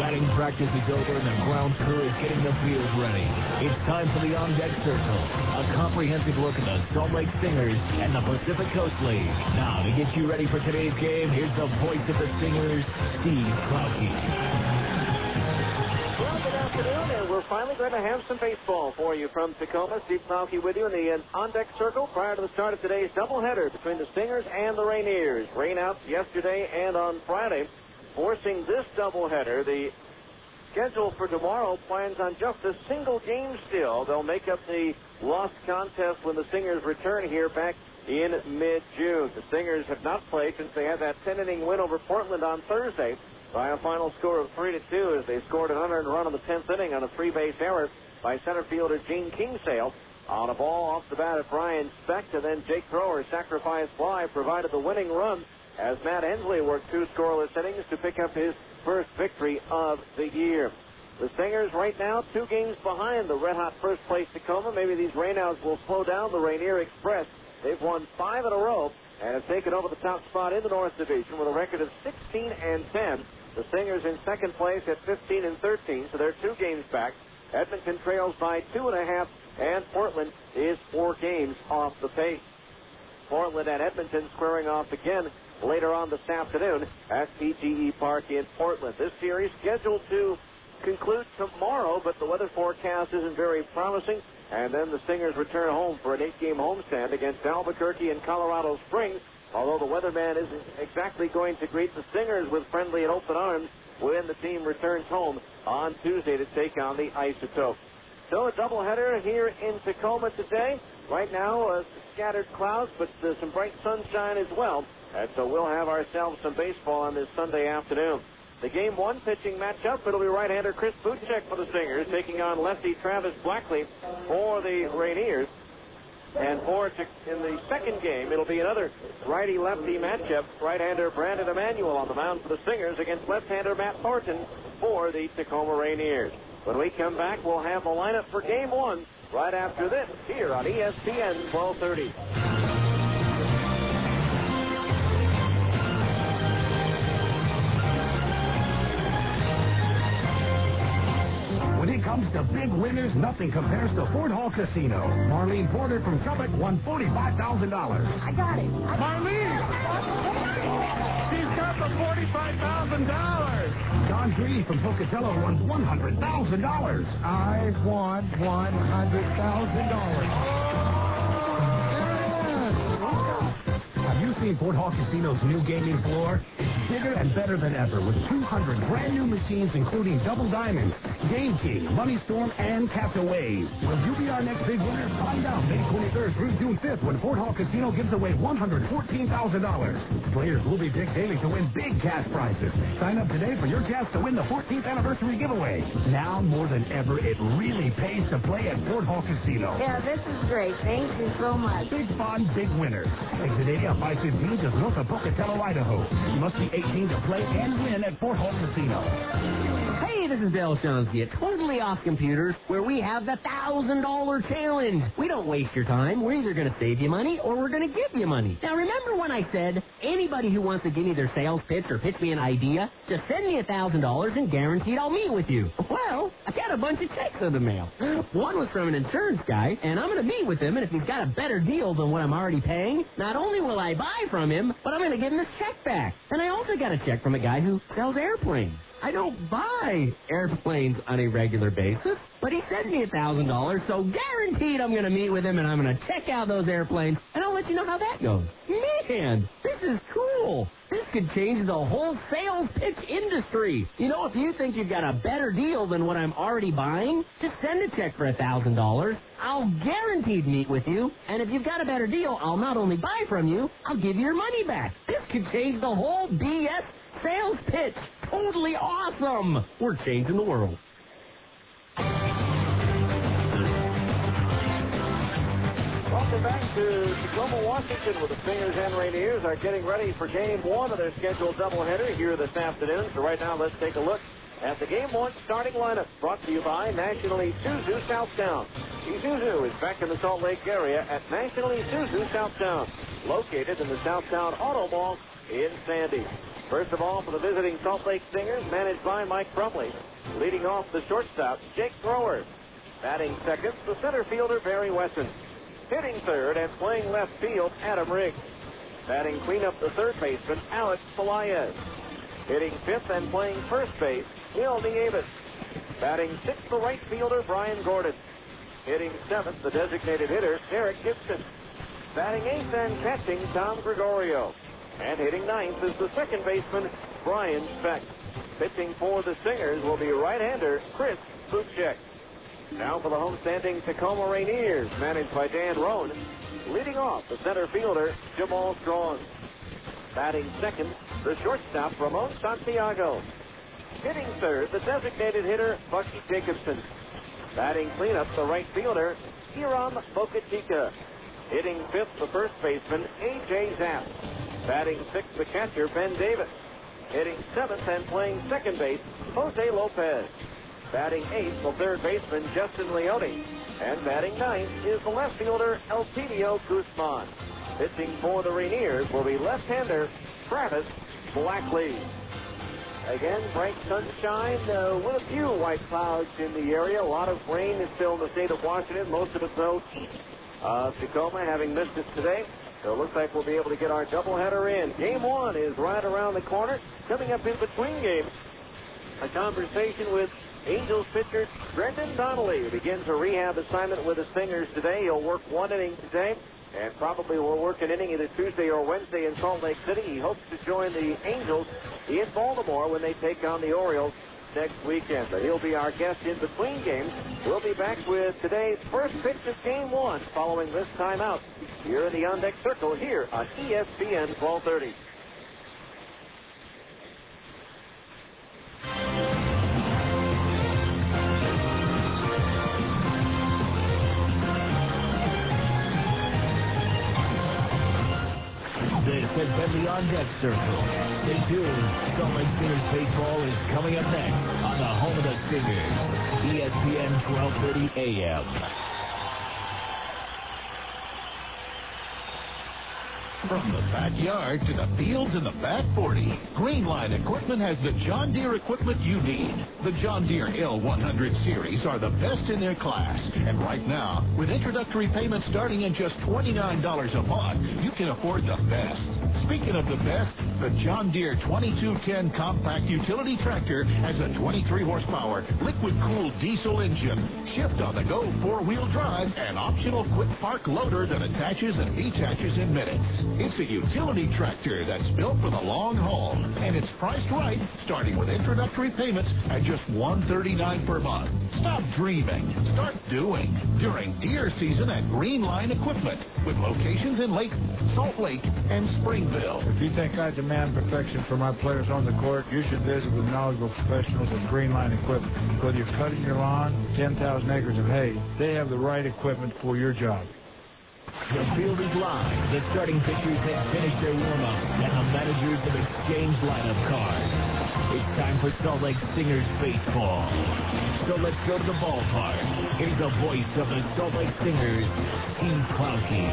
Batting practice is over and the grounds crew is getting the field ready. It's time for the On Deck Circle, a comprehensive look at the Salt Lake Stingers and the Pacific Coast League. Now, to get you ready for today's game, here's the voice of the Stingers, Steve Klauke. Well, good afternoon, and we're finally going to have some baseball for you from Tacoma. Steve Klauke with you in the on-deck circle prior to the start of today's doubleheader between the Stingers and the Rainiers. Rainouts yesterday and on Friday, forcing this doubleheader. The schedule for tomorrow plans on just a single game still. They'll make up the lost contest when the Stingers return here back in mid-June. The Stingers have not played since they had that 10-inning win over Portland on Thursday by a final score of 3-2 as they scored an unearned run in the 10th inning on a 3-base error by center fielder Gene Kingsale on a ball off the bat of Brian Specht, and then Jake Thrower's sacrifice fly provided the winning run as Matt Hensley worked 2 scoreless innings to pick up his first victory of the year. The Stingers right now 2 games behind the red-hot first-place Tacoma. Maybe these rainouts will slow down the Rainier Express. They've won 5 in a row and have taken over the top spot in the North Division with a record of 16-10. The Stingers in second place at 15-13, so they're 2 games back. Edmonton trails by 2.5, and Portland is 4 games off the pace. Portland and Edmonton squaring off again later on this afternoon at PGE Park in Portland. This series scheduled to conclude tomorrow, but the weather forecast isn't very promising. And then the Stingers return home for an 8-game homestand against Albuquerque and Colorado Springs. Although the weatherman isn't exactly going to greet the Stingers with friendly and open arms when the team returns home on Tuesday to take on the Isotopes. So a doubleheader here in Tacoma today. Right now, scattered clouds, but some bright sunshine as well. And so we'll have ourselves some baseball on this Sunday afternoon. The Game 1 pitching matchup, it'll be right-hander Chris Bootcheck for the Stingers, taking on lefty Travis Blackley for the Rainiers. And in the second game, it'll be another righty-lefty matchup. Right-hander Brandon Emanuel on the mound for the Stingers against left-hander Matt Thornton for the Tacoma Rainiers. When we come back, we'll have the lineup for Game 1 right after this here on ESPN 1230. When it comes to big winners, nothing compares to Fort Hall Casino. Marlene Porter from Suffolk won $45,000. I got it. Marlene! She's got the $45,000. Don Green from Pocatello won $100,000. I won $100,000. Have you seen Fort Hall Casino's new gaming floor? It's bigger and better than ever with 200 brand new machines including Double Diamonds, Game King, Money Storm, and Castaway. Will you be our next big winner? Find out May 23rd through June 5th when Fort Hall Casino gives away $114,000. Players will be big daily to win big cash prizes. Sign up today for your chance to win the 14th anniversary giveaway. Now more than ever, it really pays to play at Fort Hall Casino. Yeah, this is great. Thank you so much. Big fun, big winners. Exit 80 on 515 just north of Pocatello, Idaho. You must be 18 to play and win at Fort Hall Casino. Hey, this is Bill Shonsky at Totally Off Computers, where we have the $1,000 challenge. We don't waste your time. We're either going to save you money or we're going to give you money. Now, remember when I said anybody who wants to give me their sales pitch or pitch me an idea, just send me $1,000 and guaranteed I'll meet with you. Well, I got a bunch of checks in the mail. One was from an insurance guy, and I'm going to meet with him, and if he's got a better deal than what I'm already paying, not only will I buy from him, but I'm going to give him his check back. And I also got a check from a guy who sells airplanes. I don't buy airplanes on a regular basis, but he sent me $1,000, so guaranteed I'm going to meet with him and I'm going to check out those airplanes, and I'll let you know how that goes. Man, this is cool. This could change the whole sales pitch industry. You know, if you think you've got a better deal than what I'm already buying, just send a check for $1,000. I'll guaranteed meet with you, and if you've got a better deal, I'll not only buy from you, I'll give you your money back. This could change the whole BS sales pitch. Totally awesome. We're changing the world. Welcome back to Tacoma, Washington, where the Stingers and Rainiers are getting ready for Game 1 of their scheduled doubleheader here this afternoon. So right now, let's take a look at the Game 1 starting lineup, brought to you by National Isuzu Southtown. Isuzu is back in the Salt Lake area at National Isuzu Southtown, located in the Southtown Auto Mall in Sandy. First of all, for the visiting Salt Lake Stingers, managed by Mike Crumley. Leading off the shortstop, Jake Thrower. Batting second, the center fielder, Barry Wesson. Hitting third and playing left field, Adam Riggs. Batting cleanup, the third baseman, Alex Pelaez. Hitting fifth and playing first base, Will Nieves. Batting sixth, the right fielder, Brian Gordon. Hitting seventh, the designated hitter, Derek Gibson. Batting eighth and catching, Tom Gregorio. And hitting ninth is the second baseman, Brian Speck. Pitching for the Stingers will be right-hander Chris Bootcheck. Now for the homestanding Tacoma Rainiers, managed by Dan Roan. Leading off, the center fielder, Jamal Strong. Batting second, the shortstop, Ramon Santiago. Hitting third, the designated hitter, Bucky Jacobson. Batting cleanup, the right fielder, Hiram Bocachica. Hitting fifth, the first baseman, A.J. Zapp. Batting sixth, the catcher, Ben Davis. Hitting seventh and playing second base, Jose Lopez. Batting eighth, the third baseman, Justin Leone. And batting ninth is the left fielder, Elpidio Guzman. Pitching for the Rainiers will be left-hander Travis Blackley. Again, bright sunshine with a few white clouds in the area. A lot of rain is still in the state of Washington. Most of it, though, Tacoma having missed it today. So it looks like we'll be able to get our doubleheader in. Game one is right around the corner. Coming up in between games, a conversation with Angels pitcher Brendan Donnelly, who begins a rehab assignment with the Stingers today. He'll work one inning today and probably will work an inning either Tuesday or Wednesday in Salt Lake City. He hopes to join the Angels in Baltimore when they take on the Orioles next weekend. But he'll be our guest in between games. We'll be back with today's first pitch of Game 1 following this timeout here in the on-deck circle here on ESPN 1230. This has been the On Deck Circle. Stay tuned. Salt Lake Stingers baseball is coming up next on the home of the Stingers, ESPN 1230 AM. From the backyard to the fields and the back 40, Greenline Equipment has the John Deere equipment you need. The John Deere L100 series are the best in their class. And right now, with introductory payments starting at just $29 a month, you can afford the best. Speaking of the best, the John Deere 2210 compact utility tractor has a 23 horsepower liquid-cooled diesel engine, shift-on-the-go four-wheel drive, and optional quick park loader that attaches and detaches in minutes. It's a utility tractor that's built for the long haul, and it's priced right, starting with introductory payments at just $139 per month. Stop dreaming. Start doing during deer season at Greenline Equipment, with locations in Lake, Salt Lake, and Springville. If you think I demand perfection for my players on the court, you should visit with knowledgeable professionals at Greenline Equipment. Whether you're cutting your lawn, 10,000 acres of hay, they have the right equipment for your job. The field is live. The starting pitchers have finished their warm-up, and the managers have exchanged lineup cards. It's time for Salt Lake Stingers baseball. So let's go to the ballpark. Here's the voice of the Salt Lake Stingers, Steve Klauke.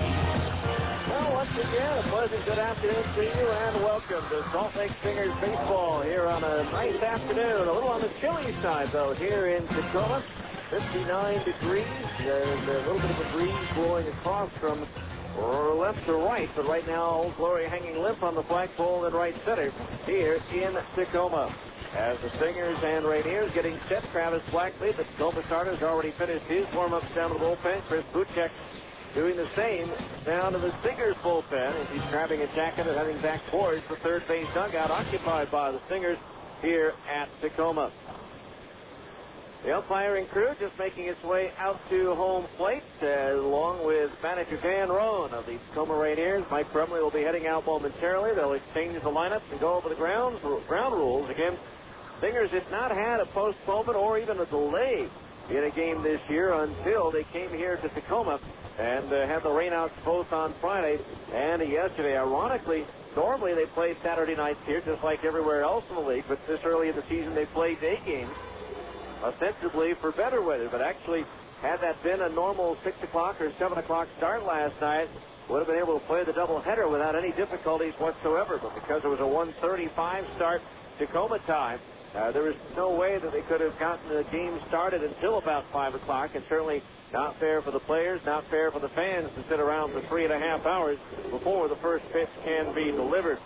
Well, once again, a pleasant good afternoon to you, and welcome to Salt Lake Stingers baseball here on a nice afternoon. A little on the chilly side, though, here in Tacoma. 59 degrees. There's a little bit of a breeze blowing across from left to right, but right now, Old Glory hanging limp on the flagpole in right center here in Tacoma. As the Stingers and Rainiers getting set, Travis Blackley, the Tacoma starter, has already finished his warm-ups down to the bullpen. Chris Bootcheck doing the same down to the Stingers bullpen as he's grabbing a jacket and heading back towards the third base dugout occupied by the Stingers here at Tacoma. The umpiring crew just making its way out to home plate, along with manager Dan Roan of the Tacoma Rainiers. Mike Crumley will be heading out momentarily. They'll exchange the lineups and go over the ground rules. Again, Stingers had not had a postponement or even a delay in a game this year until they came here to Tacoma and had the rainouts both on Friday and yesterday. Ironically, normally they play Saturday nights here just like everywhere else in the league, but this early in the season they play day games, ostensibly for better weather. But actually, had that been a normal 6 o'clock or 7 o'clock start last night, would have been able to play the doubleheader without any difficulties whatsoever. But because it was a 1:35 start Tacoma time, there was no way that they could have gotten the game started until about 5 o'clock, and certainly not fair for the players, not fair for the fans to sit around for 3.5 hours before the first pitch can be delivered.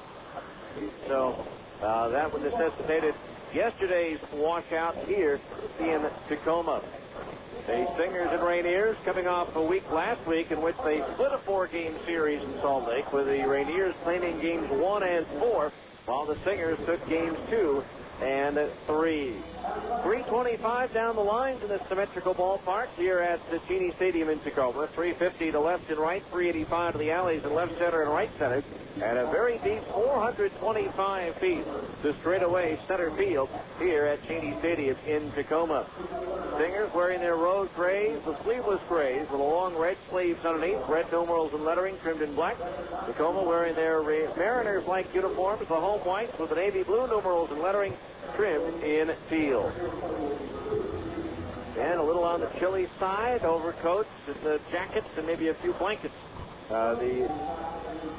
So that would necessitated yesterday's washout here in Tacoma. The Stingers and Rainiers coming off a week last week in which they split a 4-game series in Salt Lake, with the Rainiers claiming games 1 and 4, while the Stingers took games 2 and 3. 325 down the lines in the symmetrical ballpark here at the Cheney Stadium in Tacoma. 350 to left and right, 385 to the alleys in left center and right center, and a very deep 425 feet to straightaway center field here at Cheney Stadium in Tacoma. Stingers wearing their rose grays, the sleeveless grays, with long red sleeves underneath, red numerals and lettering trimmed in black. Tacoma wearing their Mariners-like uniforms, the home whites with the navy blue numerals and lettering trimmed in teal. And a little on the chilly side, overcoats and jackets and maybe a few blankets. The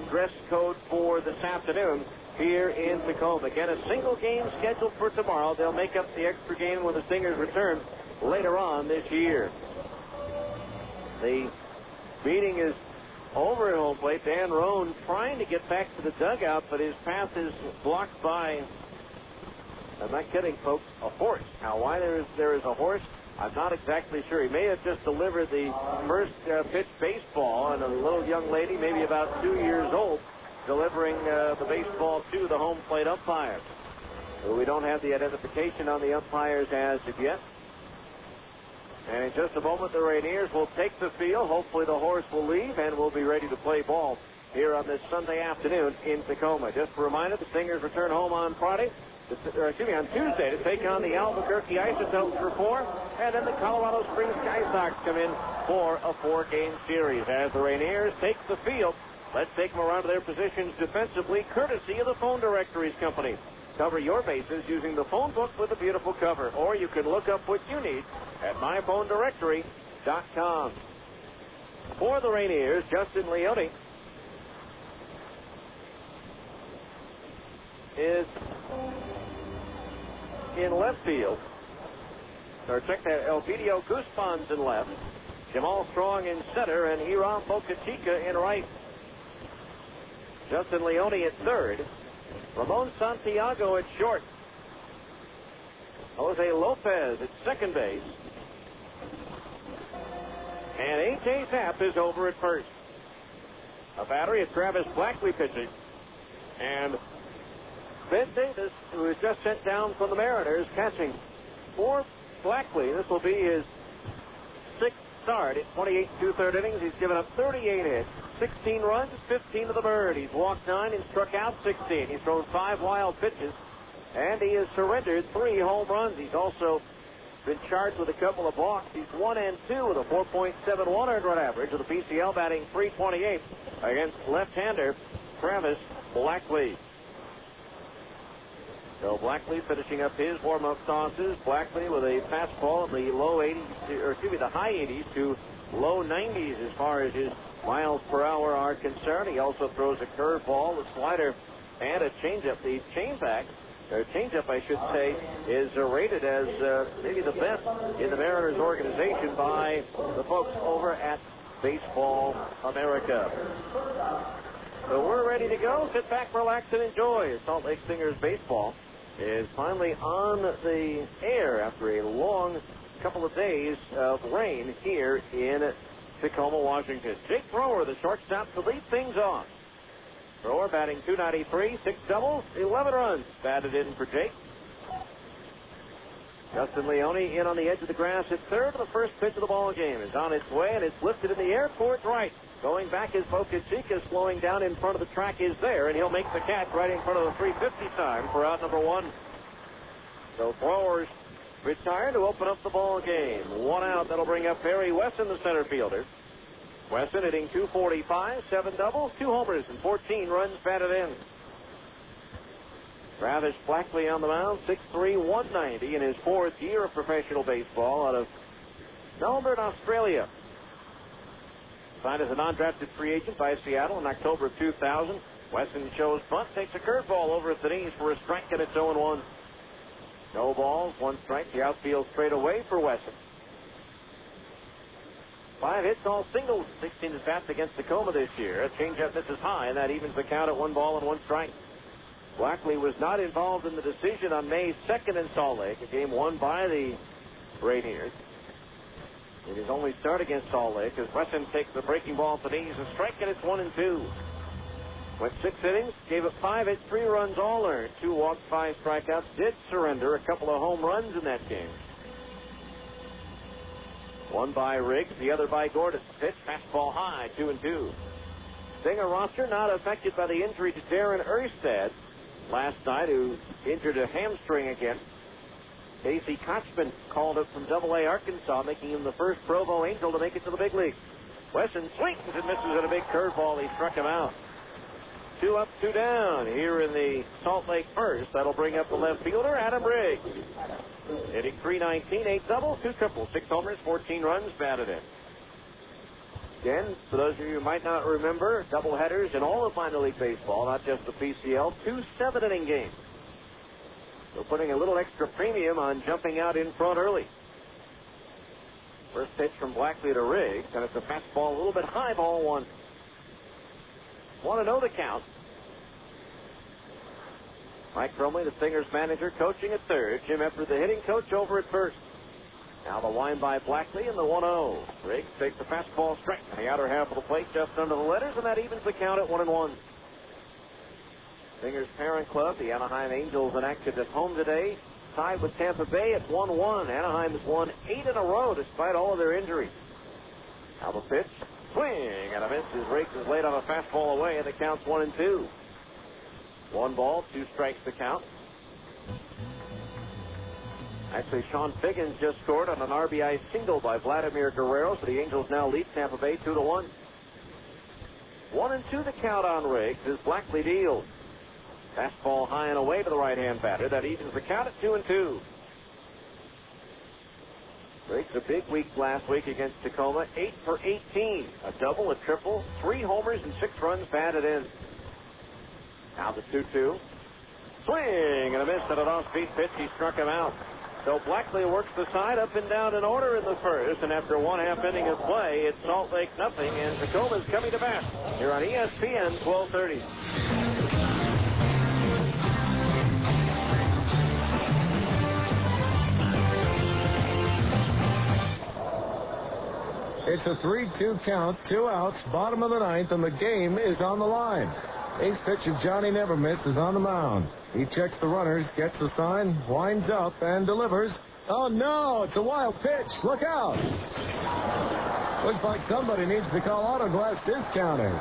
dress code for this afternoon here in Tacoma. Again, a single game scheduled for tomorrow. They'll make up the extra game when the Stingers return later on this year. The meeting is over at home plate. Dan Roan trying to get back to the dugout, but his path is blocked by, I'm not kidding, folks, a horse. Now, why there is a horse, I'm not exactly sure. He may have just delivered the first pitch baseball, and a little young lady, maybe about 2 years old, delivering the baseball to the home plate umpire. So we don't have the identification on the umpires as of yet. And in just a moment, the Rainiers will take the field. Hopefully the horse will leave, and we'll be ready to play ball here on this Sunday afternoon in Tacoma. Just a reminder, the Stingers return home on on Tuesday to take on the Albuquerque Isotopes for 4, and then the Colorado Springs Sky Sox come in for a 4-game series. As the Rainiers take the field, let's take them around to their positions defensively, courtesy of the Phone Directories Company. Cover your bases using the phone book with a beautiful cover, or you can look up what you need at myphonedirectory.com. For the Rainiers, Justin Leone is in left field. Or check that, Elpidio Guzman's in left, Jamal Strong in center, and Hiram Bocachica in right. Justin Leone at third. Ramon Santiago at short. Jose Lopez at second base. And A.J. Zapp is over at first. A battery of Travis Blackley pitching. And Ben Davis, who was just sent down from the Mariners, catching. For Blackley, this will be his 6th start at 28 2/3 innings. He's given up 38 hits, 16 runs, 15 to the bird. He's walked 9 and struck out 16. He's thrown 5 wild pitches, and he has surrendered 3 home runs. He's also been charged with a couple of walks. He's 1-2 with a 4.71 earned run average, with the PCL batting .328 against left-hander Travis Blackley. So Blackley finishing up his warm-up tosses. Blackley with a fastball in the the high 80s to low 90s as far as his miles per hour are concerned. He also throws a curveball, a slider, and a changeup. The changeup, I should say, is rated as maybe the best in the Mariners organization by the folks over at Baseball America. So we're ready to go. Sit back, relax, and enjoy. Salt Lake Stingers baseball is finally on the air after a long couple of days of rain here in Tacoma, Washington. Jake Thrower, the shortstop, to lead things off. Thrower batting .293, 6 doubles, 11 runs batted in for Jake. Justin Leone in on the edge of the grass at third. The first pitch of the ball game is on its way, and it's lifted in the air towards right. Going back is Bocachica. Slowing down in front of the track is there, and he'll make the catch right in front of the 350 sign for out number 1. So Thrower's retired to open up the ball game. 1 out. That'll bring up Barry Wesson, the center fielder. Wesson hitting .245, 7 doubles, 2 homers, and 14 runs batted in. Travis Blackley on the mound, 6'3", 190 in his 4th year of professional baseball out of Melbourne, Australia. Signed as a non-drafted free agent by Seattle in October of 2000. Wesson shows bunt, takes a curveball over at the knees for a strike, and it's 0-1. No balls, 1 strike. The outfield straight away for Wesson. 5 hits, all singles. 16 at bats against Tacoma this year. A changeup misses high, and that evens the count at 1 ball and 1 strike. Blackley was not involved in the decision on May 2nd in Salt Lake, a game won by the Rainiers. In his only start against Salt Lake, as Wesson takes the breaking ball to the knees, a strike, and it's 1-2. Went 6 innings, gave up 5 hits, 3 runs all earned, 2 walks, 5 strikeouts, did surrender a couple of home runs in that game. One by Riggs, the other by Gordon. Pitch, fastball high, 2-2. Stinger roster not affected by the injury to Darren Erstad last night, who injured a hamstring again. Casey Kochman called up from Double-A Arkansas, making him the first Provo Angel to make it to the big league. Wesson swings and misses at a big curveball. He struck him out. 2 up, 2 down here in the Salt Lake first. That'll bring up the left fielder, Adam Riggs. Hitting .319, 8 doubles, 2 triples, 6 homers, 14 runs batted in. Again, for those of you who might not remember, doubleheaders in all of minor league baseball, not just the PCL, 2 7-inning games. So putting a little extra premium on jumping out in front early. First pitch from Blackley to Riggs, and it's a fastball a little bit high, ball 1. Want to know the count. Mike Cromley, the Stingers manager, coaching at third. Jim Epper, the hitting coach, over at first. Now the line by Blackley and the 1-0. Riggs takes the fastball straight on the outer half of the plate, just under the letters, and that evens the count at 1-1. Stingers' parent club, the Anaheim Angels, in action at home today, tied with Tampa Bay at 1-1. Anaheim has won 8 in a row despite all of their injuries. Now the pitch. Swing and a miss as Riggs is laid on a fastball away, and the count's 1-2. 1 ball, 2 strikes to count. Actually, Sean Figgins just scored on an RBI single by Vladimir Guerrero, so the Angels now lead Tampa Bay 2-1. 1-2 the count on Riggs as Blackley deals. Fastball high and away to the right-hand batter. That evens the count at 2-2. Riggs a big week last week against Tacoma, 8 for 18. A double, a triple, 3 homers, and 6 runs batted in. Now the 2-2. Swing and a miss at an off-speed pitch. He struck him out. So Blackley works the side up and down in order in the first, and after 1/2 inning of play, it's Salt Lake nothing, and Tacoma's coming to bat here on ESPN 1230. It's a 3-2 count, 2 outs, bottom of the 9th, and the game is on the line. Ace pitcher Johnny Nevermiss is on the mound. He checks the runners, gets the sign, winds up, and delivers. Oh, no, it's a wild pitch. Look out. Looks like somebody needs to call Autoglass Discounting.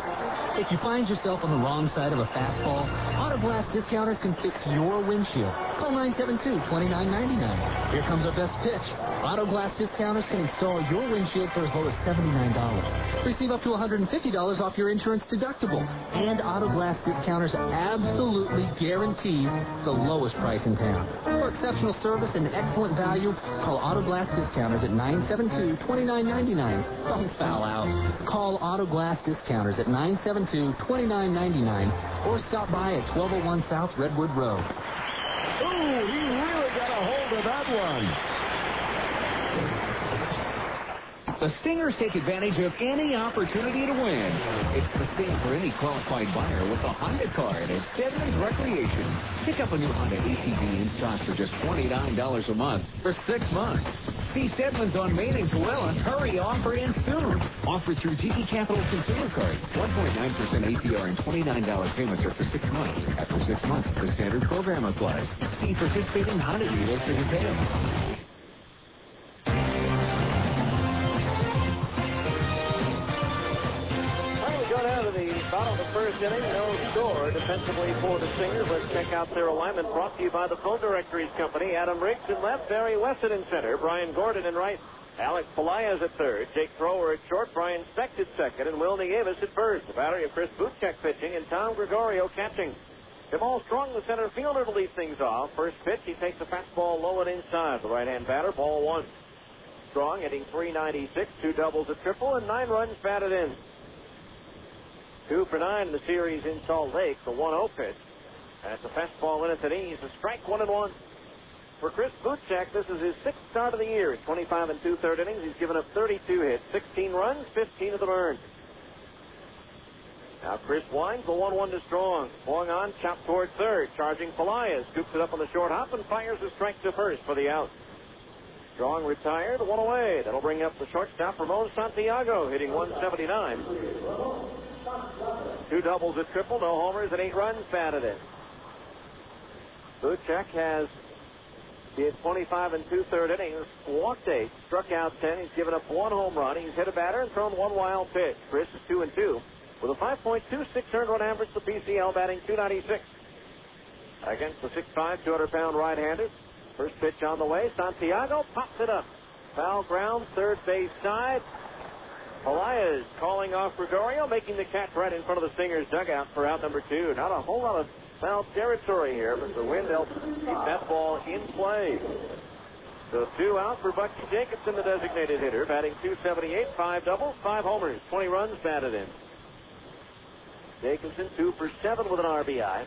If you find yourself on the wrong side of a fastball, Autoglass Discounters can fix your windshield. Call 972-2999. Here comes our best pitch. Autoglass Discounters can install your windshield for as low as $79. Receive up to $150 off your insurance deductible. And Autoglass Discounters absolutely guarantees the lowest price in town. For exceptional service and excellent value, call Autoglass Discounters at 972-2999. Don't foul out. Call Autoglass Discounters at 972-2999 or stop by at 1201 South Redwood Road. Ooh, he really got a hold of that one. The Stingers take advantage of any opportunity to win. It's the same for any qualified buyer with a Honda card at Stedman's Recreation. Pick up a new Honda ATV in stock for just $29 a month for 6 months. See Stedman's on Main and Coella. Hurry, offer ends soon. Offered through GE Capital Consumer Card. 1.9% APR and $29 payments are for 6 months. After 6 months, the standard program applies. See participating Honda dealers for details. Bottom of the first inning, no score defensively for the Stingers. Let's check out their alignment, brought to you by the Phone Directories Company. Adam Riggs in left, Barry Wesson in center, Brian Gordon in right, Alex Pelaez at third, Jake Thrower at short, Brian Specht at second, and Wilnie Avis at first. The battery of Chris Bootcheck pitching and Tom Gregorio catching. Jamal Strong, the center fielder, to lead things off. First pitch, he takes a fastball low and inside. The right-hand batter, ball 1. Strong hitting .396, 2 doubles, a triple, and 9 runs batted in. 2 for 9 in the series in Salt Lake. The 1-0 pitch. That's a fastball in at the knees. A strike, 1-1. For Chris Bootcheck, this is his 6th start of the year. 25 2/3 innings. He's given up 32 hits, 16 runs, 15 of them earned. Now Chris winds the 1-1 to Strong. Swung on, chopped toward third. Charging Pelaez. Scoops it up on the short hop and fires a strike to first for the out. Strong retired, 1 away. That'll bring up the shortstop, Ramon Santiago, hitting 179. 2 doubles, a triple, no homers, and 8 runs batted in. Bootcheck has hit 25 2/3 innings, walked 8, struck out 10. He's given up 1 home run. He's hit a batter and thrown 1 wild pitch. Chris is 2-2 with a 5.26 earned run average. The PCL batting .296 against the 6'5", 200-pound right-hander. First pitch on the way. Santiago pops it up. Foul ground, third base side. Pelaez calling off Gregorio, making the catch right in front of the Stingers' dugout for out number 2. Not a whole lot of foul territory here, but the wind helps keep that ball in play. So 2 out for Bucky Jacobson, the designated hitter, batting .278, 5 doubles, 5 homers, 20 runs batted in. Jacobson 2 for 7 with an RBI.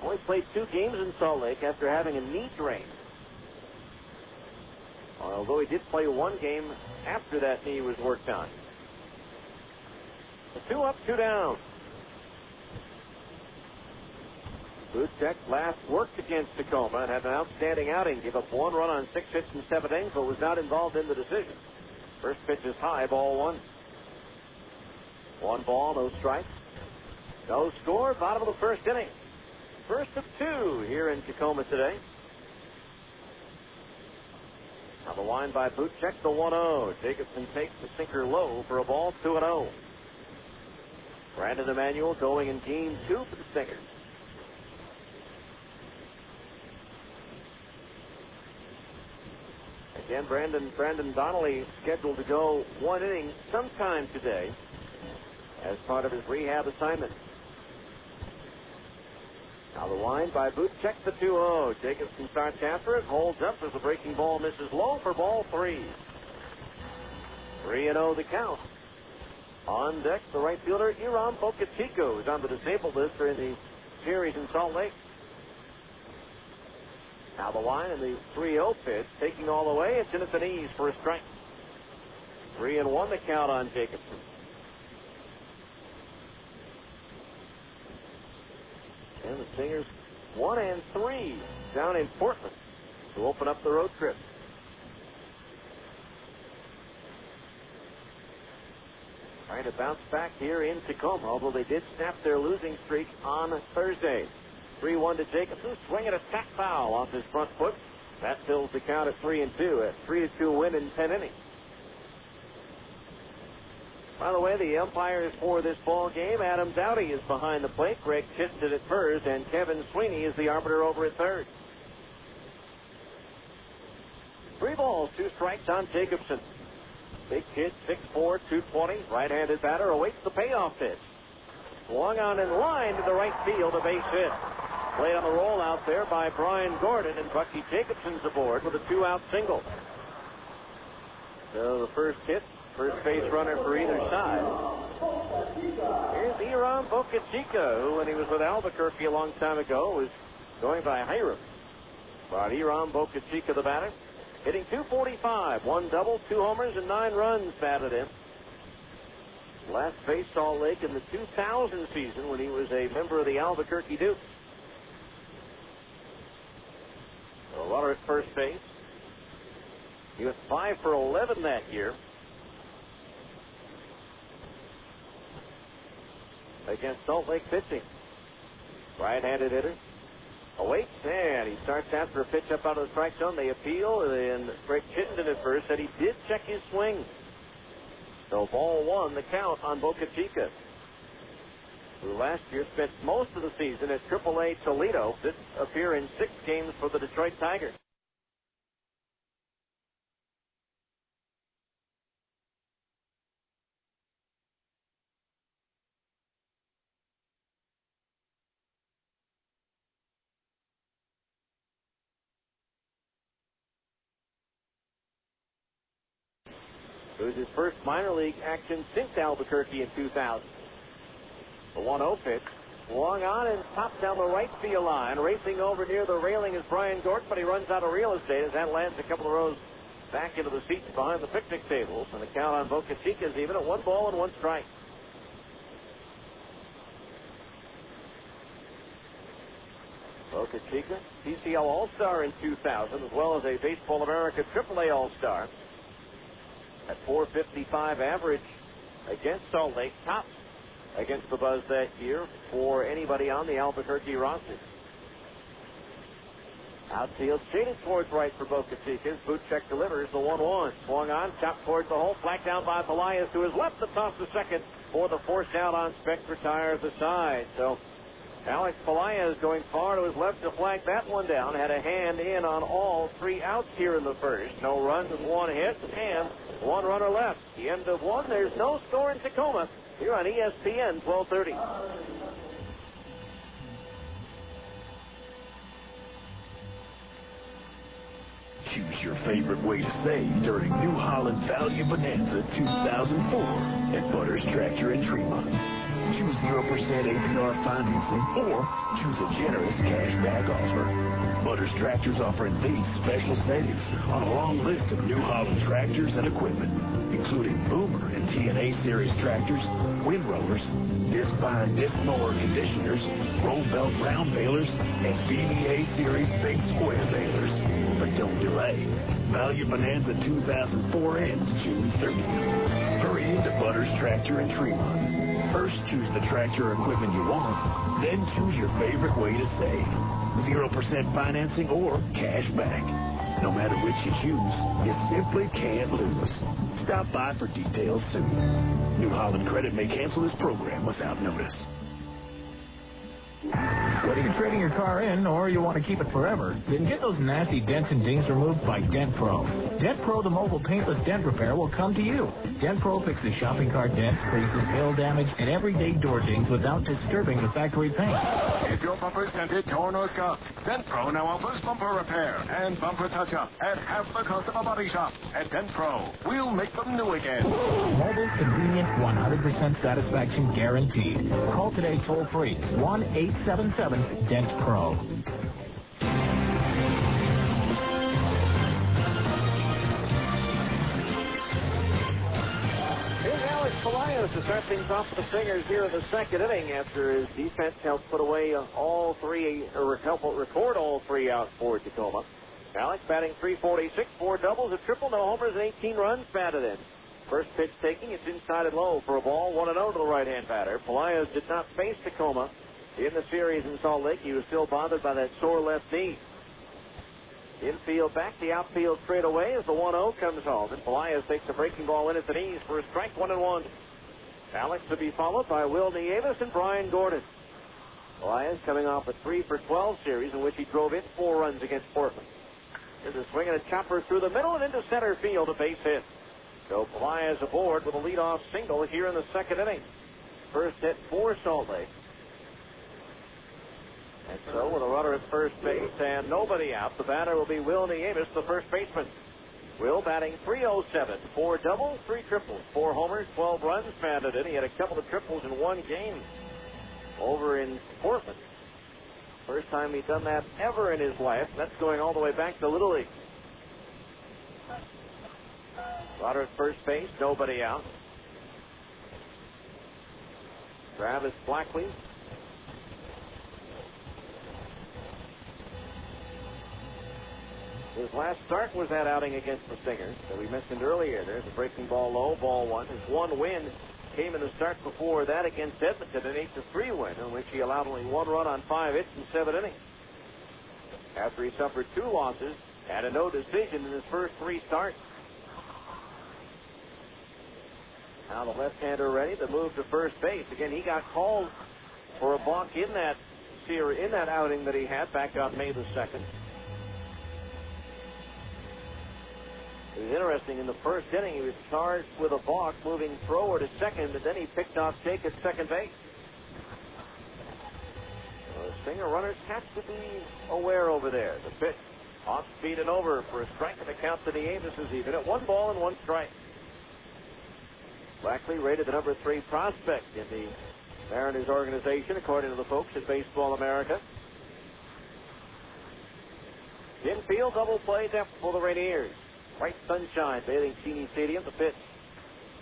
Only played 2 games in Salt Lake after having a knee drain. Although he did play 1 game after that knee was worked on. 2 up, 2 down. Bootcheck last worked against Tacoma and had an outstanding outing. Gave up 1 run on 6 hits in 7 innings, but was not involved in the decision. First pitch is high, ball 1. 1 ball, no strikes. No score, bottom of the first inning. First of 2 here in Tacoma today. Now the line by Bootcheck, the 1-0. Jacobson takes the sinker low for a ball, 2-0. Brandon Emanuel going in game 2 for the Stingers. Again, Brandon Donnelly scheduled to go 1 inning sometime today as part of his rehab assignment. Now the line by Bootcheck, the 2-0. Jacobson starts after it, holds up as the breaking ball misses low for ball 3. 3-0 the count. On deck, the right fielder, Iram Bocachico, is on the disabled list during the series in Salt Lake. Now the line and the 3-0 pitch, taking all the way. It's in at the knees for a strike. 3-1 the count on Jacobson. And the Stingers 1-3 down in Portland to open up the road trip. Trying to bounce back here in Tacoma, although they did snap their losing streak on Thursday. 3-1 to Jacobson, swinging a tap foul off his front foot. That fills the count at 3-2. A 3-2 win in 10 innings. By the way, the umpires for this ball game, Adam Dowdy is behind the plate. Greg Chittenden at first, and Kevin Sweeney is the arbiter over at third. 3 balls, 2 strikes on Jacobson. Big kid, 6'4", 220, right-handed batter, awaits the payoff pitch. Swung on in line to the right field, a base hit. Played on the rollout there by Brian Gordon, and Bucky Jacobson's aboard with a 2-out single. So the first hit, first base runner for either side. Here's Iram Bocachico, who, when he was with Albuquerque a long time ago, was going by Hiram. But Iram Bocachico, the batter, hitting .245, 1 double, 2 homers, and 9 runs batted in. Last faced Salt Lake in the 2000 season when he was a member of the Albuquerque Dukes. A runner at first base. He was 5 for 11 that year against Salt Lake pitching. Right-handed hitter. Awaits, and he starts after a pitch up out of the strike zone. They appeal, and Greg Chittenden at first said he did check his swing. So ball 1, the count on Bocachico, who last year spent most of the season at AAA Toledo. Did appear in 6 games for the Detroit Tigers. It was his first minor league action since Albuquerque in 2000. The 1-0 pitch. Swung on and pops down the right field line. Racing over near the railing is Brian Gordon, but he runs out of real estate as that lands a couple of rows back into the seats behind the picnic tables. And the count on Boca Chica is even at 1 ball and 1 strike. Boca Chica, PCL All-Star in 2000, as well as a Baseball America AAA All-Star. At .455 average against Salt Lake, tops against the Buzz that year for anybody on the Albuquerque roster. Outfield shaded towards right for Boca Chica. Bootcheck delivers the 1-1. Swung on, chopped towards the hole, flagged down by Pelaez to his left. The toss to second for the force out on Speck, retires the side. So Alex Pelaez going far to his left to flag that one down. Had a hand in on all 3 outs here in the first. No runs with 1 hit and 1 runner left. The end of 1. There's no score in Tacoma here on ESPN 1230. Choose your favorite way to save during New Holland Value Bonanza 2004 at Butters Tractor in Tremont. Choose 0% APR financing or choose a generous cashback offer. Butters Tractors offering these special savings on a long list of New Holland tractors and equipment, including Boomer and TNA Series tractors, windrowers, disc bind, disc mower conditioners, roll belt round balers, and VBA Series big square balers. But don't delay. Value Bonanza 2004 ends June 30th. Hurry into Butters Tractor in Tremont. First, choose the tractor or equipment you want. Then choose your favorite way to save. 0% financing or cash back. No matter which you choose, you simply can't lose. Stop by for details soon. New Holland Credit may cancel this program without notice. Whether you're trading your car in or you want to keep it forever, then get those nasty dents and dings removed by Dent Pro. Dent Pro, the mobile paintless dent repair, will come to you. Dent Pro fixes shopping cart dents, creases, hail damage, and everyday door dings without disturbing the factory paint. If your bumper's dented, torn, or scuffed, Dent Pro now offers bumper repair and bumper touch-up at half the cost of a body shop. At Dent Pro, we'll make them new again. Mobile, convenient, 100% satisfaction guaranteed. Call today toll-free, 1-877-DENT-PRO. Pelaez to start things off for the Stingers here in the second inning after his defense helped put away all 3, or help record all 3 outs for Tacoma. Alex batting .346, 4 doubles, a triple, no homers, and 18 runs batted in. First pitch taking, it's inside and low for a ball, 1-0 to the right-hand batter. Pelaez did not face Tacoma in the series in Salt Lake. He was still bothered by that sore left knee. Infield back, the outfield straight away as the 1-0 comes home. And Pelaez takes a breaking ball in at the knees for a strike, 1-1. Alex to be followed by Will Nieves and Brian Gordon. Pelaez coming off a 3-for-12 series in which he drove in 4 runs against Portland. There's a swing and a chopper through the middle and into center field, a base hit. So Pelaez aboard with a leadoff single here in the second inning. First hit for Salt Lake. And so with a runner at first base and nobody out, the batter will be Will Nieves, the first baseman. Will batting .307, 4 doubles, 3 triples, 4 homers, 12 runs batted in. He had a couple of triples in one game over in Portland. First time he'd done that ever in his life. That's going all the way back to Little League. Runner at first base, nobody out. Travis Blackley. His last start was that outing against the Stingers that we mentioned earlier. There's a breaking ball low, ball 1. His one win came in the start before that against Edmonton, an 8-3 win, in which he allowed only 1 run on 5 hits in 7 innings. After he suffered 2 losses and a no decision in his first 3 starts. Now the left-hander ready to move to first base. Again, he got called for a balk in that outing that he had back on May the 2nd. It was interesting. In the first inning, he was charged with a balk, moving thrower to second, but then he picked off Jake at second base. The Stinger runners have to be aware over there. The pitch, off speed and over for a strike, and the count to Nieves is even at 1 ball and 1 strike. Blackley rated the number 3 prospect in the Mariners organization, according to the folks at Baseball America. Infield double play depth for the Rainiers. Bright sunshine bathing Cheney Stadium. The pitch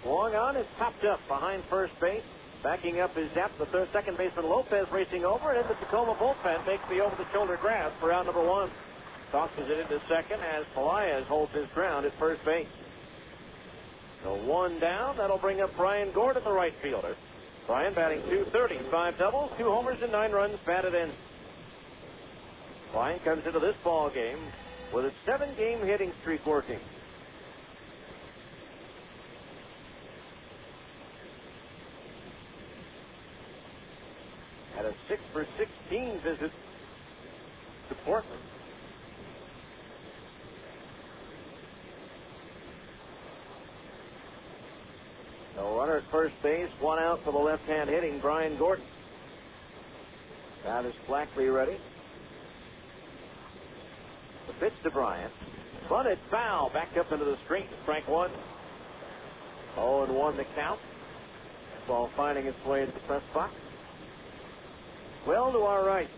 swung on, is popped up behind first base. Backing up is depth. The second baseman Lopez racing over, and the Tacoma bullpen makes the over-the-shoulder grab for out number one. Tosses it into second as Pelaez holds his ground at first base. So one down. That'll bring up Brian Gordon, the right fielder. Brian batting .230, 5 doubles, 2 homers, and 9 runs batted in. Brian comes into this ball game with a 7-game hitting streak working. Had a 6-for-16 visit to Portland. No runner at first base, 1 out for the left-hand hitting Brian Gordon. Travis Blackley ready. The pitch to Bryant. Bunted foul. Back up into the street. Strike one. 0-1 the count. Ball finding its way to the press box. Well to our right.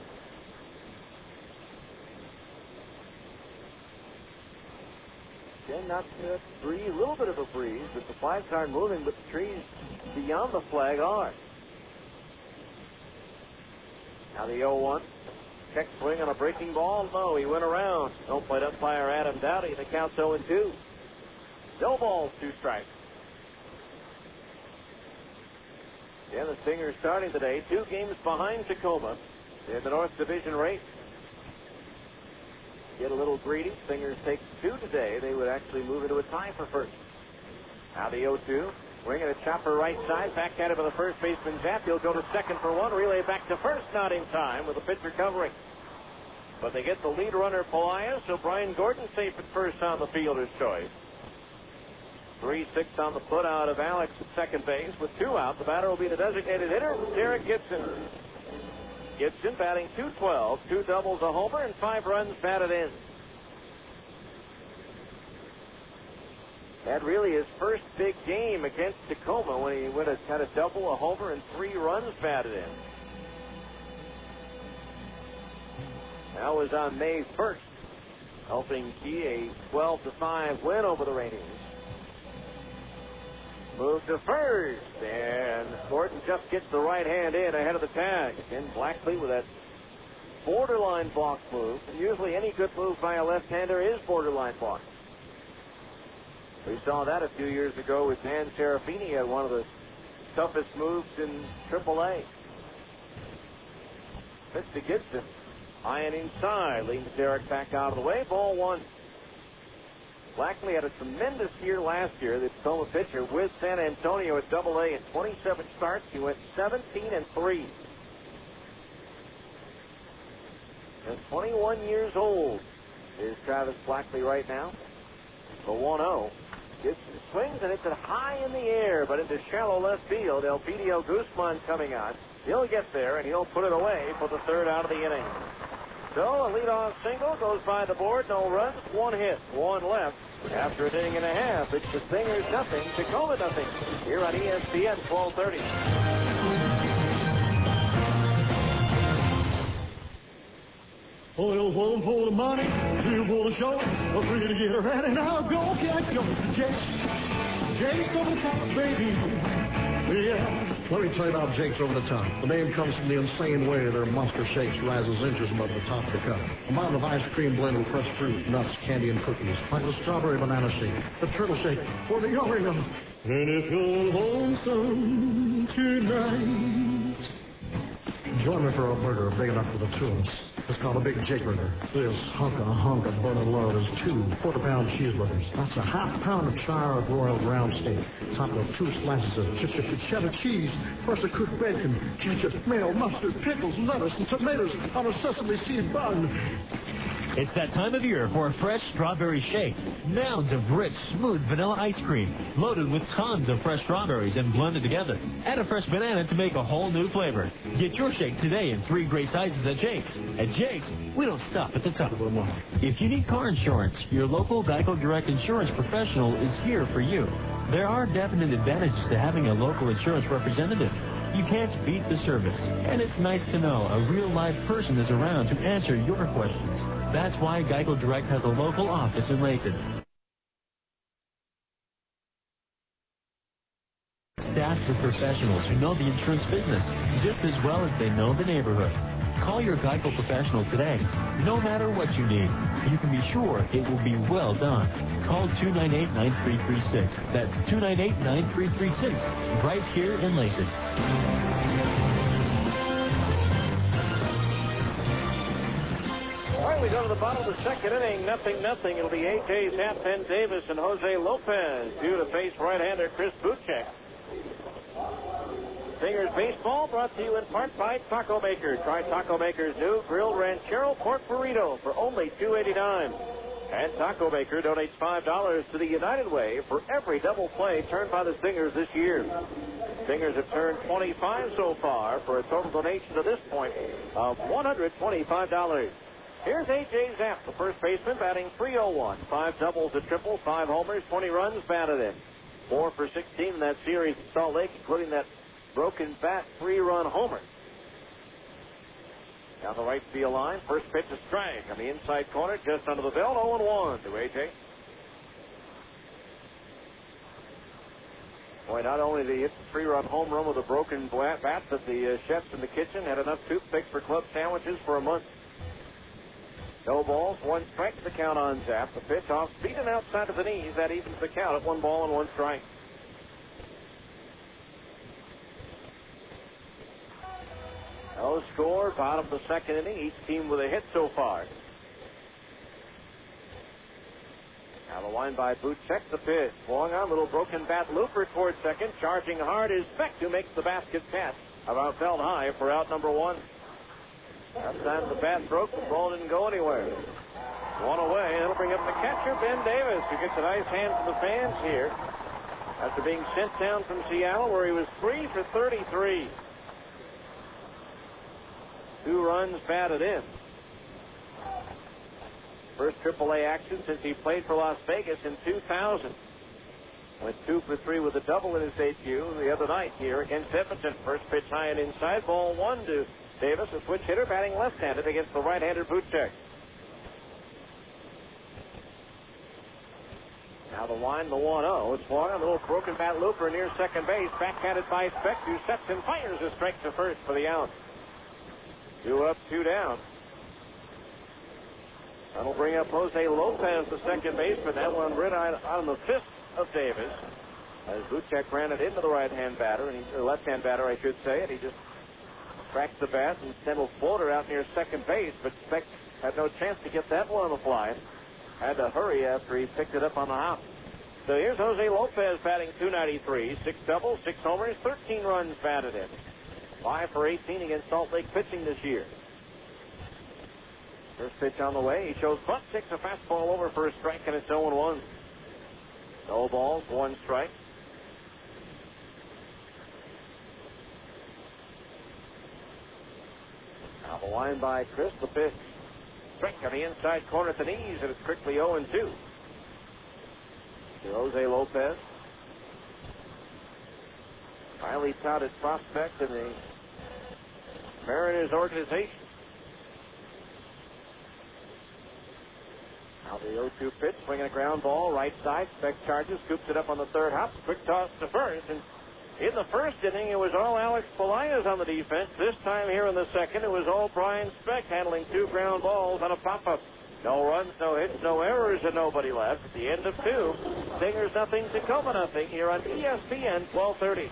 Again, not a breeze, a little bit of a breeze, but the flags aren't moving, but the trees beyond the flag are. Now the 0-1. Check swing on a breaking ball. No, he went around. Don't play umpire Adam Dowdy. The count's 0-2. No balls, 2 strikes. Yeah, the Stingers starting today 2 games behind Tacoma in the North Division race. Get a little greedy. Stingers take 2 today. They would actually move into a tie for first. Now the 0-2. Bringing a chopper right side. Back at it by the first baseman Zapp. He'll go to second for 1. Relay back to first. Not in time with the pitcher covering. But they get the lead runner Pelaez, so Brian Gordon safe at first on the fielder's choice. 3-6 on the put out of Alex at second base. With 2 out, the batter will be the designated hitter, Derek Gibson. Gibson batting .212, 2 doubles, a homer, and 5 runs batted in. Had really his first big game against Tacoma when he had a double, a homer, and 3 runs batted in. That was on May 1st, helping key a 12-5 win over the Rainiers. Move to first, and Gordon just gets the right hand in ahead of the tag. Again, Blackley with that borderline block move. And usually any good move by a left-hander is borderline block. We saw that a few years ago with Dan Serafini at one of the toughest moves in AAA. Pitch to Gibson. High and inside, leads Derek back out of the way. Ball 1. Blackley had a tremendous year last year, the Tacoma pitcher, with San Antonio at AA. In 27 starts, he went 17-3. Just 21 years old is Travis Blackley right now. The 1-0. Gibson swings and it's it high in the air, but into shallow left field. Elpidio Guzman coming on. He'll get there and he'll put it away for the 3rd out of the inning. So a leadoff single goes by the board. No runs, 1 hit, 1 left. After an inning and a half, it's the Stingers nothing, Tacoma nothing. Here on ESPN 1230. Oil for the money, 2 for the show. I'm free to get ready now. Go catch go to Jake's over the top, baby. Yeah. Let me tell you about Jake's Over the Top. The name comes from the insane way their monster shakes rises inches above the top of the cup. A mountain of ice cream blended with fresh fruit, nuts, candy, and cookies. Like the strawberry banana shake, the turtle shake, or the Oreo. And if you're lonesome tonight, join me for a burger big enough for the 2 of us. It's called a Big Jake Burger. This hunk of burning love is 2 quarter-pound cheeseburgers. That's a half-pound of char-broiled round steak, topped with 2 slices of cheddar cheese, freshly cooked bacon, ketchup, mayo, mustard, pickles, lettuce, and tomatoes on a sesame seed bun. It's that time of year for a fresh strawberry shake. Mounds of rich, smooth vanilla ice cream, loaded with tons of fresh strawberries and blended together. Add a fresh banana to make a whole new flavor. Get your shake today in 3 great sizes at Jake's. At Jake's, we don't stop at the top. If you need car insurance, your local Geico Direct insurance professional is here for you. There are definite advantages to having a local insurance representative. You can't beat the service, and it's nice to know a real live person is around to answer your questions. That's why Geico Direct has a local office in Layton. Staffed with professionals who know the insurance business just as well as they know the neighborhood. Call your Geico professional today. No matter what you need, you can be sure it will be well done. Call 298-9336. That's 298-9336. Right here in Layton. All right, we go to the bottom of the second inning. 0-0. It'll be A.J. Zapp, Ben Davis, and Jose Lopez due to face right-hander Chris Bootcheck. Singers Baseball brought to you in part by Taco Maker. Try Taco Maker's new grilled ranchero pork burrito for only $2.89. And Taco Maker donates $5 to the United Way for every double play turned by the Singers this year. Singers have turned 25 so far for a total donation to this point of $125. Here's A.J. Zapp, the first baseman, batting .301. 5 doubles, a triple, 5 homers, 20 runs batted in. 4 for 16 in that series at Salt Lake, including that broken bat 3-run homer. Down the right field line, first pitch a strike on the inside corner, just under the belt, 0-1 to A.J. Boy, not only did he hit the 3-run home run with a broken bat, but the chefs in the kitchen had enough toothpicks for club sandwiches for a month. No balls, 1 strike, the count on Zapp. The pitch off speed and outside of the knees. That evens the count at 1 ball and 1 strike. No score, bottom of the second inning. Each team with a hit so far. Now the line by Bootcheck, the pitch. Swung on, little broken bat looper towards second. Charging hard is Beck, who makes the basket catch. About felt high for out number 1. That time the bat broke, the ball didn't go anywhere. 1 away, and it'll bring up the catcher, Ben Davis, who gets a nice hand from the fans here after being sent down from Seattle, where he was 3 for 33. 2 runs batted in. First AAA action since he played for Las Vegas in 2000. Went 2 for 3 with a double in his debut the other night here against Edmonton. First pitch high and inside, ball 1 to Davis, a switch hitter, batting left-handed against the right-handed Bootcheck. Now the line, the 1-0. It's swung on a little broken bat looper near second base. Backhanded by Speck, who steps and fires a strike to first for the out. 2 up, 2 down. That'll bring up Jose Lopez, the second baseman. That one right on the fist of Davis. As Bootcheck ran it into the right-hand batter, or left-hand batter, I should say, and he just cracked the bat and sent a floater out near second base, but Speck had no chance to get that one on the fly. Had to hurry after he picked it up on the hop. So here's Jose Lopez batting .293, 6 doubles, 6 homers, 13 runs batted in. 5 for 18 against Salt Lake pitching this year. First pitch on the way. He shows butt, takes a fastball over for a strike, and it's 0-1. No balls, 1 strike. Now the line by Chris, the pitch. Strike on the inside corner at the knees, and it's quickly 0-2. To Jose Lopez. Highly touted prospect in the Mariners organization. Now the 0-2 pitch, swinging a ground ball, right side. Speck charges, scoops it up on the third hop. Quick toss to first. And in the first inning, it was all Alex Polias on the defense. This time here in the second, it was all Brian Speck handling 2 ground balls on a pop-up. No runs, no hits, no errors, and nobody left. At the end of 2, Stingers nothing, Tacoma nothing here on ESPN 1230.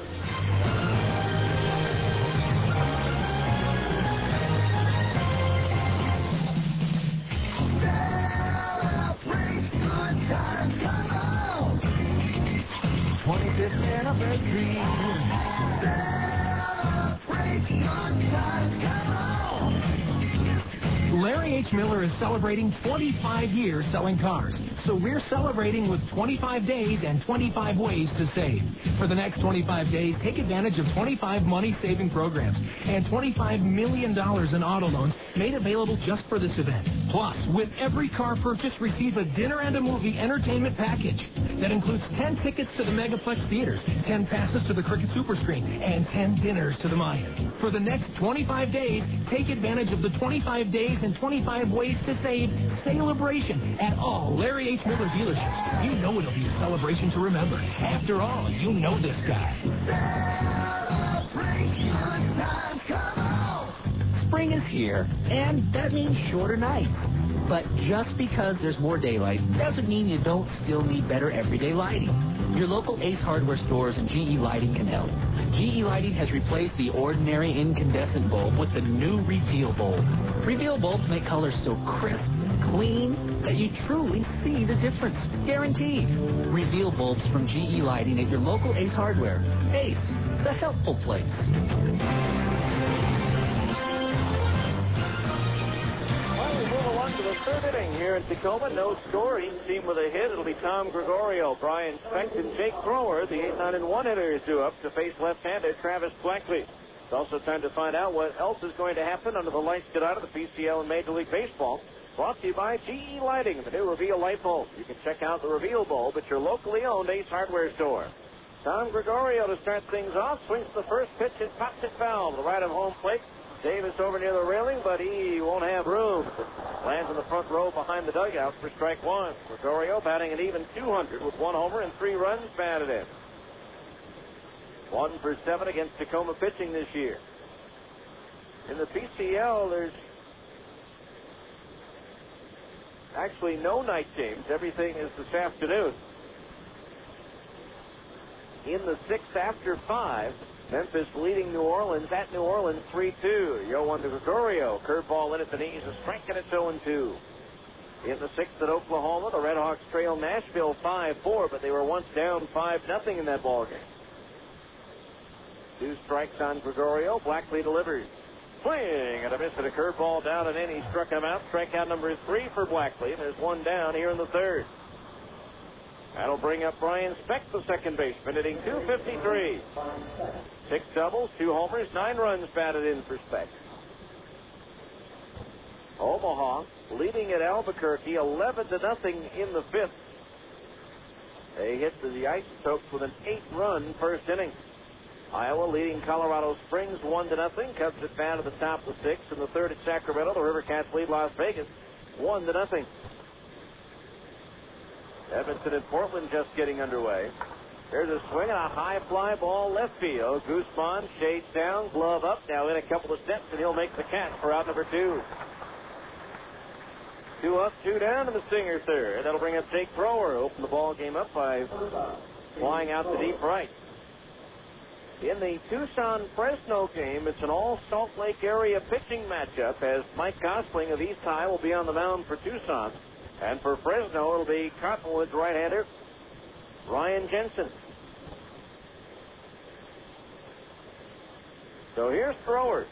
Anniversary. Celebrate good times, come on. Larry H. Miller is celebrating 25 years selling cars. So we're celebrating with 25 days and 25 ways to save. For the next 25 days, take advantage of 25 money-saving programs and $25 million in auto loans made available just for this event. Plus, with every car purchase, receive a dinner and a movie entertainment package. that includes 10 tickets to the Megaplex Theaters, 10 passes to the Cricket Super Screen, and 10 dinners to the Mayan. For the next 25 days, take advantage of the 25 days and 25 ways to save celebration at all Larry H. Miller dealerships. You know it'll be a celebration to remember. After all, you know this guy. Spring is here, and that means shorter nights. But just because there's more daylight doesn't mean you don't still need better everyday lighting. Your local Ace Hardware stores and GE Lighting can help. GE Lighting has replaced the ordinary incandescent bulb with the new Reveal bulb. Reveal bulbs make colors so crisp and clean that you truly see the difference. Guaranteed. Reveal bulbs from GE Lighting at your local Ace Hardware. Ace, the helpful place. To the third inning here in Tacoma. No score. Each team with a hit. It'll be Tom Gregorio, Brian Specht, and Jake Thrower. The 8-9-1 hitter is due up to face left-hander Travis Blackley. It's also time to find out what else is going to happen under the lights get out of the PCL and Major League Baseball. Brought to you by GE Lighting, the new Reveal light bulb. You can check out the Reveal bulb at your locally owned Ace Hardware store. Tom Gregorio to start things off. Swings the first pitch and pops it foul to the right of home plate. Davis over near the railing, but he won't have room. Lands in the front row behind the dugout for strike one. Gregorio batting an even 200 with 1 homer and 3 runs batted in. 1 for 7 against Tacoma pitching this year. In the PCL, there's actually no night games. Everything is this afternoon. In the 6th after 5, Memphis leading New Orleans at New Orleans 3-2. Yohan to Gregorio. Curveball in at the knees. A strike, and it's 0-2. In the 6th at Oklahoma, the Red Hawks trail Nashville 5-4, but they were once down 5-0 in that ballgame. 2 strikes on Gregorio. Blackley delivers. Swing and a miss at a curveball down and in. He struck him out. Strikeout number 3 for Blackley, and there's 1 down here in the 3rd. That'll bring up Brian Specht, the second baseman, hitting .253. 6 doubles, 2 homers, 9 runs batted in for Specht. Omaha leading at Albuquerque 11-0 in the 5th. They hit the Isotopes with an 8-run first inning. Iowa leading Colorado Springs 1-0. Cubs advance to the top of the 6th. In the 3rd at Sacramento, the Rivercats lead Las Vegas 1-0. Edmonton and Portland just getting underway. There's a swing and a high fly ball left field. Guzman shades down, glove up, now in a couple of steps, and he'll make the catch for out number 2. 2 up, 2 down to the Stinger third. That'll bring up Jake Thrower. Open the ball game up by flying out to deep right. In the Tucson-Fresno game, it's an all-Salt Lake area pitching matchup as Mike Gosling of East High will be on the mound for Tucson. And for Fresno, it'll be Cottonwood's right-hander, Ryan Jensen. So here's Thrower.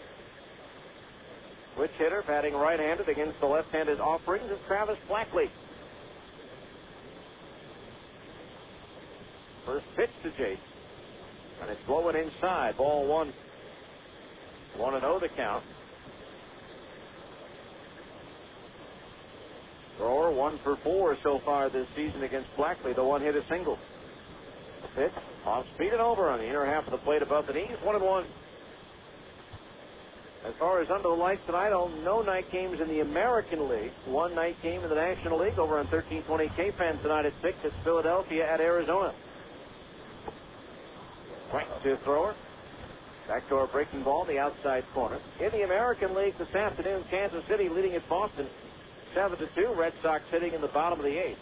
Switch hitter, batting right-handed against the left-handed offerings of Travis Blackley. First pitch to Jake. And it's blowing inside. Ball 1. 1-0 the count. Thrower 1 for 4 so far this season against Blackley. The one hit a single. The pitch off speed and over on the inner half of the plate above the knees. 1-1. As far as under the lights tonight, no night games in the American League. 1 night game in the National League over on 1320 KFAN tonight at 6. It's Philadelphia at Arizona. Right to Thrower. Backdoor breaking ball in the outside corner. In the American League this afternoon, Kansas City leading at Boston 7-2. Red Sox hitting in the bottom of the 8th.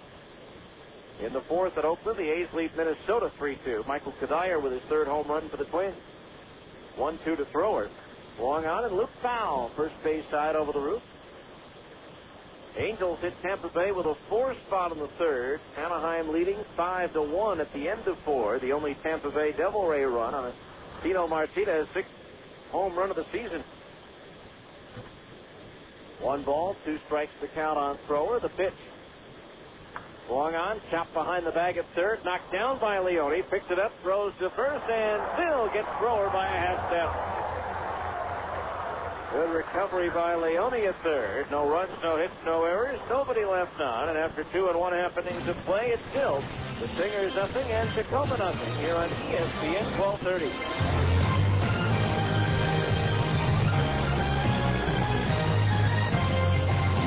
In the 4th at Oakland, the A's lead Minnesota 3-2. Michael Kadire with his 3rd home run for the Twins. 1-2 to Thrower. Long on and Luke foul. First base side over the roof. Angels hit Tampa Bay with a 4 spot in the 3rd. Anaheim leading 5-1 at the end of 4. The only Tampa Bay Devil Ray run on a Tino Martinez 6th home run of the season. 1 ball, 2 strikes to count on Thrower. The pitch. Long on, chopped behind the bag at 3rd. Knocked down by Leone. Picks it up, throws to 1st, and still gets Thrower by a half step. Good recovery by Leone at third. No runs, no hits, no errors. Nobody left on. And after 2 1/2 innings of play, it's still the Stingers nothing and Tacoma nothing here on ESPN 1230.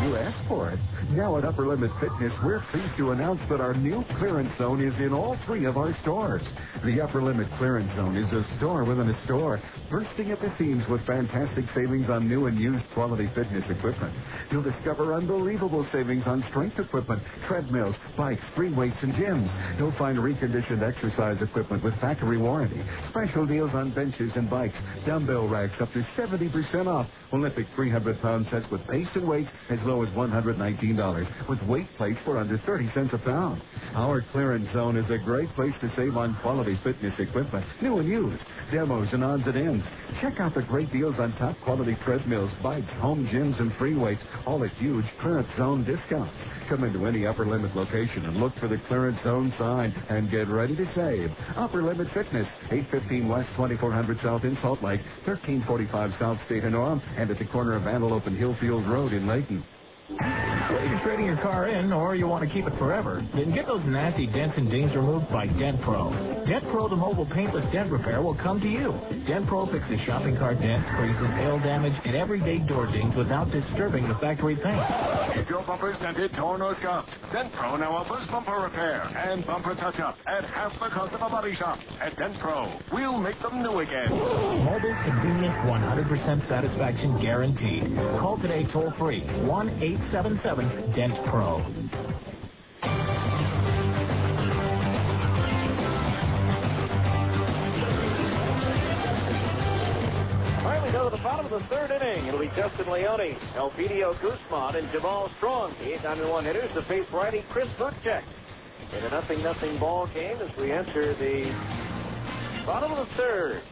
You asked for it. Now at Upper Limit Fitness, we're pleased to announce that our new clearance zone is in all 3 of our stores. The Upper Limit Clearance Zone is a store within a store, bursting at the seams with fantastic savings on new and used quality fitness equipment. You'll discover unbelievable savings on strength equipment, treadmills, bikes, free weights, and gyms. You'll find reconditioned exercise equipment with factory warranty, special deals on benches and bikes, dumbbell racks up to 70% off, Olympic 300-pound sets with base and weights as low as $119. With weight plates for under 30 cents a pound. Our clearance zone is a great place to save on quality fitness equipment, new and used, demos and odds and ends. Check out the great deals on top quality treadmills, bikes, home gyms, and free weights, all at huge clearance zone discounts. Come into any Upper Limit location and look for the clearance zone sign and get ready to save. Upper Limit Fitness, 815 West 2400 South in Salt Lake, 1345 South State and Orem, and at the corner of Antelope and Hillfield Road in Layton. Whether you're trading your car in or you want to keep it forever, then get those nasty dents and dings removed by Dent Pro. Dent Pro, the mobile paintless dent repair, will come to you. Dent Pro fixes shopping cart dents, creases, hail damage, and everyday door dings without disturbing the factory paint. If your bumper's dented, torn, or scuffed, Dent Pro now offers bumper repair and bumper touch-up at half the cost of a body shop. At Dent Pro, we'll make them new again. Mobile, convenient, 100% satisfaction guaranteed. Call today toll-free, 1-877-DENT-PRO. All right, we go to the bottom of the third inning. It'll be Justin Leone, Elpidio Guzman, and Jamal Strong, the 8-9-1 hitters, to face righty Chris Bootcheck in a 0-0 ball game as we enter the bottom of the third.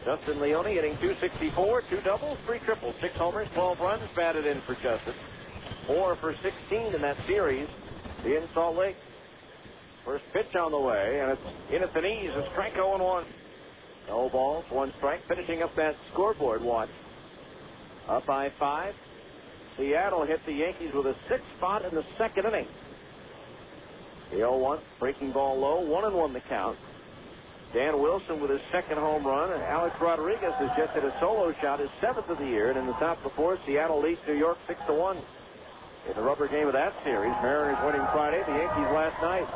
Justin Leone hitting .264, 2 doubles, 3 triples, 6 homers, 12 runs batted in for Justin. 4 for 16 in that series in Salt Lake. First pitch on the way, and it's in at the knees. A strike 0-1. No balls, 1 strike. Finishing up that scoreboard watch. Up by 5. Seattle hit the Yankees with a 6th spot in the second inning. The 0-1, breaking ball low, 1-1 the count. Dan Wilson with his 2nd home run, and Alex Rodriguez has just hit a solo shot, his 7th of the year, and in the top of the 4th, Seattle leads New York 6-1. In the rubber game of that series, Mariners winning Friday, the Yankees last night.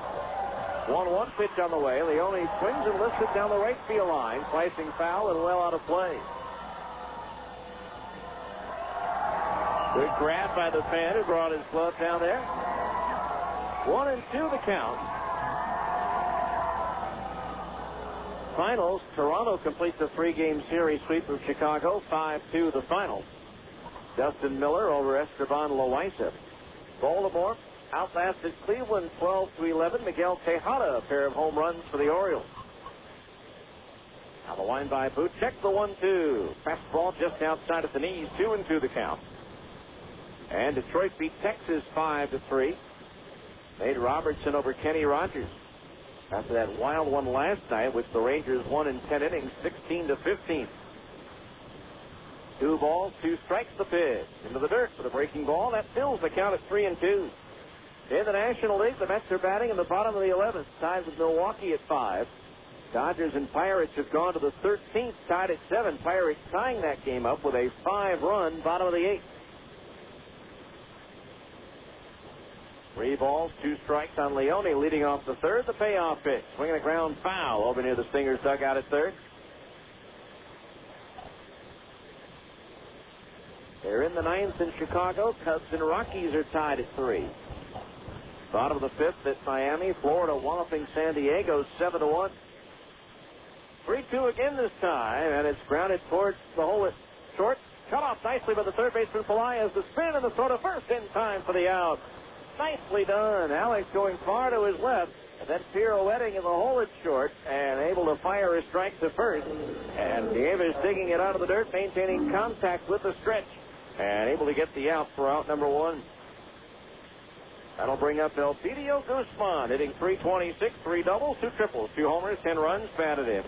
1-1 pitch on the way. Leone swings and lifts it down the right field line, slicing foul and well out of play. Good grab by the fan who brought his glove down there. 1-2 the count. Finals, Toronto completes a 3-game series sweep of Chicago, 5-2 the final. Justin Miller over Esteban Loaiza. Baltimore outlasted Cleveland 12-11. Miguel Tejada, a pair of home runs for the Orioles. Now the line by Bootcheck, the 1-2. Fastball just outside at the knees, 2-2 the count. And Detroit beat Texas 5-3. Nate Robertson over Kenny Rogers. After that wild one last night, which the Rangers won in 10 innings, 16-15. 2 balls, 2 strikes, the pitch. Into the dirt for the breaking ball. That fills the count at 3-2. In the National League, the Mets are batting in the bottom of the 11th, tied with Milwaukee at 5. Dodgers and Pirates have gone to the 13th, tied at 7. Pirates tying that game up with a 5-run bottom of the 8th. 3 balls, 2 strikes on Leone, leading off the third. The payoff pitch, swinging a ground foul over near the Stingers' dugout at third. They're in the 9th in Chicago. Cubs and Rockies are tied at 3. Bottom of the 5th at Miami. Florida walloping San Diego 7-1. 3-2 again this time, and it's grounded towards the hole at short. Cut off nicely by the third baseman Pelaez. The spin and the throw to first in time for the out. Nicely done. Alex going far to his left, and then pirouetting in the hole at short, and able to fire a strike to first. And Davis digging it out of the dirt, maintaining contact with the stretch, and able to get the out for out number 1. That'll bring up Elpidio Guzman, hitting .326, 3 doubles, 2 triples, 2 homers, 10 runs batted in.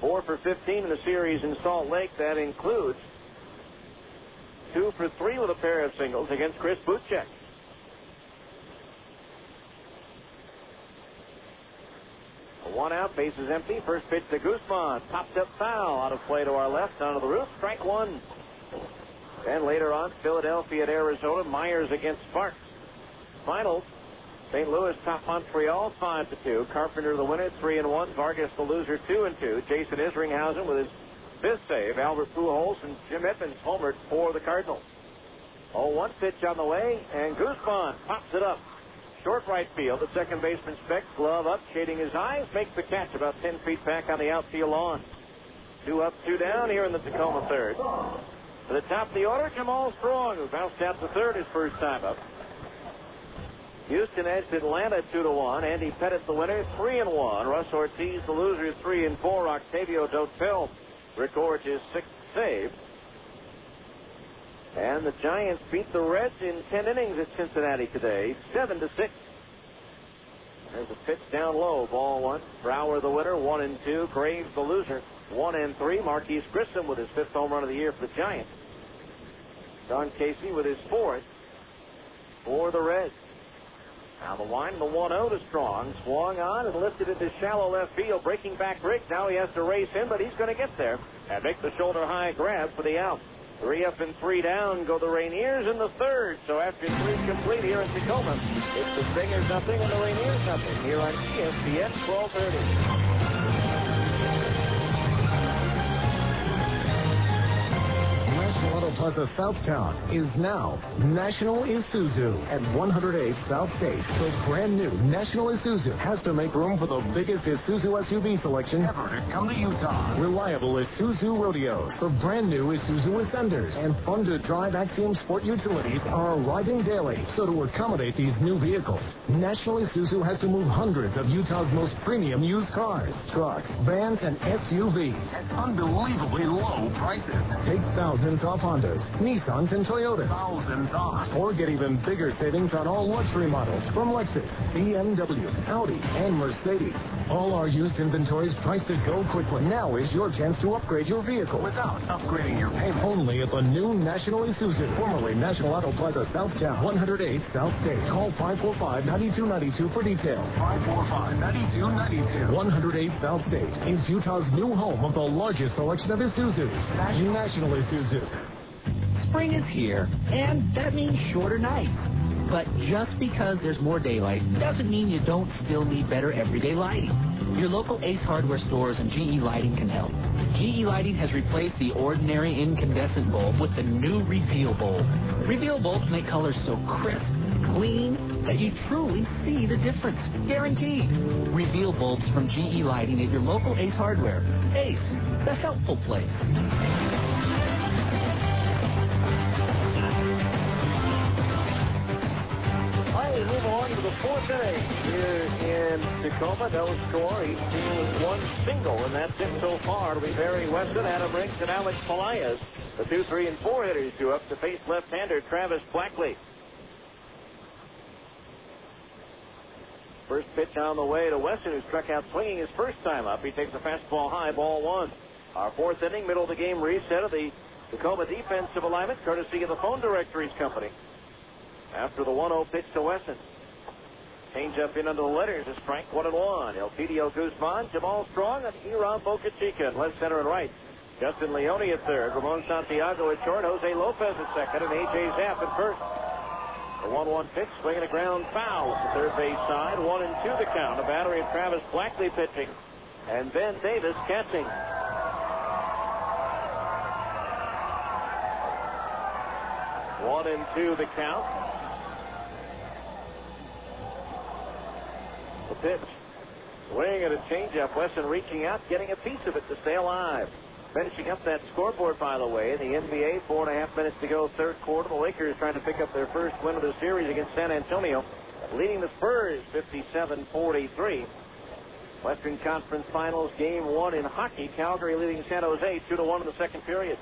4 for 15 in the series in Salt Lake. That includes 2 for 3 with a pair of singles against Chris Bootcheck. One out, bases empty. First pitch to Guzman. Popped up foul. Out of play to our left, onto the roof. Strike one. Then later on, Philadelphia at Arizona. Myers against Sparks. Finals, St. Louis top Montreal 5-2. Carpenter the winner 3-1. Vargas the loser 2-2. Jason Isringhausen with his 5th save. Albert Pujols and Jim Edmonds homered for the Cardinals. 0-1 pitch on the way, and Guzman pops it up. Short right field. The second baseman Speck, glove up, shading his eyes, makes the catch about 10 feet back on the outfield lawn. 2 up, 2 down here in the Tacoma third. To the top of the order, Jamal Strong, who bounced out to third his first time up. Houston edged Atlanta 2-1. Andy Pettit the winner 3-1. Russ Ortiz the loser 3-4. Octavio Dotel records his 6th save. And the Giants beat the Reds in 10 innings at Cincinnati today, 7-6. There's a pitch down low, ball 1. Brower the winner, 1-2. Graves the loser, 1-3. Marquise Grissom with his 5th home run of the year for the Giants. Don Casey with his 4th for the Reds. Now the line, the 1-0 to Strong. Swung on and lifted into shallow left field. Breaking back Rick. Now he has to race in, but he's going to get there and make the shoulder high grab for the out. 3 up and 3 down go the Rainiers in the third. So after 3 complete here in Tacoma, it's the Stingers nothing and the Rainiers nothing here on ESPN 1230. Auto Plaza Southtown is now National Isuzu at 108 South State. The brand new National Isuzu has to make room for the biggest Isuzu SUV selection ever to come to Utah. Reliable Isuzu Rodeos, the brand new Isuzu Ascenders, and fun-to-drive Axiom Sport utilities are arriving daily. So to accommodate these new vehicles, National Isuzu has to move hundreds of Utah's most premium used cars, trucks, vans, and SUVs at unbelievably low prices. Take thousands off Hondas, Nissans, and Toyotas. Thousands off. Or get even bigger savings on all luxury models from Lexus, BMW, Audi, and Mercedes. All our used inventories priced to go quickly. Now is your chance to upgrade your vehicle without upgrading your payment. Only at the new National Isuzu, formerly National Auto Plaza Southtown, 108 South State. Call 545-9292 for details. 545-9292. 108 South State is Utah's new home of the largest selection of Isuzus. National Isuzu. Spring is here, and that means shorter nights. But just because there's more daylight doesn't mean you don't still need better everyday lighting. Your local Ace Hardware stores and GE Lighting can help. GE Lighting has replaced the ordinary incandescent bulb with the new Reveal bulb. Reveal bulbs make colors so crisp, clean, that you truly see the difference. Guaranteed. Reveal bulbs from GE Lighting at your local Ace Hardware. Ace, the helpful place. We move on to the 4th inning here in Tacoma. No score. Each team with 1 single, and that's it so far. It'll be Barry Weston, Adam Rinks, and Alex Pelaez. The 2, 3, and 4 hitters due up to face left-hander Travis Blackley. First pitch on the way to Weston, who struck out swinging his first time up. He takes a fastball high, ball 1. Our 4th inning, middle of the game reset of the Tacoma defensive alignment, courtesy of the Phone Directories Company. After the 1-0 pitch to Wesson. Change up in under the letters. A strike, 1-1. Elpidio Guzman, Jamal Strong, and Iran Boca Chica in left, center, and right. Justin Leone at third. Ramon Santiago at short. Jose Lopez at second. And A.J. Zapp at first. The 1-1 pitch, swinging a ground foul at the third base side. 1-2 the count. A battery of Travis Blackley pitching. And Ben Davis catching. 1-2 the count. The pitch. Swing and a changeup. Wesson reaching out, getting a piece of it to stay alive. Finishing up that scoreboard, by the way, in the NBA, 4.5 minutes to go, third quarter. The Lakers trying to pick up their first win of the series against San Antonio, leading the Spurs 57-43. Western Conference Finals, Game 1 in hockey. Calgary leading San Jose 2-1 in the second period.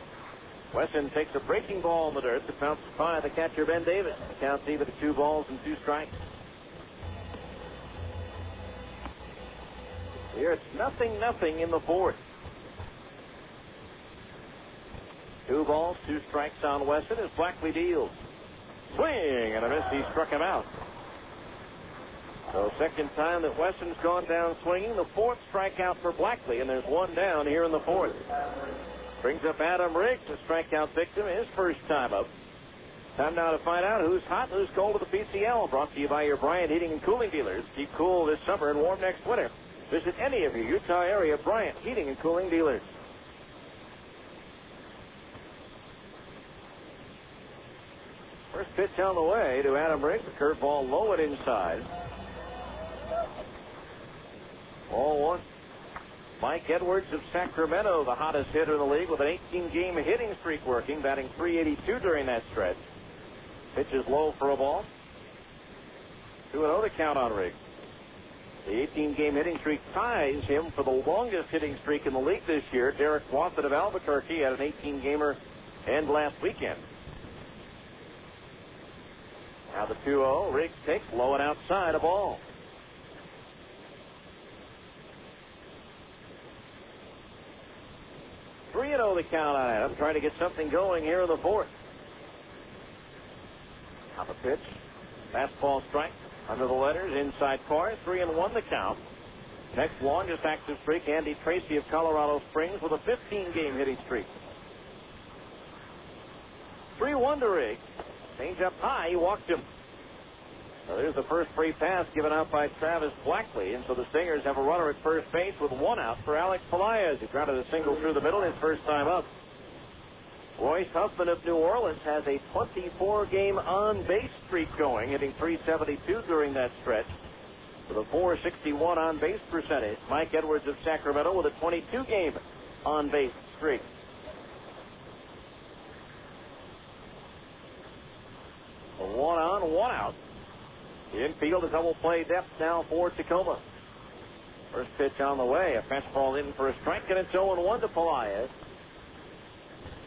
Wesson takes a breaking ball in the dirt that bounces by the catcher, Ben Davis. The count's even at 2 balls and 2 strikes. Here it's 0-0 in the 4th. 2 balls, 2 strikes on Weston as Blackley deals. Swing and a miss. He struck him out. So second time that Weston's gone down swinging. The 4th strikeout for Blackley, and there's 1 down here in the 4th. Brings up Adam Riggs, a strikeout victim, his first time up. Time now to find out who's hot and who's cold of the PCL. Brought to you by your Bryant Heating and Cooling dealers. Keep cool this summer and warm next winter. Visit any of your Utah area Bryant Heating and Cooling dealers. First pitch on the way to Adam Riggs. The curveball low and inside. Ball 1. Mike Edwards of Sacramento, the hottest hitter in the league with an 18-game hitting streak working, batting .382 during that stretch. Pitch is low for a ball. 2-0 to count on Riggs. The 18-game hitting streak ties him for the longest hitting streak in the league this year. Derek Watson of Albuquerque had an 18-gamer end last weekend. Now the 2-0. Riggs takes low and outside a ball. 3-0 the count on Adam, trying to get something going here in the 4th. On the pitch, fastball strike under the letters, inside corner, 3-1 the count. Next longest active streak, Andy Tracy of Colorado Springs with a 15-game hitting streak. 3-1 to Riggs. Change up high, he walked him. Now there's the first free pass given out by Travis Blackley, and so the Stingers have a runner at first base with 1 out for Alex Pelaez, who grounded a single through the middle his first time up. Royce Huffman of New Orleans has a 24-game on-base streak going, hitting .372 during that stretch with a .461 on-base percentage. Mike Edwards of Sacramento with a 22-game on-base streak. A 1 on, 1 out. The infield, a double play depth now for Tacoma. First pitch on the way. A fastball in for a strike, and it's 0-1 to Pelaez.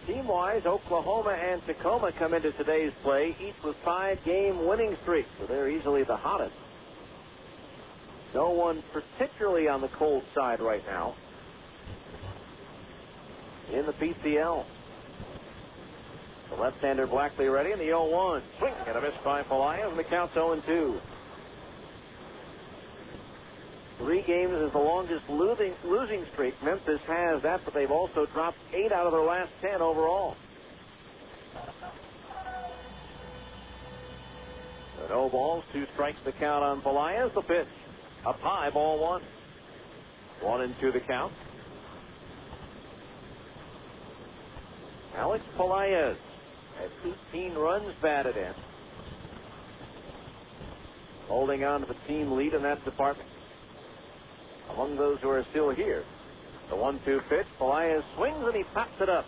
Team-wise, Oklahoma and Tacoma come into today's play, each with 5-game winning streaks, so they're easily the hottest. No one particularly on the cold side right now in the PCL. The left-hander Blackley ready, and the 0-1. Swing and a miss by Pelaez, and the count's 0-2. 3 games is the longest losing streak Memphis has that, but they've also dropped 8 out of their last 10 overall. So no balls, 2 strikes the count on Pelaez. The pitch up high, ball 1. 1-2 the count. Alex Pelaez has 18 runs batted in, holding on to the team lead in that department. Among those who are still here, the 1-2 pitch, Pelaez swings and he pops it up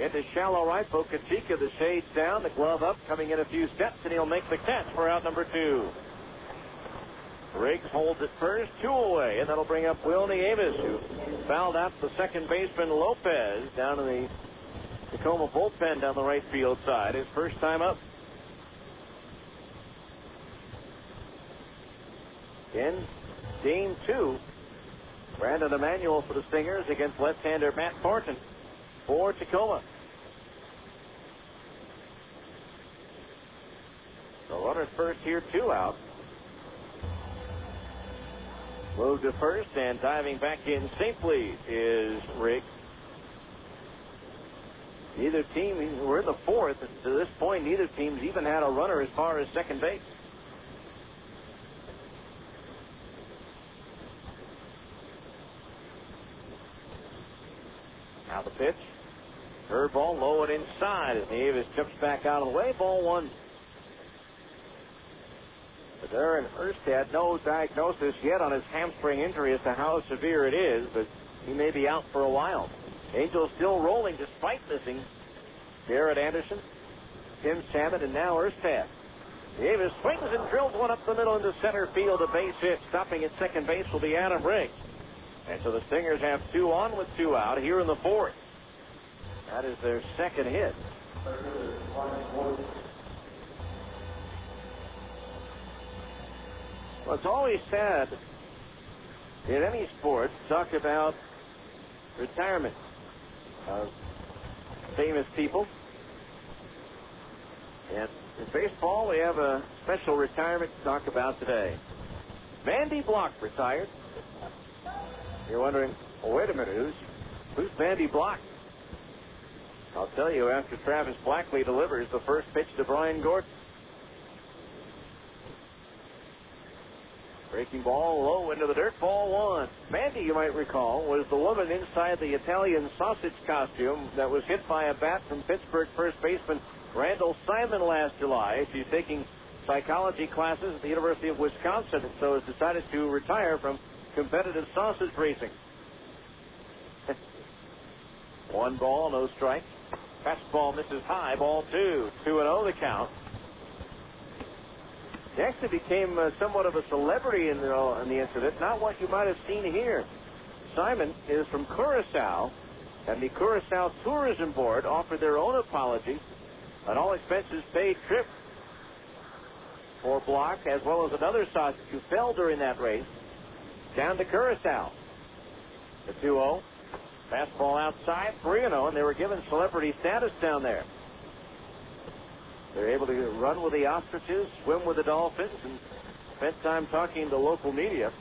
into shallow right. Bootcheck, the shades down, the glove up, coming in a few steps, and he'll make the catch for out number 2. Riggs holds it first, 2 away, and that'll bring up Wilnie Avis, who fouled out the second baseman Lopez down in the Tacoma bullpen down the right field side. His first time up. In game 2, Brandon Emanuel for the Stingers against left-hander Matt Thornton for Tacoma. So runner at first here, 2 out. Moved to first, and diving back in safely is Riggs. Neither team, we're in the 4th. To this point, neither team's even had a runner as far as second base. Now the pitch. Curveball low and inside as Davis chips back out of the way. Ball 1. But Aaron Erstad, no diagnosis yet on his hamstring injury as to how severe it is, but he may be out for a while. Angels still rolling despite missing Garrett Anderson, Tim Salmon, and now Erstad. Davis swings and drills one up the middle into center field, a base hit. Stopping at second base will be Adam Riggs. And so the Stingers have 2 on with 2 out here in the 4th. That is their second hit. Well, it's always sad in any sport to talk about retirement. famous people. And in baseball, we have a special retirement to talk about today. Mandy Block retired. You're wondering, well, wait a minute, who's Mandy Block? I'll tell you after Travis Blackley delivers the first pitch to Brian Gordon. Breaking ball low into the dirt, ball one. Mandy, you might recall, was the woman inside the Italian sausage costume that was hit by a bat from Pittsburgh first baseman Randall Simon last July. She's taking psychology classes at the University of Wisconsin, and so has decided to retire from competitive sausage racing. 1 ball, no strike. Fastball misses high, ball 2. 2-0 the count. He actually became somewhat of a celebrity in the incident, not what you might have seen here. Simon is from Curacao, and the Curacao Tourism Board offered their own apology, an all-expenses-paid trip for Block, as well as another sausage who fell during that race, down to Curacao. The 2-0. Fastball outside, 3-0, and they were given celebrity status down there. They're able to run with the ostriches, swim with the dolphins, and spend time talking to local media.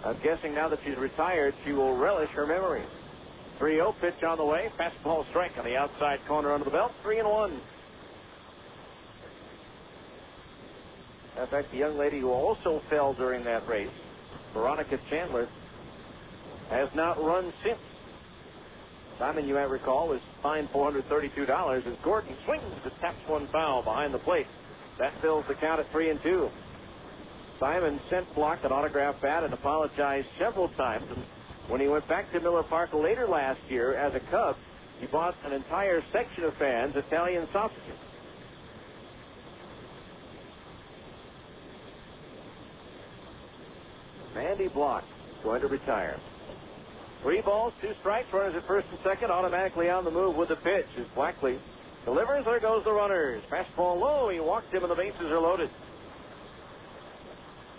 I'm guessing now that she's retired, she will relish her memories. 3-0 pitch on the way. Fastball strike on the outside corner under the belt. 3-1. In fact, the young lady who also fell during that race, Veronica Chandler, has not run since. Simon, you might recall, was fined $432 as Gordon swings and taps one foul behind the plate. That fills the count at 3-2. Simon sent Block an autographed bat and apologized several times. And when he went back to Miller Park later last year as a Cub, he bought an entire section of fans Italian sausages. Mandy Block going to retire. 3 balls, 2 strikes, runners at first and second, automatically on the move with the pitch as Blackley delivers. There goes the runners. Fastball low. He walked him, and the bases are loaded.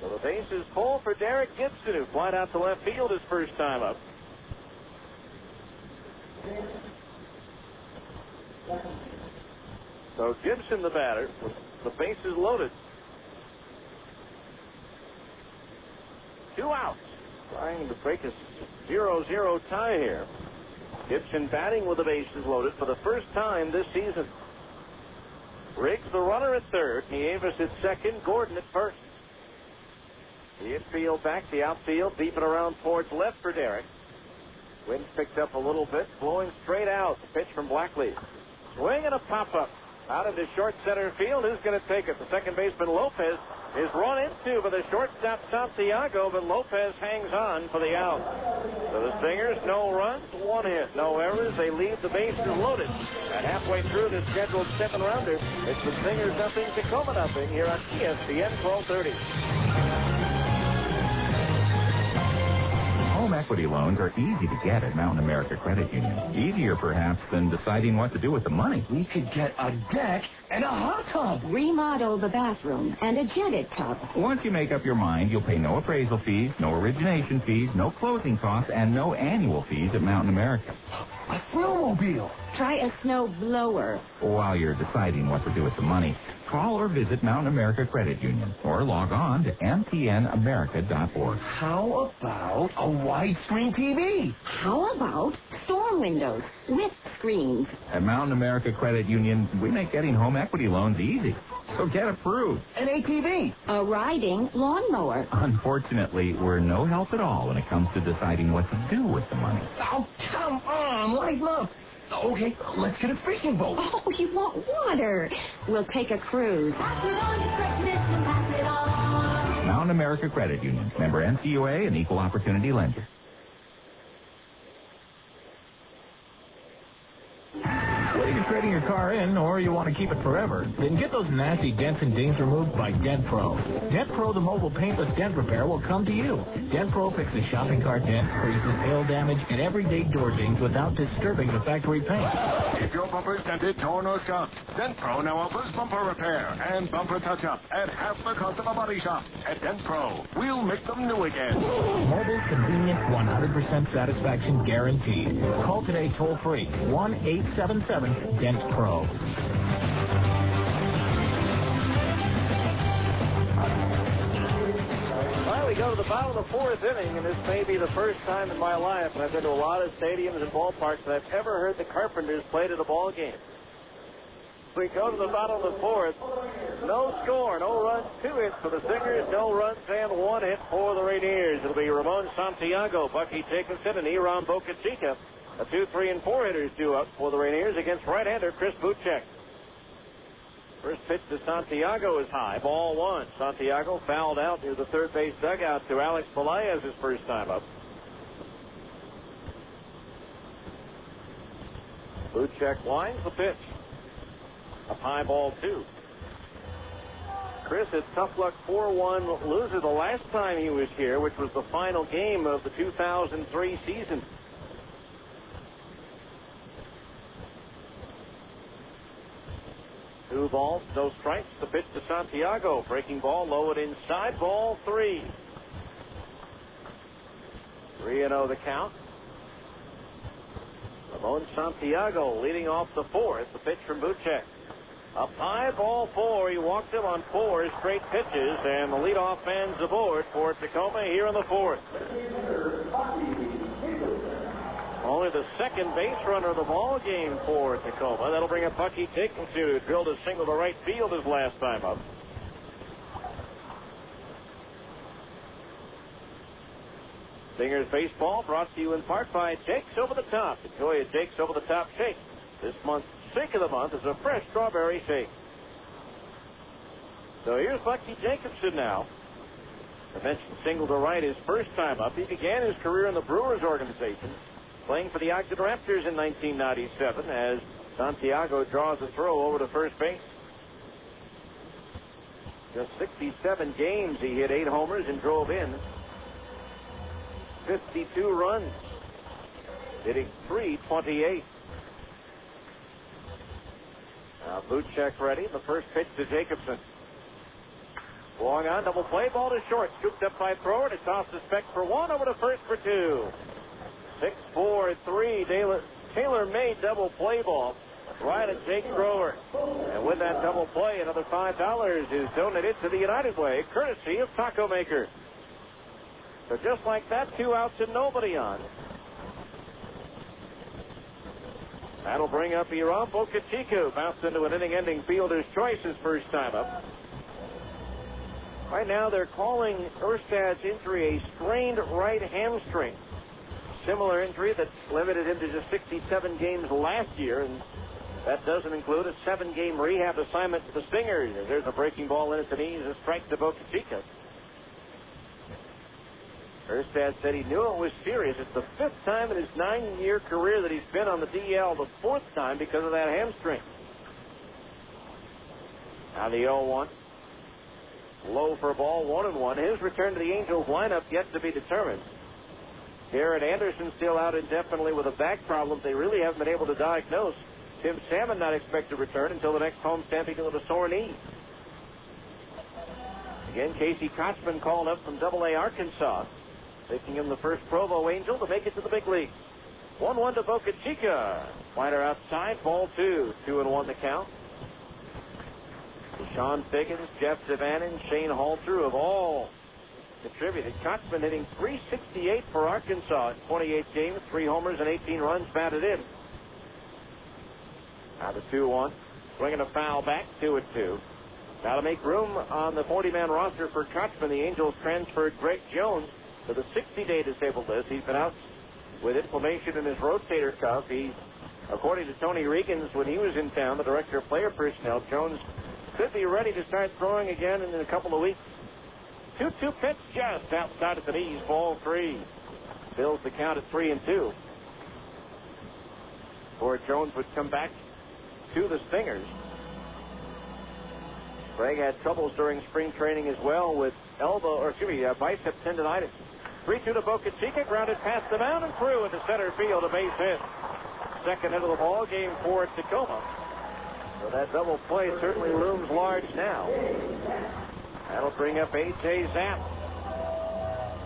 So the base is full for Derek Gibson, who flied out to left field his first time up. So Gibson, the batter, with the bases loaded. 2 outs. Trying to break a 0-0 tie here. Gibson batting with the bases loaded for the first time this season. Riggs, the runner, at third. Nieves at second. Gordon at first. The infield back, the outfield, beeping around towards left for Derek. Wind picked up a little bit, blowing straight out. The pitch from Blackley. Swing and a pop-up. Out into short center field. Who's going to take it? The second baseman, Lopez, is run into by the shortstop, Santiago, but Lopez hangs on for the out. So the Stingers, no runs, 1 hit, no errors. They leave the bases loaded. And halfway through the scheduled 7-rounder, it's the Stingers nothing, Tacoma nothing here on ESPN 1230. Home equity loans are easy to get at Mountain America Credit Union. Easier, perhaps, than deciding what to do with the money. We could get a deck and a hot tub. Remodel the bathroom and a jetted tub. Once you make up your mind, you'll pay no appraisal fees, no origination fees, no closing costs, and no annual fees at Mountain America. A snowmobile. Try a snow blower. While you're deciding what to do with the money, call or visit Mountain America Credit Union or log on to mtnamerica.org. How about a widescreen TV? How about storm windows with screens? At Mountain America Credit Union, we make getting home equity loans easy. So get approved. An ATV. A riding lawnmower. Unfortunately, we're no help at all when it comes to deciding what to do with the money. Oh, come on, lighten up. Okay, let's get a fishing boat. Oh, you want water? We'll take a cruise. Mountain America Credit Union, member NCUA, and equal opportunity lender. Whether you're trading your car in or you want to keep it forever, then get those nasty dents and dings removed by Dent Pro. Dent Pro, the mobile paintless dent repair, will come to you. Dent Pro fixes shopping cart dents, creases, hail damage, and everyday door dings without disturbing the factory paint. If your bumper's dented, torn, or scuffed, Dent Pro now offers bumper repair and bumper touch-up at half the cost of a body shop. At Dent Pro, we'll make them new again. Mobile, convenient, 100% satisfaction guaranteed. Call today toll-free, 1-877-DENT-PRO. Well, we go to the bottom of the fourth inning, and this may be the first time in my life, and I've been to a lot of stadiums and ballparks, that I've ever heard the Carpenters played at a ball game. We go to the bottom of the fourth. No score, no runs, 2 hits for the Stingers, no runs, and 1 hit for the Rainiers. It'll be Ramon Santiago, Bucky Jacobson, and Iran Bocachica. The 2, 3, and 4 hitters due up for the Rainiers against right-hander Chris Bootcheck. First pitch to Santiago is high, ball 1. Santiago fouled out near the third base dugout to Alex Pelaez his first time up. Bootcheck winds the pitch. Up high, ball 2. Chris had tough luck 4-1 loser the last time he was here, which was the final game of the 2003 season. Two balls, no strikes. The pitch to Santiago. Breaking ball, low and inside. Ball 3. 3-0 the count. Ramon Santiago leading off the fourth. The pitch from Bootcheck. Up high, ball 4. He walked him on 4 straight pitches, and the leadoff man's aboard for Tacoma here in the fourth. Only the second base runner of the ball game for Tacoma. That'll bring up Bucky Jacobson, who drilled a single to right field his last time up. Stingers baseball brought to you in part by Jake's Over the Top. Enjoy a Jake's Over the Top shake. This month's shake of the month is a fresh strawberry shake. So here's Bucky Jacobson now. I mentioned single to right his first time up. He began his career in the Brewers organization, playing for the Ogden Raptors in 1997 as Santiago draws a throw over to first base. Just 67 games, he hit 8 homers and drove in 52 runs, hitting .328. Now Bootcheck ready. The first pitch to Jacobson. Long on, double play, ball to short. Scooped up by Thrower to toss the spec for 1, over to first for 2. 6-4-3. Taylor-made double play ball right at Jake Thrower. And with that double play, another $5 is donated to the United Way, courtesy of Taco Maker. So just like that, 2 outs and nobody on. That'll bring up Iran Bocachica, bounced into an inning-ending fielder's choice his first time up. Right now, they're calling Erstad's injury a strained right hamstring. Similar injury that limited him to just 67 games last year, and that doesn't include a 7-game rehab assignment to the Stingers. There's a breaking ball in at the knees, a strike to Bocachica. Erstad said he knew it was serious. It's the 5th time in his 9-year career that he's been on the DL, the 4th time because of that hamstring. Now the 0-1. Low for a ball, 1-1. His return to the Angels lineup yet to be determined. Garrett Anderson still out indefinitely with a back problem they really haven't been able to diagnose. Tim Salmon not expected to return until the next home stamping with a sore knee. Again, Casey Kochman called up from AA Arkansas, making him the first Provo Angel to make it to the big leagues. 1-1 to Bocachica. Slider outside, ball 2. 2-1 the count. Sean Figgins, Jeff Zavanin, Shane Halter have all contributed. Kochman hitting .368 for Arkansas in 28 games, 3 homers and 18 runs batted in. Now the 2-1. Swinging a foul back, 2-2. Now to make room on the 40-man roster for Kochman, the Angels transferred Greg Jones to the 60-day disabled list. He's been out with inflammation in his rotator cuff. He, according to Tony Regans, when he was in town, the director of player personnel, Jones could be ready to start throwing again in a couple of weeks. 2-2 pitch just outside of the knees, ball 3. Bills the count at 3-2. Or Jones would come back to the Stingers. Craig had troubles during spring training as well with bicep tendonitis. 3-2 to Boca Chica, grounded past the mound and through into center field, a base hit. Second hit of the ball game for Tacoma. So that double play certainly looms large now. That'll bring up A.J. Zapp.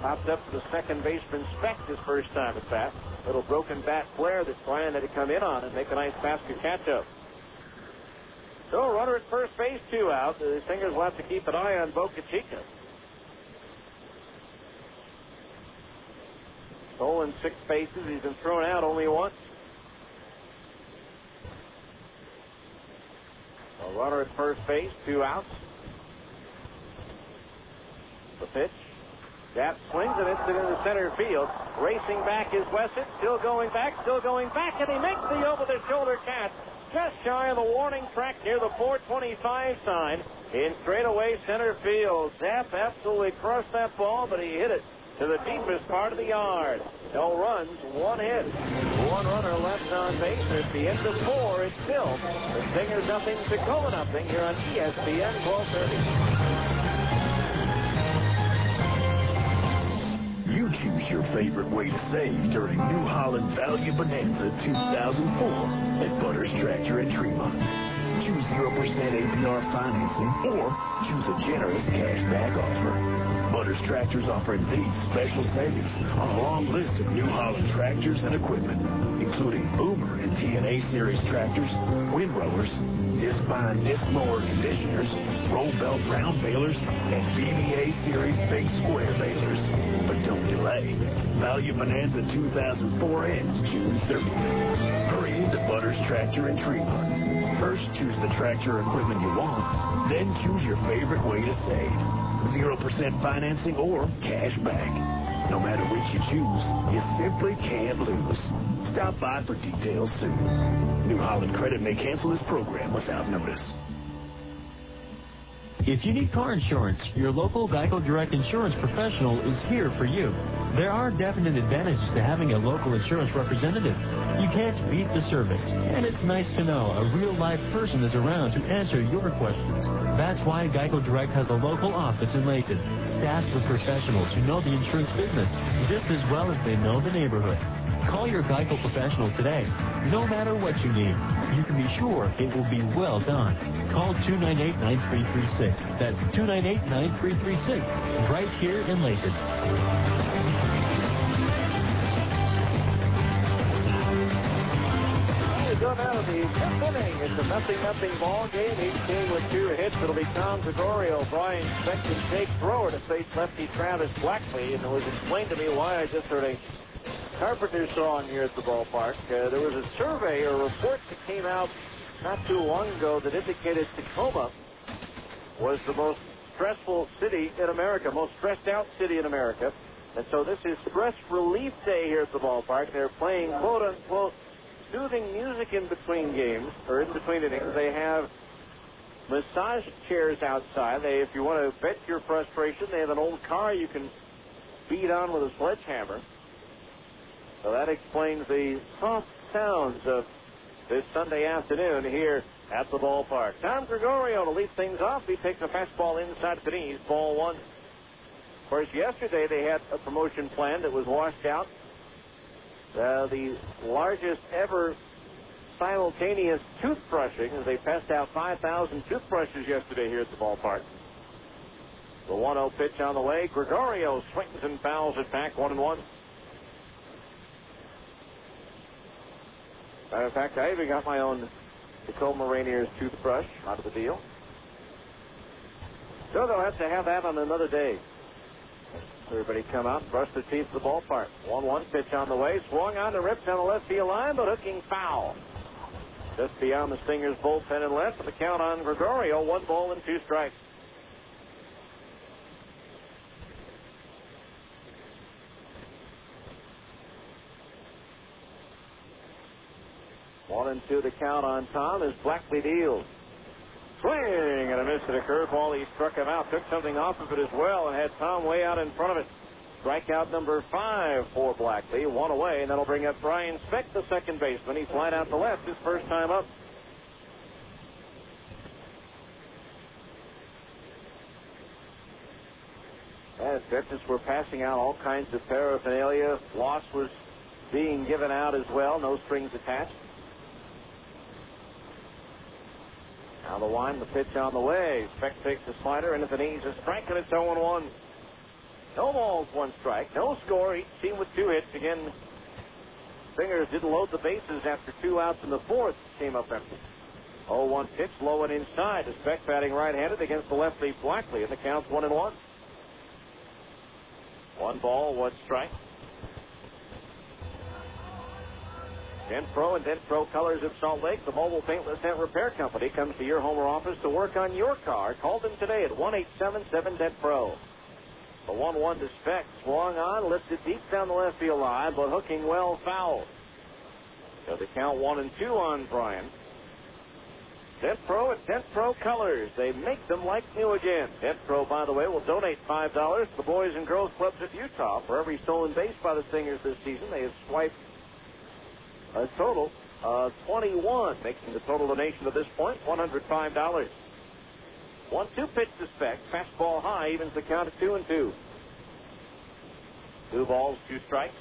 Popped up to the second baseman Speck his first time at bat. Little broken bat flare that Brian had to come in on and make a nice basket catch-up. So runner at first base, 2 out. The Stingers will have to keep an eye on Boca Chica. Stolen 6 bases. He's been thrown out only once. A runner at first base, 2 outs. The pitch. Zapp swings and hits it into center field. Racing back is Wesson. Still going back, and he makes the over-the-shoulder catch. Just shy of the warning track near the 425 sign in straightaway center field. Zapp absolutely crushed that ball, but he hit it to the deepest part of the yard. No runs, 1 hit. 1 runner left on base. At the end of 4, it's still the Stingers nothing, Tacoma nothing here on ESPN 1230. You choose your favorite way to save during New Holland Value Bonanza 2004 at Butters Tractor in Tremont. Choose 0% APR financing or choose a generous cashback offer. Butters Tractors offering these special savings on a long list of New Holland tractors and equipment, including Boomer and TNA Series tractors, windrowers, disc-bind disc mower conditioners, roll belt round balers, and BVA Series big square balers. But don't delay. Value Bonanza 2004 ends June 30th. Hurry into Butters Tractor in Tremont. First, choose the tractor or equipment you want. Then choose your favorite way to save. 0% financing or cash back. No matter which you choose, you simply can't lose. Stop by for details soon. New Holland Credit may cancel this program without notice. If you need car insurance, your local Geico Direct Insurance professional is here for you. There are definite advantages to having a local insurance representative. You can't beat the service, and it's nice to know a real-life person is around to answer your questions. That's why Geico Direct has a local office in Layton, staffed with professionals who know the insurance business just as well as they know the neighborhood. Call your Geico professional today. No matter what you need, you can be sure it will be well done. Call 298-9336. That's 298-9336, right here in Layton. Done out of the 5th inning. It's a 0-0 ball game. Each team with 2 hits. It'll be Tom Gregorio, Brian Speck, and Jake Thrower to face lefty Travis Blackley. And it was explained to me why I just heard a Carpenter song here at the ballpark. There was a survey or report that came out not too long ago that indicated Tacoma was the most stressful city in America, most stressed out city in America. And so this is stress relief day here at the ballpark. They're playing quote unquote soothing music in between games, or in between innings. They have massage chairs outside. If you want to vent your frustration, they have an old car you can beat on with a sledgehammer. So that explains the soft sounds of this Sunday afternoon here at the ballpark. Tom Gregorio to lead things off. He takes a fastball inside the knees, ball 1. Of course, yesterday they had a promotion plan that was washed out. The largest ever simultaneous toothbrushing, as they passed out 5,000 toothbrushes yesterday here at the ballpark. The 1-0 pitch on the way. Gregorio swings and fouls it back, 1-1. Matter of fact, I even got my own Tacoma Rainiers toothbrush out of the deal. So they'll have to have that on another day. Everybody come out and brush their teeth at the ballpark. 1-1 pitch on the way. Swung on and ripped on the left field line, but hooking foul. Just beyond the Stingers' bullpen and left, with the count on Gregorio. 1 ball and 2 strikes. One and 2 the count on Tom as Blackley deals. Swing and a miss at a curveball. He struck him out, took something off of it as well, and had Tom way out in front of it. Strikeout number 5 for Blackley. 1 away, and that'll bring up Brian Speck, the second baseman. He flied out to left his first time up. Dentists were passing out all kinds of paraphernalia. Floss was being given out as well. No strings attached. Now the wind, the pitch on the way. Speck takes the slider into the knees. A strike, and it's 0-1. No balls, 1 strike. No score. Each team with 2 hits. Again, Stingers didn't load the bases after 2 outs in the 4th. Came up empty. 0-1 pitch, low and inside. The Speck batting right-handed against the lefty Blackley, and the count's 1-1. 1 ball, 1 strike. Denpro and Denpro Colors of Salt Lake, the mobile paintless dent repair company, comes to your home or office to work on your car. Call them today at 1-877-DENPRO. The 1-1 to Speck, swung on, lifted deep down the left field line, but hooking well foul. So the count 1-2 on Brian. Denpro and Denpro Colors, they make them like new again. Denpro, by the way, will donate $5 to the Boys and Girls Clubs of Utah. For every stolen base by the Stingers this season, they have swiped a total of 21, making the total donation at this point $105. 1-2 pitch to Speck. Fastball high, evens the count at 2-2. 2 balls, 2 strikes.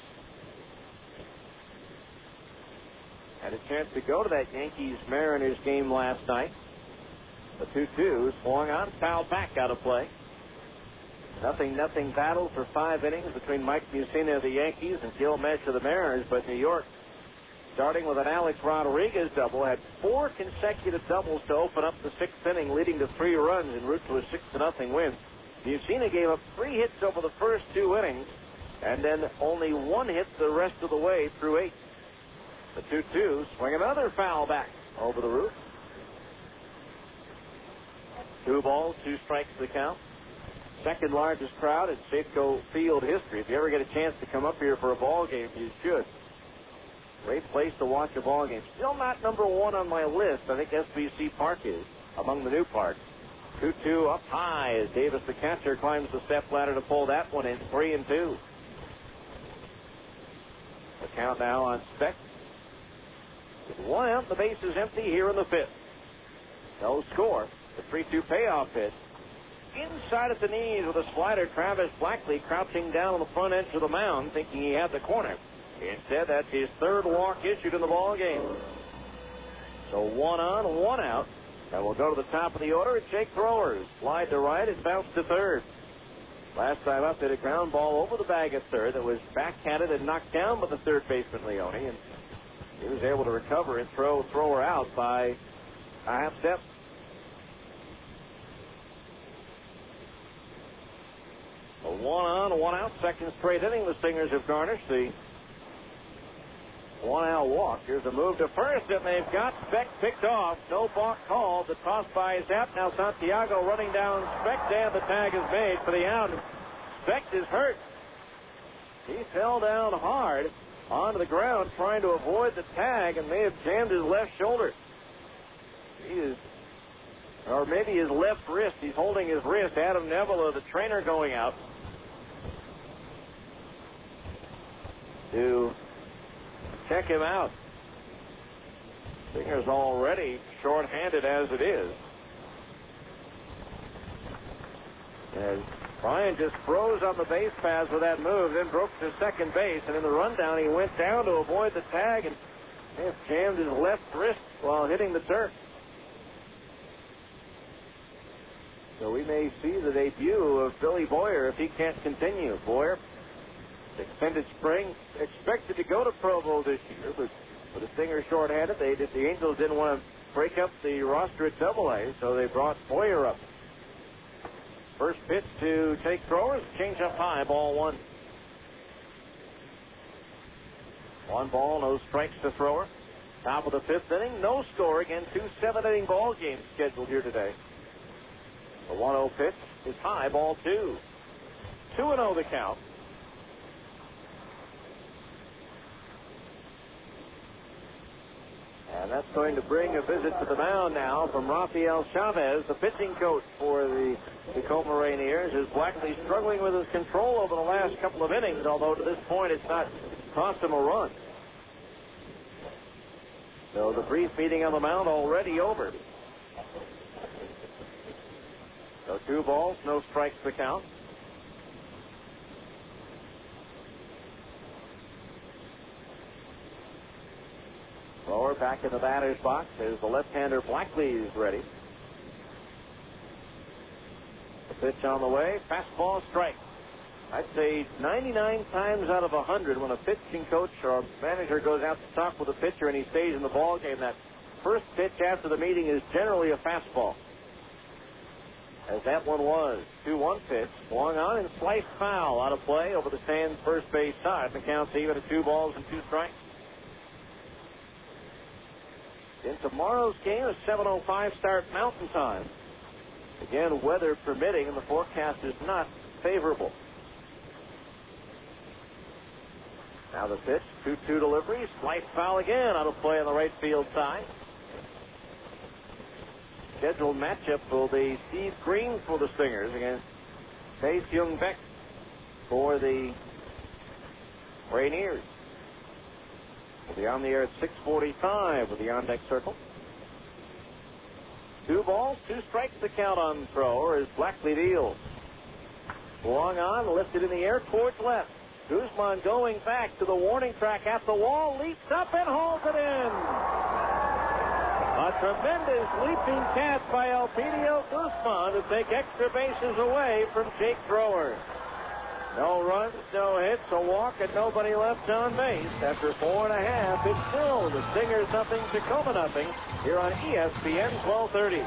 Had a chance to go to that Yankees-Mariners game last night. The 2-2 swung on, fouled back out of play. Nothing battle for 5 innings between Mike Mussina of the Yankees and Gil Mesh of the Mariners, but New York, starting with an Alex Rodriguez double, had 4 consecutive doubles to open up the 6th inning, leading to 3 runs en route to a 6-0 win. Mussina gave up 3 hits over the first 2 innings, and then only 1 hit the rest of the way through 8. The 2-2 swing another foul back over the roof. 2 balls, 2 strikes to the count. Second largest crowd in Safeco Field history. If you ever get a chance to come up here for a ball game, you should. Great place to watch a ball game. Still not number 1 on my list. I think SBC Park is among the new parks. 2-2 up high as Davis, the catcher, climbs the step ladder to pull that one in. 3-2. The count now on Speck. With 1 out, the base is empty here in the 5th. No score. The 3-2 payoff pitch. Inside at the knees with a slider, Travis Blackley crouching down on the front edge of the mound, thinking he had the corner. Instead, that's his 3rd walk issued in the ball game. So 1 on, 1 out. And we'll go to the top of the order and Jake Throwers. Slide to right and bounce to 3rd. Last time up, hit a ground ball over the bag at 3rd that was backhanded and knocked down by the 3rd baseman Leone, and he was able to recover and throw Thrower out by a half step. A 1 on, 1 out, 2nd straight inning. The Stingers have garnished the 1 out walk. Here's a move to first, and they've got Speck picked off. No balk called. The toss by Zapp. Now Santiago running down Speck. And the tag is made for the out. Speck is hurt. He fell down hard onto the ground trying to avoid the tag and may have jammed his left shoulder. Or maybe his left wrist. He's holding his wrist. Adam Neville, the trainer, going out to check him out. Stingers already short-handed as it is. And Brian just froze on the base paths with that move, then broke to second base, and in the rundown he went down to avoid the tag and jammed his left wrist while hitting the turf. So we may see the debut of Billy Boyer if he can't continue. Boyer, extended spring, expected to go to Provo this year, but with the Stingers short-handed, the Angels didn't want to break up the roster at Double-A, so they brought Boyer up. First pitch to Jake Throwers, change up high, ball 1. 1 ball, no strikes to Thrower. Top of the 5th inning, no score. Again, 2 7-inning ball games scheduled here today. The 1-0 pitch is high, ball 2. 2-0 the count. And that's going to bring a visit to the mound now from Rafael Chavez, the pitching coach for the Tacoma Rainiers, as Blackley struggling with his control over the last couple of innings, although to this point it's not cost him a run. So the brief meeting on the mound already over. So 2 balls, no strikes to count. Thrower back in the batter's box as the left-hander Blackley is ready. The pitch on the way. Fastball, strike. I'd say 99 times out of 100 when a pitching coach or manager goes out to talk with a pitcher and he stays in the ball game, that first pitch after the meeting is generally a fastball. As that one was. 2-1 pitch. Swung on and sliced foul. Out of play over the stands first base side. The count's even at 2 balls and 2 strikes. In tomorrow's game, a 7:05 start Mountain Time. Again, weather permitting, and the forecast is not favorable. Now the pitch. 2-2 delivery. Sliced foul again. Out of play on the right field side. Scheduled matchup will be Steve Green for the Stingers against Tae-Hyung Beck for the Rainiers. We'll be on the air at 6:45 with the on-deck circle. 2 balls, 2 strikes the count on thrower as Blackley deals. Swung on, lifted in the air towards left. Guzman going back to the warning track at the wall, leaps up and hauls it in. A tremendous leaping catch by Elpidio Guzman to take extra bases away from Jake Thrower. No runs, no hits, a walk, and nobody left on base. After 4.5, it's still the Stingers nothing, Tacoma nothing, here on ESPN 1230.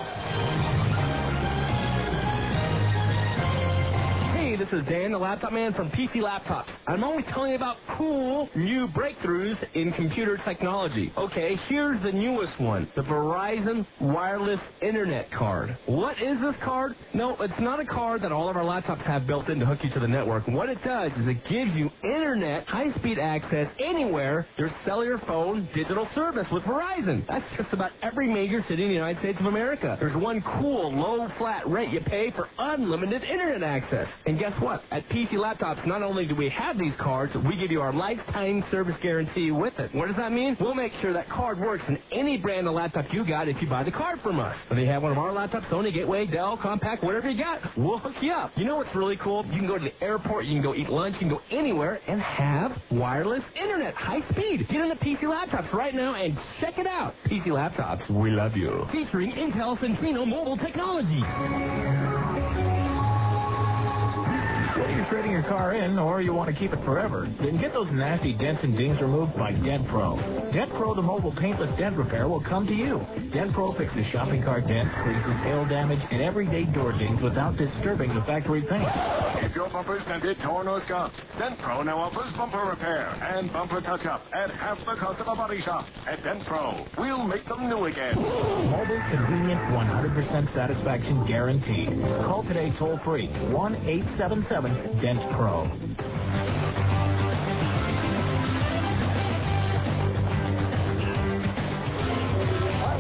Hey, this is Dan, the laptop man from PC Laptops. I'm always telling you about cool new breakthroughs in computer technology. Okay, here's the newest one, the Verizon Wireless Internet Card. What is this card? No, it's not a card that all of our laptops have built in to hook you to the network. What it does is it gives you internet, high-speed access anywhere there's cellular phone digital service with Verizon. That's just about every major city in the United States of America. There's one cool, low, flat rate you pay for unlimited internet access. And guess what? At PC Laptops, not only do we have these cards, we give you our lifetime service guarantee with it. What does that mean? We'll make sure that card works in any brand of laptop you got if you buy the card from us. Whether you have one of our laptops, Sony, Gateway, Dell, Compact, whatever you got, we'll hook you up. You know what's really cool? You can go to the airport, you can go eat lunch, you can go anywhere and have wireless internet, high speed. Get into PC Laptops right now and check it out. PC Laptops, we love you. Featuring Intel Centrino mobile technology. Whether you're trading your car in or you want to keep it forever, then get those nasty dents and dings removed by Dent Pro. Dent Pro, the mobile paintless dent repair, will come to you. Dent Pro fixes shopping cart dents, creases, hail damage, and everyday door dings without disturbing the factory paint. If your bumper's dented, torn, or scuffed, Dent Pro now offers bumper repair and bumper touch-up at half the cost of a body shop. At Dent Pro, we'll make them new again. Mobile, convenient, 100% satisfaction guaranteed. Call today toll-free, 1-877-DENT PRO.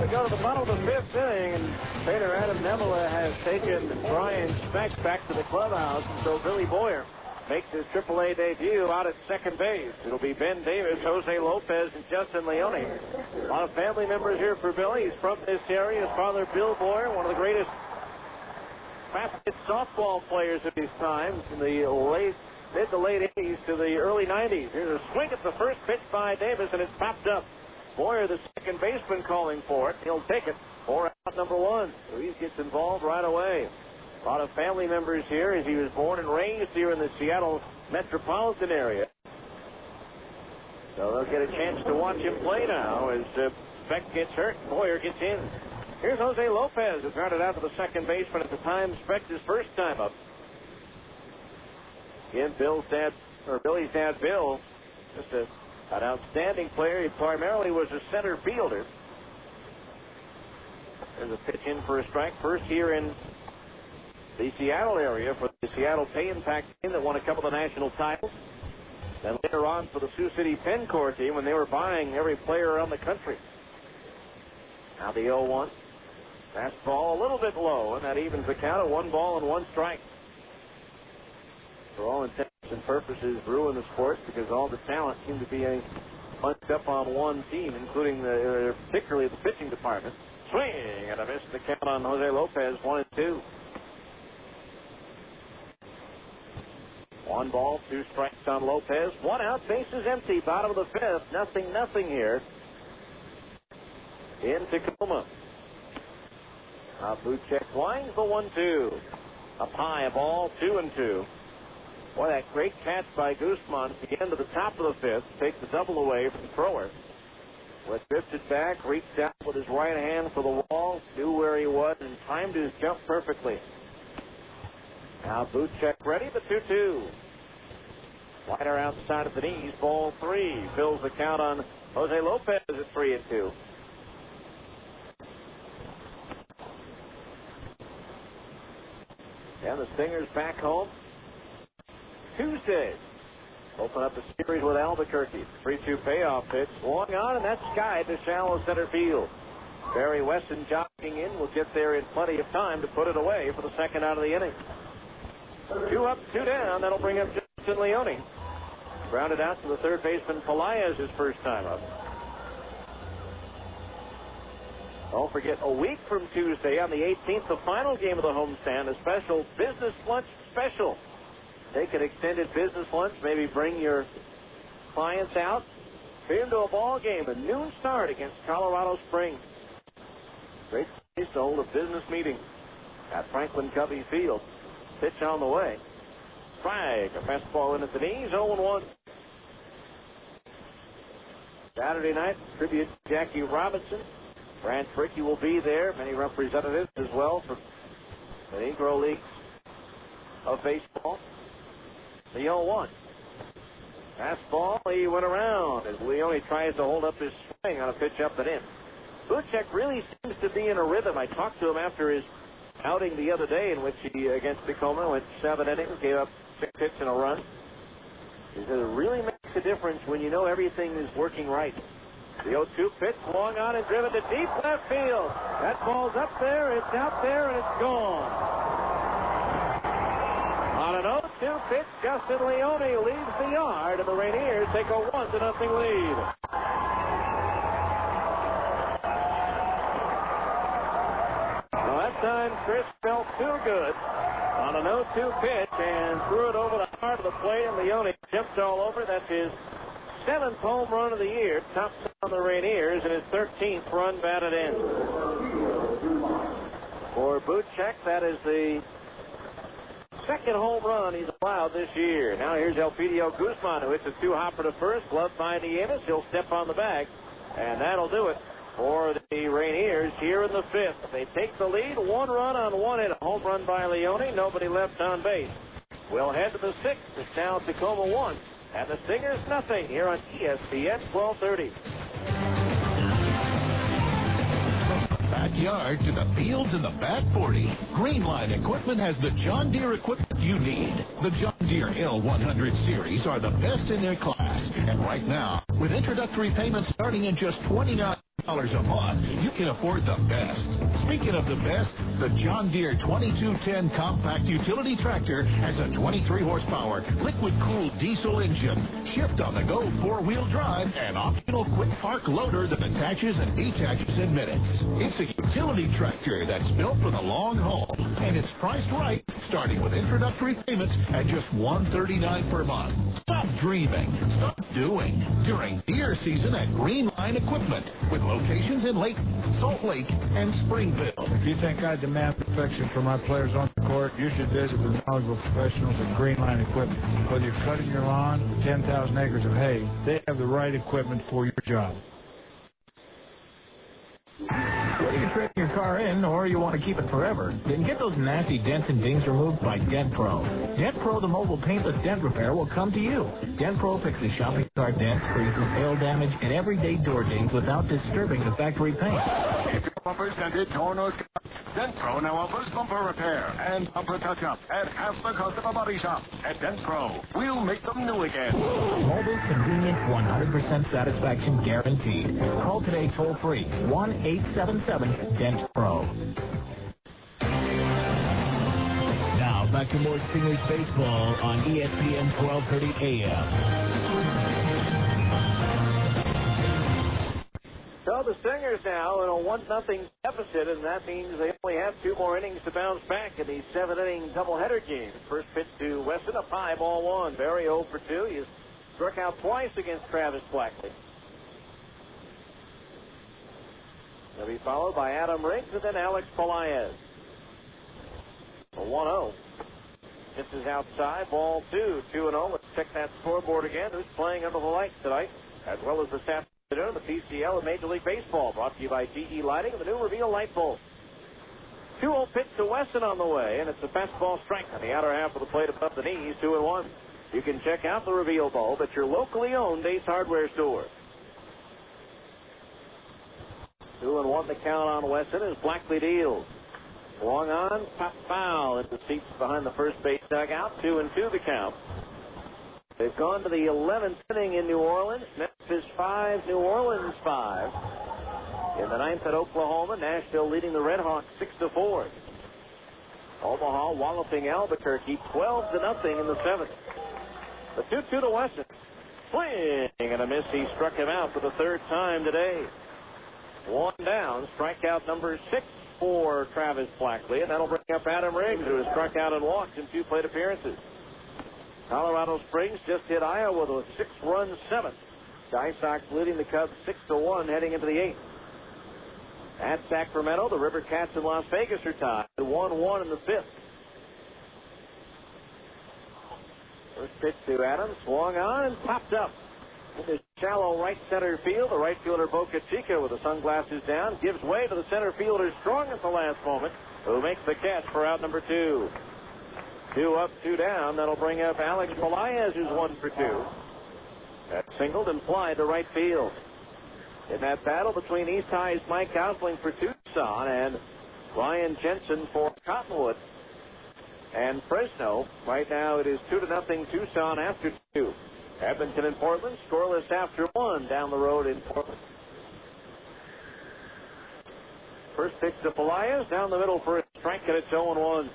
We go to the bottom of the 5th inning, and trainer Adam Nemela has taken Brian Speck back to the clubhouse, and so Billy Boyer makes his AAA debut out at second base. It'll be Ben Davis, Jose Lopez, and Justin Leone. A lot of family members here for Billy. He's from this area. His father, Bill Boyer, one of the greatest fast-hit softball players of his time in the mid to late 80s to the early 90s. Here's a swing at the first pitch by Davis, and it's popped up. Boyer, the second baseman, calling for it. He'll take it for out number 1. So he gets involved right away. A lot of family members here as he was born and raised here in the Seattle metropolitan area. So they'll get a chance to watch him play now as Beck gets hurt. Boyer gets in. Here's Jose Lopez, who grounded out to the second baseman at the time Speck's his first time up. Again, Billy's dad, Bill, just an outstanding player. He primarily was a center fielder. There's a pitch in for a strike. First here in the Seattle area for the Seattle Pay Impact team that won a couple of national titles. Then later on for the Sioux City Pencor team when they were buying every player around the country. Now the 0-1. Fastball a little bit low, and that evens the count at 1 ball and 1 strike. For all intents and purposes, ruin the sports because all the talent seemed to be bunched up on one team, including particularly the pitching department. Swing and a miss. The count on Jose Lopez, 1-2. 1 ball, 2 strikes on Lopez. 1 out, bases empty. Bottom of the 5th. Nothing here. in Tacoma. Bootcheck winds the 1-2. Up high, a ball, 2-2. Boy, that great catch by Guzman at the end of the top of the fifth takes the double away from the thrower. But drifted back, reached out with his right hand for the wall, knew where he was, and timed his jump perfectly. Now Bootcheck ready, the 2-2. Liner outside of the knees, ball 3. Fills the count on Jose Lopez at 3-2. And the Stingers back home Tuesday. Open up the series with Albuquerque. 3-2 payoff pitch. Swung on, and that's skied to shallow center field. Barry Weston jogging in will get there in plenty of time to put it away for the second out of the inning. 2 up, 2 down. That'll bring up Justin Leone. Grounded out to the third baseman Pelaez his first time up. Don't forget, a week from Tuesday on the 18th, the final game of the homestand, a special business lunch special. Take an extended business lunch, maybe bring your clients out. Be into a ball game, a noon start against Colorado Springs. Great place to hold a business meeting at Franklin Covey Field. Pitch on the way. Strike, a fastball in at the knees, 0-1. Saturday night, tribute to Jackie Robinson. Grant Fricky will be there. Many representatives as well from the Negro Leagues of baseball. The 0-1. Fastball, he went around as Leone tries to hold up his swing on a pitch up and in. Bootcheck really seems to be in a rhythm. I talked to him after his outing the other day in which he, against Tacoma, went 7 innings, gave up 6 hits and a run. He said it really makes a difference when you know everything is working right. The 0-2 pitch, swung on and driven to deep left field. That ball's up there, it's out there, and it's gone. On an 0-2 pitch, Justin Leone leaves the yard, and the Rainiers take a 1-0 lead. Well, that time Chris felt too good on an 0-2 pitch and threw it over the heart of the plate, and Leone jumped all over. That's his 7th home run of the year, tops on the Rainiers, and his 13th run batted in. For Bootcheck, that is the 2nd home run he's allowed this year. Now here's Elpidio Guzman, who hits a 2-hopper to first, gloved by Nieves. He'll step on the bag, and that'll do it for the Rainiers here in the 5th. They take the lead, 1 run on 1 hit, a home run by Leone, nobody left on base. We'll head to the 6th. It's now Tacoma 1. And the Stingers nothing here on ESPN 1230. From the backyard to the fields in the back 40, Greenline Equipment has the John Deere equipment you need. The John Deere L100 series are the best in their class. And right now, with introductory payments starting at just $29 a month, you can afford the best. Speaking of the best, the John Deere 2210 compact utility tractor has a 23 horsepower liquid-cooled diesel engine, shift-on-the-go 4-wheel drive, and optional quick park loader that attaches and detaches in minutes. It's a utility tractor that's built for the long haul, and it's priced right, starting with introductory payments at just $139 per month. Stop dreaming. Stop doing. During deer season at Greenline Equipment, with locations in Lake, Salt Lake, and Springville. If you think I demand perfection for my players on the court, you should visit with knowledgeable professionals at Greenline Equipment. Whether you're cutting your lawn or 10,000 acres of hay, they have the right equipment for your job. Whether you're trading your car in or you want to keep it forever, then get those nasty dents and dings removed by Dent Pro. Dent Pro, the mobile paintless dent repair, will come to you. Dent Pro fixes shopping cart dents, creases, hail damage, and everyday door dings without disturbing the factory paint. If your bumper's dented, torn, or scuffed, Dent Pro now offers bumper repair and bumper touch-up at half the cost of a body shop. At Dent Pro, we'll make them new again. Mobile, convenient, 100% satisfaction guaranteed. Call today toll-free, 1-877-DENT-PRO. Now, back to more Stingers baseball on ESPN 1230 AM. So the Stingers now in a 1-0 deficit, and that means they only have 2 more innings to bounce back in the 7-inning doubleheader game. First pitch to Weston, a 5-1. Barry 0 for 2. He struck out twice against Travis Blackley. He'll be followed by Adam Riggs and then Alex Pelaez. A 1-0. This is outside. Ball 2. 2-0. Let's check that scoreboard again. Who's playing under the lights tonight? As well as this afternoon, the PCL of Major League Baseball. Brought to you by GE Lighting and the new Reveal Light Bulb. 2-0 pitch to Wesson on the way, and it's a fastball strike on the outer half of the plate above the knees. 2-1. You can check out the Reveal bulb at your locally owned Ace Hardware store. 2-1 the count on Wesson as Blackley deals. Swung on, pop foul into seats behind the first base dugout. 2-2 the count. They've gone to the 11th inning in New Orleans. Memphis 5, New Orleans 5. In the 9th at Oklahoma, Nashville leading the Red Hawks 6-4. Omaha walloping Albuquerque 12-0 in the 7th. The 2-2 to Wesson. Swing and a miss. He struck him out for the third time today. One down. Strikeout number 6 for Travis Blackley, and that'll bring up Adam Riggs, who has struck out and walked in 2 plate appearances. Colorado Springs just hit Iowa with a 6-run 7th. Cy Sox leading the Cubs 6-1 heading into the 8th. At Sacramento, the River Cats in Las Vegas are tied 1-1 in the 5th. First pitch to Adams, swung on and popped up. Into shallow right center field. The right fielder, Boca Chica, with the sunglasses down, gives way to the center fielder Strong at the last moment, who makes the catch for out number 2. 2 up, 2 down. That'll bring up Alex Pelaez, who's 1 for 2. That singled and fly to right field. In that battle between East High's Mike Outling for Tucson and Ryan Jensen for Cottonwood and Fresno, right now it is 2-0 Tucson after 2. Edmonton and Portland scoreless after 1 down the road in Portland. First pitch to Pelaez, down the middle for a strike, and it's 0-1.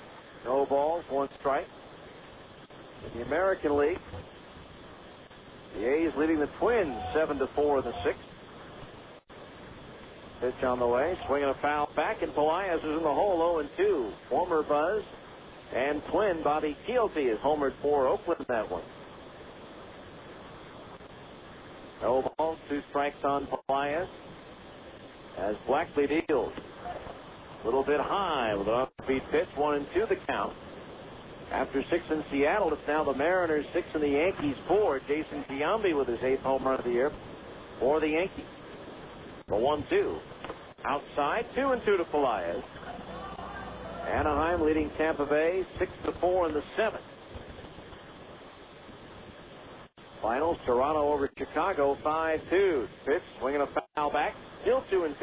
No balls, 1 strike. In the American League, the A's leading the Twins 7-4 in the 6th. Pitch on the way, swinging a foul back, and Pelaez is in the hole 0-2. Former Buzz and Twin Bobby Keelty is homered for Oakland in that one. No balls, 2 strikes on Pelaez as Blackley deals. A little bit high with an off-speed pitch, 1-2 the count. After 6 in Seattle, it's now the Mariners 6 and the Yankees 4. Jason Giambi with his 8th home run of the year for the Yankees. The 1-2. Outside, 2-2 to Pelaez. Anaheim leading Tampa Bay 6-4 in the 7th. Finals, Toronto over Chicago 5-2. Pitch, swinging a foul back, still 2-2.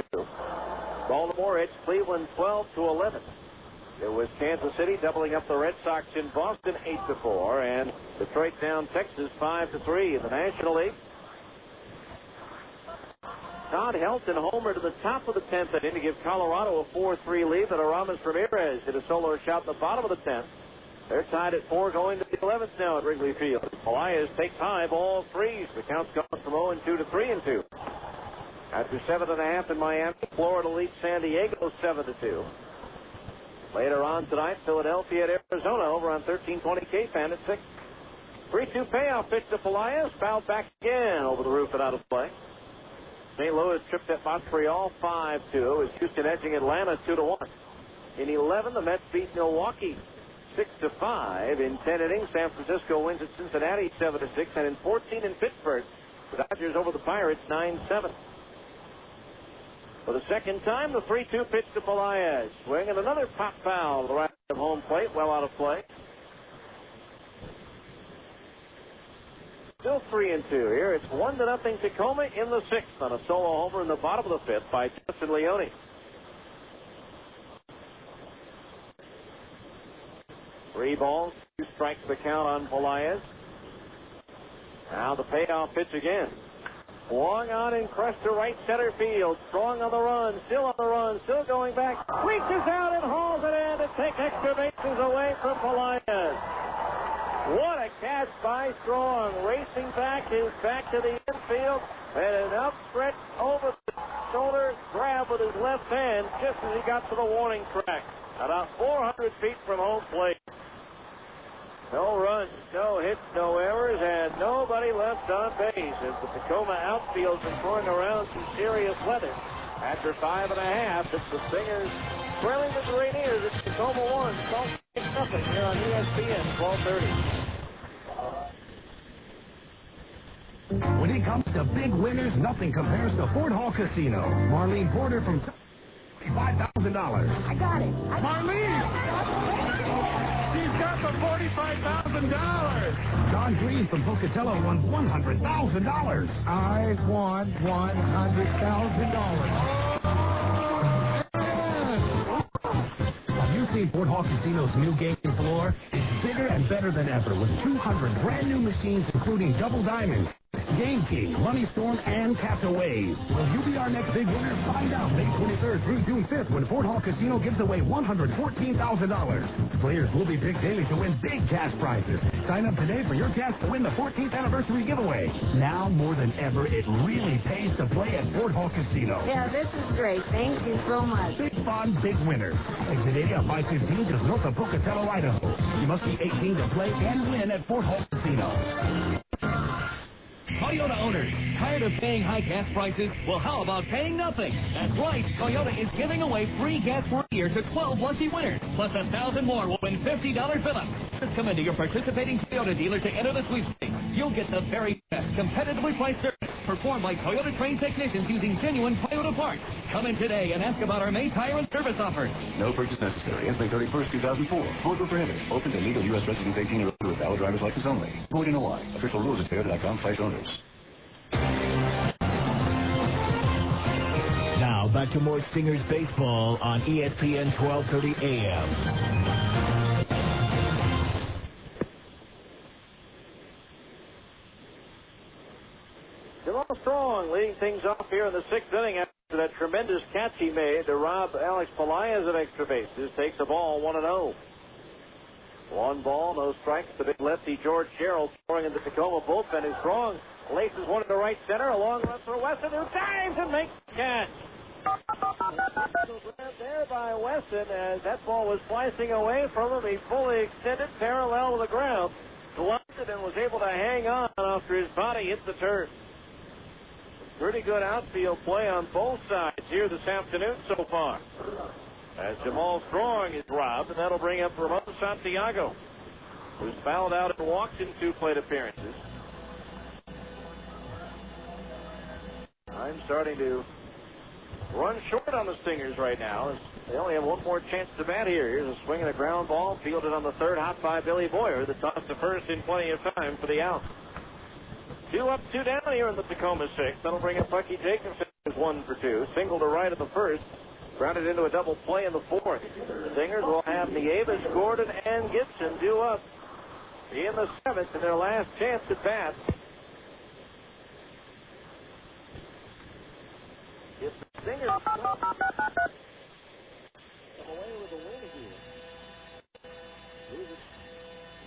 Baltimore edged Cleveland 12-11. It was Kansas City doubling up the Red Sox in Boston 8-4, and Detroit down Texas 5-3 in the National League. Todd Helton homer to the top of the 10th inning to give Colorado a 4-3 lead. But Aramis Ramirez hit a solo shot in the bottom of the 10th. They're tied at 4 going to the 11th now at Wrigley Field. Pelaez takes high, ball 3s. The count's gone from 0-2 to 3-2. After 7.5 in Miami, Florida leads San Diego 7-2. Later on tonight, Philadelphia at Arizona over on 1320 KFAN at 6. 3-2 payoff pitch to Pelaez, fouled back again over the roof and out of play. St. Louis tripped at Montreal 5-2 as Houston edging Atlanta 2-1. In 11, the Mets beat Milwaukee 6-5. In 10 innings, San Francisco wins at Cincinnati 7-6, and in 14 in Pittsburgh, the Dodgers over the Pirates 9-7. For the second time, the 3-2 pitch to Pelaez. Swing and another pop foul to the right of home plate, well out of play. Still 3-2 here. It's 1-0 Tacoma in the 6th on a solo homer in the bottom of the 5th by Justin Leone. Three balls, 2 strikes the count on Pelaez. Now the payoff pitch again. Swung on and crushed to right center field. Strong on the run, still going back. Reaches out and hauls it in to take extra bases away from Pelaez. What a catch by Strong. Racing back, he's back to the infield. And an outstretched over the shoulder grab with his left hand just as he got to the warning track. About 400 feet from home plate. No runs, no hits, no errors, and nobody left on base as the Tacoma outfield's been throwing around some serious weather. After 5.5, it's the Stingers trailing the Rainiers. It's Tacoma 1, Salt Lake nothing here on ESPN 1230. When it comes to big winners, nothing compares to Fort Hall Casino. Marlene Porter from $5,000. I got it. Marlene! She's got the $45,000. John Green from Pocatello won $100,000. I won $100,000. Have you seen Fort Hall Casino's new gaming floor? It's bigger and better than ever with 200 brand new machines including Double Diamond, Game Key, Money Storm, and Castaway. Will you be our next big winner? Find out May 23rd through June 5th when Fort Hall Casino gives away $114,000. Players will be picked daily to win big cash prizes. Sign up today for your chance to win the 14th anniversary giveaway. Now more than ever, it really pays to play at Fort Hall Casino. Yeah, this is great. Thank you so much. Big fun, big winners. Exit 80 on 515 just north of Pocatello, Idaho. You must be 18 to play and win at Fort Hall Casino. Toyota owners, tired of paying high gas prices? Well, how about paying nothing? That's right. Toyota is giving away free gas for a year to 12 lucky winners. Plus 1,000 more will win $50 fill-ups. Just come into your participating Toyota dealer to enter the sweepstakes. You'll get the very best competitively priced service performed by Toyota trained technicians using genuine Toyota parts. Come in today and ask about our May tire and service offers. No purchase necessary. Ends May 31st, 2004. Ford will prohibit. Open to legal U.S. residents 18 years old with valid driver's license only. Void in Hawaii. Official rules at Toyota.com/owners. Now back to more Stingers baseball on ESPN 1230 AM. Jamal Strong leading things off here in the 6th inning after that tremendous catch he made to rob Alex Pelaez of extra bases. Takes the ball 1-0. 1 ball, no strikes. The big lefty George Sherrill scoring in the Tacoma bullpen is Strong. Laces one to right center. A long run for Weston, who dives and makes the catch. Grabbed there by Weston as that ball was slicing away from him. He fully extended parallel to the ground. Glided and was able to hang on after his body hit the turf. Pretty good outfield play on both sides here this afternoon so far. As Jamal Strong is robbed, and that'll bring up Ramon Santiago, who's fouled out and walked in 2 plate appearances. I'm starting to run short on the Stingers right now, as they only have one more chance to bat here. Here's a swing and a ground ball fielded on the third, hot by Billy Boyer. The toss to first in plenty of time for the out. 2 up, 2 down here in the Tacoma 6th. That'll bring up Bucky Jacobson, who's 1 for 2. Single to right of the first. Grounded into a double play in the 4th. The Stingers will have Nieves, Gordon, and Gibson due up in the 7th in their last chance at bat. If the Stingers come away with a win here, lose it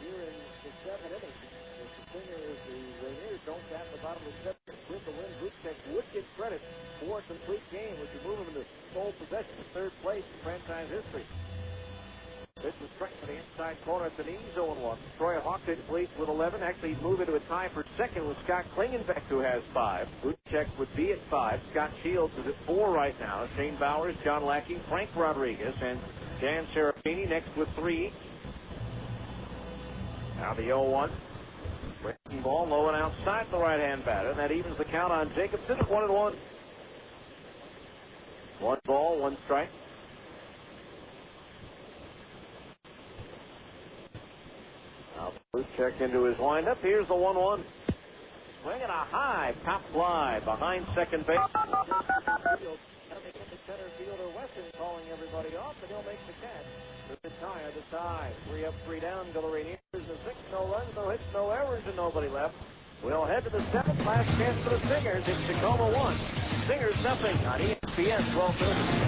here in the 7th inning. If the Rainiers don't bat the bottom of the 7th with the win, Bootcheck would get credit for a complete game, which would move him into sole possession of 3rd place in franchise history. This is strike to the inside corner at the knees, 0-1. Troy Hawkins leads with 11. Actually, he'd move into a tie for 2nd with Scott Klingenbeck, who has 5. Bootcheck would be at 5. Scott Shields is at 4 right now. Shane Bowers, John Lackey, Frank Rodriguez, and Dan Serafini next with 3. Now the 0-1. Breaking ball low and outside the right-hand batter, and that evens the count on Jacobson at 1-1. 1 ball, 1 strike. Now Bootcheck into his windup. Here's the 1-1. Swinging a high pop fly behind second base. Center fielder Weston calling everybody off, and he'll make the catch. The tie at the side. 3 up, 3 down. Go the Rainiers. The 6, no runs, no hits, no errors, and nobody left. We'll head to the 7th. Last chance for the Stingers. It's Tacoma 1. Stingers nothing on ESPN 1230.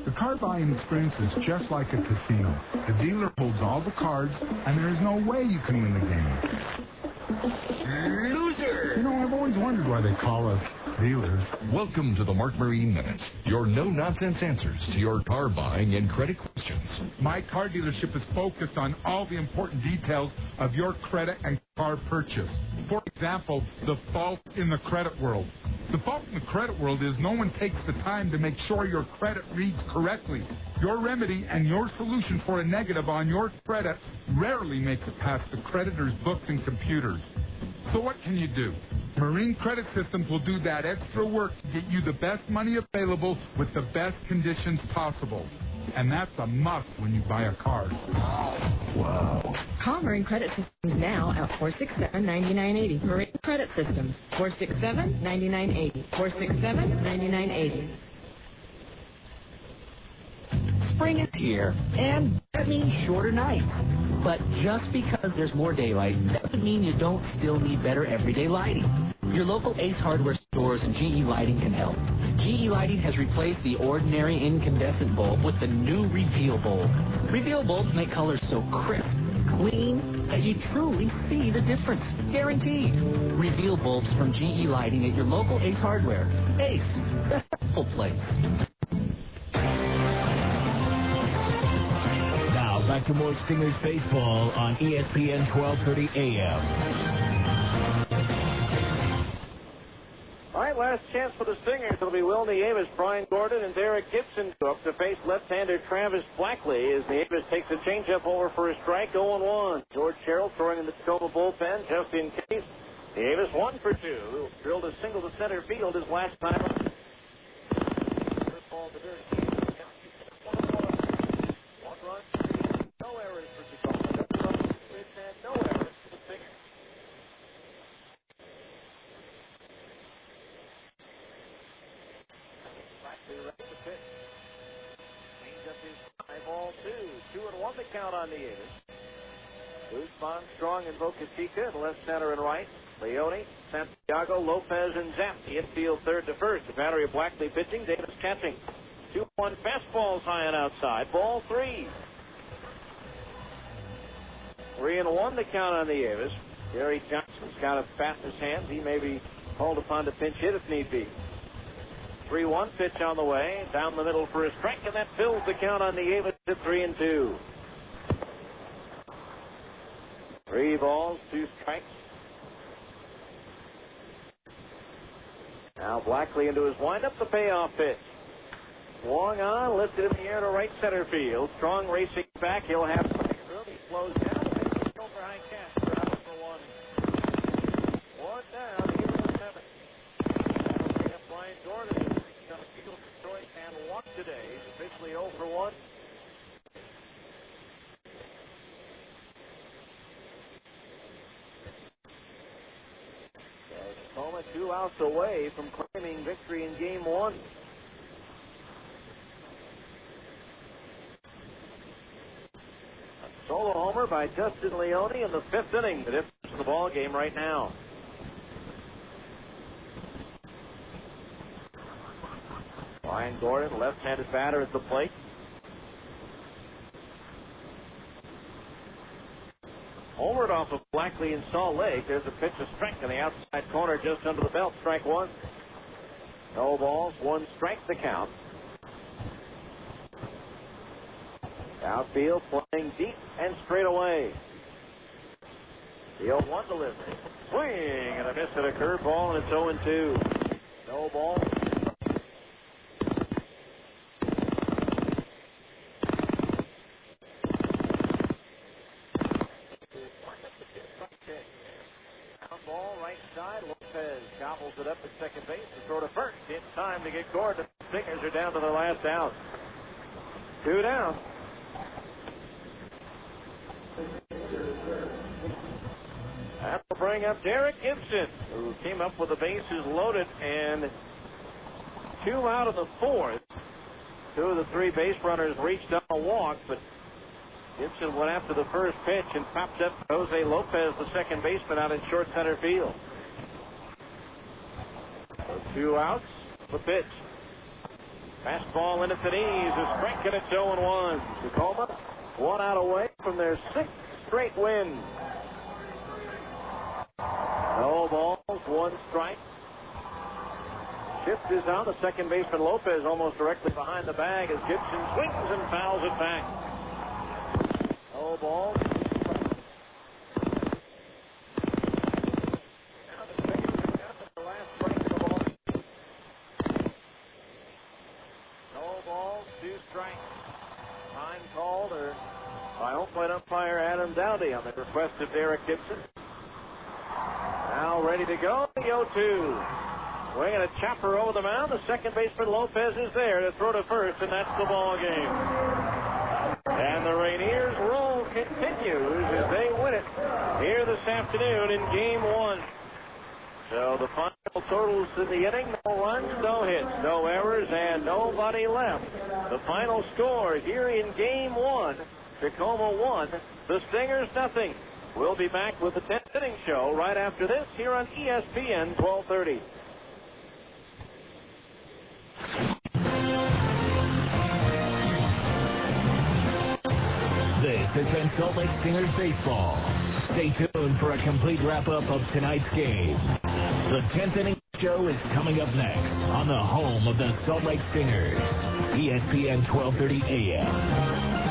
The car buying experience is just like a casino. The dealer holds all the cards, and there is no way you can win the game. Loser! You know, I've always wondered why they call us Dealers. Welcome to the Mark Marine Minute, your no-nonsense answers to your car buying and credit questions. My car dealership is focused on all the important details of your credit and car purchase. For example, the fault in the credit world. The fault in the credit world is no one takes the time to make sure your credit reads correctly. Your remedy and your solution for a negative on your credit rarely makes it past the creditor's books and computers. So what can you do? Marine Credit Systems will do that extra work to get you the best money available with the best conditions possible. And that's a must when you buy a car. Wow. Call Marine Credit Systems now at 467-9980. Marine Credit Systems, 467-9980. 467-9980. Spring is here, and that means shorter nights. But just because there's more daylight doesn't mean you don't still need better everyday lighting. Your local Ace Hardware stores and GE Lighting can help. GE Lighting has replaced the ordinary incandescent bulb with the new Reveal bulb. Reveal bulbs make colors so crisp, clean, that you truly see the difference. Guaranteed. Reveal bulbs from GE Lighting at your local Ace Hardware. Ace, the helpful place. Back to more Stingers baseball on ESPN 1230 AM. All right, last chance for the Stingers. It'll be Will Nieves, Brian Gordon, and Derek Gibson up to face left-hander Travis Blackley as Nieves takes a changeup over for a strike, 0-1. George Sherrill throwing in the Tacoma bullpen just in case. Nieves 1 for 2. Drilled a single to center field his last time. First ball to Derek. No errors for Tacoma. No errors for the Stingers. Blackley ready to pitch. Change up his high ball 2. 2-1 the count on the Nieves. Guzman, Strong, and Boca Chica in left, center, and right. Leone, Santiago, Lopez, and Zappi. Infield third to first. The battery of Blackley pitching. Davis catching. 2-1 fastballs high and outside. Ball 3. 3-1 the count on the Nieves. Gary Johnson's got a fastest hands. He may be called upon to pinch hit if need be. 3-1 pitch on the way. Down the middle for a strike, and that fills the count on the Nieves to 3-2. 3 balls, 2 strikes. Now Blackley into his windup, the payoff pitch. Swung on, lifted in the air to right center field. Strong racing back. He'll have room. He slows down. For high catch, Travis for 1. 1 down, even with 7. That'll bring up Brian Gordon, who's done a field for choice and walk today. He's officially 0 for 1. Tacoma 2 outs away from claiming victory in Game 1. Solo homer by Justin Leone in the 5th inning. The difference in the ball game right now. Brian Gordon, left-handed batter at the plate. Homered off of Blackley in Salt Lake. There's a pitch of strike in the outside corner just under the belt. Strike 1. No balls, 1 strike the count. Outfield playing deep and straight away. The 0-1 delivery. Swing and a miss at a curveball, and it's 0-2. No ball. Out ball, right side. Lopez gobbles it up at second base to throw to first. In time to get Gordon. The Stingers are down to their last out. 2 down. That'll bring up Derek Gibson, who came up with the bases loaded and 2 out of the 4th. 2 of the 3 base runners reached on a walk, but Gibson went after the first pitch and popped up Jose Lopez, the second baseman, out in short center field. So 2 outs, the pitch. Fastball into the knees, a strike, and it's 0-1. Tacoma 1 out away from their 6th straight win. No balls, 1 strike. Shift is on. The second baseman Lopez almost directly behind the bag as Gibson swings and fouls it back. No ball. Time called by home plate umpire Adam Dowdy on the request of Derek Gibson. Now ready to go. The 0-2. Swinging a chopper over the mound. The second baseman Lopez is there to throw to first, and that's the ball game. And the Rainiers' roll continues as they win it here this afternoon in Game 1. So the final totals in the inning: no runs, no hits, no errors, and nobody left. The final score here in Game 1, Tacoma 1, the Stingers nothing. We'll be back with the 10th inning show right after this here on ESPN 1230. This has been Salt Lake Stingers baseball. Stay tuned for a complete wrap-up of tonight's game. The 10th inning show is coming up next on the home of the Salt Lake Stingers, ESPN 1230 AM.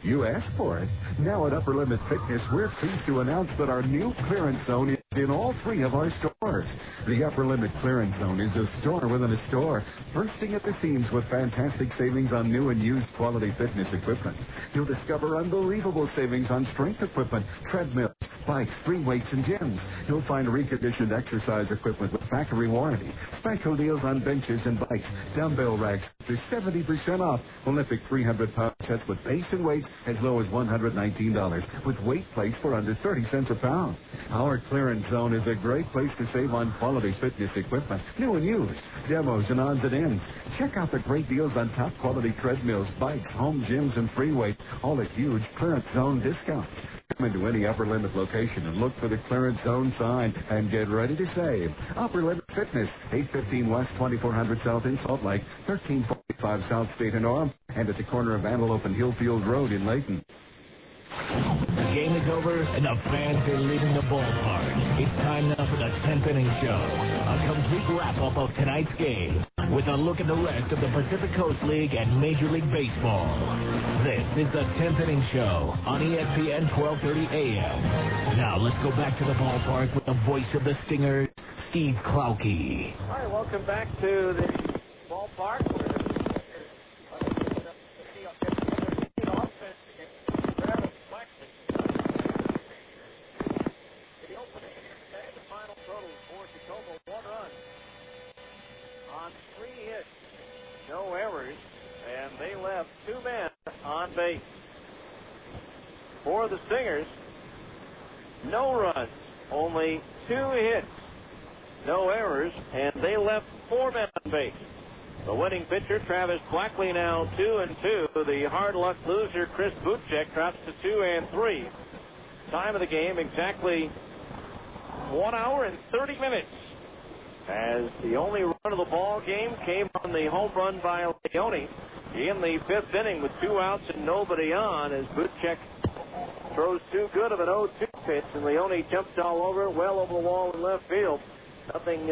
You asked for it. Now at Upper Limit Fitness, we're pleased to announce that our new clearance zone is in all 3 of our stores. The Upper Limit Clearance Zone is a store within a store, bursting at the seams with fantastic savings on new and used quality fitness equipment. You'll discover unbelievable savings on strength equipment, treadmills, bikes, free weights, and gyms. You'll find reconditioned exercise equipment with factory warranty, special deals on benches and bikes, dumbbell racks to 70% off, Olympic 300-pound sets with base and weights as low as $119, with weight plates for under 30 cents a pound. Our clearance zone is a great place to save on quality fitness equipment, new and used, demos and odds and ends. Check out the great deals on top quality treadmills, bikes, home gyms, and free weights, all at huge clearance zone discounts. Come into any Upper Limit location and look for the clearance zone sign and get ready to save. Upper Limit Fitness, 815 West 2400 South in Salt Lake, 1345 South State in Orem, and at the corner of Antelope and Hillfield Road in Layton. The game is over, and the fans are leaving the ballpark. It's time now for the 10th inning show. A complete wrap-up of tonight's game with a look at the rest of the Pacific Coast League and Major League Baseball. This is the 10th inning show on ESPN 1230 AM. Now let's go back to the ballpark with the voice of the Stingers, Steve Klauke. All right, welcome back to the ballpark. No errors, and they left 2 men on base. For the Stingers, no runs, only 2 hits, no errors, and they left 4 men on base. The winning pitcher, Travis Blackley, now 2-2. The hard luck loser, Chris Bootcheck, drops to 2-3. Time of the game, exactly 1 hour and 30 minutes. As the only run of the ball game came on the home run by Leone in the 5th inning with 2 outs and nobody on, as Bootcheck throws too good of an 0-2 pitch, and Leone jumped all over it, well over the wall in left field. Nothing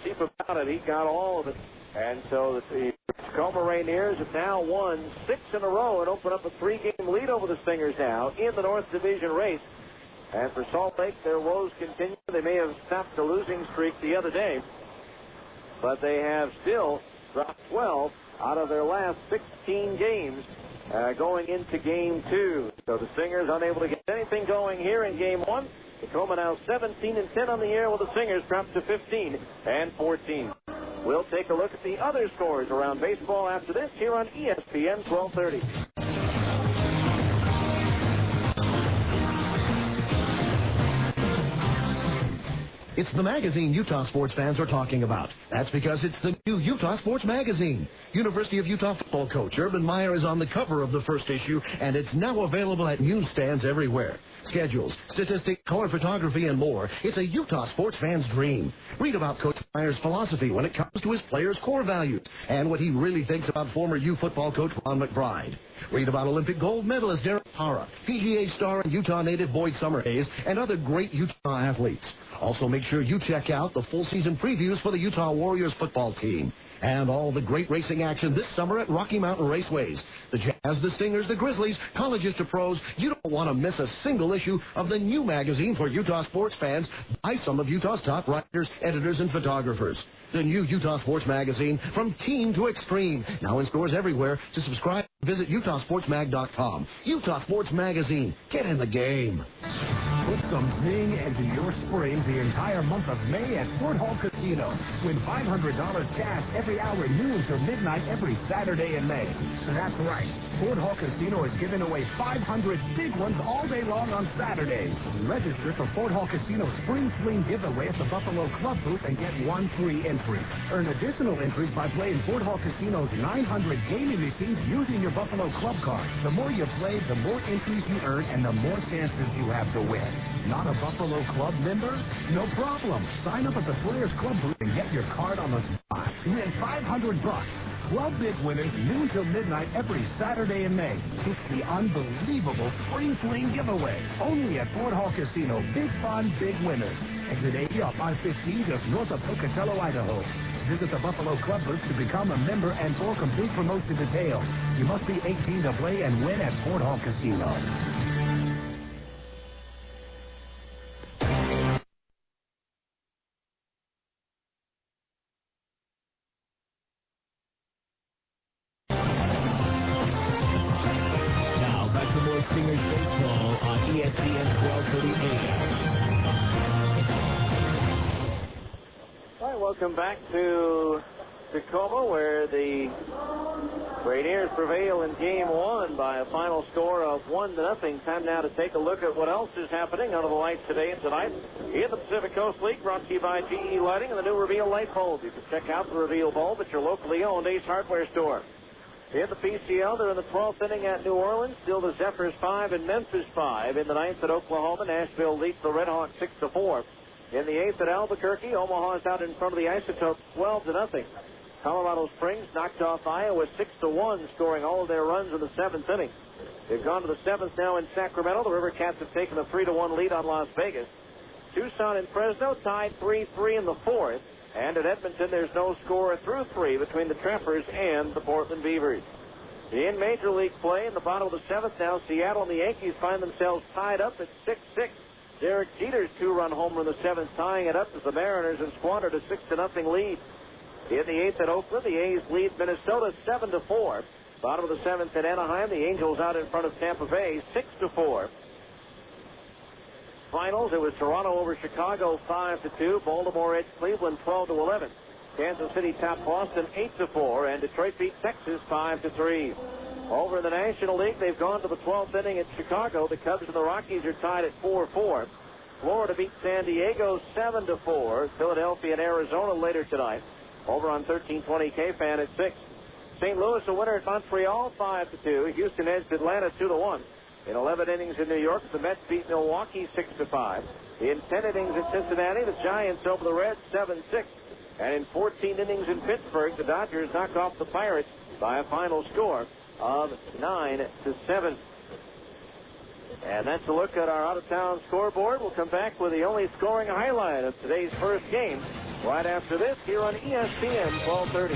cheap about it. He got all of it. And so the Tacoma Rainiers have now won 6 in a row and open up a 3-game lead over the Stingers now in the North Division race. And for Salt Lake, their woes continue. They may have stopped the losing streak the other day, but they have still dropped 12 out of their last 16 games going into Game 2. So the Stingers unable to get anything going here in Game 1. Tacoma now 17-10 on the year, while the Stingers dropped to 15-14. We'll take a look at the other scores around baseball after this here on ESPN 1230. It's the magazine Utah sports fans are talking about. That's because it's the new Utah Sports Magazine. University of Utah football coach Urban Meyer is on the cover of the first issue, and it's now available at newsstands everywhere. Schedules, statistics, color photography, and more. It's a Utah sports fan's dream. Read about Coach Meyer's philosophy when it comes to his players' core values and what he really thinks about former U football coach Ron McBride. Read about Olympic gold medalist Derek Hara, PGA star and Utah native Boyd Summerhays, and other great Utah athletes. Also, make sure you check out the full season previews for the Utah Warriors football team. And all the great racing action this summer at Rocky Mountain Raceways. The Jazz, the Stingers, the Grizzlies, colleges to pros. You don't want to miss a single issue of the new magazine for Utah sports fans by some of Utah's top writers, editors, and photographers. The new Utah Sports Magazine, from team to extreme. Now in stores everywhere. To subscribe, visit utahsportsmag.com. Utah Sports Magazine. Get in the game. Put some zing into your spring the entire month of May at Fort Hall Casino. Win $500 cash every hour noon to midnight every Saturday in May. That's right. Fort Hall Casino is giving away 500 big ones all day long on Saturdays. Register for Fort Hall Casino's Spring Fling giveaway at the Buffalo Club booth and get one free entry. Earn additional entries by playing Fort Hall Casino's 900 gaming machines using your Buffalo Club card. The more you play, the more entries you earn and the more chances you have to win. Not a Buffalo Club member? No problem. Sign up at the Players Club booth and get your card on the spot. Win $500. 12 big winners noon till midnight every Saturday in May. It's the unbelievable Spring Fling giveaway. Only at Fort Hall Casino. Big fun, big winners. Exit 80 off I-15 just north of Pocatello, Idaho. Visit the Buffalo Club booth to become a member and for complete promotion details. You must be 18 to play and win at Fort Hall Casino. Stingers baseball on ESPN 1230 AM. All right, welcome back to Tacoma, where the Rainiers prevail in Game 1 by a final score of 1-0. Time now to take a look at what else is happening under the lights today and tonight in the Pacific Coast League, brought to you by GE Lighting and the new Reveal light bulb. You can check out the Reveal bulb at your locally owned Ace Hardware store. In the PCL, they're in the 12th inning at New Orleans. Still the Zephyrs 5 and Memphis 5. In the 9th at Oklahoma, Nashville leads the Redhawks 6-4. In the 8th at Albuquerque, Omaha's out in front of the Isotopes 12-0. Colorado Springs knocked off Iowa 6-1, scoring all of their runs in the 7th inning. They've gone to the 7th now in Sacramento. The River Cats have taken a 3-1 lead on Las Vegas. Tucson and Fresno tied 3-3 in the 4th. And at Edmonton, there's no score through 3 between the Trappers and the Portland Beavers. In Major League play, in the bottom of the 7th now, Seattle and the Yankees find themselves tied up at 6-6. Derek Jeter's 2-run homer in the 7th, tying it up as the Mariners have squandered a 6-0 lead. In the 8th at Oakland, the A's lead Minnesota 7-4. Bottom of the 7th at Anaheim, the Angels out in front of Tampa Bay 6-4. Finals, it was Toronto over Chicago 5-2. Baltimore edged Cleveland 12-11. Kansas City topped Boston 8-4, and Detroit beat Texas 5-3. Over in the National League, they've gone to the 12th inning at Chicago. The Cubs and the Rockies are tied at 4-4. Florida beat San Diego 7-4. Philadelphia and Arizona later tonight. Over on 1320 KFAN at 6. St. Louis a winner at Montreal 5-2. Houston edged Atlanta 2-1. In 11 innings in New York, the Mets beat Milwaukee 6-5. In 10 innings at Cincinnati, the Giants over the Reds 7-6. And in 14 innings in Pittsburgh, the Dodgers knocked off the Pirates by a final score of 9-7. And that's a look at our out-of-town scoreboard. We'll come back with the only scoring highlight of today's first game right after this here on ESPN 1230.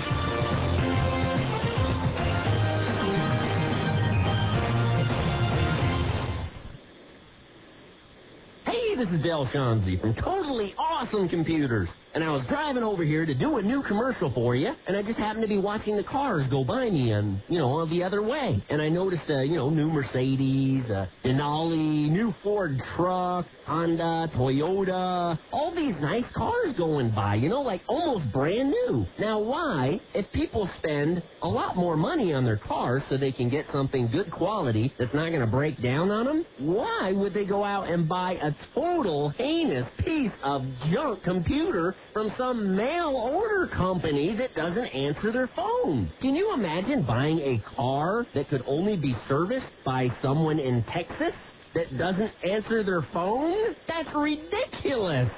Hey, this is Del Shanzi from Totally Awesome Computers. And I was driving over here to do a new commercial for you, and I just happened to be watching the cars go by me and, the other way. And I noticed, new Mercedes, Denali, new Ford truck, Honda, Toyota, all these nice cars going by, like almost brand new. Now, why, if people spend a lot more money on their cars so they can get something good quality that's not going to break down on them, why would they go out and buy a total heinous piece of junk computer from some mail order company that doesn't answer their phone? Can you imagine buying a car that could only be serviced by someone in Texas that doesn't answer their phone? That's ridiculous.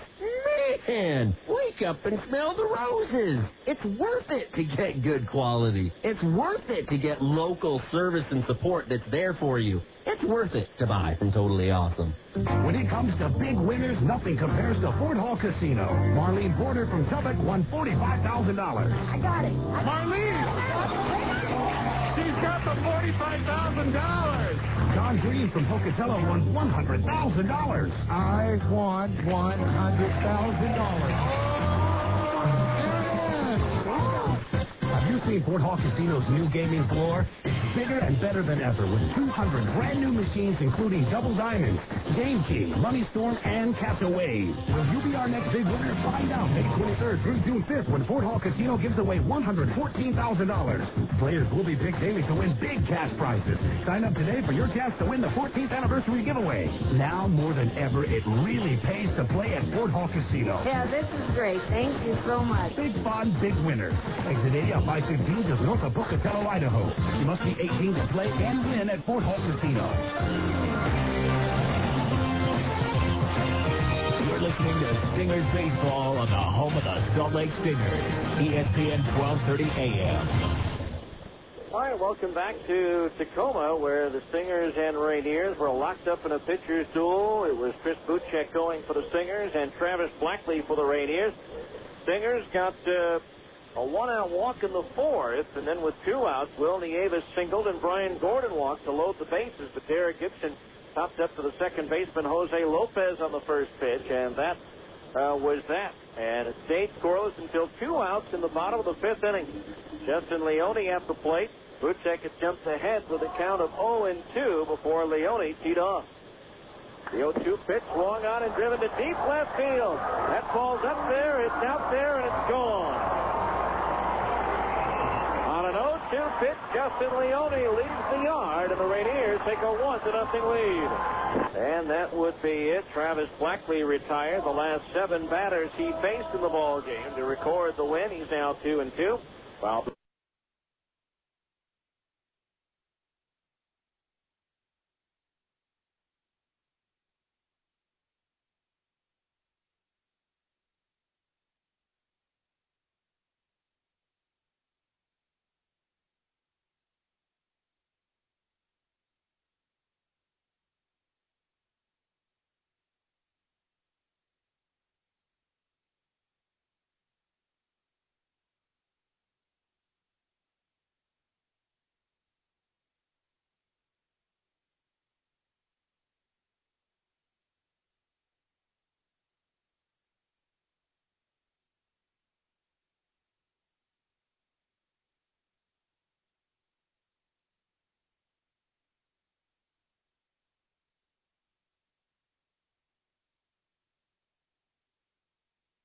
Man, wake up and smell the roses. It's worth it to get good quality. It's worth it to get local service and support that's there for you. It's worth it to buy from Totally Awesome. When it comes to big winners, nothing compares to Fort Hall Casino. Marlene Porter from Lubbock won $45,000. I got it. Marlene! She's got the $45,000. John Green from Pocatello won $100,000. I won $100,000. Have you seen Fort Hall Casino's new gaming floor? It's bigger and better than ever with 200 brand new machines including Double Diamond, Game Key, Money Storm, and Castaway. Will you be our next big winner? Find out May 23rd through June 5th when Fort Hall Casino gives away $114,000. Players will be picked daily to win big cash prizes. Sign up today for your chance to win the 14th anniversary giveaway. Now more than ever, it really pays to play at Fort Hall Casino. Yeah, this is great. Thank you so much. Big fun, big winners. Exit 80 off I-15 just north of Pocatello, Idaho. You must be 18 to play and win at Fort Hall Casino. You're listening to Stingers Baseball on the home of the Salt Lake Stingers, ESPN 1230 AM. All right, welcome back to Tacoma, where the Stingers and Rainiers were locked up in a pitcher's duel. It was Chris Bootcheck going for the Stingers and Travis Blackley for the Rainiers. Stingers got a one-out walk in the fourth, and then with 2 outs, Will Nieves singled and Brian Gordon walked to load the bases, but Derek Gibson popped up to the second baseman Jose Lopez on the first pitch, and that was that. And it stayed scoreless until 2 outs in the bottom of the 5th inning. Justin Leone at the plate. Bootcheck had jumped ahead with a count of 0-2 before Leone teed off. The 0-2 pitch swung on and driven to deep left field. That ball's up there, it's out there, and it's gone. On an 0-2 pitch, Justin Leone leads the yard, and the Rainiers take a 1-0 lead. And that would be it. Travis Blackley retired the last 7 batters he faced in the ball game to record the win. He's now 2-2. While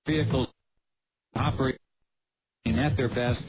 vehicles operating at their best,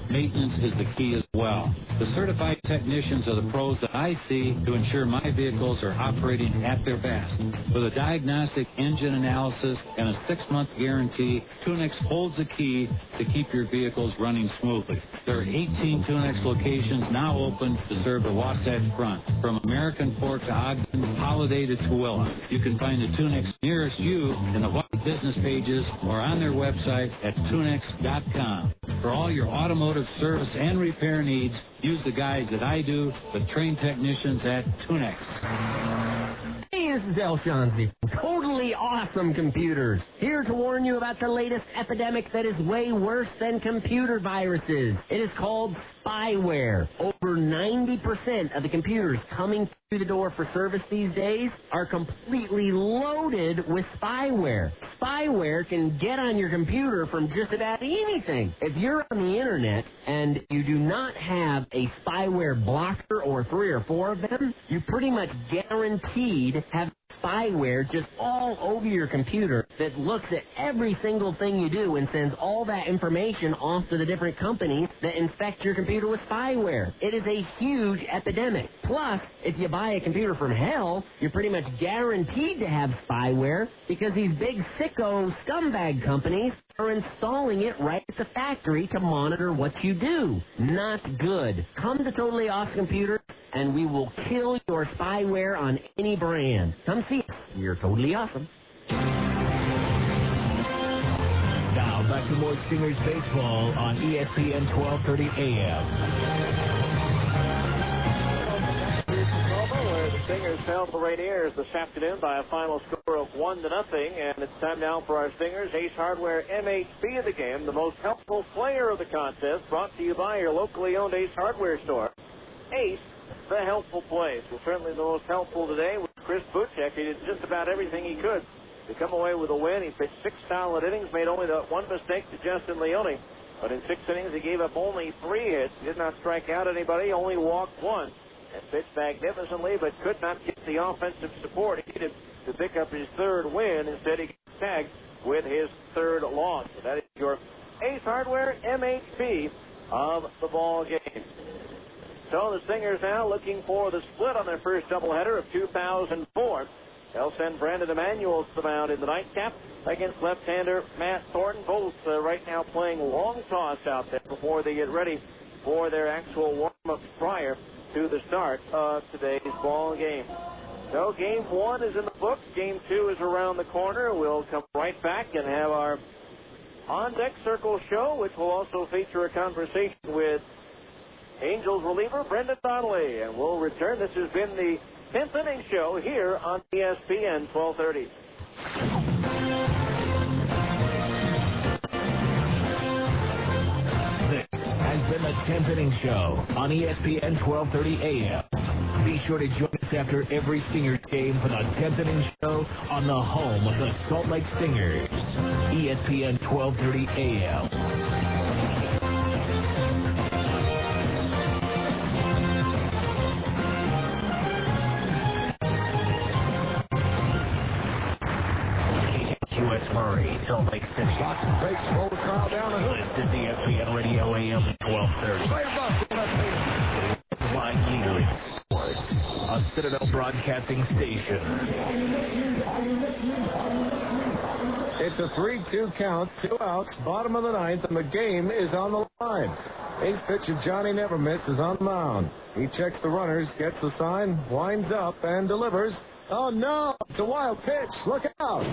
maintenance is the key as well. The certified technicians are the pros that I see to ensure my vehicles are operating at their best. With a diagnostic engine analysis and a 6-month guarantee, Tunex holds the key to keep your vehicles running smoothly. There are 18 Tunex locations now open to serve the Wasatch Front, from American Fork to Ogden, Holiday to Tooele. You can find the Tunex nearest you in the white business pages or on their website at tunex.com. For all your automotive service and repair needs, use the guys that I do, the trained technicians at Tunex. Hey, this is El Shanzi from Totally Awesome Computers, here to warn you about the latest epidemic that is way worse than computer viruses. It is called spyware. Over 90% of the computers coming through the door for service these days are completely loaded with spyware. Spyware can get on your computer from just about anything. If you're on the internet and you do not have a spyware blocker or 3 or 4 of them, you pretty much guaranteed have spyware just all over your computer that looks at every single thing you do and sends all that information off to the different companies that infect your computer with spyware. It is a huge epidemic. Plus, if you buy a computer from hell, you're pretty much guaranteed to have spyware because these big sicko scumbag companies are installing it right at the factory to monitor what you do. Not good. Come to Totally Awesome Computer and we will kill your spyware on any brand. Come see us. You're totally awesome. back to more Stingers baseball on ESPN 1230 AM. Where the Stingers fell to the Rainiers this afternoon by a final score of 1-0, and it's time now for our Stingers. Ace Hardware MHP of the game, the most helpful player of the contest, brought to you by your locally owned Ace Hardware store. Ace, the helpful plays. Well, certainly the most helpful today was Chris Bootcheck. He did just about everything he could to come away with a win. He pitched 6 solid innings, made only the one mistake to Justin Leone. But in 6 innings, he gave up only 3 hits. He did not strike out anybody, only walked 1. And pitched magnificently, but could not get the offensive support he needed to pick up his 3rd win. Instead, he got tagged with his 3rd loss. So that is your Ace Hardware MHP of the ball game. So the Stingers now looking for the split on their first doubleheader of 2004. They'll send Brandon Emanuel to the mound in the nightcap against left-hander Matt Thornton. Both right now playing long toss out there before they get ready for their actual warm-ups prior to the start of today's ball game. So game 1 is in the books. Game 2 is around the corner. We'll come right back and have our on-deck circle show, which will also feature a conversation with Angels reliever Brendan Donnelly. And we'll return. This has been the 10th inning show here on ESPN 1230. Has been the 10th inning show on ESPN 1230 AM. Be sure to join us after every Stingers game for the 10th inning show on the home of the Salt Lake Stingers, ESPN 1230 AM. Murray, Salt Lake City. Lots of base roll crowd down the hoop. This is ESPN Radio AM 1230. Line leader in sports, a Citadel Broadcasting station. It's a 3-2 count, 2 outs, bottom of the 9th, and the game is on the line. Ace pitcher Johnny Nevermiss is on the mound. He checks the runners, gets the sign, winds up, and delivers. Oh, no! It's a wild pitch. Look out!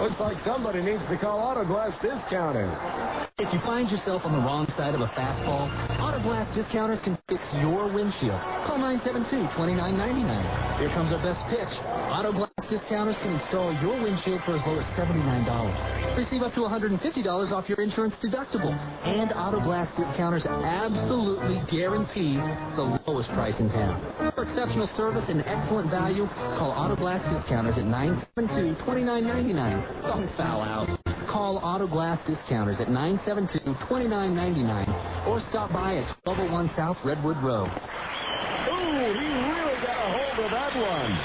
Looks like somebody needs to call Autoglass Discounting. If you find yourself on the wrong side of a fastball, Autoglass Discounters can fix your windshield. Call 972-2999. Here comes our best pitch. Autoglass Discounters can install your windshield for as low as $79. Receive up to $150 off your insurance deductible. And Autoglass Discounters absolutely guarantee the lowest price in town. For exceptional service and excellent value, call Autoglass Discounters at 972-2999. Don't foul out. Call Autoglass Discounters at 972-2999 or stop by at 1201 South Redwood Road. Ooh, he really got a hold of that one.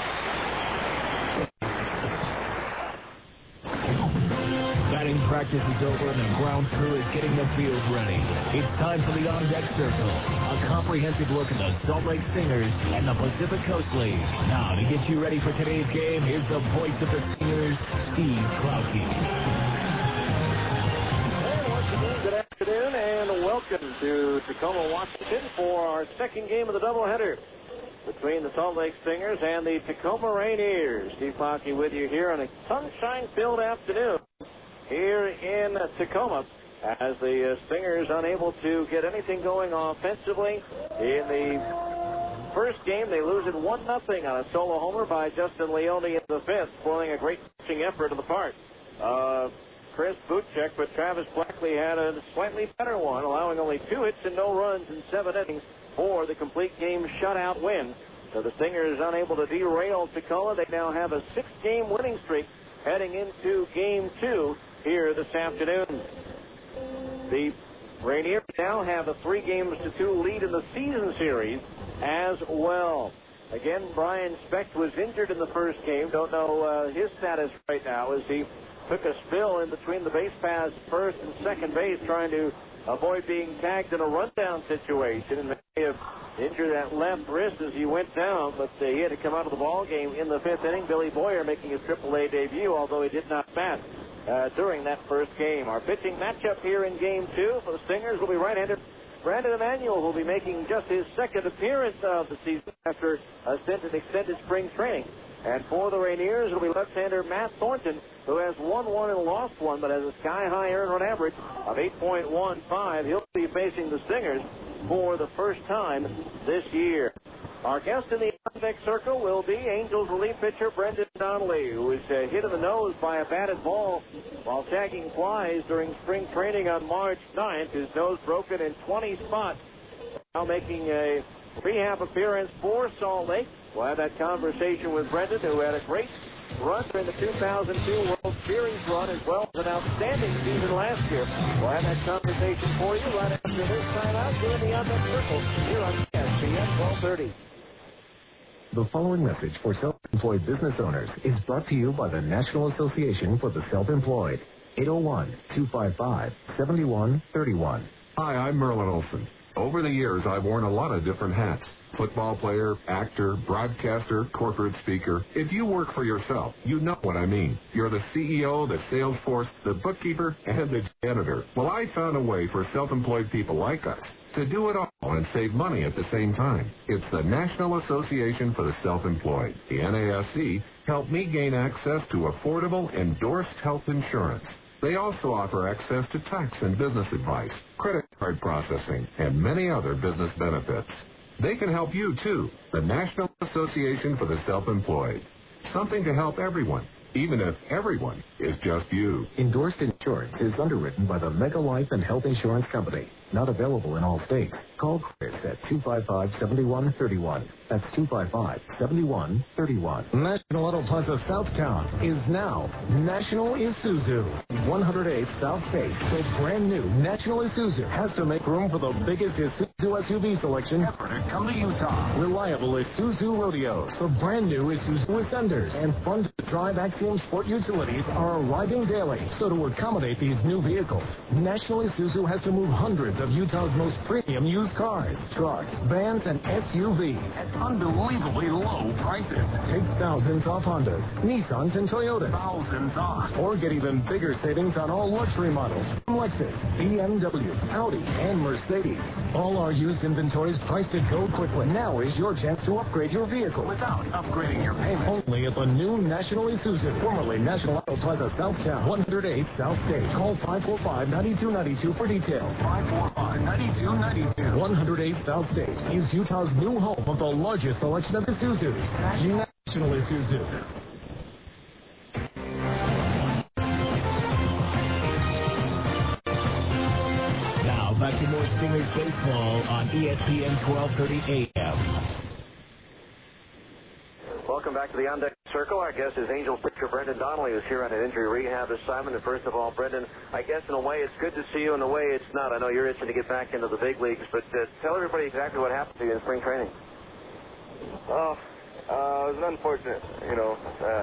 Batting practice is over and the ground crew is getting the field ready. It's time for the on-deck circle, a comprehensive look at the Salt Lake Stingers and the Pacific Coast League. Now, to get you ready for today's game, here's the voice of the Stingers, Steve Klauke. Good afternoon and welcome to Tacoma, Washington for our second game of the doubleheader between the Salt Lake Stingers and the Tacoma Rainiers. Steve Klauke with you here on a sunshine-filled afternoon here in Tacoma as the Stingers unable to get anything going offensively. In the first game, they lose it 1-0 on a solo homer by Justin Leone in the 5th, spoiling a great pitching effort on the part of Chris Bootcheck, but Travis Blackley had a slightly better one, allowing only 2 hits and no runs in 7 innings for the complete game shutout win. So the Stingers unable to derail Tacoma. They now have a 6-game winning streak heading into Game 2 here this afternoon. The Rainiers now have a 3-2 lead in the season series as well. Again, Brian Specht was injured in the first game. Don't know his status right now as he took a spill in between the base paths, first and second base, trying to avoid being tagged in a rundown situation. And may have injured that left wrist as he went down, but he had to come out of the ball game in the 5th inning. Billy Boyer making his AAA debut, although he did not bat during that first game. Our pitching matchup here in Game 2 for the Stingers will be right-hander Brandon Emanuel, will be making just his second appearance of the season after a stint in extended spring training. And for the Rainiers, it'll be left-hander Matt Thornton, who has won one and lost one, but has a sky-high earned run average of 8.15. He'll be facing the Stingers for the first time this year. Our guest in the on-deck circle will be Angels relief pitcher Brendan Donnelly, who was hit in the nose by a batted ball while tagging flies during spring training on March 9th. His nose broken in 20 spots. Now making a rehab appearance for Salt Lake. We'll have that conversation with Brendan, who had a great run during the 2002 World Series run, as well as an outstanding season last year. We'll have that conversation for you right after this time out here in the on-deck circle here on ESPN 1230. The following message for self-employed business owners is brought to you by the National Association for the Self-Employed. 801-255-7131. Hi, I'm Merlin Olson. Over the years, I've worn a lot of different hats. Football player, actor, broadcaster, corporate speaker. If you work for yourself, you know what I mean. You're the CEO, the sales force, the bookkeeper, and the janitor. Well, I found a way for self-employed people like us to do it all and save money at the same time. It's the National Association for the Self-Employed. The NASC helped me gain access to affordable, endorsed health insurance. They also offer access to tax and business advice, credit card processing, and many other business benefits. They can help you, too. The National Association for the Self-Employed. Something to help everyone, even if everyone is just you. Endorsed insurance is underwritten by the Mega Life and Health Insurance Company. Not available in all states. Call Chris at 255-7131. That's 255-7131. National Auto Plaza Southtown is now National Isuzu. 108th South State. The brand new National Isuzu has to make room for the biggest Isuzu SUV selection ever to come to Utah. Reliable Isuzu Rodeos. The brand new Isuzu Ascenders and fun to drive Axiom Sport utilities are arriving daily. So to accommodate these new vehicles, National Isuzu has to move hundreds of Utah's most premium used cars, trucks, vans, and SUVs at unbelievably low prices. Take thousands off Hondas, Nissans, and Toyotas. Thousands off. Or get even bigger savings on all luxury models from Lexus, BMW, Audi, and Mercedes. All our used inventory is priced to go quickly. Now is your chance to upgrade your vehicle without upgrading your payment. Only at the new National Isuzu, formerly National Auto Plaza Southtown, 108 South State. Call 545-9292 for details. 545-9292. 108 South State is Utah's new home of the largest selection of Isuzus. National Isuzu. Now back to more Stingers baseball on ESPN 1230 AM. Welcome back to the on-deck circle. Our guest is Angels pitcher Brendan Donnelly, who's here on an injury rehab assignment. And first of all, Brendan, I guess in a way it's good to see you, in a way it's not. I know you're itching to get back into the big leagues, but tell everybody exactly what happened to you in spring training. It was an unfortunate,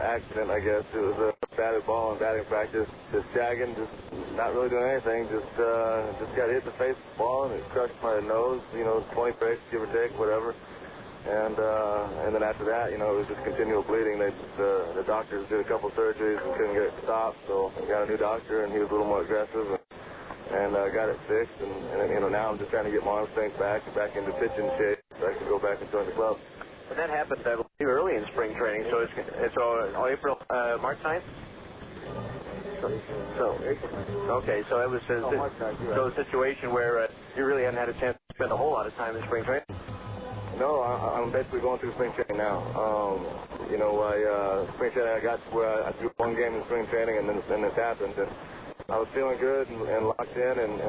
accident, I guess. It was a batted ball in batting practice, just jagging, just not really doing anything, just got hit in the face with the ball, and it crushed my nose, 20 breaks, give or take, whatever. And then after that, it was just continual bleeding. The doctors did a couple surgeries and couldn't get it stopped, so I got a new doctor, and he was a little more aggressive, and got it fixed. And now I'm just trying to get my arm strength back into pitching shape so I can go back and join the club. And that happened early in spring training, so it's March 9th? Okay, so it was a situation where you really hadn't had a chance to spend a whole lot of time in spring training. No, I'm basically going through spring training now. Spring training, I got to where I threw one game in spring training, and then this happened. And I was feeling good and locked in and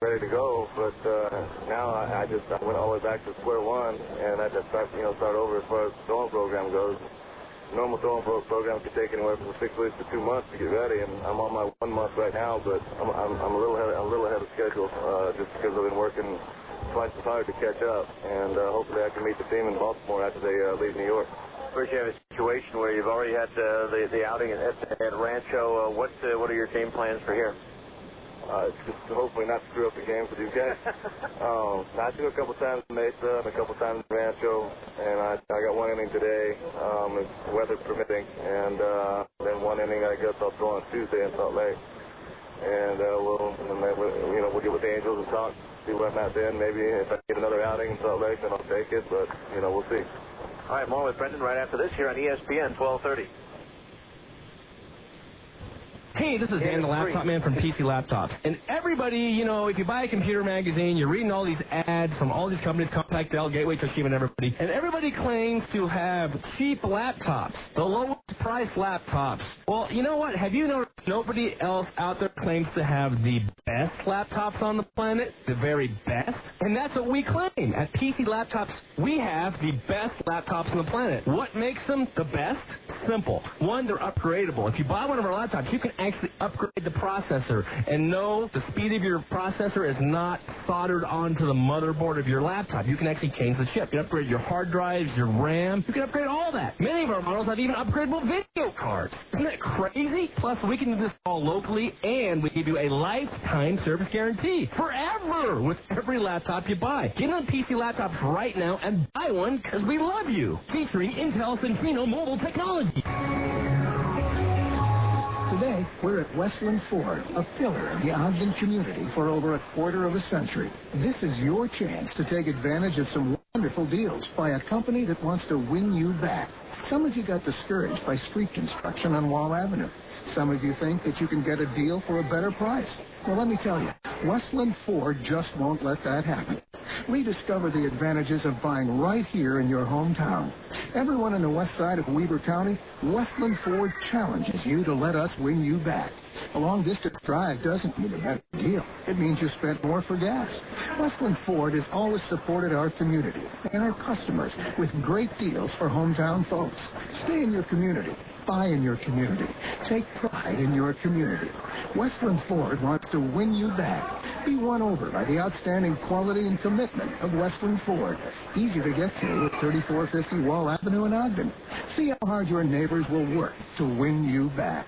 ready to go. But now I went all the way back to square one, and I just start over as far as the throwing program goes. The normal throwing program could take anywhere from 6 weeks to 2 months to get ready, and I'm on my 1 month right now. But I'm a little ahead of schedule just because I've been working twice as hard to catch up, and hopefully I can meet the team in Baltimore after they leave New York. First, you have a situation where you've already had the outing at Rancho. What are your game plans for here? Just hopefully not screw up the game for these guys. I threw a couple times in Mesa and a couple times in Rancho, and I got one inning today, weather permitting, and then one inning I guess I'll throw on Tuesday in Salt Lake. And we'll get with the Angels and talk, see where I'm at then. Maybe if I get another outing in Salt Lake, then I'll take it, but we'll see. All right, more with Brendan right after this here on ESPN 1230. Hey, this is Dan, the laptop man from PC Laptops. And everybody, you know, if you buy a computer magazine, you're reading all these ads from all these companies, Compaq, Dell, Gateway, Toshiba, and everybody. And everybody claims to have cheap laptops, the lowest price laptops. Well, you know what? Have you noticed nobody else out there claims to have the best laptops on the planet? The very best? And that's what we claim. At PC Laptops, we have the best laptops on the planet. What makes them the best? Simple. One, they're upgradable. If you buy one of our laptops, you can actually upgrade the processor. And no, the speed of your processor is not soldered onto the motherboard of your laptop. You can actually change the chip. You can upgrade your hard drives, your RAM. You can upgrade all that. Many of our models have even upgradable video cards. Isn't that crazy? Plus, we can do this all locally, and we give you a lifetime service guarantee. Forever with every laptop you buy. Get on PC Laptops right now and buy one because we love you. Featuring Intel Centrino mobile technology. Today, we're at Westland Ford, a pillar of the Ogden community for over a quarter of a century. This is your chance to take advantage of some wonderful deals by a company that wants to win you back. Some of you got discouraged by street construction on Wall Avenue. Some of you think that you can get a deal for a better price. Well, let me tell you, Westland Ford just won't let that happen. Rediscover the advantages of buying right here in your hometown. Everyone in the west side of Weber County, Westland Ford challenges you to let us win you back. A long-distance drive doesn't mean a better deal. It means you spent more for gas. Westland Ford has always supported our community and our customers with great deals for hometown folks. Stay in your community. Buy in your community. Take pride in your community. Westland Ford wants to win you back. Be won over by the outstanding quality and commitment of Westland Ford. Easy to get to at 3450 Wall Avenue in Ogden. See how hard your neighbors will work to win you back.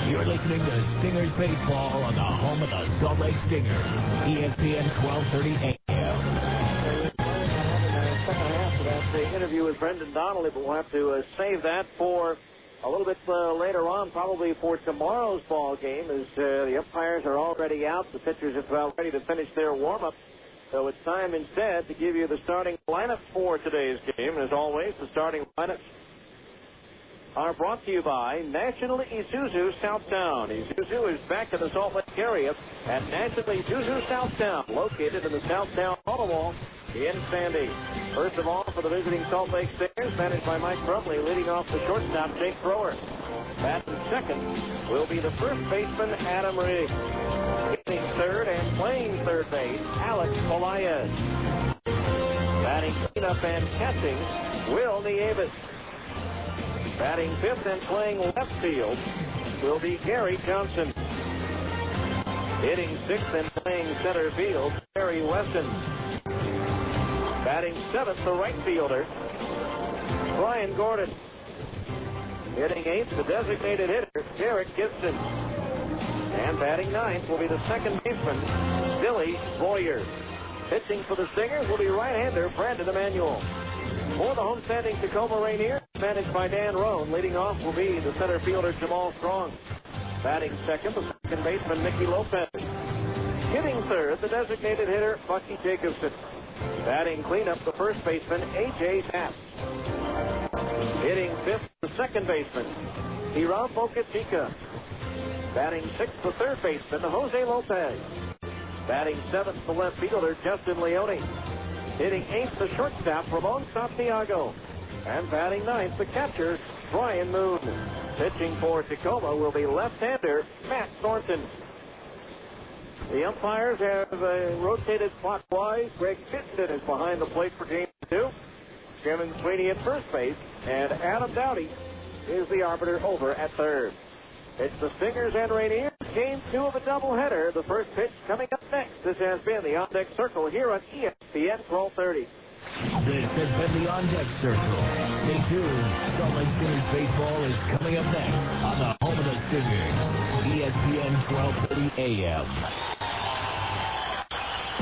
You're listening to Stingers Baseball on the home of the Salt Lake Stingers. ESPN 1230 AM. The interview with Brendan Donnelly, but we'll have to save that for a little bit later on, probably for tomorrow's ball game, as the umpires are already out. The pitchers are about ready to finish their warm-up. So it's time instead to give you the starting lineup for today's game. As always, the starting lineups are brought to you by National Isuzu Southtown. Isuzu is back in the Salt Lake area at National Isuzu Southtown, located in the Southtown Auto Mall in Sandy. First of all, for the visiting Salt Lake Stingers, managed by Mike Brumley, leading off the shortstop, Jake Thrower. Batting second will be the first baseman, Adam Riggs. Hitting third and playing third base, Alex Polias. Batting cleanup and catching, Will Nieves. Batting fifth and playing left field will be Gary Johnson. Hitting sixth and playing center field, Barry Weston. Batting seventh, the right fielder, Brian Gordon. Hitting eighth, the designated hitter, Derek Gibson. And batting ninth will be the second baseman, Billy Boyer. Pitching for the Stingers will be right-hander Brandon Emanuel. For the homestanding Tacoma Rainiers, managed by Dan Roan, leading off will be the center fielder Jamal Strong. Batting second, the second baseman Nicky Lopez. Hitting third, the designated hitter Bucky Jacobson. Batting cleanup, the first baseman A.J. Tapp. Hitting fifth, the second baseman Hiram Bocachica. Batting sixth, the third baseman Jose Lopez. Batting seventh, the left fielder Justin Leone. Hitting eighth, the shortstop Ramon Santiago. And batting ninth, the catcher Brian Moon. Pitching for Tacoma will be left-hander Matt Thornton. The umpires have rotated clockwise. Greg Pitson is behind the plate for game two. Kevin Sweeney at first base, and Adam Dowdy is the arbiter over at third. It's the Stingers and Rainiers, game two of a doubleheader. The first pitch coming up next. This has been the On Deck Circle here on ESPN 1230. This has been the On Deck Circle. Stay tuned. Salt Lake Stingers baseball is coming up next on the home of the Stingers, ESPN 1230 AM.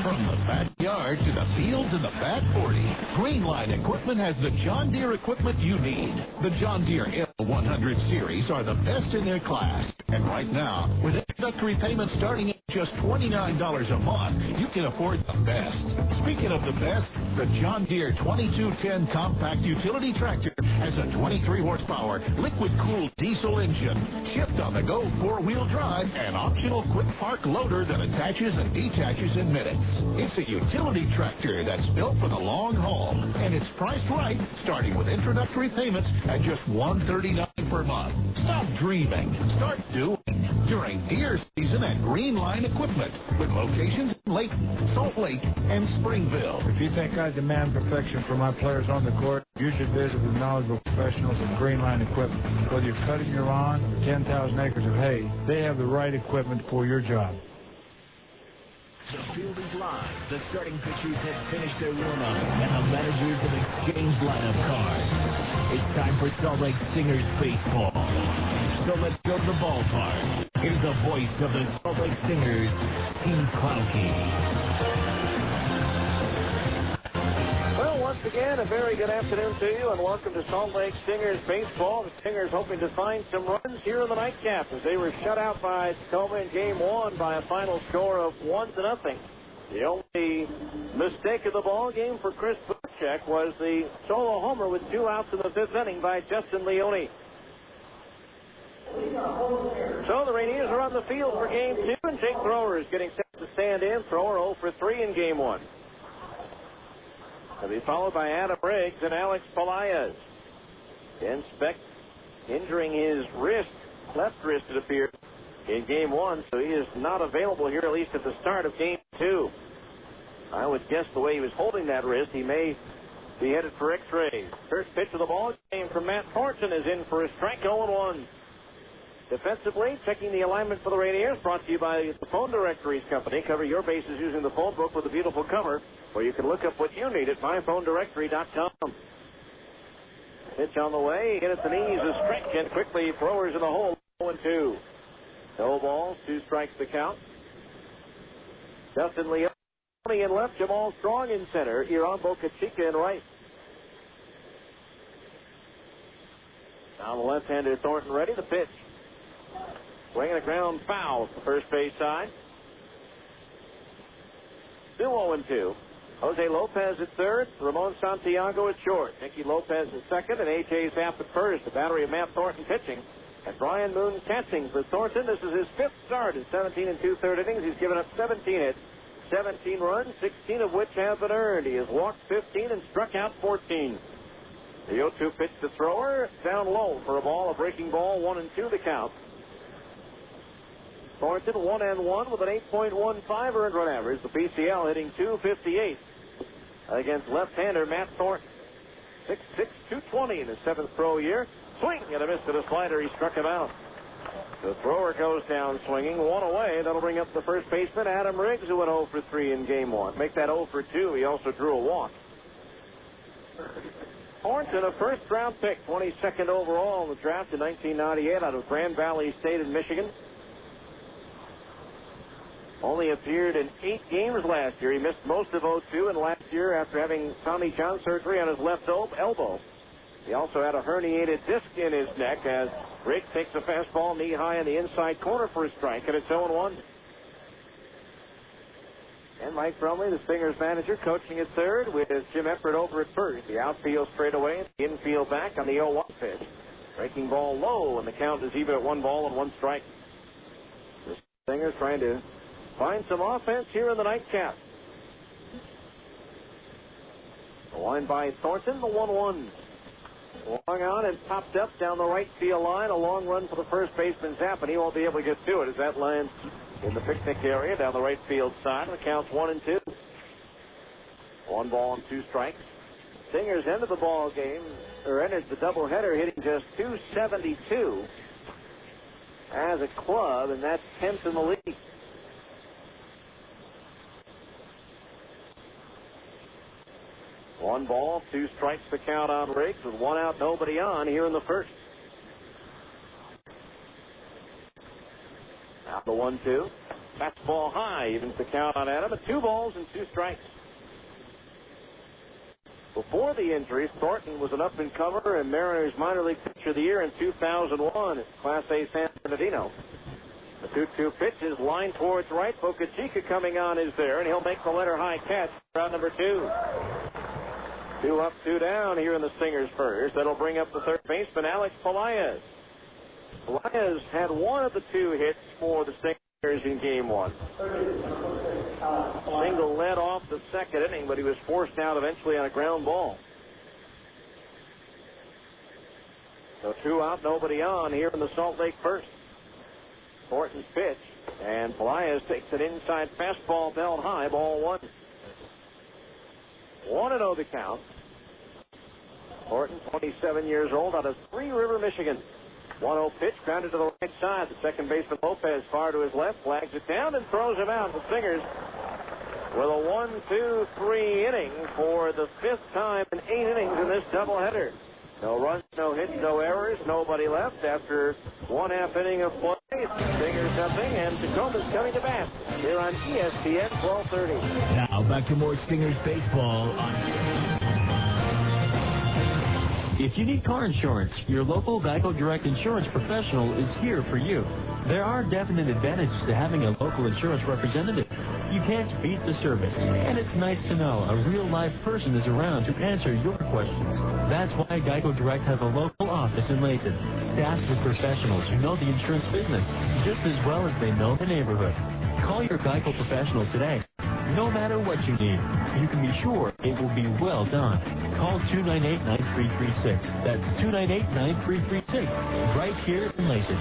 From the backyard to the fields and the back 40, Greenline Equipment has the John Deere equipment you need. The John Deere L100 series are the best in their class. And right now, with introductory payments starting at just $29 a month, you can afford the best. Speaking of the best, the John Deere 2210 compact utility tractor has a 23 horsepower liquid-cooled diesel engine, shift-on-the-go four-wheel drive, and optional quick park loader that attaches and detaches in minutes. It's a utility tractor that's built for the long haul, and it's priced right, starting with introductory payments at just $139 per month. Stop dreaming. Start doing. During deer season at Green Line Equipment, with locations in Layton, Salt Lake, and Springville. If you think I demand perfection for my players on the court, you should visit with knowledgeable professionals at Green Line Equipment. Whether you're cutting your lawn or 10,000 acres of hay, they have the right equipment for your job. The field is live. The starting pitchers have finished their warm-up, and the managers have exchanged lineup cards. It's time for Salt Lake Stingers baseball. So let's go to the ballpark. Here's the voice of the Salt Lake Stingers, Steve Klauke. Well, once again, a very good afternoon to you, and welcome to Salt Lake Stingers baseball. The Stingers hoping to find some runs here in the nightcap as they were shut out by Tacoma in Game 1 by a final score of 1-0. The only mistake of the ball game for Chris Bootcheck was the solo homer with 2 outs in the 5th inning by Justin Leone. So the Rainiers are on the field for Game 2, and Jake Thrower is getting set to stand in. Thrower 0 for 3 in Game 1. He'll be followed by Adam Riggs and Alex Pelaez. Dan Speck injuring his wrist, left wrist it appears, in Game 1, so he is not available here, at least at the start of Game 2. I would guess the way he was holding that wrist, he may be headed for X-rays. First pitch of the ball game from Matt Thornton is in for a strike, 0-1. Defensively, checking the alignment for the Rainiers, brought to you by the Phone Directories Company. Cover your bases using the phone book with a beautiful cover, where you can look up what you need at myphonedirectory.com. Pitch on the way, hit at the knees, a strike, and quickly Throwers in the hole, 0-2. No balls, 2 strikes to count. Justin Leone in left, Jamal Strong in center, Iran Boca Chica in right. Now the left-hander Thornton ready, the pitch. Swinging a ground foul to the first base side. 2-0-2. Jose Lopez at third, Ramon Santiago at short. Nicky Lopez at second, and A.J. Zapp at first. The battery of Matt Thornton pitching. And Brian Moon catching for Thornton. This is his 5th start in 17 2/3 innings. He's given up 17 hits, 17 runs, 16 of which have been earned. He has walked 15 and struck out 14. The 0-2 pitch to Thrower, down low for a ball, a breaking ball, 1-2 the count. Thornton 1-1 with an 8.15 earned run average. The PCL hitting .258 against left-hander Matt Thornton. 6'6", 220 in his 7th pro year. Swing and a miss to the slider. He struck him out. The Thrower goes down swinging. 1 away. That'll bring up the first baseman, Adam Riggs, who went 0 for 3 in Game 1. Make that 0 for 2. He also drew a walk. Thornton, a first-round pick, 22nd overall in the draft in 1998 out of Grand Valley State in Michigan. Only appeared in 8 games last year. He missed most of 02, and last year, after having Tommy John surgery on his left elbow, he also had a herniated disc in his neck as Riggs takes a fastball knee-high in the inside corner for a strike, and it's 0-1. And Mike Brumley, the Stingers manager, coaching at third with Jim Eppert over at first. The outfield straight away, the infield back on the 0-1 pitch. Breaking ball low, and the count is even at 1 ball and 1 strike. The Stingers trying to find some offense here in the nightcap. The line by Thornton, the 1-1. Long on and popped up down the right field line. A long run for the first baseman, Zapp, and he won't be able to get to it as that lands in the picnic area down the right field side. The count's 1-2. 1 ball and 2 strikes. Stingers ended the ball game, or entered the doubleheader hitting just .272 as a club, and that's 10th in the league. One ball, 2 strikes the count on Riggs with 1 out, nobody on here in the first. Now the 1-2. Fastball high, evens the count on Adam at 2 balls and 2 strikes. Before the injury, Thornton was an up-and-comer and Mariners minor league pitcher of the year in 2001 at Class A San Bernardino. The 2-2 pitch is lined towards right. Bootcheck coming on is there, and he'll make the letter high catch. Round number 2. 2 up, 2 down here in the Stingers first. That'll bring up the third baseman, Alex Pelaez. Pelaez had one of the 2 hits for the Stingers in game 1. Single led off the second inning, but he was forced out eventually on a ground ball. So 2 out, nobody on here in the Salt Lake first. Thornton's pitch, and Pelaez takes an inside fastball belt high, ball 1. 1-0 the count. Thornton, 27 years old, out of Three River, Michigan. 1-0 pitch, grounded to the right side. The second baseman Lopez far to his left, flags it down and throws him out. The Stingers with a 1-2-3 inning for the 5th time in 8 innings in this doubleheader. No runs, no hits, no errors, nobody left after 1/2 inning of play. Stingers nothing, and Tacoma's coming to bat here on ESPN 1230. Now back to more Stingers baseball on. If you need car insurance, your local Geico Direct Insurance professional is here for you. There are definite advantages to having a local insurance representative. You can't beat the service, and it's nice to know a real live person is around to answer your questions. That's why Geico Direct has a local office in Layton, staffed with professionals who know the insurance business just as well as they know the neighborhood. Call your Geico professional today. No matter what you need, you can be sure it will be well done. Call 298-9336. That's 298-9336, right here in Layton.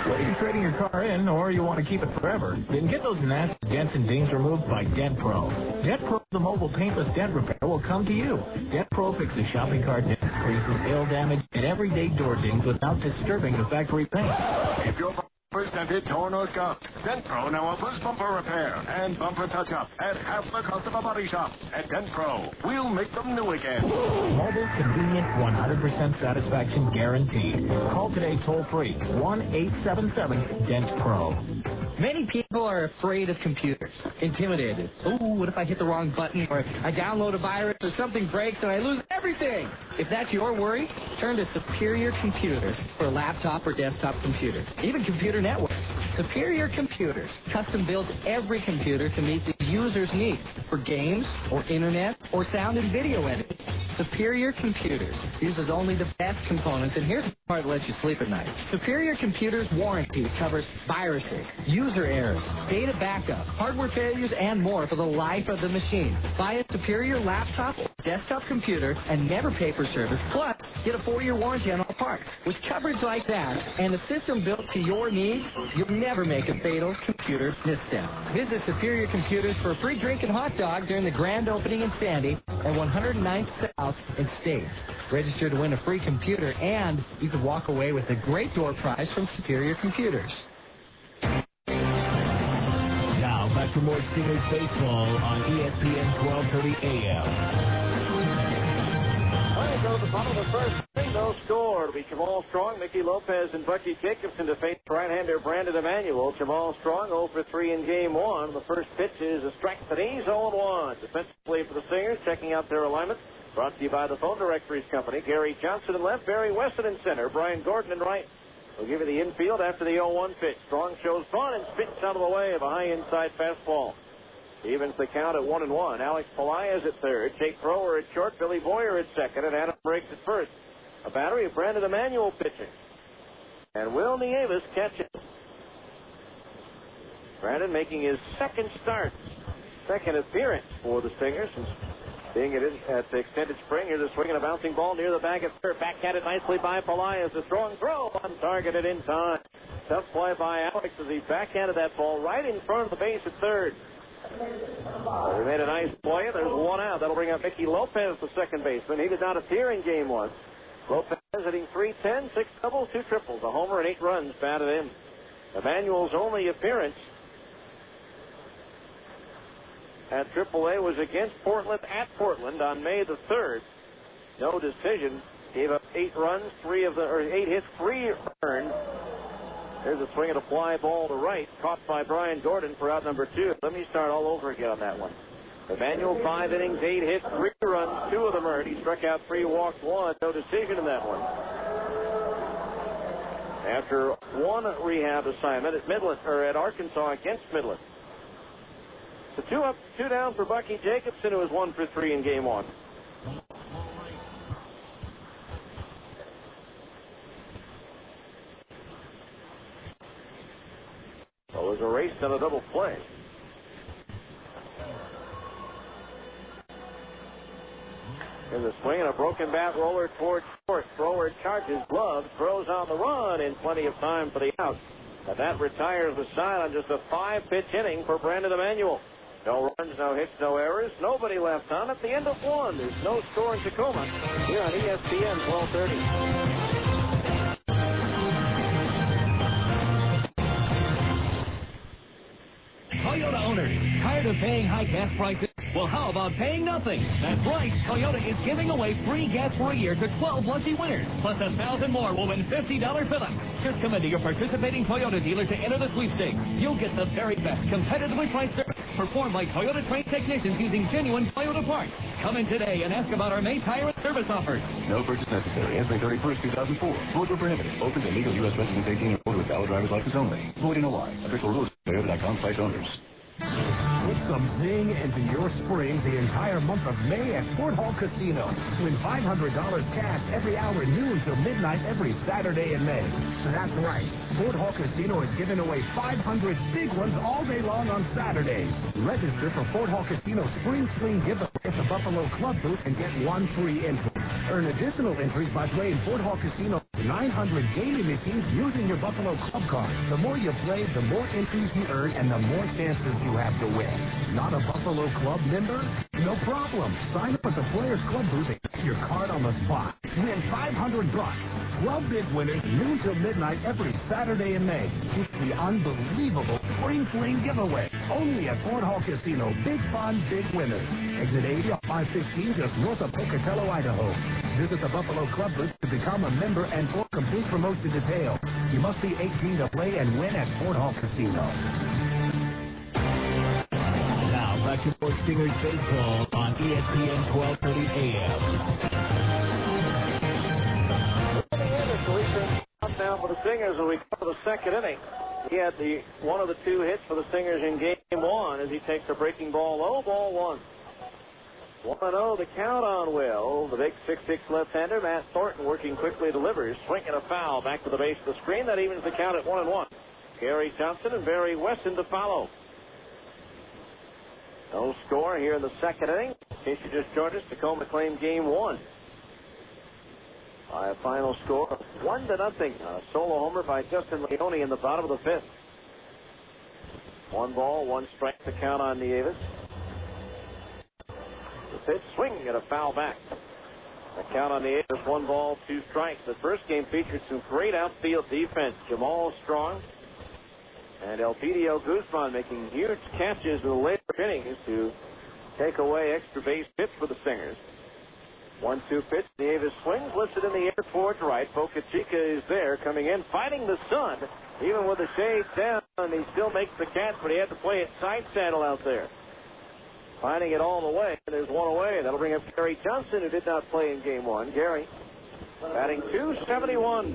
Whether you're trading your car in or you want to keep it forever, then get those nasty dents and dings removed by Dent Pro. Dent Pro, the mobile paintless dent repair, will come to you. Dent Pro fixes shopping cart dents, creases, hail damage, and everyday door dings without disturbing the factory paint. If your bumper's dented, torn, or scuffed, Dent Pro now offers bumper repair and bumper touch-up at half the cost of a body shop. At Dent Pro, we'll make them new again. Mobile, convenient, 100% satisfaction guaranteed. Call today toll-free, 1-877-DENT-PRO. Many people are afraid of computers, intimidated. Oh, what if I hit the wrong button, or I download a virus, or something breaks and I lose everything? If that's your worry, turn to Superior Computers for a laptop or desktop computer, even computer networks. Superior Computers custom builds every computer to meet the user's needs for games, or internet, or sound and video editing. Superior Computers uses only the best components, and here's the part that lets you sleep at night. Superior Computers warranty covers viruses, user errors, data backup, hardware failures, and more for the life of the machine. Buy a Superior laptop or desktop computer and never pay for service. Plus, get a 4-year warranty on all parts. With coverage like that and a system built to your needs, you'll never make a fatal computer misstep. Visit Superior Computers for a free drink and hot dog during the grand opening in Sandy at 109th South in States. Register to win a free computer, and you could walk away with a great door prize from Superior Computers. Now back to more Stingers baseball on ESPN 1230 AM. All right, go to the bottom of the first inning. No score. It'll be Jamal Strong, Mickey Lopez, and Bucky Jacobson to face right-hander Brandon Emanuel. Jamal Strong 0 for 3 in game 1. The first pitch is a strike, but he's 0-1. Defensively for the Stingers, checking out their alignment. Brought to you by the Phone Directories Company. Gary Johnson in left, Barry Weston in center, Brian Gordon in right. We'll give you the infield after the 0-1 pitch. Strong shows fun and spits out of the way of a high inside fastball. Evens the count at 1-1. Alex Pelaez at third, Jake Thrower at short, Billy Boyer at second, and Adam Briggs at first. A battery of Brandon Emanuel pitching. And Will Nieves catches. Brandon making his second appearance for the Stingers since being at the extended spring. Here's a swing and a bouncing ball near the bag at third. Backhanded nicely by Pelaez. A strong throw untargeted in time. Tough play by Alex as he backhanded that ball right in front of the base at third. We made a nice play. There's one out. That'll bring up Mickey Lopez, the second baseman. He did not appear in game 1. Lopez hitting .310, 6 doubles, 2 triples, a homer and 8 runs batted in. Emanuel's only appearance at AAA was against Portland at Portland on May the 3rd. No decision. Gave up 8 runs, 8 hits, 3 earned. There's a swing and a fly ball to right, caught by Brian Gordon for out number 2. Let me start all over again on that one. Emanuel, 5 innings, 8 hits, 3 runs, 2 of them earned. He struck out 3, walked 1. No decision in that one. after one rehab assignment at Midland, or at Arkansas against Midland. So 2 up, 2 down for Bucky Jacobson, who was 1 for 3 in game 1. So it was a race and a double play. In the swing and a broken bat roller towards short. Thrower charges, glove, throws on the run in plenty of time for the out. And that retires the side on just a 5-pitch inning for Brandon Emanuel. No runs, no hits, no errors. Nobody left on at the end of 1. There's no score in Tacoma here on ESPN 1230. Toyota owners, tired of paying high gas prices? Well, how about paying nothing? That's right. Toyota is giving away free gas for a year to 12 lucky winners. Plus 1,000 more will win $50 fill-ups. Just come into your participating Toyota dealer to enter the sweepstakes. You'll get the very best competitively priced service performed by Toyota trained technicians using genuine Toyota parts. Come in today and ask about our May tire and service offers. No purchase necessary. Ends May 31st, 2004. Void were prohibited. Open to legal U.S. residents 18 and older with valid driver's license only. Void in Hawaii. Official rules. Toyota.com/owners. Put some zing into your spring the entire month of May at Fort Hall Casino. Win $500 cash every hour noon till midnight every Saturday in May. That's right. Fort Hall Casino is giving away 500 big ones all day long on Saturdays. Register for Fort Hall Casino Spring Swing Giveaway at the Buffalo Club booth and get 1 free entry. Earn additional entries by playing Fort Hall Casino 900 gaming machines using your Buffalo Club card. The more you play, the more entries you earn and the more chances you have to win. Not a Buffalo Club member? No problem. Sign up at the Players Club booth and get your card on the spot. Win $500. 12 big winners noon till midnight every Saturday in May. It's the unbelievable Spring Fling giveaway. Only at Fort Hall Casino. Big fun, big winners. Exit 80 off 515 just north of Pocatello, Idaho. Visit the Buffalo Club booth to become a member and for complete promotion details. You must be 18 to play and win at Fort Hall Casino. Now back to Fort Stingers baseball on ESPN 1230 AM. Now for the Stingers as we come to the second inning. He had one of the 2 hits for the Stingers in game 1 as he takes a breaking ball low, ball 1. 1-0 the count on Will. The big 6'6" left-hander, Matt Thornton, working quickly, delivers. Swing and a foul back to the base of the screen. That evens the count at 1-1. Gary Johnson and Barry Weston to follow. No score here in the second inning. In case you just joined us, Tacoma claimed game 1 by a final score of 1-0. A solo homer by Justin Leone in the bottom of the 5th. 1 ball, 1 strike to count on Nieves. The pitch, swing and a foul back. The count on Nieves, 1 ball, 2 strikes. The first game featured some great outfield defense. Jamal Strong and Elpidio Guzman making huge catches in the later innings to take away extra base hits for the Stingers. 1-2 pitch. Nieves swings, lifts it in the air towards right. Boca Chica is there, coming in, fighting the sun. Even with the shades down, he still makes the catch, but he had to play it side saddle out there. Finding it all the way, and there's 1 away. That'll bring up Gary Johnson, who did not play in game 1. Gary batting .271.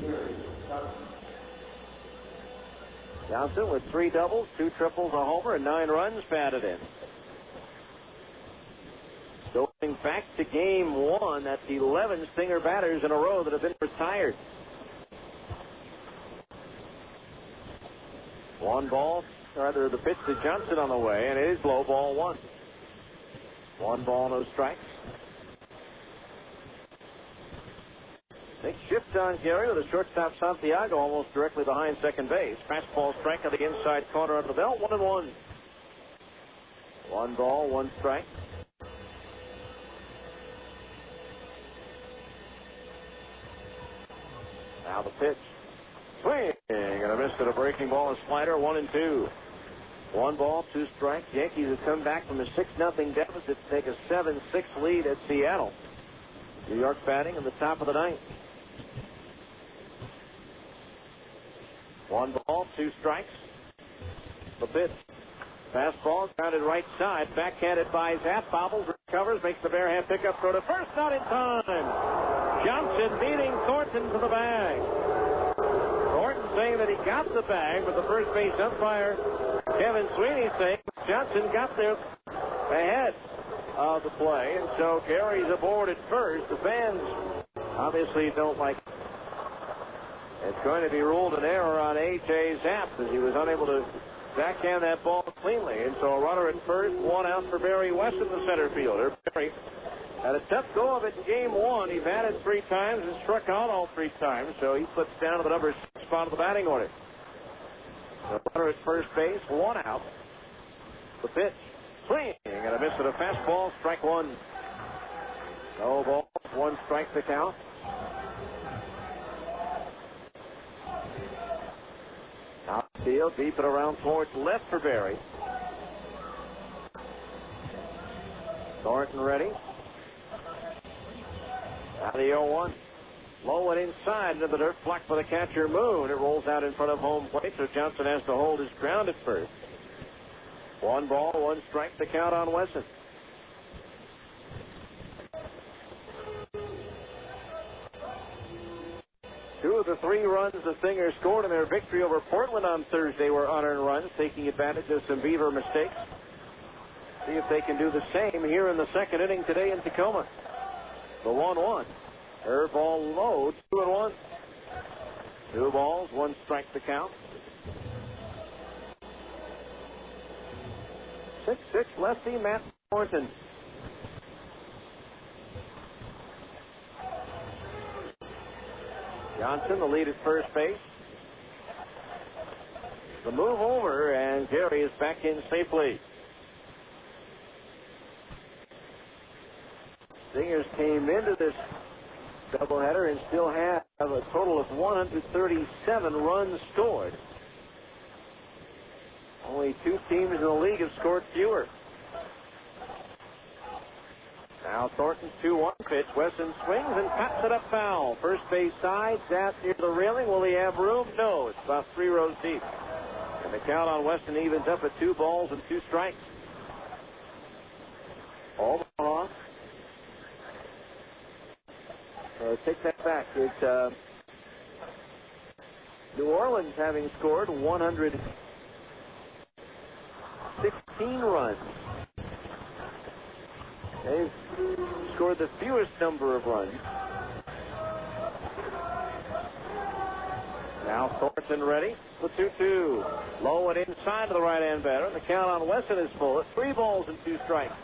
Johnson with 3 doubles, 2 triples, a homer, and 9 runs batted in. Going back to game 1, that's 11 Stinger batters in a row that have been retired. 1 ball, rather the pitch to Johnson on the way, and it is low, ball 1. 1 ball, no strikes. Big shift on Gary with the shortstop Santiago almost directly behind second base. Fastball strike on the inside corner of the belt. 1-1. 1 ball, 1 strike. Now the pitch. Swing and a miss at a breaking ball and slider. 1-2. 1 ball, 2 strikes. Yankees have come back from a 6-0 deficit to take a 7-6 lead at Seattle. New York batting in the top of the 9th. 1 ball, 2 strikes. The pitch. Fastball grounded right side. Backhanded by Zapp. Bobbles, recovers, makes the bare hand pickup throw to first. Not in time. Johnson beating Thornton to the bag. Thornton saying that he got the bag, but the first base umpire, Kevin Sweeney, saying Johnson got there ahead of the play, and so Gary's aboard at first. The fans obviously don't like it. It's going to be ruled an error on A.J. Zapp as he was unable to backhand that ball cleanly. And so a runner at first, one out for Barry Weston, the center fielder. Barry had a tough go of it in game one. He batted 3 times and struck out all 3 times, so he slips down to the number 6 spot of the batting order. The runner at first base, one out. The pitch, swing, and a miss at a fastball, strike one. No balls, 1 strike to count. Outfield, deep and around towards left for Barry. Thornton ready. Now the 0-1. Low and inside into the dirt, blocked by the catcher Moon. It rolls out in front of home plate, so Johnson has to hold his ground at first. 1 ball, 1 strike to count on Wesson. Two of the 3 runs the Stingers scored in their victory over Portland on Thursday were unearned runs, taking advantage of some Beaver mistakes. See if they can do the same here in the second inning today in Tacoma. The 1-1. Curve ball low, 2-1. 2 balls, 1 strike to count. 6-6 lefty Matt Thornton. Johnson, the lead at first base. The move over, and Gary is back in safely. Stingers came into this doubleheader and still have a total of 137 runs scored. Only 2 teams in the league have scored fewer. Now Thornton's 2-1 pitch. Wesson swings and taps it up foul. First base side, Zapp near the railing. Will he have room? No. It's about 3 rows deep. And the count on Weston evens up at 2 balls and 2 strikes. All off. Take that back. It's New Orleans having scored 116 runs. They've scored the fewest number of runs. Now Thornton ready. The 2-2. Low and inside to the right-hand batter. The count on Weston is full at 3 balls and 2 strikes.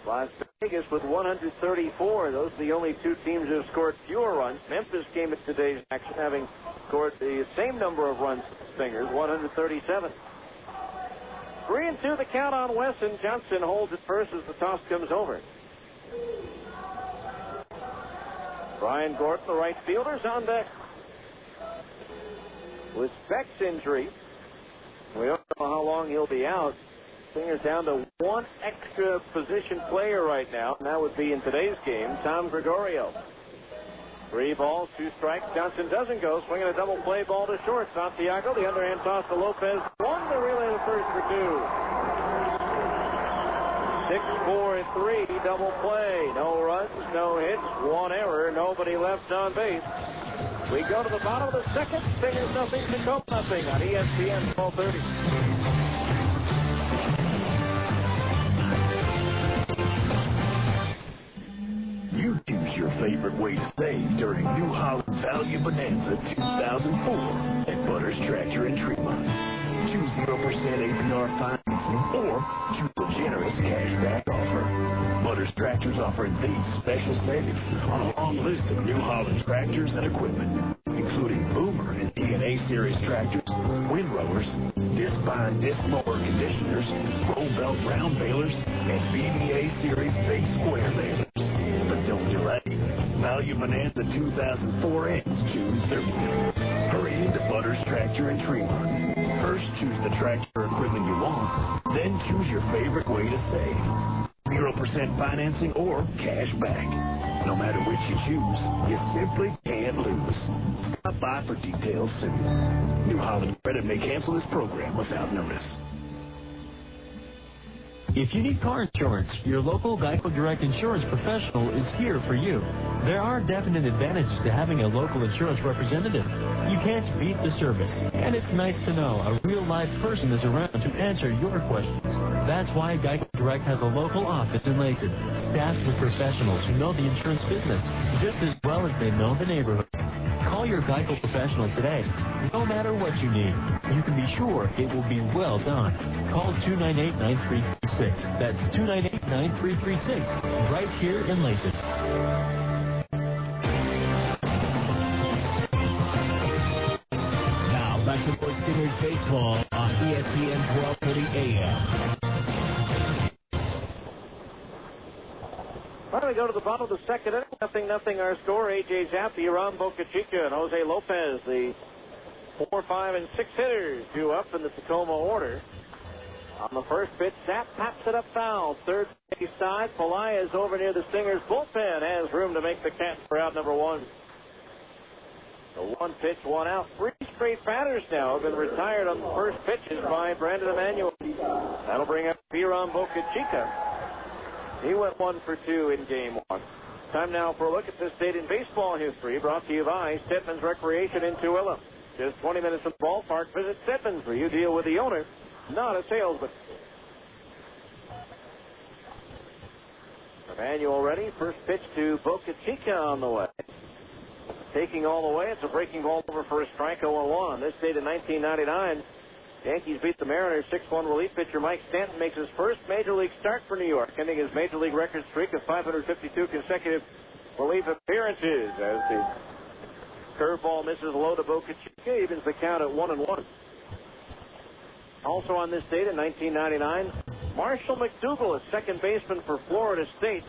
Las Vegas with 134. Those are the only 2 teams who have scored fewer runs. Memphis came at today's action having scored the same number of runs as the Stingers, 137. 3-2 the count on Weston. Johnson holds it first as the toss comes over. Brian Gordon, the right fielder, is on deck. With Speck's injury, we don't know how long he'll be out. Stingers down to 1 extra position player right now, and that would be in today's game, Tom Gregorio. 3 balls, 2 strikes. Johnson doesn't go. Swinging a double play ball to short. Santiago, the underhand toss to Lopez. 1 to relay the first for 2. 6-4-3, double play. No runs, no hits, 1 error, nobody left on base. We go to the bottom of the second. Stingers nothing, Tacoma nothing on ESPN 1230. You choose your favorite way to save during New Holland Value Bonanza 2004 at Butters Tractor in Tremont. Choose 0% APR financing or choose a generous cashback offer. Butters Tractors offering these special savings on a long list of New Holland tractors and equipment, including Boomer and DNA Series tractors, windrowers, disc bind disc mower conditioners, roll belt round balers, and BBA Series base square balers. But don't delay. Value Bonanza 2004 ends June 30th. Hurry into Butters Tractor in Tremont. First, choose the tractor equipment you want. Then choose your favorite way to save. 0% financing or cash back. No matter which you choose, you simply can't lose. Stop by for details soon. New Holland Credit may cancel this program without notice. If you need car insurance, your local Geico Direct Insurance professional is here for you. There are definite advantages to having a local insurance representative. You can't beat the service, and it's nice to know a real live person is around to answer your questions. That's why Geico Direct has a local office in Layton, staffed with professionals who know the insurance business just as well as they know the neighborhood. Call your Geico professional today. No matter what you need, you can be sure it will be well done. Call 298-9336. That's 298-9336, right here in Layton. Now, back to Fort Stingers baseball on ESPN 1230 AM. Well, we go to the bottom of the second inning. 0-0 our score. A.J. Zapp, Iran Boca Chica, and Jose Lopez, the 4, 5, and 6 hitters, due up in the Tacoma order. On the first pitch, Zapp pops it up foul. Third base side, Pelaez over near the Stingers bullpen has room to make the catch for out number 1. The 1 pitch, 1 out. 3 straight batters now have been retired on the first pitches by Brandon Emanuel. That'll bring up Iran Boca Chica. He went 1 for 2 in game 1. Time now for a look at this date in baseball history, brought to you by Stedman's Recreation in Tooele. Just 20 minutes from the ballpark. Visit Stedman's where you deal with the owner, not a salesman. Emanuel ready. First pitch to Boca Chica on the way. Taking all the way. It's a breaking ball over for a strike 0-1. On this date in 1999, Yankees beat the Mariners 6-1. Relief pitcher Mike Stanton makes his first Major League start for New York, ending his Major League record streak of 552 consecutive relief appearances as the curveball misses low to Boca Chica, evens the count at 1-1. Also on this date in 1999, Marshall McDougal, a second baseman for Florida State,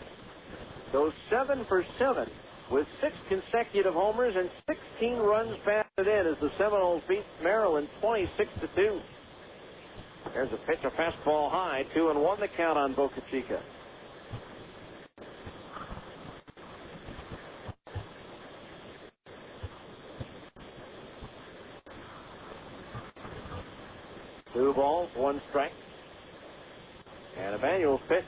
goes 7 for 7 with 6 consecutive homers and 16 runs batted in as the Seminoles beat Maryland 26-2. There's a pitch, a fastball high, 2-1 the count on Boca Chica. Two balls, 1 strike. And Emanuel's pitch.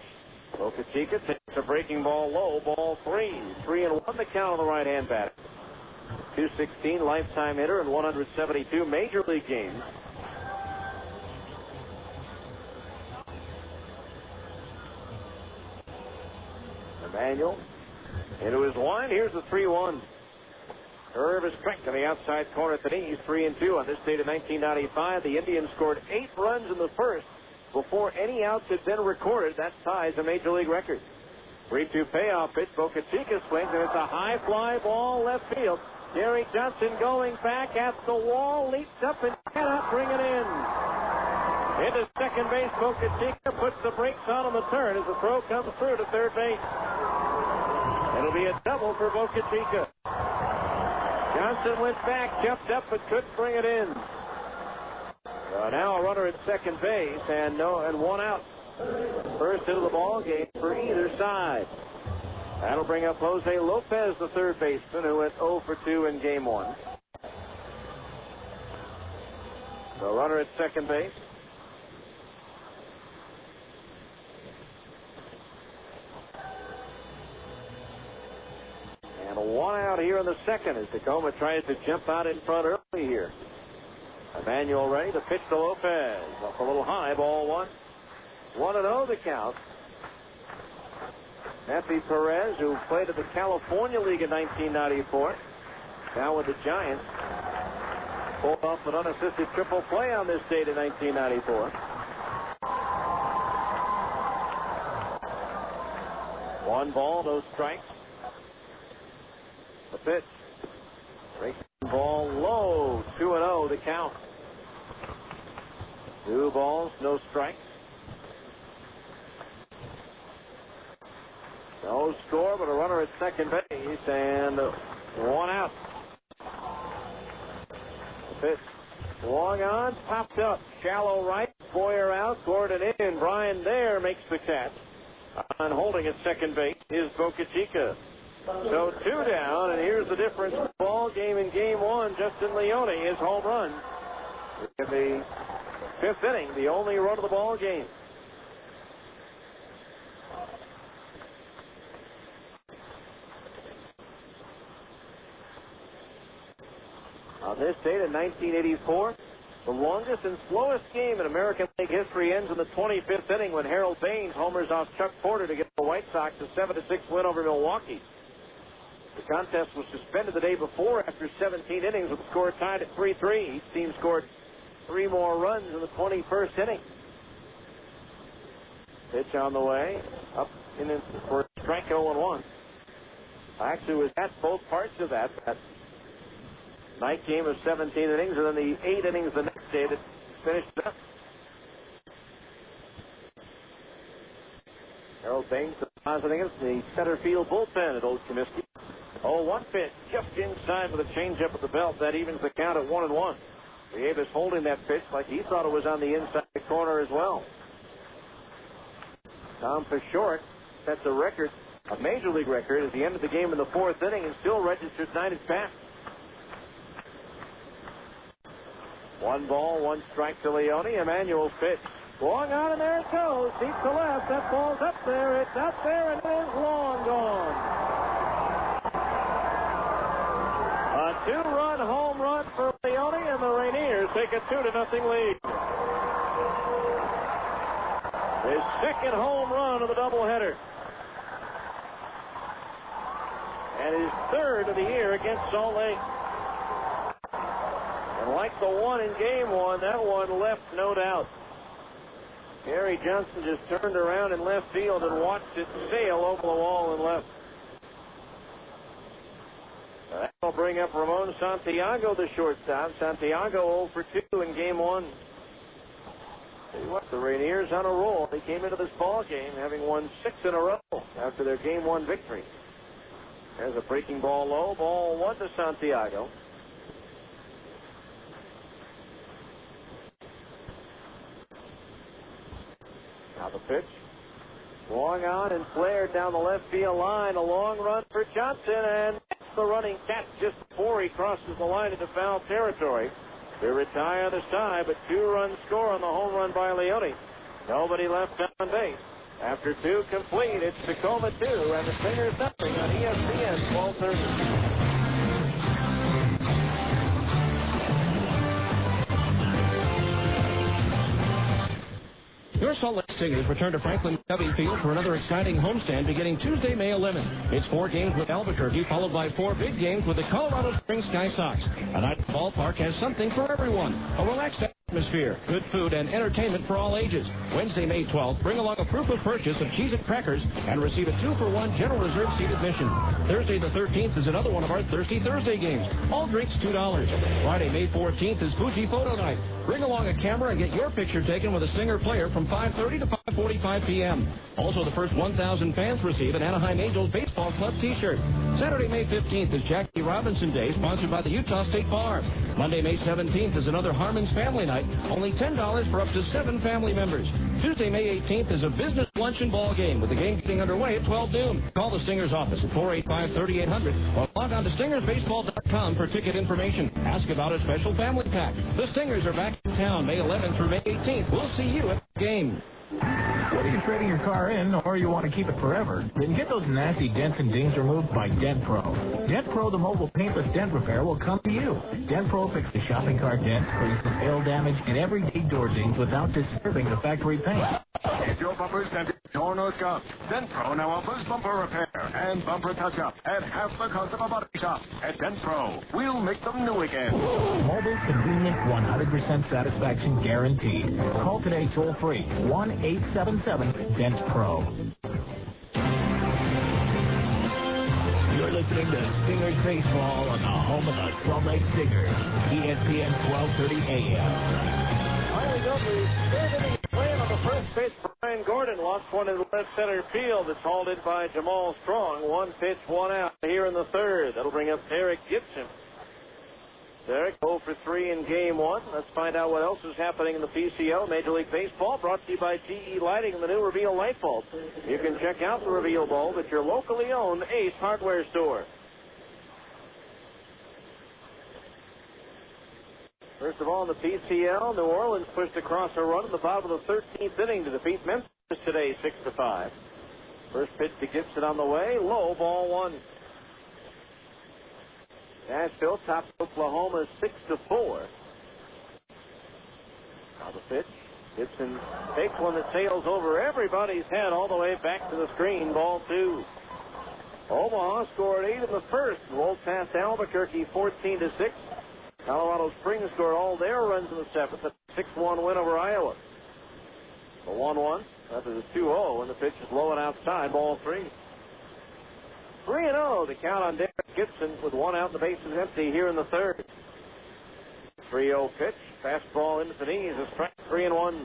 Boca Chica takes a breaking ball low, ball 3. 3-1 the count on the right-hand batter. 216 lifetime hitter in 172 Major League games. Emanuel into his line. Here's the 3-1. Curve is cracked on the outside corner at the knees. 3-2 on this date of 1995. The Indians scored 8 runs in the first before any outs had been recorded. That ties a Major League record. 3-2 payoff pitch. Boca Chica swings, and it's a high fly ball left field. Gary Johnson going back at the wall, leaps up and cannot bring it in. Into second base, Boca Chica puts the brakes on the turn as the throw comes through to third base. It'll be a double for Boca Chica. Johnson went back, jumped up, but couldn't bring it in. Now a runner at second base and 1 out. First hit of the ball game for either side. That'll bring up Jose Lopez, the third baseman, who went 0 for 2 in game 1. The runner at second base. And a 1 out here in the second as Tacoma tries to jump out in front early here. Emanuel ready to pitch to Lopez. Up a little high, ball 1. 1-0 the count. Matthew Perez, who played at the California League in 1994, now with the Giants, pulled off an unassisted triple play on this date in 1994. 1 ball, no strikes. The pitch. Breaking ball low. 2-0 the count. 2 balls, no strikes. No score, but a runner at second base and 1 out. The pitch. Swung on, popped up. Shallow right, Boyer out, Gordon in. Brian there makes the catch. On holding at second base is Boca Chica. So 2 down, and here's the difference. Ball game in game 1. Justin Leone, his home run. In the 5th inning, the only run of the ball game. On this date in 1984, the longest and slowest game in American League history ends in the 25th inning when Harold Baines homers off Chuck Porter to get the White Sox a 7-6 win over Milwaukee. The contest was suspended the day before after 17 innings with the score tied at 3-3. Each team scored 3 more runs in the 21st inning. Pitch on the way. Up in for strike 0-1. Actually, was at both parts of that night game of 17 innings, and then the 8 innings the next day that finished up. Harold Baines depositing it in the center field bullpen at Old Comiskey. 0-1 pitch just inside with a changeup at the belt. That evens the count at 1-1. Rieves holding that pitch like he thought it was on the inside corner as well. Tom Pashort sets a record, a major league record, at the end of the game in the 4th inning and still registered 9 at bats. 1 ball, 1 strike to Leone. Emanuel's pitch. Long on, and there it goes. Deep to left. That ball's up there. It's up there, and it is long gone. A 2-run home run for Leone, and the Rainiers take a 2-0 lead. His 2nd home run of the doubleheader. And his 3rd of the year against Salt Lake. And like the one in game 1, that one left no doubt. Gary Johnson just turned around in left field and watched it sail over the wall and left. That will bring up Ramon Santiago, the shortstop. Santiago 0 for 2 in game 1. Tell you what, the Rainiers on a roll. They came into this ball game having won 6 in a row after their game 1 victory. There's a breaking ball low. Ball 1 to Santiago. Now the pitch. Swung on and flared down the left field line. A long run for Johnson, and that's the running catch just before he crosses the line into foul territory. To retire the side, but 2-run score on the home run by Leone. Nobody left on base. After 2 complete, it's Tacoma 2 and the Stingers nothing on ESPN 1230. Your Salt Lake Stingers return to Franklin Covey Field for another exciting homestand beginning Tuesday, May 11th. It's 4 games with Albuquerque, followed by 4 big games with the Colorado Springs Sky Sox. A night ballpark has something for everyone. A relaxed atmosphere, good food, and entertainment for all ages. Wednesday, May 12th, bring along a proof of purchase of Cheez-It crackers and receive a 2-for-1 General Reserve seat admission. Thursday the 13th is another one of our Thirsty Thursday games. All drinks $2. Friday, May 14th is Fuji Photo Night. Bring along a camera and get your picture taken with a Stinger player from 5:30 to 5:45 p.m. Also, the first 1,000 fans receive an Anaheim Angels Baseball Club t-shirt. Saturday, May 15th is Jackie Robinson Day, sponsored by the Utah State Bar. Monday, May 17th is another Harmon's Family Night. Only $10 for up to 7 family members. Tuesday, May 18th is a business luncheon ball game with the game getting underway at 12 noon. Call the Stingers office at 485-3800 or log on to StingersBaseball.com for ticket information. Ask about a special family pack. The Stingers are back in town May 11th through May 18th. We'll see you at the game. Whether you're trading your car in or you want to keep it forever, then get those nasty dents and dings removed by Dent Pro. Dent Pro, the mobile paintless dent repair, will come to you. Dent Pro fixes the shopping cart dents, creases, hail damage, and everyday door dings without disturbing the factory paint. If your bumper's dented, door no scuffs, Dent Pro now offers bumper repair and bumper touch-up at half the cost of a body shop. At Dent Pro, we'll make them new again. Mobile, convenient, 100% satisfaction guaranteed. Call today toll-free, 1-877-DENT-PRO. You're listening to Stingers Baseball on the home of the Salt Lake Stingers, ESPN 1230 AM. Finally go to the 3rd inning playing on the first pitch. Brian Gordon lost one in the left center field. It's hauled in by Jamal Strong. 1 pitch, 1 out here in the 3rd. That'll bring up Derek Gibson. Derek 0 for 3 in game 1. Let's find out what else is happening in the PCL. Major League Baseball brought to you by GE Lighting and the new Reveal light bulb. You can check out the Reveal bulb at your locally owned Ace Hardware store. First of all, in the PCL, New Orleans pushed across a run in the bottom of the 13th inning to defeat Memphis today 6-5. First pitch to Gibson on the way. Low, ball 1. Nashville tops Oklahoma 6-4. Now the pitch. Gibson takes one that sails over everybody's head all the way back to the screen. Ball 2. Omaha scored 8 in the first. Rolled past Albuquerque 14-6. Colorado Springs scored all their runs in the seventh. A 6-1 win over Iowa. The 1-1. After the 2-0, and the pitch is low and outside. Ball 3. 3-0 to count on Derek Gibson with one out and the bases empty here in the third. 3-0 pitch. Fastball into the knees. A strike. 3-1.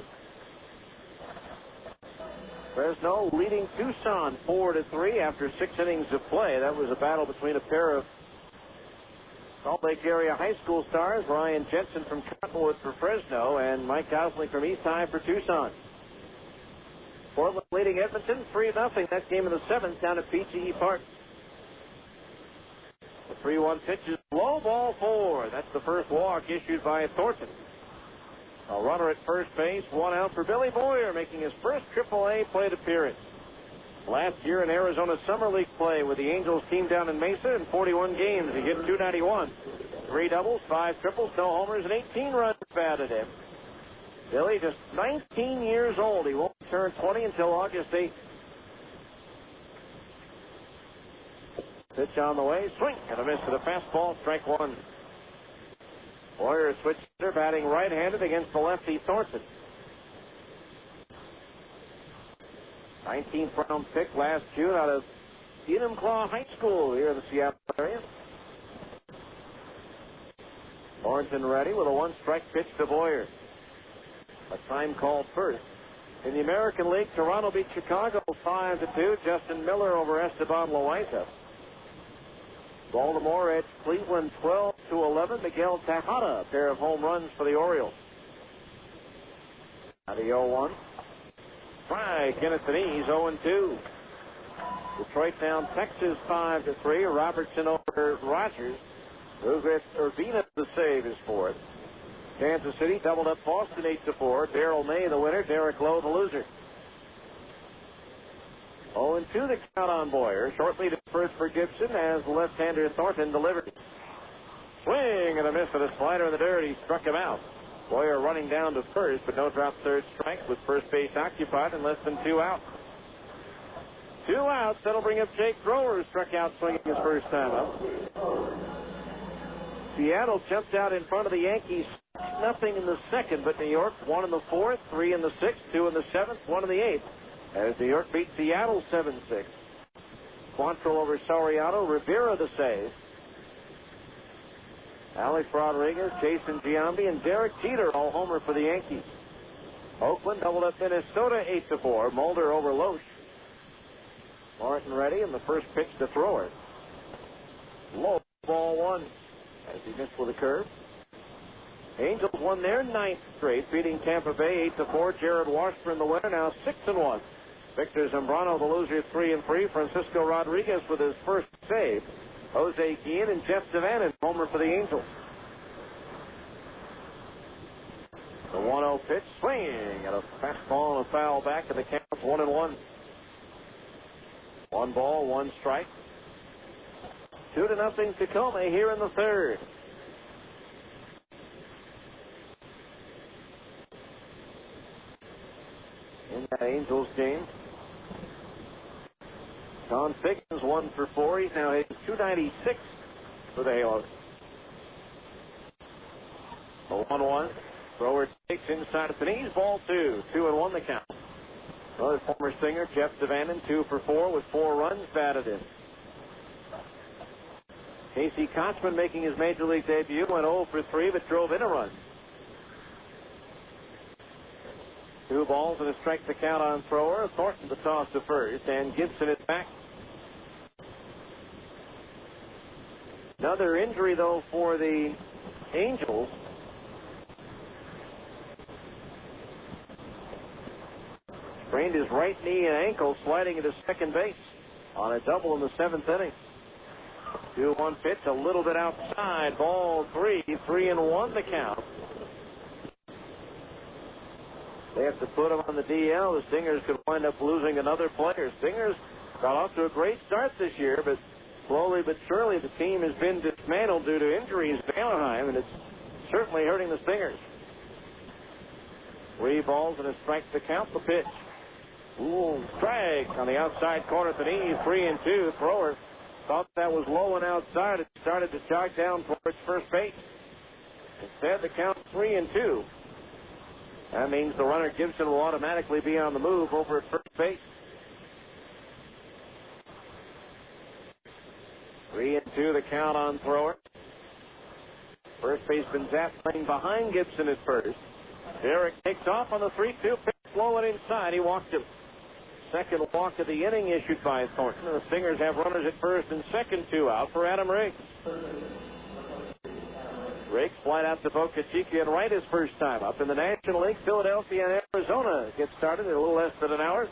Fresno leading Tucson 4-3 after 6 innings of play. That was a battle between a pair of Salt Lake area high school stars, Ryan Jensen from Cottonwood for Fresno and Mike Gosling from East High for Tucson. Portland leading Edmonton 3-0. That game in the seventh down at PGE Park. The 3-1 pitch is low, ball 4. That's the first walk issued by Thornton. A runner at first base, one out for Billy Boyer, making his first AAA plate appearance. Last year in Arizona Summer League play with the Angels team down in Mesa in 41 games, he hit .291. 3 doubles, 5 triples, no homers, and 18 runs batted in. Billy, just 19 years old. He won't turn 20 until August 8th. Pitch on the way, swing, and a miss to the fastball, strike 1. Boyer switch hitter, batting right-handed against the lefty Thornton. 19th round pick last June out of Enumclaw High School here in the Seattle area. Thornton ready with a 1-strike pitch to Boyer. A time called first. In the American League, Toronto beat Chicago 5-2. Justin Miller over Esteban Loaiza. Baltimore edged Cleveland 12-11. Miguel Tejada, a pair of home runs for the Orioles. Now the 0-1. Strike in at the knees, 0-2. Detroit down Texas 5-3. Robertson over Rogers. Urbina the save is fourth. Kansas City doubled up Boston 8-4. Darrell May the winner. Derek Lowe the loser. 0-2 the count on Boyer. Shortly deferred for Gibson as left-hander Thornton delivered. Swing and a miss with a slider in the dirt. He struck him out. Boyer running down to first, but no drop third strike with first base occupied and less than 2 outs. 2 outs. That'll bring up Jake Grover, who struck out swinging his first time up. Seattle jumped out in front of the Yankees. Nothing in the second, but New York 1 in the fourth, 3 in the sixth, 2 in the seventh, 1 in the eighth. As New York beat Seattle 7-6. Quantrill over Soriano. Rivera the save. Alex Rodriguez, Jason Giambi, and Derek Jeter all homer for the Yankees. Oakland doubled up Minnesota 8-4. Mulder over Loesch. Martin ready, and the first pitch to throw it. Low, ball 1. As he missed with a curve. Angels won their 9th straight, beating Tampa Bay 8-4. Jared Washburn the winner, now 6-1. Victor Zambrano the loser, 3-3. Francisco Rodriguez with his first save. Jose Guillen and Jeff Devannon homer for the Angels. The 1-0 pitch, swinging at a fastball and a foul back, and the count's 1-1. 1 ball, 1 strike. 2-0 Tacoma here in the third. In that Angels game, Don Figgins 1 for 4. He's now hitting .296 for the Halos. The 1-1. Thrower takes inside of the knees. Ball 2. 2-1 the count. Another former Stinger, Jeff Devannon, 2 for 4 with 4 runs batted in. Casey Kochman making his major league debut, went 0 for 3 but drove in a run. 2 balls and a strike to count on thrower. Thornton the toss to first, and Gibson is back. Another injury, though, for the Angels. Sprained his right knee and ankle, sliding into second base on a double in the 7th inning. 2-1 pitch, a little bit outside. Ball 3, 3-1 the count. They have to put him on the DL. The Stingers could wind up losing another player. Stingers got off to a great start this year, but slowly but surely the team has been dismantled due to injuries to Anaheim, and it's certainly hurting the Stingers. 3 balls and a strike to count. The pitch. Strike on the outside corner at the knee. 3-2. Thrower thought that was low and outside. It started to jog down towards first base. Instead, the count 3-2. That means the runner Gibson will automatically be on the move over at first base. 3-2 the count on Thrower. First baseman Zapp playing behind Gibson at first. Derek takes off on the 3-2 pitch, low and inside. He walked him. Second walk of the inning issued by Thornton. The Stingers have runners at first and second, 2 out for Adam Riggs. Riggs flied out to Boca Chica and right his first time up in the National League. Philadelphia and Arizona get started in a little less than an hour.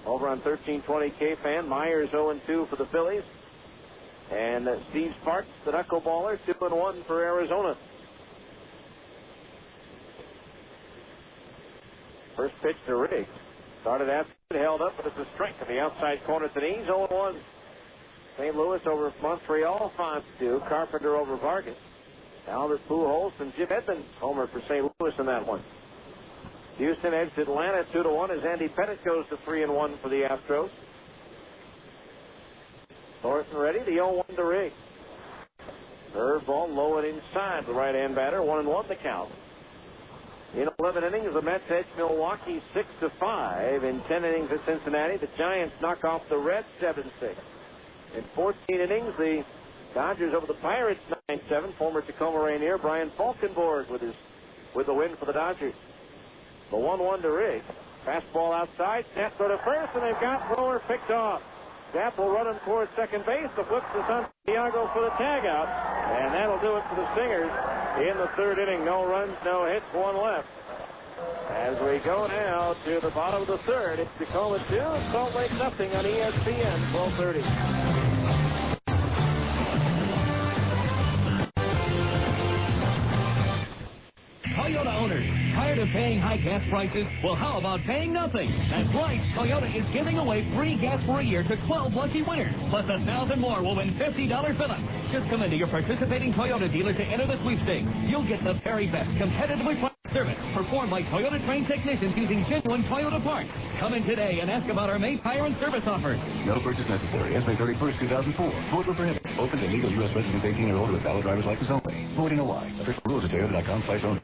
Over on 1320 K-Fan, Myers 0-2 for the Phillies. And Steve Sparks, the knuckleballer, 2-1 for Arizona. First pitch to Riggs. Started after it, held up, but it's a strike on the outside corner at the knees, 0-1. St. Louis over Montreal, 5-2. Carpenter over Vargas. Albert Pujols and Jim Edmonds, homer for St. Louis in that one. Houston edged Atlanta 2-1 as Andy Pettitte goes to 3-1 for the Astros. Thornton ready, the 0-1 to Riggs. Third ball low and inside the right-hand batter, 1-1 the count. In 11 innings, the Mets edge Milwaukee 6-5. In 10 innings at Cincinnati, the Giants knock off the Reds 7-6. In 14 innings, the Dodgers over the Pirates 9-7. Former Tacoma Rainier Brian Falkenborg with the win for the Dodgers. The 1-1 to Riggs. Fastball outside, snap go to first, and they've got Thrower picked off. Zapp will run him towards second base. The flip to Santiago for the tag out. And that'll do it for the Stingers in the third inning. No runs, no hits, 1 left. As we go now to the bottom of the third, it's Tacoma 2, Salt Lake nothing on ESPN 1230. Toyota owners, tired of paying high gas prices? Well, how about paying nothing? That's right. Toyota is giving away free gas for a year to 12 lucky winners. Plus 1,000 more will win $50 fill-ups. Just come into your participating Toyota dealer to enter the sweepstakes. You'll get the very best competitively priced service performed by Toyota trained technicians using genuine Toyota parts. Come in today and ask about our May tire and service offers. No purchase necessary. May 31st, 2004. Void were prohibited. Open to legal U.S. residents 18 or older with valid driver's license only. Void in Hawaii. Official rules at Toyota.com/owners.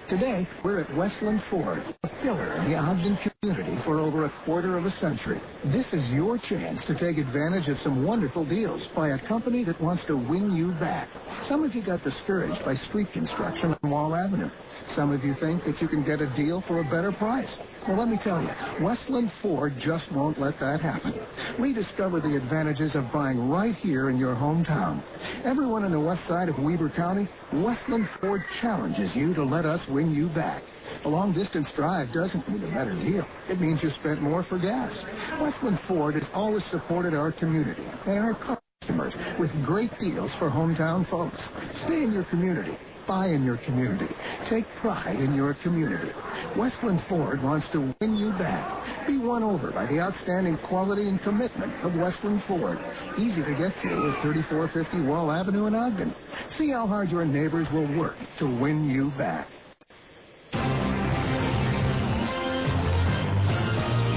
Today, we're at Westland Ford, a pillar in the Ogden community for over a quarter of a century. This is your chance to take advantage of some wonderful deals by a company that wants to win you back. Some of you got discouraged by street construction on Wall Avenue. Some of you think that you can get a deal for a better price. Well, let me tell you, Westland Ford just won't let that happen. We discovered the advantages of buying right here in your hometown. Everyone on the west side of Weber County, Westland Ford challenges you to let us win you back. A long-distance drive doesn't mean a better deal. It means you spent more for gas. Westland Ford has always supported our community and our customers with great deals for hometown folks. Stay in your community. Buy in your community. Take pride in your community. Westland Ford wants to win you back. Be won over by the outstanding quality and commitment of Westland Ford. Easy to get to at 3450 Wall Avenue in Ogden. See how hard your neighbors will work to win you back.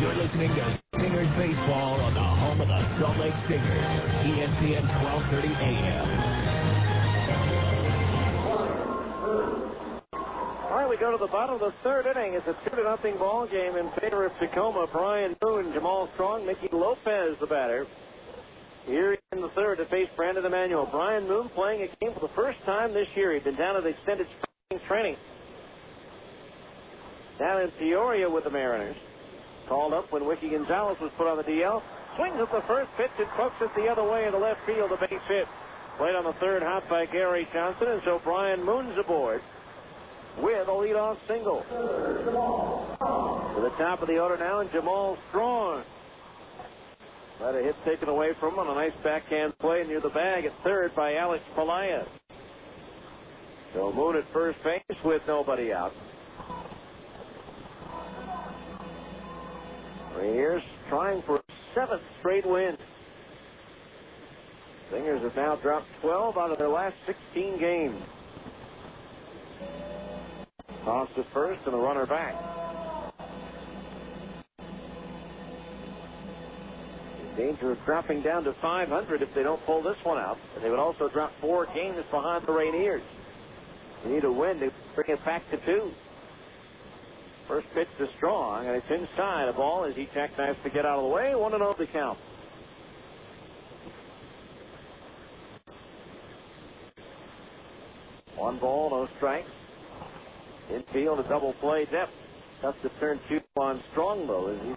You're listening to Stingers Baseball on the home of the Salt Lake Stingers. ESPN 1230 AM. All right, we go to the bottom of the third inning. It's a 2-0 ball game in favor of Tacoma. Brian Moon, Jamal Strong, Mickey Lopez, the batter. Here in the third to face Brandon Emanuel. Brian Moon playing a game for the first time this year. He'd been down at the extended spring training down in Peoria with the Mariners. Called up when Wiki Gonzalez was put on the DL. Swings at the first pitch and pokes it the other way into left field. A base hit. Played on the third hop by Gary Johnson, and so Brian Moon's aboard with a leadoff single. To the top of the order now, and Jamal Strong. Had a hit taken away from him on a nice backhand play near the bag at third by Alex Pelaez. So Moon at first base with nobody out. Rainiers trying for a 7th straight win. Stingers have now dropped 12 out of their last 16 games. Toss at first and a runner back. In danger of dropping down to 500 if they don't pull this one out. And they would also drop 4 games behind the Rainiers. They need a win to bring it back to 2. First pitch to Strong, and it's inside a ball as he jackknives to get out of the way. 1-0 the count. One ball, no strikes. Infield, a double play depth. Tough to turn 2 on Strong, though. As he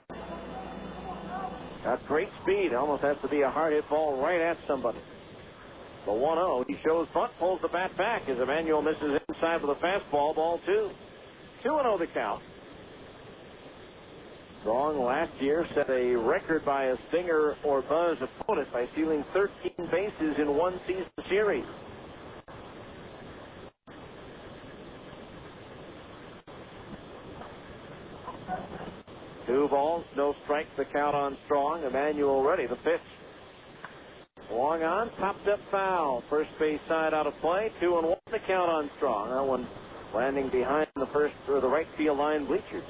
got great speed. Almost has to be a hard hit ball right at somebody. The 1-0. He shows bunt, pulls the bat back as Emanuel misses inside with a fastball. Ball 2. 2-0 the count. Strong last year set a record by a Stinger or Buzz opponent by stealing 13 bases in one season series. Two balls, no strikes, the count on Strong. Emanuel ready, the pitch. Swung on, popped up foul. First base side out of play. 2-1 the count on Strong. That one landing behind the first or the right field line bleachers.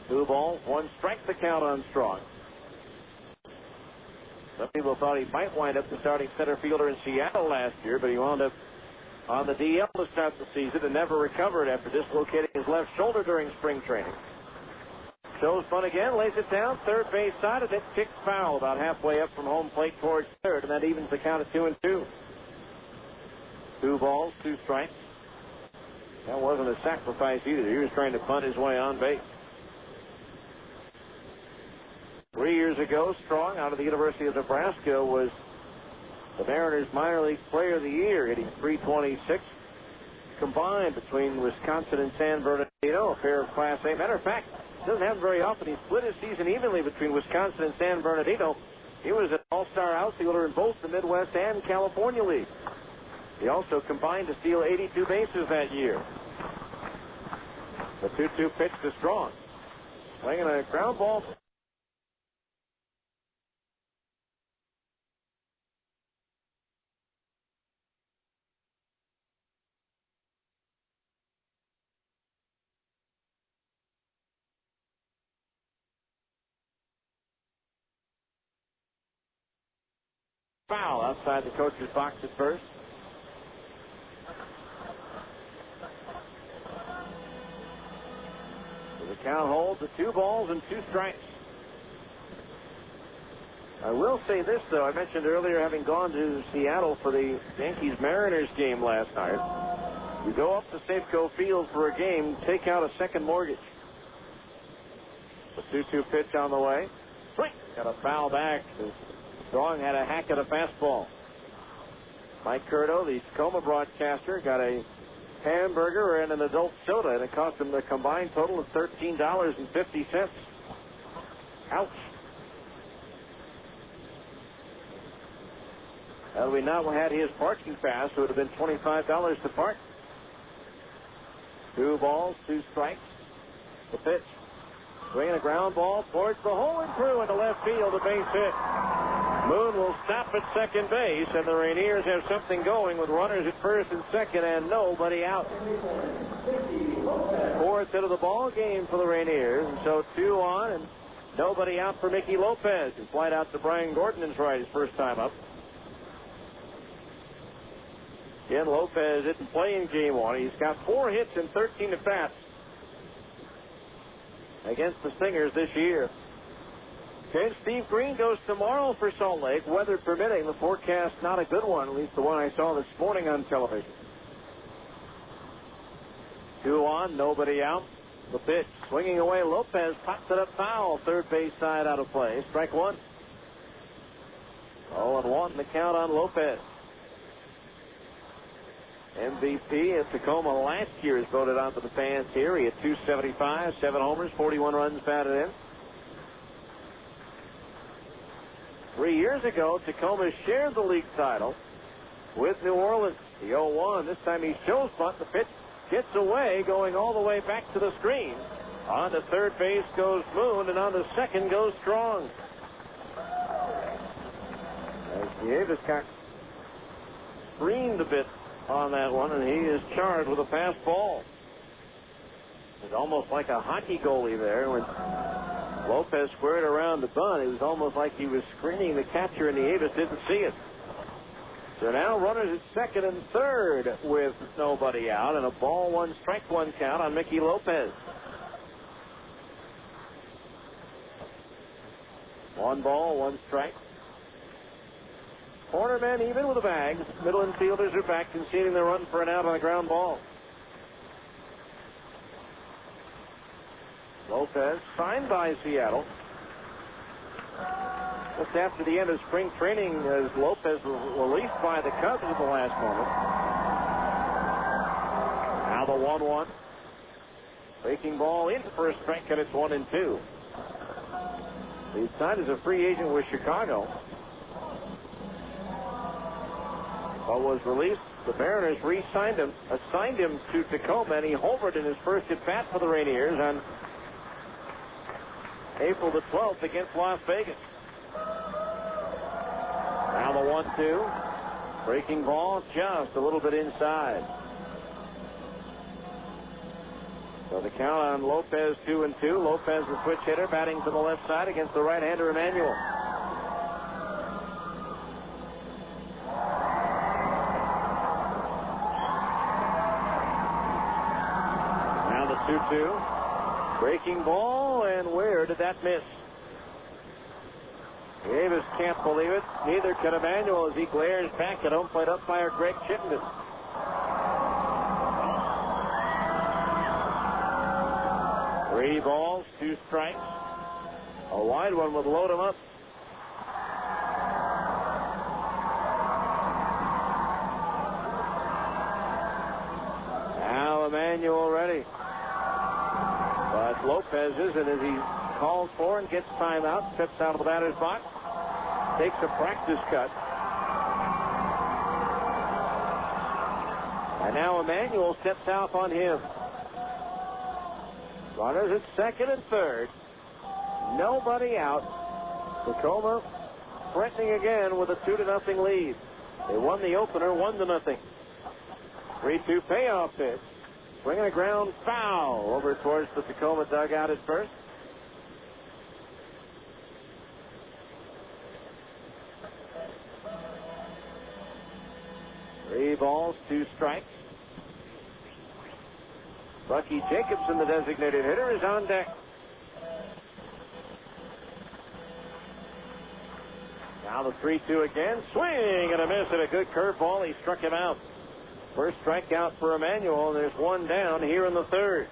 Two balls, one strike, the count on Strong. Some people thought he might wind up the starting center fielder in Seattle last year, but he wound up on the DL to start the season and never recovered after dislocating his left shoulder during spring training. Shows fun again, lays it down, third base side, and it kicks foul about halfway up from home plate towards third, and that evens the count at 2-2. 2 balls, 2 strikes. That wasn't a sacrifice either. He was trying to bunt his way on base. 3 years ago, Strong, out of the University of Nebraska, was the Mariners' minor league player of the year, hitting .326 combined between Wisconsin and San Bernardino, a pair of Class A. Matter of fact, doesn't happen very often. He split his season evenly between Wisconsin and San Bernardino. He was an all-star outfielder in both the Midwest and California League. He also combined to steal 82 bases that year. The 2-2 pitch to Strong. Swinging a ground ball. Foul outside the coach's box at first. So the count holds at 2 balls and 2 strikes. I will say this, though. I mentioned earlier having gone to Seattle for the Yankees-Mariners game last night. You go up to Safeco Field for a game, take out a second mortgage. The 2-2 pitch on the way. Swing! Got a foul back. Strong had a hack at a fastball. Mike Curto, the Tacoma broadcaster, got a hamburger and an adult soda, and it cost him the combined total of $13.50. Ouch. Had we not had his parking pass, it would have been $25 to park. 2 balls, 2 strikes. The pitch. Swinging a ground ball towards the hole and through into left field, a base hit. Moon will stop at second base, and the Rainiers have something going with runners at first and second and nobody out. 4th hit of the ball game for the Rainiers, and so 2 on and nobody out for Mickey Lopez, who flied out to Brian Gordon's right his first time up. Again, Lopez didn't play in game 1. He's got 4 hits and 13 at-bats against the Stingers this year. Okay, Steve Green goes tomorrow for Salt Lake, weather permitting. The forecast not a good one, at least the one I saw this morning on television. 2 on, nobody out. The pitch, swinging away, Lopez pops it up foul, third base side out of play. Strike 1. 0-1 the count on Lopez. MVP at Tacoma last year is voted onto the fans here. He had .275, 7 homers, 41 runs batted in. 3 years ago, Tacoma shared the league title with New Orleans. The 0-1. This time he shows bunt. The pitch gets away, going all the way back to the screen. On to third base goes Moon, and on to second goes Strong. As Davis got screened a bit on that one, and he is charged with a fast ball. It's almost like a hockey goalie there. When Lopez squared around the bunt, it was almost like he was screening the catcher, and Davis didn't see it. So now runners at second and third with nobody out, and a ball one, strike one count on Mickey Lopez. One ball, one strike. Corner man even with a bag. Middle infielders are back, conceding the run for an out on a ground ball. Lopez signed by Seattle. Just after the end of spring training, as Lopez was released by the Cubs at the last moment. Now the 1-1. Breaking ball in for a strike, and it's 1-2. He signed as a free agent with Chicago, but was released. The Mariners re-signed him, assigned him to Tacoma, and he homered in his first at-bat for the Rainiers on April the 12th against Las Vegas. Now the 1-2. Breaking ball just a little bit inside. So the count on Lopez 2-2. Lopez, the switch hitter, batting to the left side against the right-hander Emanuel. Now the 2-2. Breaking ball, and where did that miss? Davis can't believe it. Neither can Emanuel as he glares back at home plate umpire Greg Chittenden. Three balls, two strikes. A wide one would load him up. Now Emanuel ready. But Lopez isn't, as he calls for and gets timeout, steps out of the batter's box, takes a practice cut. And now Emanuel steps out on him. Runners at second and third. Nobody out. Tacoma threatening again with a 2-0 lead. They won the opener 1-0. 3-2 payoff pitch. Swinging a ground foul over towards the Tacoma dugout at first. Three balls, two strikes. Bucky Jacobson, the designated hitter, is on deck. Now the 3-2 again. Swing and a miss and a good curveball. He struck him out. First strikeout for Emanuel, and there's one down here in the third.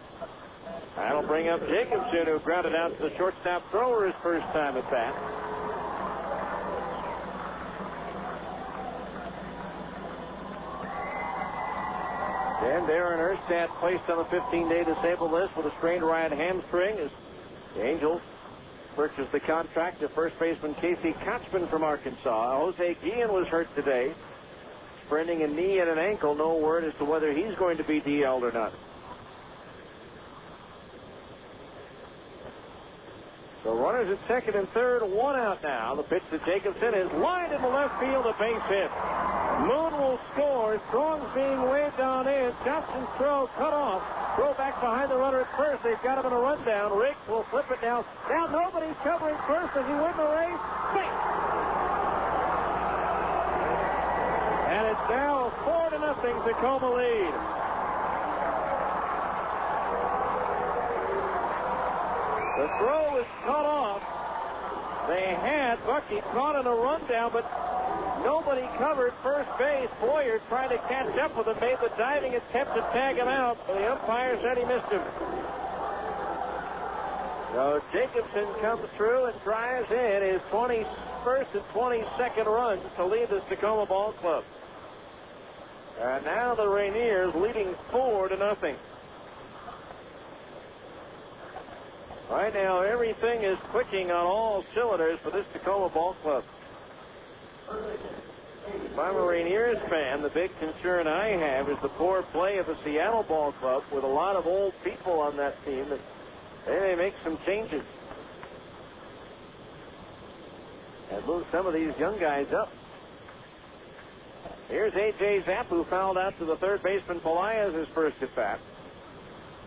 That'll bring up Jacobson, who grounded out to the shortstop thrower his first time at bat. And Darren Erstad placed on the 15-day disabled list with a strained right hamstring as the Angels purchased the contract of first baseman Casey Kochman from Arkansas. Jose Guillen was hurt today, spraining a knee and an ankle. No word as to whether he's going to be DL'd or not. So runners at second and third, one out now. The pitch to Jacobson is lined in the left field, a base hit. Moon will score. Strong's being waved on in. Johnson's throw cut off. Throw back behind the runner at first. They've got him in a rundown. Riggs will flip it now. Now nobody's covering first. Does he win the race? Bing! And it's now a 4-0 Tacoma lead. The throw is cut off. They had Bucky caught in a rundown, but nobody covered first base. Boyer tried to catch up with him, made the diving attempt to tag him out, but the umpire said he missed him. So Jacobson comes through and drives in his 21st and 22nd runs to lead this Tacoma ball club. And now the Rainiers leading 4-0. Right now, everything is clicking on all cylinders for this Tacoma ball club. If I'm a Rainiers fan, the big concern I have is the poor play of the Seattle ball club with a lot of old people on that team that They may make some changes and move some of these young guys up. Here's A.J. Zapp, who fouled out to the third baseman Pelaez his first at bat.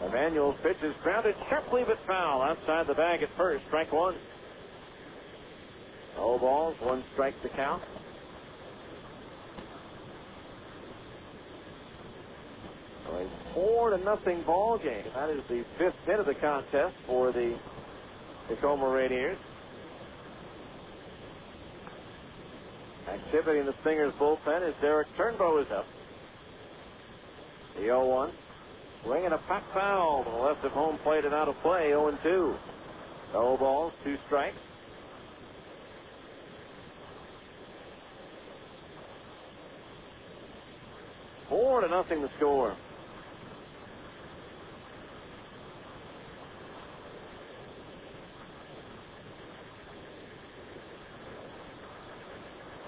Emanuel's pitch is grounded sharply but foul outside the bag at first. Strike one. No balls, one strike to count. So a 4-0 ball game. That is the fifth hit of the contest for the Tacoma Rainiers. Activity in the Stingers bullpen as Derek Turnbow is up. The 0-1. Swing and a pop foul to the left of home plate and out of play. 0-2. No balls, two strikes. Four to nothing the score.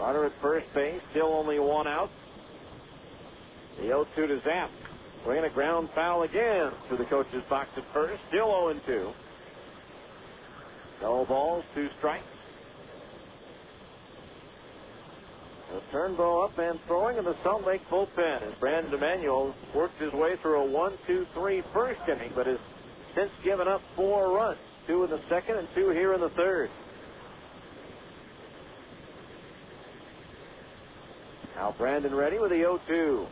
Runner at first base, still only one out. The 0-2 to Zapp. Swinging a ground foul again to the coach's box at first. Still 0-2. No balls, two strikes. So Turnbow up and throwing in the Salt Lake bullpen as Brandon Emanuel worked his way through a 1-2-3 first inning, but has since given up 4 runs. 2 in the second and 2 here in the third. Now Brandon ready with the 0-2.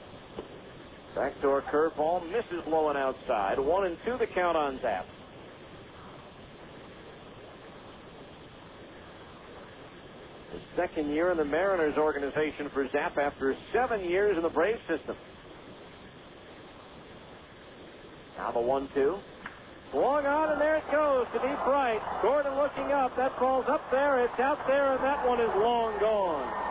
Backdoor curveball misses low and outside. 1-2 the count on Zapp. His second year in the Mariners organization for Zapp after 7 years in the Braves system. Now the 1-2. Swung on, and there it goes to deep right. Gordon looking up. That ball's up there. It's out there, and that one is long gone.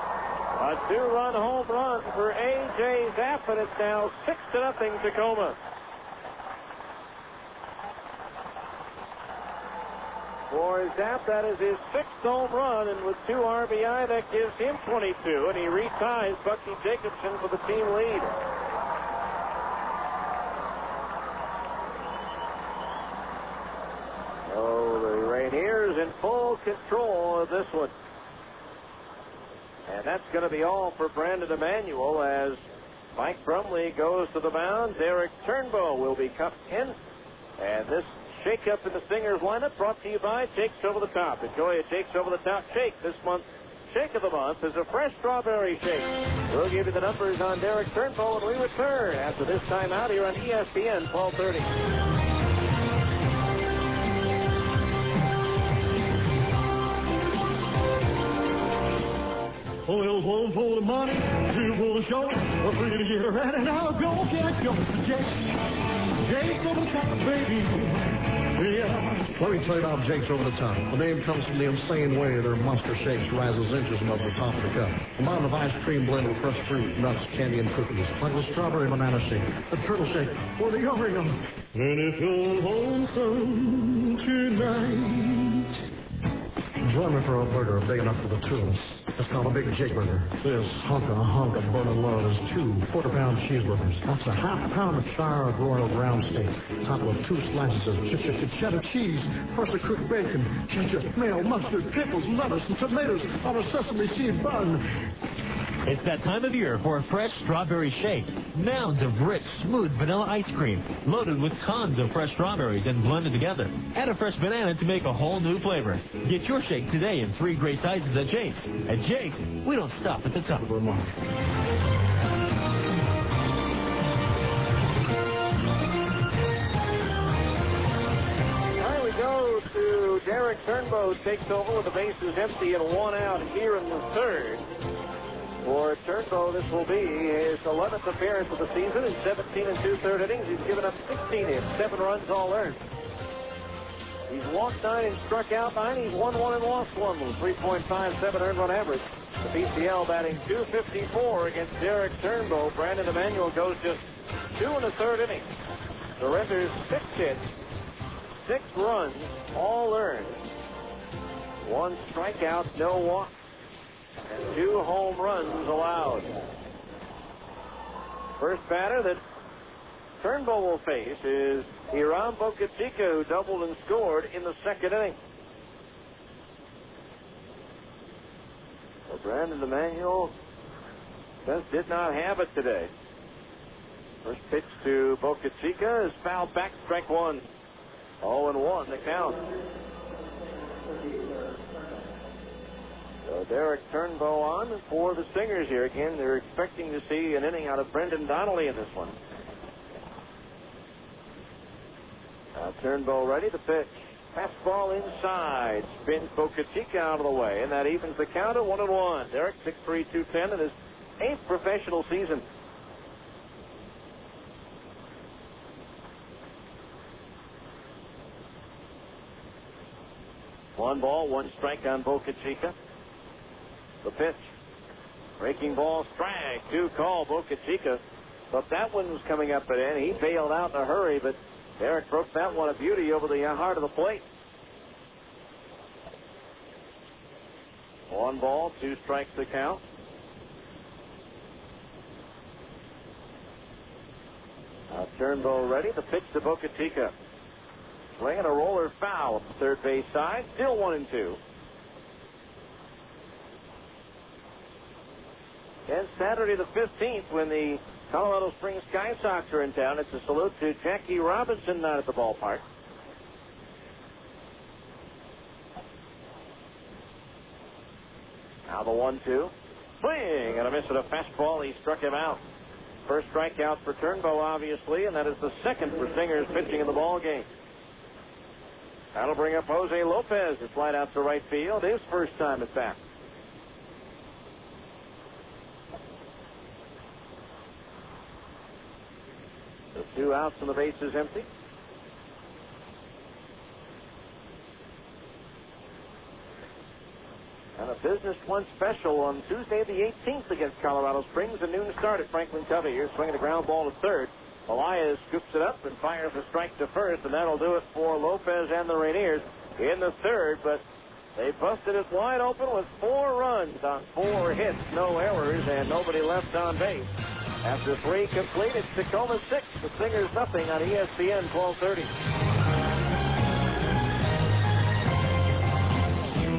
A 2-run home run for A.J. Zapp, and it's now 6-0 Tacoma. For Zapp, that is his 6th home run, and with 2 RBI, that gives him 22, and he reties Bucky Jacobson for the team lead. So the Rainiers in full control of this one. And that's going to be all for Brandon Emanuel as Mike Brumley goes to the mound. Derek Turnbow will be cupped in. And this shake-up in the Stingers lineup brought to you by Jake's Over the Top. Enjoy a Jake's Over the Top shake. This month's Shake of the Month is a fresh strawberry shake. We'll give you the numbers on Derek Turnbow when we return after this timeout here on ESPN 1230. Oil's one for the money, two for the show, a three to get her and I'll go get yours. Jake's Over the Top, baby. Yeah. Let me tell you about Jake's Over the Top. The name comes from the insane way their monster shakes rises inches above the top of the cup. A mountain of ice cream blended with fresh fruit, nuts, candy, and cookies. Like the strawberry banana shake, the turtle shake, or the Oreo. And if you're lonesome tonight, join me for a burger big enough for the two. It's called a Big Jake Burger. This hunk of burning love is 2 quarter-pound cheeseburgers. That's a half-pound of charred royal ground steak, topped with 2 slices of cheddar cheese, freshly cooked bacon, ketchup, mayo, mustard, pickles, lettuce, and tomatoes on a sesame seed bun. It's that time of year for a fresh strawberry shake. Mounds of rich, smooth vanilla ice cream, loaded with tons of fresh strawberries and blended together. Add a fresh banana to make a whole new flavor. Get your shake today in 3 great sizes at Jake's. At Jake's, we don't stop at the top of the mark. Go to Derek Turnbow, takes over with the bases empty and 1 out here in the third. For Turnbow, this will be his 11th appearance of the season in 17 2/3 innings. He's given up 16 hits, 7 runs all earned. He's walked 9 and struck out 9. He's won 1 and lost 1 with 3.57 earned run average. The PCL batting .254 against Derek Turnbow. Brandon Emanuel goes just 2 1/3 innings. Surrenders 6 hits, 6 runs, all earned. 1 strikeout, no walk, and 2 home runs allowed. First batter that Turnbull will face is Hiram Bocachica, who doubled and scored in the second inning. So Brandon Emanuel just did not have it today. First pitch to Bocachica is fouled back, strike one. 0-1 the count. So Derek Turnbow on for the Stingers here. Again, they're expecting to see an inning out of Brendan Donnelly in this one. Now Turnbow ready to pitch. Fastball inside. Spins Bocachica out of the way, and that evens the count at 1-1. Derek, 6'3", 210 in his 8th professional season. One ball, one strike on Bocachica. The pitch. Breaking ball, strike. 2 call. Bocachica thought that one was coming up at end. He bailed out in a hurry, but Derek broke that one a beauty over the heart of the plate. 1 ball, 2 strikes the count. Now Turnbow ready. The pitch to Bocachica. Swinging a roller foul at the third base side. Still 1-2. And Saturday the 15th, when the Colorado Springs Sky Sox are in town, it's a salute to Jackie Robinson down at the ballpark. Now the 1-2. Swing and a miss at a fastball. He struck him out. First strikeout for Turnbow, obviously, and that is the second for Stingers pitching in the ball game. That'll bring up Jose Lopez to slide out to right field. His first time at bat. The 2 outs and the base is empty. And a business one special on Tuesday the 18th against Colorado Springs. A noon start at Franklin Covey. Here swinging a ground ball to third. Elias scoops it up and fires a strike to first, and that'll do it for Lopez and the Rainiers in the third. But they busted it wide open with 4 runs on 4 hits, no errors, and nobody left on base. After 3 complete, it's Tacoma 6, the Stingers nothing on ESPN 1230.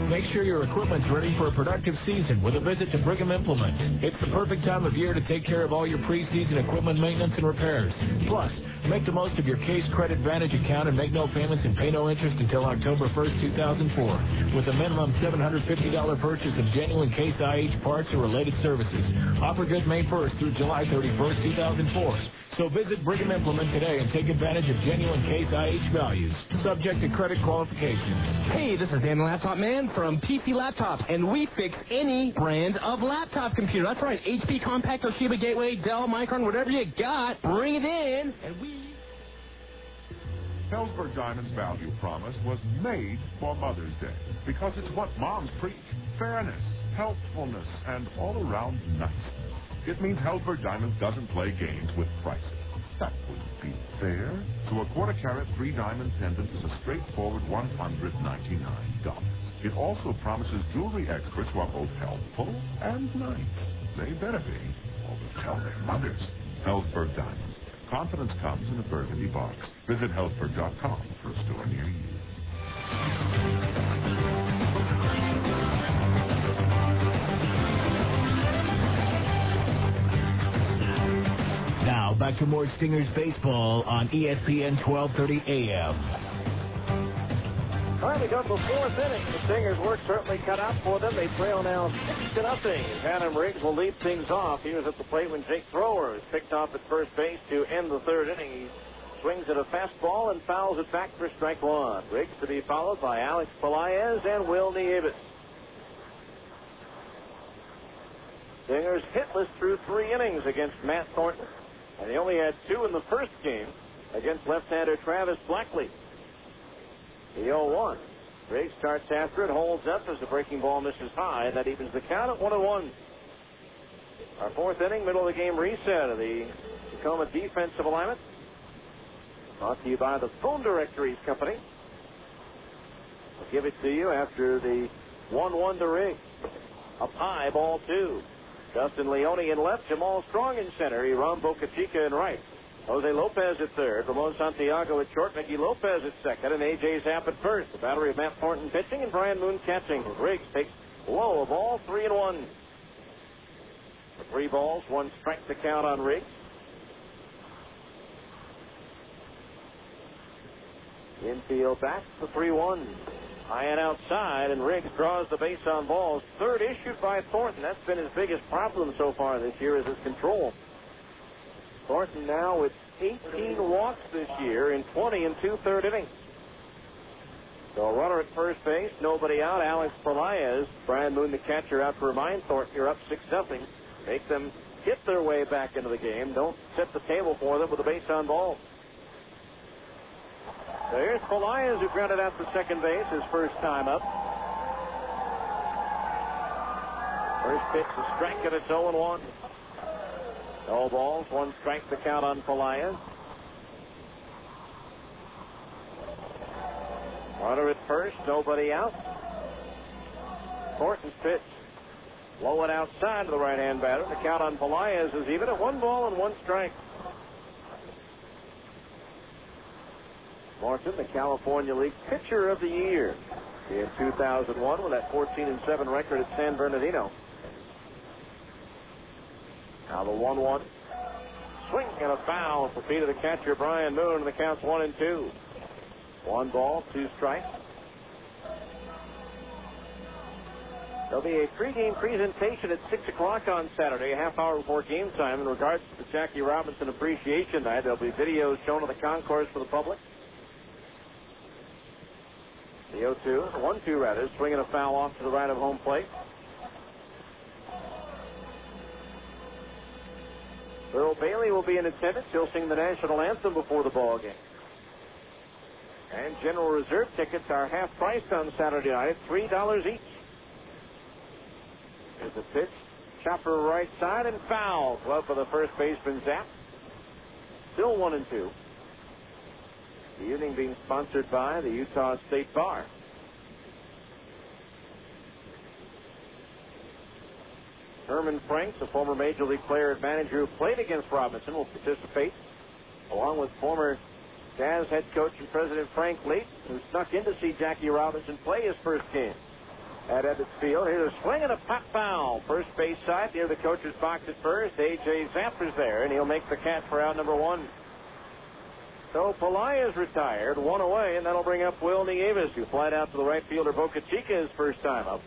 Make sure your equipment's ready for a productive season with a visit to Brigham Implement. It's the perfect time of year to take care of all your preseason equipment maintenance and repairs. Plus, make the most of your Case Credit Advantage account and make no payments and pay no interest until October 1st, 2004, with a minimum $750 purchase of genuine Case IH parts or related services. Offer good May 1st through July 31st, 2004. So visit Brigham Implement today and take advantage of genuine Case IH values, subject to credit qualifications. Hey, this is Dan the Laptop Man from PC Laptops, and we fix any brand of laptop computer. That's right, HP, Compaq, Toshiba, Gateway, Dell, Micron, whatever you got, bring it in, and we... Helzberg Diamond's value promise was made for Mother's Day because it's what moms preach: fairness, healthfulness, and all-around niceness. It means Helzberg Diamonds doesn't play games with prices. That wouldn't be fair. So a quarter-carat 3-diamond pendant is a straightforward $199. It also promises jewelry experts who are both helpful and nice. They better be, or they'll tell their mothers. Helzberg Diamonds. Confidence comes in a burgundy box. Visit Helzberg.com for a store near you. Now, back to more Stingers baseball on ESPN 1230 AM. All right, we go to the 4th inning. The Stingers' work certainly cut out for them. They trail now 6-0. Adam Riggs will lead things off. He was at the plate when Jake Thrower was picked off at first base to end the 3rd inning. He swings at a fastball and fouls it back for strike 1. Riggs to be followed by Alex Pelaez and Will Nieves. Stingers hitless through 3 innings against Matt Thornton, and he only had 2 in the first game against left-hander Travis Blackley. The 0-1. Riggs starts after it, holds up as the breaking ball misses high. That evens the count at 1-1. Our 4th inning, middle of the game reset of the Tacoma defensive alignment. Brought to you by the Phone Directories Company. I'll give it to you after the 1-1 to Riggs. Up high, ball 2. Justin Leone in left, Jamal Strong in center, Hiram Bocachica in right. Jose Lopez at third, Ramon Santiago at short, Mickey Lopez at second, and A.J. Zapp at first. The battery of Matt Thornton pitching and Brian Moon catching. Riggs takes low of all 3-1. 3 balls, 1 strike to count on Riggs. Infield back to 3-1. High and outside, and Riggs draws the base on balls. Third issued by Thornton. That's been his biggest problem so far this year, is his control. Thornton now with 18 walks this year in 20 and 2/3 innings. So a runner at first base, nobody out. Alex Pelaez, Brian Moon, the catcher, out to remind Thornton you're up 6-0. Make them hit their way back into the game. Don't set the table for them with a base on balls. So here's Pelaez, who grounded out to second base his first time up. First pitch, a strike, and it's 0-1. No balls, 1 strike to count on Pelaez. Runner at first, nobody out. Thornton's pitch. Low and outside to the right-hand batter. The count on Pelaez is even at 1 ball and 1 strike. Thornton, the California League Pitcher of the Year in 2001 with that 14-7 record at San Bernardino. Now the 1-1. Swing and a foul for feet of the catcher, Brian Moon, and the count's 1-2. 1 ball, 2 strikes. There'll be a pregame presentation at 6 o'clock on Saturday, a half hour before game time, in regards to the Jackie Robinson Appreciation Night. There'll be videos shown on the concourse for the public. The 0-2, 1-2 rather, swinging a foul off to the right of home plate. Earl Bailey will be in attendance. He'll sing the national anthem before the ball game. And General Reserve tickets are half priced on Saturday night at $3 each. Here's the pitch. Chopper right side and foul. Glove for the first baseman, Zapp. Still 1-2. The evening being sponsored by the Utah State Bar. Herman Franks, a former Major League player and manager who played against Robinson, will participate, along with former Jazz head coach and president Frank Leach, who snuck in to see Jackie Robinson play his first game at Ebbets Field. Here's a swing and a pop foul. First base side near the coach's box at first. A.J. Zapp is there, and he'll make the catch for out number 1. So Pelaez retired, 1 away, and that'll bring up Will Nieves, who flied out to the right fielder Boca Chica his first time up.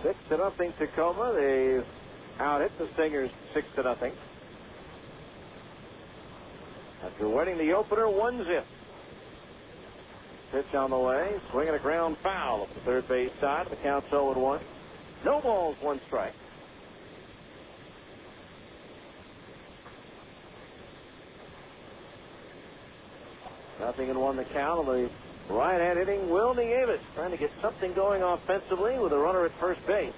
Six to nothing Tacoma. They've out-hit the Stingers 6-0. After winning the opener, 1-0. Pitch on the way. Swinging a ground foul at the third base side. The count's 0-1. No balls, 1 strike. Nothing in 1 the count on the right-hand hitting Will Nieves, trying to get something going offensively with a runner at first base.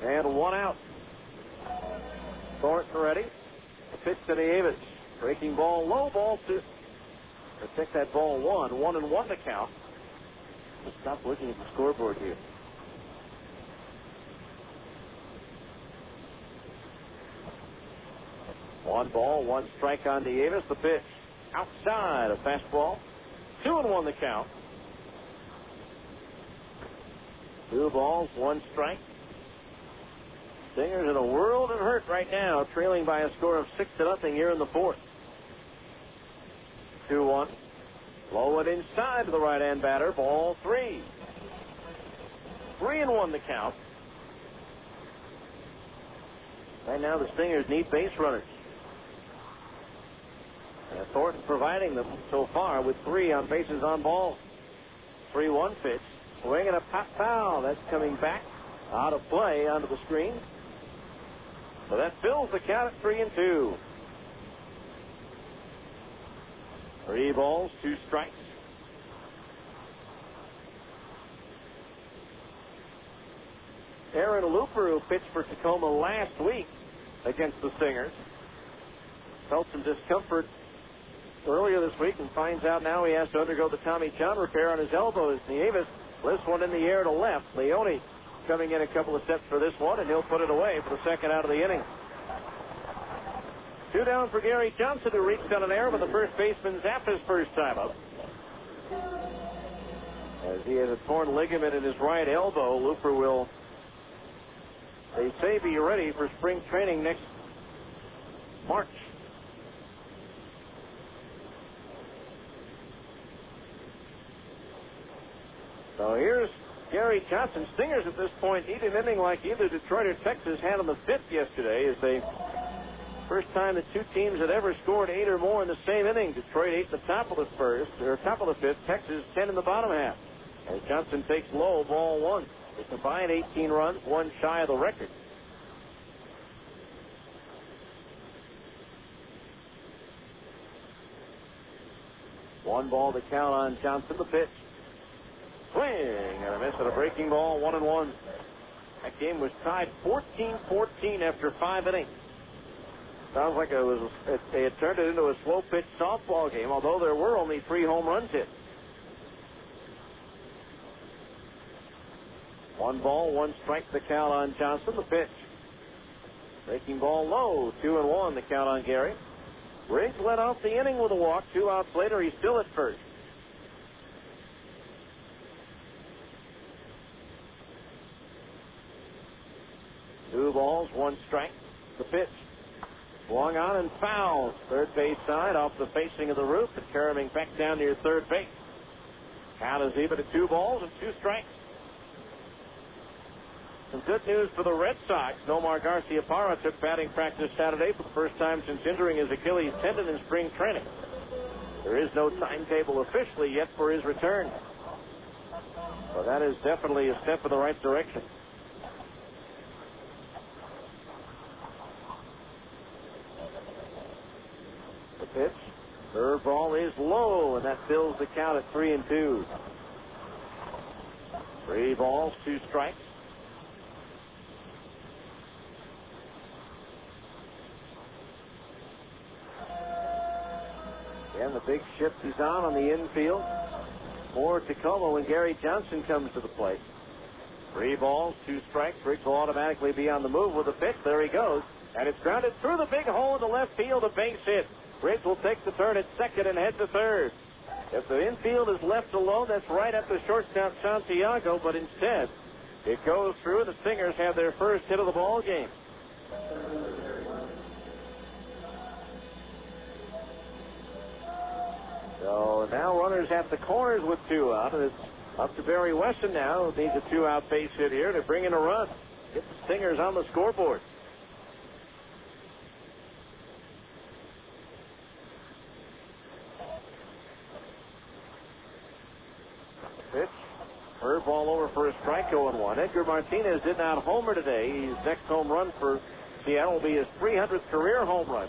And 1 out. Thornton ready. The pitch to Nieves. Breaking ball, low ball 2. Let's take that ball 1-1 to count. Let's stop looking at the scoreboard here. One ball, 1 strike on Nieves. The pitch outside, a fastball. 2-1 the count. 2 balls, 1 strike. Stingers in a world of hurt right now, trailing by a score of 6-0 here in the 4th. 2-1. Low and inside to the right-hand batter. Ball 3. 3-1 the count. Right now the Stingers need base runners. And Thornton providing them so far with 3 on bases on balls. 3-1 pitch. Swing and a pop foul. That's coming back out of play onto the screen. So that fills the count at 3-2. 3 balls, 2 strikes. Aaron Looper, who pitched for Tacoma last week against the Stingers, felt some discomfort earlier this week and finds out now he has to undergo the Tommy John repair on his elbow as Nieves This one in the air to left. Leone coming in a couple of steps for this one, and he'll put it away for the second out of the inning. 2 down for Gary Johnson, who reached on an error, but the first baseman zapped his first time up. As he has a torn ligament in his right elbow, Looper will, they say, be ready for spring training next March. So here's Gary Johnson. Stingers at this point need an inning like either Detroit or Texas had on the 5th yesterday, as they first time that two teams had ever scored 8 or more in the same inning. Detroit 8 in the top of the top of the 5th. Texas 10 in the bottom half. As Johnson takes low, ball 1. They combined 18 runs, 1 shy of the record. One ball to count on Johnson. The pitch. Swing and a miss at a breaking ball, 1-1. That game was tied 14-14 after 5 innings. Sounds like they had turned it into a slow-pitch softball game, although there were only 3 home runs hit. 1 ball, 1 strike, the count on Johnson. The pitch. Breaking ball low, 2-1, the count on Gary. Riggs led off the inning with a walk. 2 outs later, he's still at first. Two balls, 1 strike. The pitch. Swung on and fouled. Third base side off the facing of the roof and carrying back down near third base. Count is even at 2 balls and 2 strikes. Some good news for the Red Sox. Nomar Garciaparra took batting practice Saturday for the first time since injuring his Achilles tendon in spring training. There is no timetable officially yet for his return. But that is definitely a step in the right direction. The pitch. Third ball is low, and that fills the count at 3-2. 3 balls, 2 strikes. And the big shift is on the infield for Tacoma when Gary Johnson comes to the plate. 3 balls, 2 strikes. Riggs will automatically be on the move with a pitch. There he goes. And it's grounded through the big hole in the left field, a base hit. Riggs will take the turn at second and head to third. If the infield is left alone, that's right at the shortstop Santiago, but instead it goes through, and the Stingers have their first hit of the ball game. So now runners at the corners with 2 out, and it's up to Barry Wesson now, who needs a 2-out base hit here to bring in a run. Get the Stingers on the scoreboard. Pitch. Curveball over for a strike, 0-1. Edgar Martinez did not homer today. His next home run for Seattle will be his 300th career home run.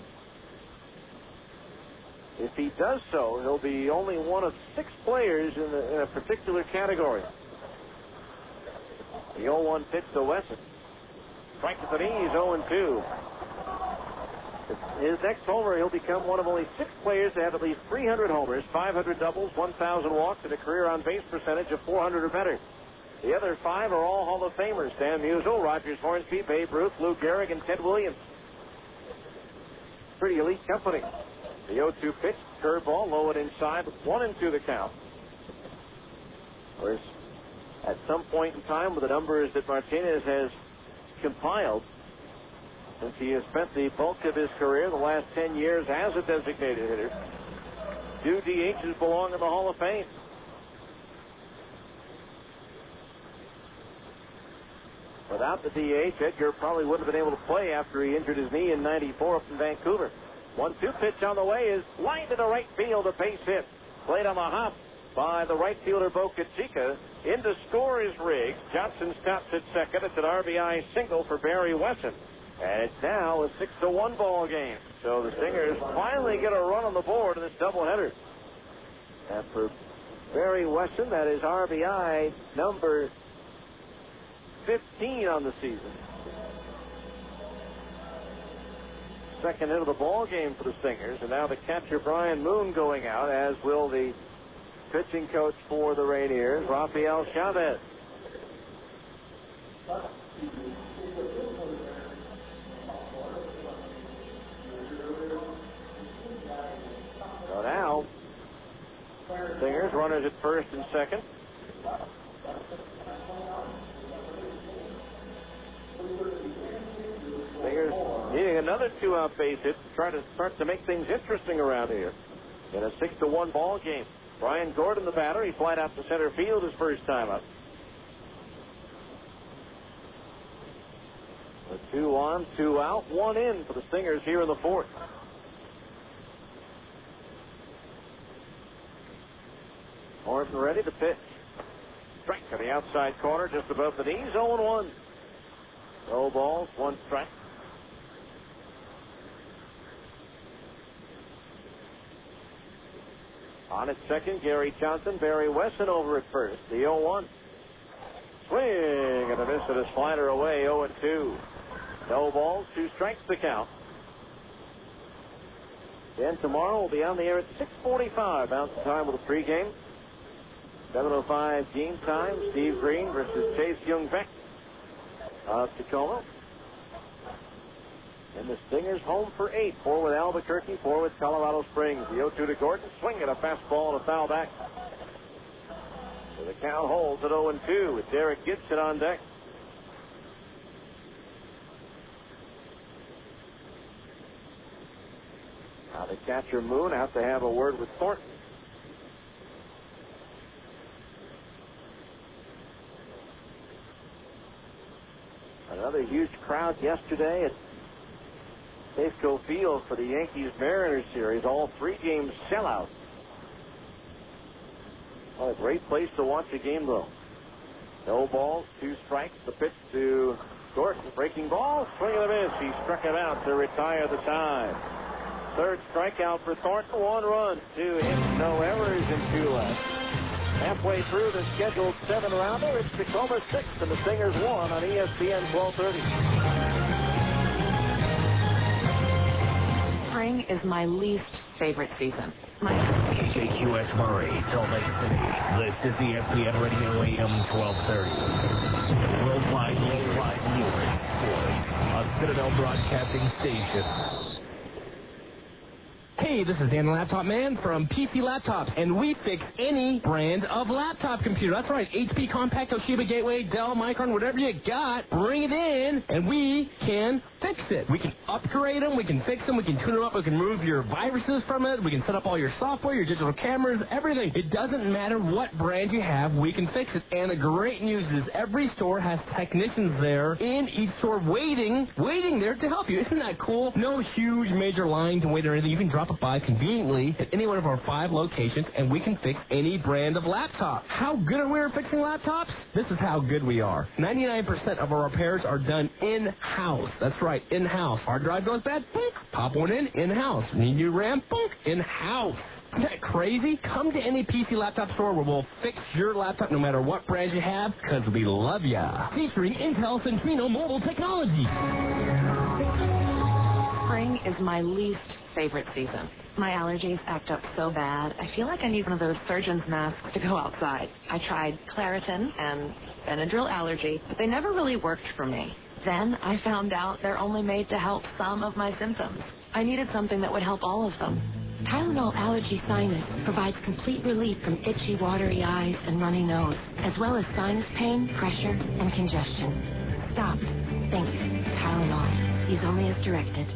If he does so, he'll be only one of 6 players in a particular category. The 0-1 pitch to Wesson. Strike to the knees, 0-2. His next homer, he'll become one of only 6 players to have at least 300 homers, 500 doubles, 1,000 walks, and a career on-base percentage of 400 or better. The other 5 are all Hall of Famers: Stan Musial, Rogers Hornsby, Babe Ruth, Lou Gehrig, and Ted Williams. Pretty elite company. The 0-2 pitch, curveball, low and inside, with 1-2 the count. Of course, at some point in time, with the numbers that Martinez has compiled, since he has spent the bulk of his career, the last 10 years, as a designated hitter, 2 DHs belong in the Hall of Fame. Without the DH, Edgar probably wouldn't have been able to play after he injured his knee in '94 up in Vancouver. 1-2 pitch on the way is lined to right field, a base hit. Played on the hop by the right fielder, Boca Chica. In to score is Riggs. Johnson stops at second. It's an RBI single for Barry Wesson. And it's now a 6-1 ball game. So the Stingers finally get a run on the board in this doubleheader. And for Barry Wesson, that is RBI number 15 on the season. Second hit of the ball game for the Stingers, and now the catcher Brian Moon going out, as will the pitching coach for the Rainiers, Rafael Chavez. So now, Stingers, runners at first and second. Stingers needing another 2-out base hit to try to start to make things interesting around here in a 6-1 ball game. Brian Gordon, the batter, he flied out to center field his first time up. A 2 on, 2 out, 1 in for the Stingers here in the fourth. Thornton ready to pitch. Strike to the outside corner, just above the knees, 0-1. No balls, 1 strike. On at second, Gary Johnson, Barry Wesson over at first. The 0-1. Swing and a miss at a slider away, 0-2. No balls, 2 strikes to count. Then tomorrow we'll be on the air at 6:45. Mountain time with a pregame. 7:05 game time. Steve Green versus Chase Young-Beck of Tacoma. And the Stingers home for 8. 4 with Albuquerque, 4 with Colorado Springs. The 0-2 to Gordon. Swing at a fastball and a foul back. So the count holds at 0-2 with Derek Gibson on deck. Now the catcher Moon out to have a word with Thornton. Another huge crowd yesterday at Safeco Field for the Yankees-Mariners series. All 3 games sellout. What a great place to watch a game, though. No balls, 2 strikes. The pitch to Gordon. Breaking ball, swing and a miss. He struck him out to retire the tie. 3rd strikeout for Thornton. 1 run, 2 hits, no errors, and 2 left. Halfway through the scheduled 7-rounder, it's Tacoma 6 and the Stingers 1 on ESPN 1230. Spring is my least favorite season. KJQS Murray, Salt Lake City. This is ESPN Radio AM 1230. Worldwide leader in sports. A Citadel Broadcasting Station. Hey, this is Dan the Laptop Man from PC Laptops, and we fix any brand of laptop computer. That's right, HP, Compaq, Toshiba, Gateway, Dell, Micron, whatever you got, bring it in, and we can fix it. We can upgrade them, we can fix them, we can tune them up, we can remove your viruses from it, we can set up all your software, your digital cameras, everything. It doesn't matter what brand you have, we can fix it. And the great news is every store has technicians there in each store waiting there to help you. Isn't that cool? No huge major line to wait or anything. You can drop by conveniently at any one of our 5 locations, and we can fix any brand of laptop. How good are we at fixing laptops? This is how good we are. 99% of our repairs are done in-house. That's right, in-house. Hard drive goes bad? Boink. Pop one in-house. Need new RAM? Boink. In-house. Isn't that crazy? Come to any PC laptop store where we'll fix your laptop no matter what brand you have, because we love ya. Featuring Intel Centrino mobile technology. Spring is my least favorite season. My allergies act up so bad, I feel like I need one of those surgeon's masks to go outside. I tried Claritin and Benadryl allergy, but they never really worked for me. Then I found out they're only made to help some of my symptoms. I needed something that would help all of them. Tylenol Allergy Sinus provides complete relief from itchy, watery eyes and runny nose, as well as sinus pain, pressure, and congestion. Stop. Think. Tylenol. Use only as directed.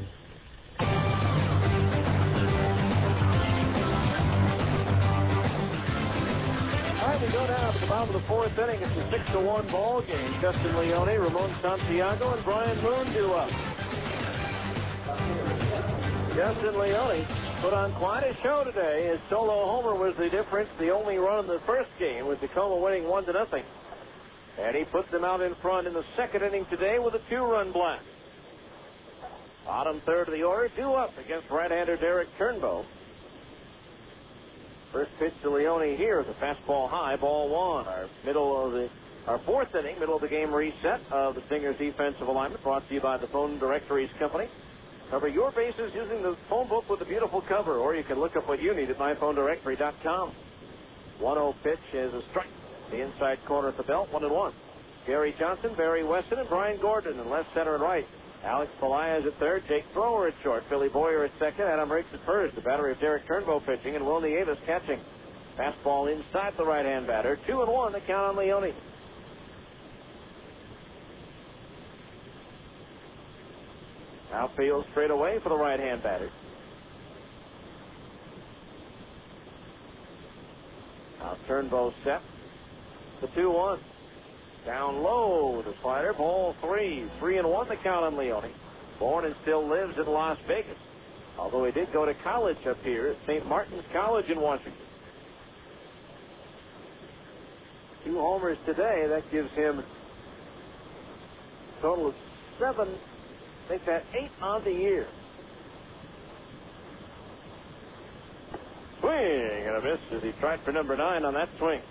All right, we go down to the bottom of the 4th inning. It's a 6-1 ball game. Justin Leone, Ramon Santiago, and Brian Moon do up. Justin Leone put on quite a show today. His solo homer was the difference, the only run in the first game, with Tacoma winning 1-0. And he put them out in front in the 2nd inning today with a 2-run blast. Bottom 3rd of the order, due up against right-hander Derek Turnbow. First pitch to Leone here is a fastball high, ball 1. Our 4th inning, middle of the game reset of the Stingers defensive alignment, brought to you by the Phone Directories Company. Cover your bases using the phone book with a beautiful cover, or you can look up what you need at myphonedirectory.com. 1-0 pitch is a strike. The inside corner at the belt, 1-1. Gary Johnson, Barry Weston, and Brian Gordon in left, center, and right. Alex Pelaez at third, Jake Thrower at short, Billy Boyer at second, Adam Riggs at first. The battery of Derek Turnbow pitching, and Will Nieves catching. Fastball inside the right-hand batter. 2-1, the count on Leone. Outfield straight away for the right-hand batter. Now Turnbow set. The 2-1. Down low with the slider. Ball 3. 3-1, the count on Leone. Born and still lives in Las Vegas, although he did go to college up here at St. Martin's College in Washington. 2 homers today. That gives him a total of 7. Make that 8 on the year. Swing and a miss as he tried for number 9 on that swing.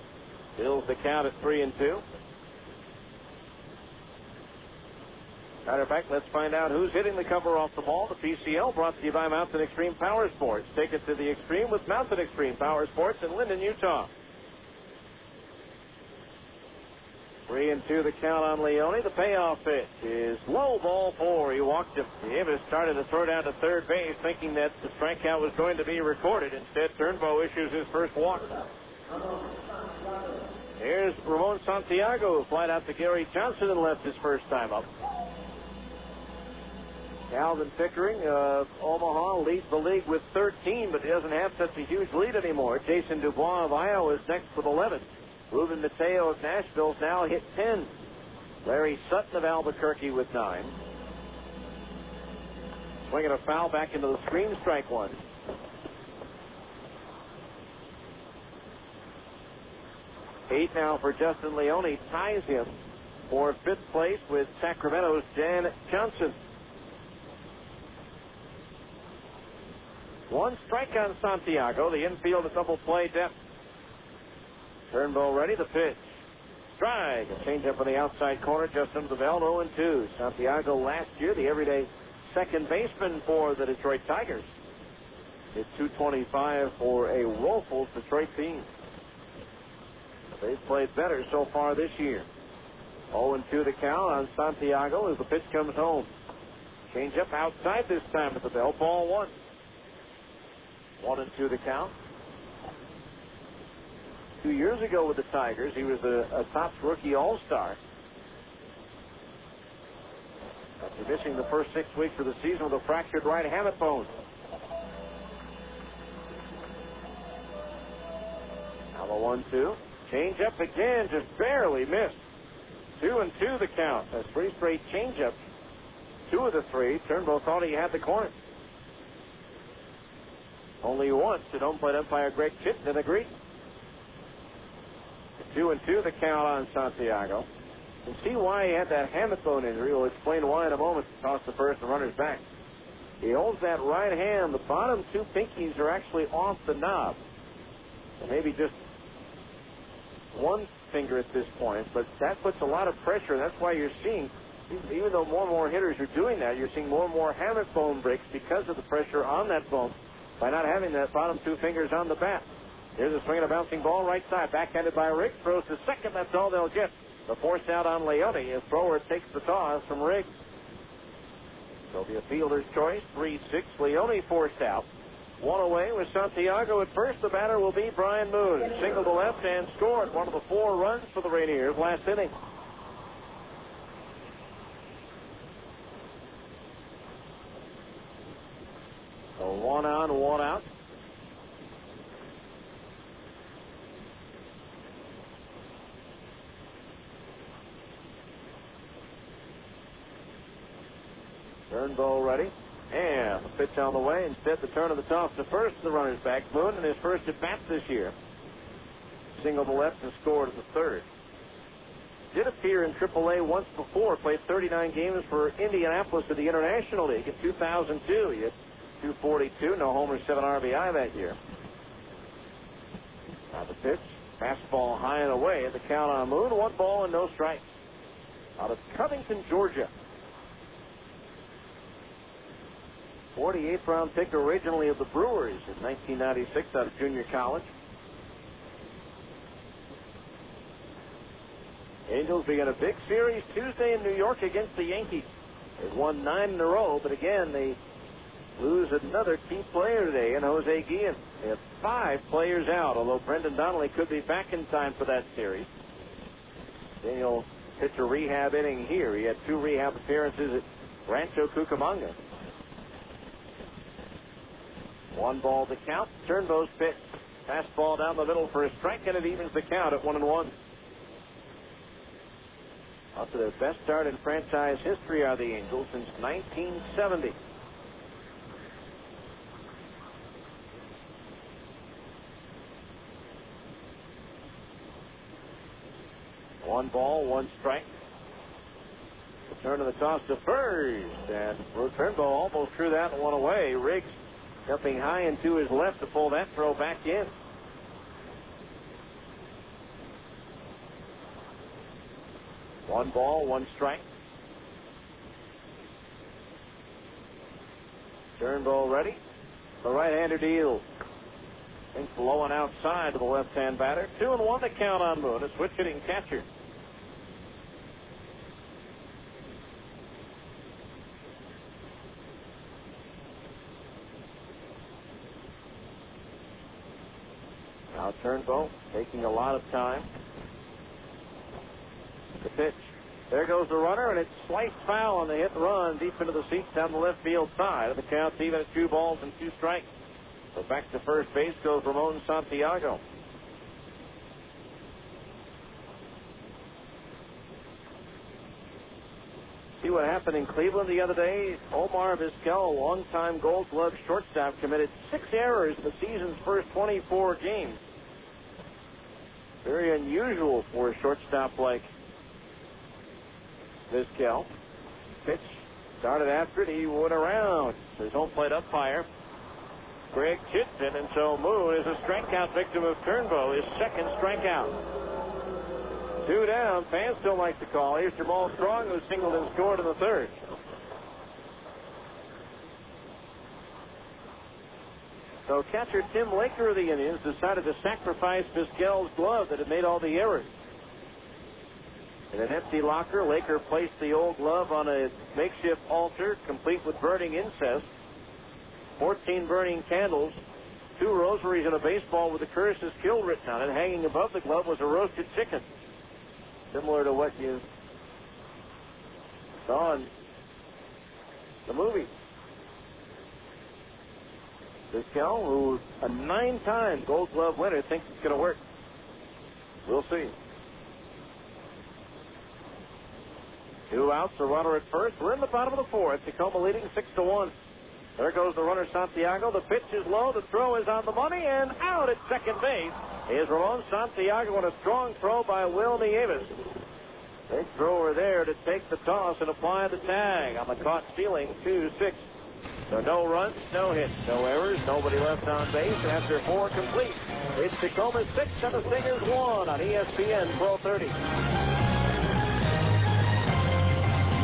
Fills the count at 3-2. Matter of fact, let's find out who's hitting the cover off the ball. The PCL brought to you by Mountain Extreme Power Sports. Take it to the extreme with Mountain Extreme Power Sports in Linden, Utah. 3-2 the count on Leone. The payoff pitch is low, ball 4. He walked him. Davis started to throw down to third base, thinking that the strikeout was going to be recorded. Instead, Turnbow issues his first walk. Here's Ramon Santiago, who flied out to Gary Johnson and left his first time up. Calvin Pickering of Omaha leads the league with 13, but he doesn't have such a huge lead anymore. Jason Dubois of Iowa is next with 11. Ruben Mateo of Nashville's now hit 10. Larry Sutton of Albuquerque with 9. Swinging a foul back into the screen, strike 1. Eight now for Justin Leone, ties him for 5th place with Sacramento's Dan Johnson. 1 strike on Santiago. The infield a double play depth. Turnbow ready, the pitch. Strike. A changeup on the outside corner, just under the belt, 0-2. Santiago last year, the everyday second baseman for the Detroit Tigers. Hit .225 for a woeful Detroit team. They've played better so far this year. 0-2 the count on Santiago as the pitch comes home. Changeup outside this time at the belt, ball 1. 1-2 the count. 2 years ago with the Tigers, he was a top rookie all-star. After missing the first 6 weeks of the season with a fractured right hamate bone. Now the 1-2. Change up again, just barely missed. 2-2 the count. That's 3 straight change-ups. 2 of the 3. Turnbow thought he had the corner. Only once did home plate umpire Greg Chittenden agree. 2-2 the count on Santiago. You can see why he had that hamate bone injury. We'll explain why in a moment. Toss the first and runners back. He holds that right hand. The bottom 2 pinkies are actually off the knob. And maybe just 1 finger at this point, but that puts a lot of pressure. That's why you're seeing, even though more and more hitters are doing that, you're seeing more and more hamate bone breaks because of the pressure on that bone by not having that bottom 2 fingers on the bat. Here's a swing and a bouncing ball right side, backhanded by Riggs, throws to second. That's all they'll get. The force out on Leone as Thrower takes the toss from Riggs. So be a fielder's choice. 3-6. Leone forced out. 1 away with Santiago at first. The batter will be Brian Moon. Singled to left and scored one of the 4 runs for the Rainiers last inning. So 1 on, 1 out. Turnbow ready. And the pitch on the way. Instead, the turn of the toss to first. The runner's back. Moon in his first at bat this year. Singled to left and scored at the third. Did appear in AAA once before. Played 39 games for Indianapolis in the International League in 2002. He hit .242. No homers, 7 RBI that year. Now the pitch. Fastball high and away. The count on Moon. 1 ball and no strikes. Out of Covington, Georgia. 48th round pick originally of the Brewers in 1996 out of junior college. Angels begin a big series Tuesday in New York against the Yankees. They've won 9 in a row, but again, they lose another key player today in Jose Guillen. They have 5 players out, although Brendan Donnelly could be back in time for that series. Daniel pitch a rehab inning here. He had 2 rehab appearances at Rancho Cucamonga. 1 ball to count. Turnbow's pitch. Fastball down the middle for a strike, and it evens the count at 1-1. Up to their best start in franchise history are the Angels since 1970. One ball, 1 strike. Return of the toss to first, and Turnbow almost threw that one away. Riggs jumping high and to his left to pull that throw back in. One ball, 1 strike. Turnbow ready. The right-hander deals. Think low and outside to the left-hand batter. 2-1 to count on Moon, a switch-hitting catcher. Now Turnbow taking a lot of time. The pitch. There goes the runner, and it's sliced foul on the hit and run deep into the seats down the left field side. The count's even at 2 balls and 2 strikes. So back to first base goes Ramon Santiago. See what happened in Cleveland the other day? Omar Vizquel, a longtime Gold Glove shortstop, committed 6 errors in the season's first 24 games. Very unusual for a shortstop like Vizquel. Pitch started after it. He went around. His home plate umpire, Greg Chitson, and so Moon is a strikeout victim of Turnbow, his 2nd strikeout. 2 down. Fans still like to call. Here's Jamal Strong, who singled and scored in the 3rd. So catcher Tim Laker of the Indians decided to sacrifice Vizquel's glove that had made all the errors. In an empty locker, Laker placed the old glove on a makeshift altar, complete with burning incense, 14 burning candles, 2 rosaries, and a baseball with the curse is killed written on it. Hanging above the glove was a roasted chicken, similar to what you saw in the movie. Vizquel, who's a 9-time Gold Glove winner, thinks it's going to work. We'll see. 2 outs, a runner at first. We're in the bottom of the 4th. Tacoma leading 6-1. There goes the runner, Santiago. The pitch is low. The throw is on the money, and out at second base is Ramon Santiago, and a strong throw by Will Nieves. Big thrower there to take the toss and apply the tag on the caught stealing 2-6. So no runs, no hits, no errors, nobody left on base after 4 complete. It's Tacoma 6 and the Stingers 1 on ESPN 1230.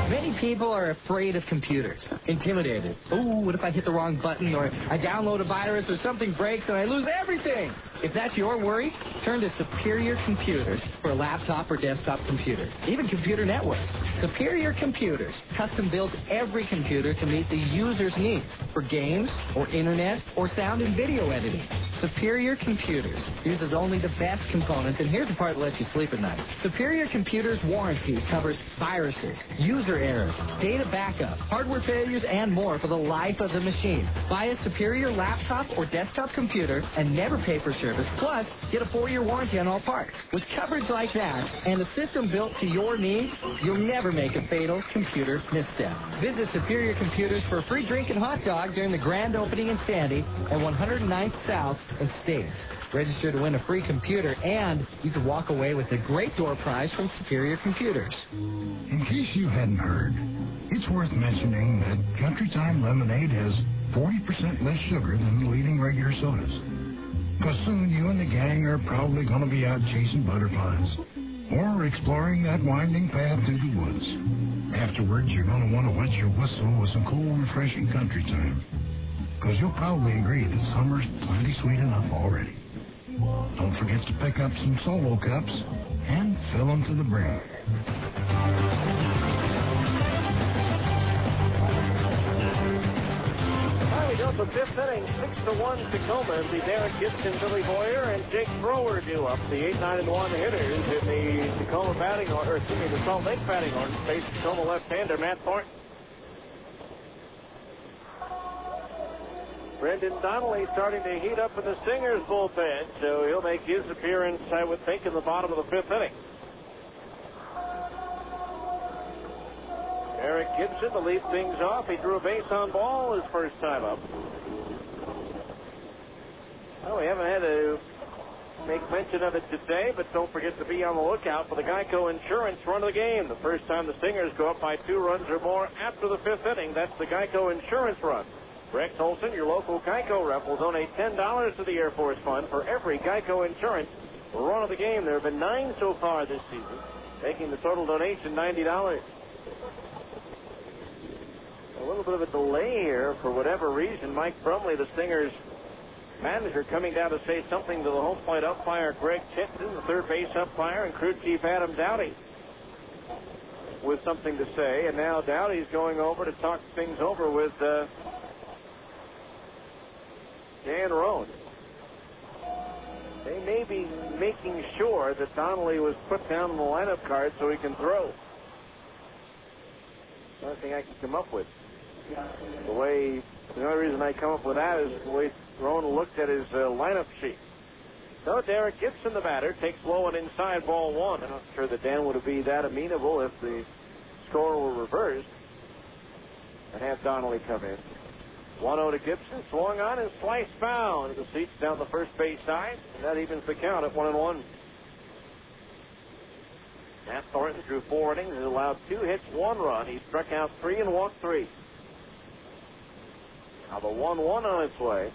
Many people are afraid of computers, intimidated. Ooh, what if I hit the wrong button, or I download a virus, or something breaks and I lose everything? If that's your worry, turn to Superior Computers for a laptop or desktop computer, even computer networks. Superior Computers custom builds every computer to meet the user's needs for games or internet or sound and video editing. Superior Computers uses only the best components, and here's the part that lets you sleep at night. Superior Computers warranty covers viruses, user errors, data backup, hardware failures, and more for the life of the machine. Buy a Superior laptop or desktop computer and never pay for service, plus get a 4-year warranty on all parts. With coverage like that and a system built to your needs, you'll never make a fatal computer misstep. Visit Superior Computers for a free drink and hot dog during the grand opening in Sandy at 109th South in States. Register to win a free computer, and you can walk away with a great door prize from Superior Computers. In case you hadn't heard, it's worth mentioning that Country Time Lemonade has 40% less sugar than the leading regular sodas. Because soon you and the gang are probably going to be out chasing butterflies or exploring that winding path through the woods. Afterwards, you're going to want to wet your whistle with some cool, refreshing Country Time. Because you'll probably agree that summer's plenty sweet enough already. Don't forget to pick up some Solo cups and fill them to the brim. We go to the fifth inning, 6-1 Tacoma. The Derek Gibson, Billy Boyer, and Jake Thrower do up. The 8-9-1 hitters in the Tacoma batting order, the Salt Lake batting order, face Tacoma left-hander Matt Thornton. Brendan Donnelly starting to heat up in the Stingers bullpen, so he'll make his appearance, I would think, in the bottom of the fifth inning. Eric Gibson to lead things off. He drew a base on ball his first time up. Well, we haven't had to make mention of it today, but don't forget to be on the lookout for the Geico Insurance run of the game. The first time the Stingers go up by 2 runs or more after the fifth inning, that's the Geico Insurance run. Rex Olson, your local Geico rep, will donate $10 to the Air Force Fund for every Geico Insurance run of the game. There have been 9 so far this season, making the total donation $90. A little bit of a delay here for whatever reason. Mike Brumley, the Stingers manager, coming down to say something to the home plate umpire Greg Chittenden, the third base umpire, and crew chief Adam Dowdy with something to say. And now Dowdy's going over to talk things over with Dan Roan. They may be making sure that Donnelly was put down on the lineup card so he can throw. The only thing I can come up with. The only reason I come up with that is the way Roan looked at his lineup sheet. So Derek Gibson, the batter, takes low and inside, ball 1. I'm not sure that Dan would be that amenable if the score were reversed and have Donnelly come in. 1-0 to Gibson, swung on and sliced foul into the seats down the first base side, and that evens the count at 1-1. Matt Thornton threw 4 innings and allowed 2 hits, 1 run. He struck out 3 and walked 3. Now the 1-1 on its way.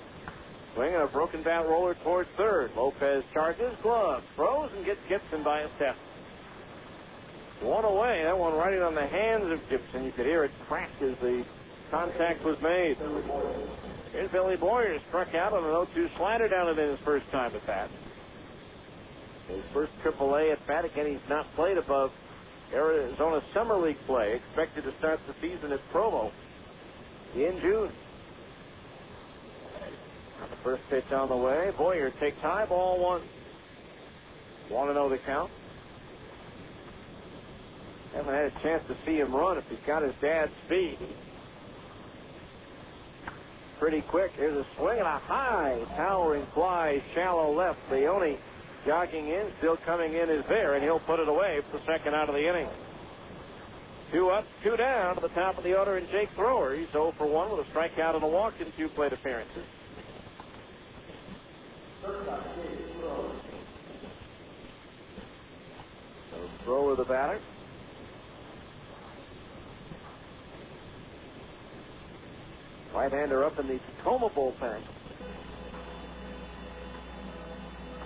Swinging a broken bat roller towards third. Lopez charges, glove, throws, and gets Gibson by a step. 1 away. That one right in on the hands of Gibson. You could hear it crack as the contact was made. Here's Billy Boyer, struck out on an 0-2 slider down it in his first time at bat. His first AAA at bat. Again, he's not played above Arizona Summer League play. Expected to start the season at Provo in June. The first pitch on the way. Boyer takes high, ball 1. 1-0 the count. Haven't had a chance to see him run if he's got his dad's speed. Pretty quick. Here's a swing and a high towering fly, shallow left. Leone jogging in, still coming in is there, and he'll put it away for the second out of the inning. 2 up, 2 down to the top of the order, and Jake Thrower. He's 0 for 1 with a strikeout and a walk in 2 plate appearances. So Thrower the batter. Right-hander up in the Tacoma bullpen.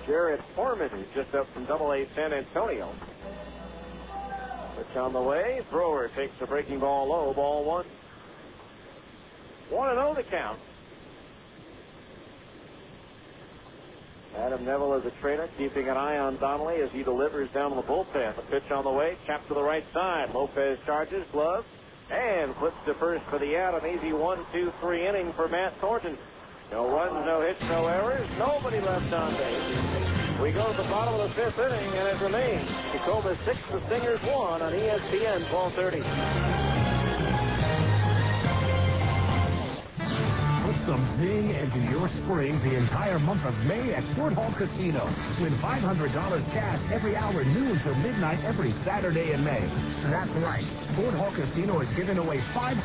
Jared Foreman, who's just up from Double-A San Antonio. Pitch on the way. Thrower takes the breaking ball low. Ball 1. 1-0 the count. Adam Neville is a trainer, keeping an eye on Donnelly as he delivers down the bullpen. The pitch on the way, chopped to the right side. Lopez charges, glove, and flips to first for the out. An easy 1-2-3 inning for Matt Thornton. No runs, no hits, no errors. Nobody left on base. We go to the bottom of the 5th inning, and it remains Tacoma 6, the Stingers 1 on ESPN 1230. Some zing into your spring the entire month of May at Fort Hall Casino. Win $500 cash every hour, noon till midnight every Saturday in May. That's right. Fort Hall Casino is giving away 500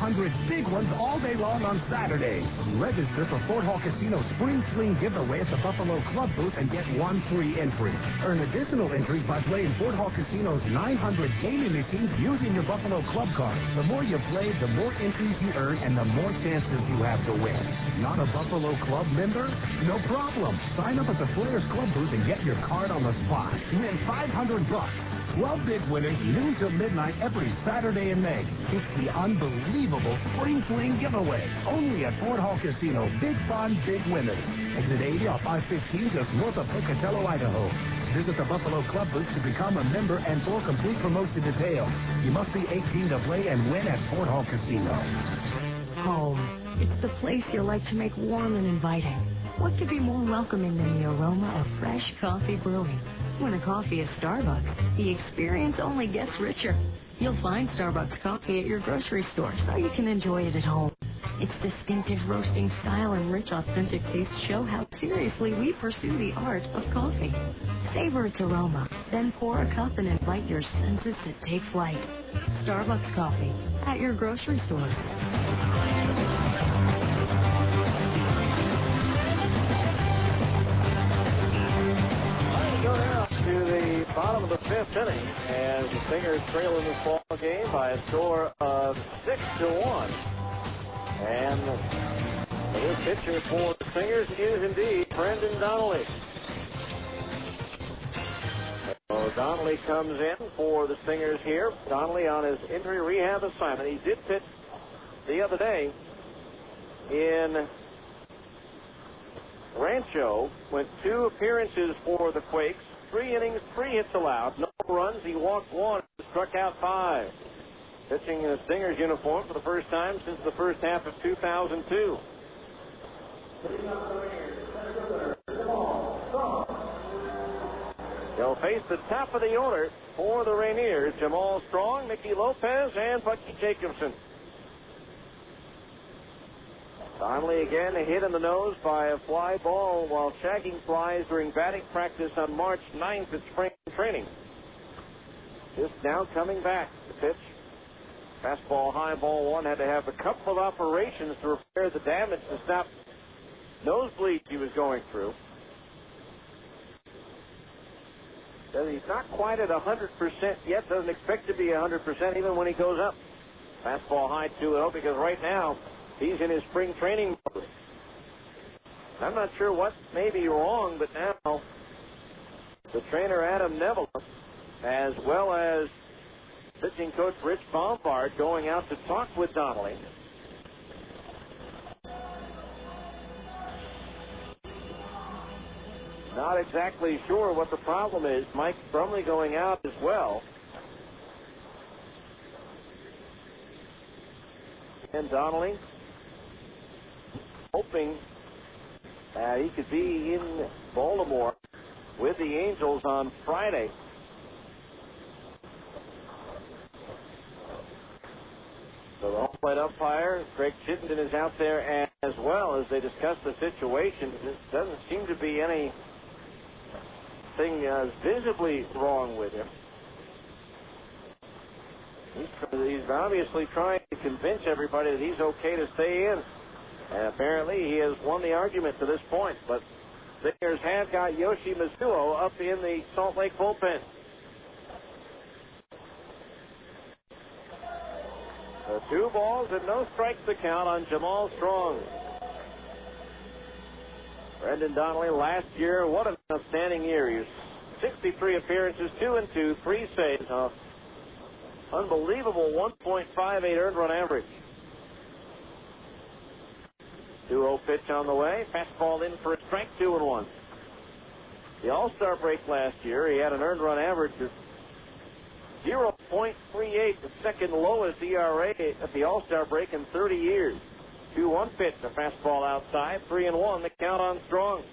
big ones all day long on Saturdays. Register for Fort Hall Casino Spring Fling giveaway at the Buffalo Club booth and get 1 free entry. Earn additional entries by playing Fort Hall Casino's 900 gaming machines using your Buffalo Club card. The more you play, the more entries you earn and the more chances you have to win. Not a Buffalo Club member? No problem. Sign up at the Players Club booth and get your card on the spot. Win $500. 12 big winners, noon till midnight every Saturday in May. It's the unbelievable Spring Fling giveaway. Only at Fort Hall Casino. Big fun, big winners. Exit 80 off I-15 just north of Pocatello, Idaho. Visit the Buffalo Club booth to become a member and for complete promotion details. You must be 18 to play and win at Fort Hall Casino. Home. It's the place you like to make warm and inviting. What could be more welcoming than the aroma of fresh coffee brewing? When a coffee is Starbucks, the experience only gets richer. You'll find Starbucks coffee at your grocery store, so you can enjoy it at home. Its distinctive roasting style and rich, authentic taste show how seriously we pursue the art of coffee. Savor its aroma, then pour a cup and invite your senses to take flight. Starbucks coffee at your grocery store. Go now to the bottom of the fifth inning as the Stingers trail in this ball game by a score of 6-1. And the new pitcher for the Stingers is indeed Brendan Donnelly. So Donnelly comes in for the Stingers here. Donnelly on his injury rehab assignment. He did pitch the other day in Rancho, went 2 appearances for the Quakes, 3 innings, 3 hits allowed, no runs. He walked 1, struck out 5. Pitching in a Stingers uniform for the first time since the first half of 2002. They'll face the top of the order for the Rainiers. Jamal Strong, Mickey Lopez, and Bucky Jacobson. Donnelly again hit in the nose by a fly ball while shagging flies during batting practice on March 9th at spring training. Just now coming back to pitch. Fastball, high ball 1, had to have a couple of operations to repair the damage to stop nosebleeds he was going through. He's not quite at 100% yet, doesn't expect to be 100% even when he goes up. Fastball high 2-0 because right now he's in his spring training mode. I'm not sure what may be wrong, but now the trainer Adam Neville, as well as pitching coach Rich Bombard, going out to talk with Donnelly. Not exactly sure what the problem is. Mike Brumley going out as well. And Donnelly hoping he could be in Baltimore with the Angels on Friday. So the home plate umpire, Greg Chittenden, is out there as well as they discuss the situation. There doesn't seem to be anything visibly wrong with him. He's obviously trying to convince everybody that he's okay to stay in. And apparently he has won the argument to this point. But Stingers have got Yoshi Mizuo up in the Salt Lake bullpen. So 2 balls and no strikes to count on Jamal Strong. Brendan Donnelly last year, what an outstanding year. He was 63 appearances, 2-2, 3 saves. Unbelievable 1.58 earned run average. 2-0 pitch on the way. Fastball in for a strike, 2-1. The All-Star break last year, he had an earned run average of 0.38, the second lowest ERA at the All-Star break in 30 years. 2-1 pitch, a fastball outside, 3-1, the count on Strong.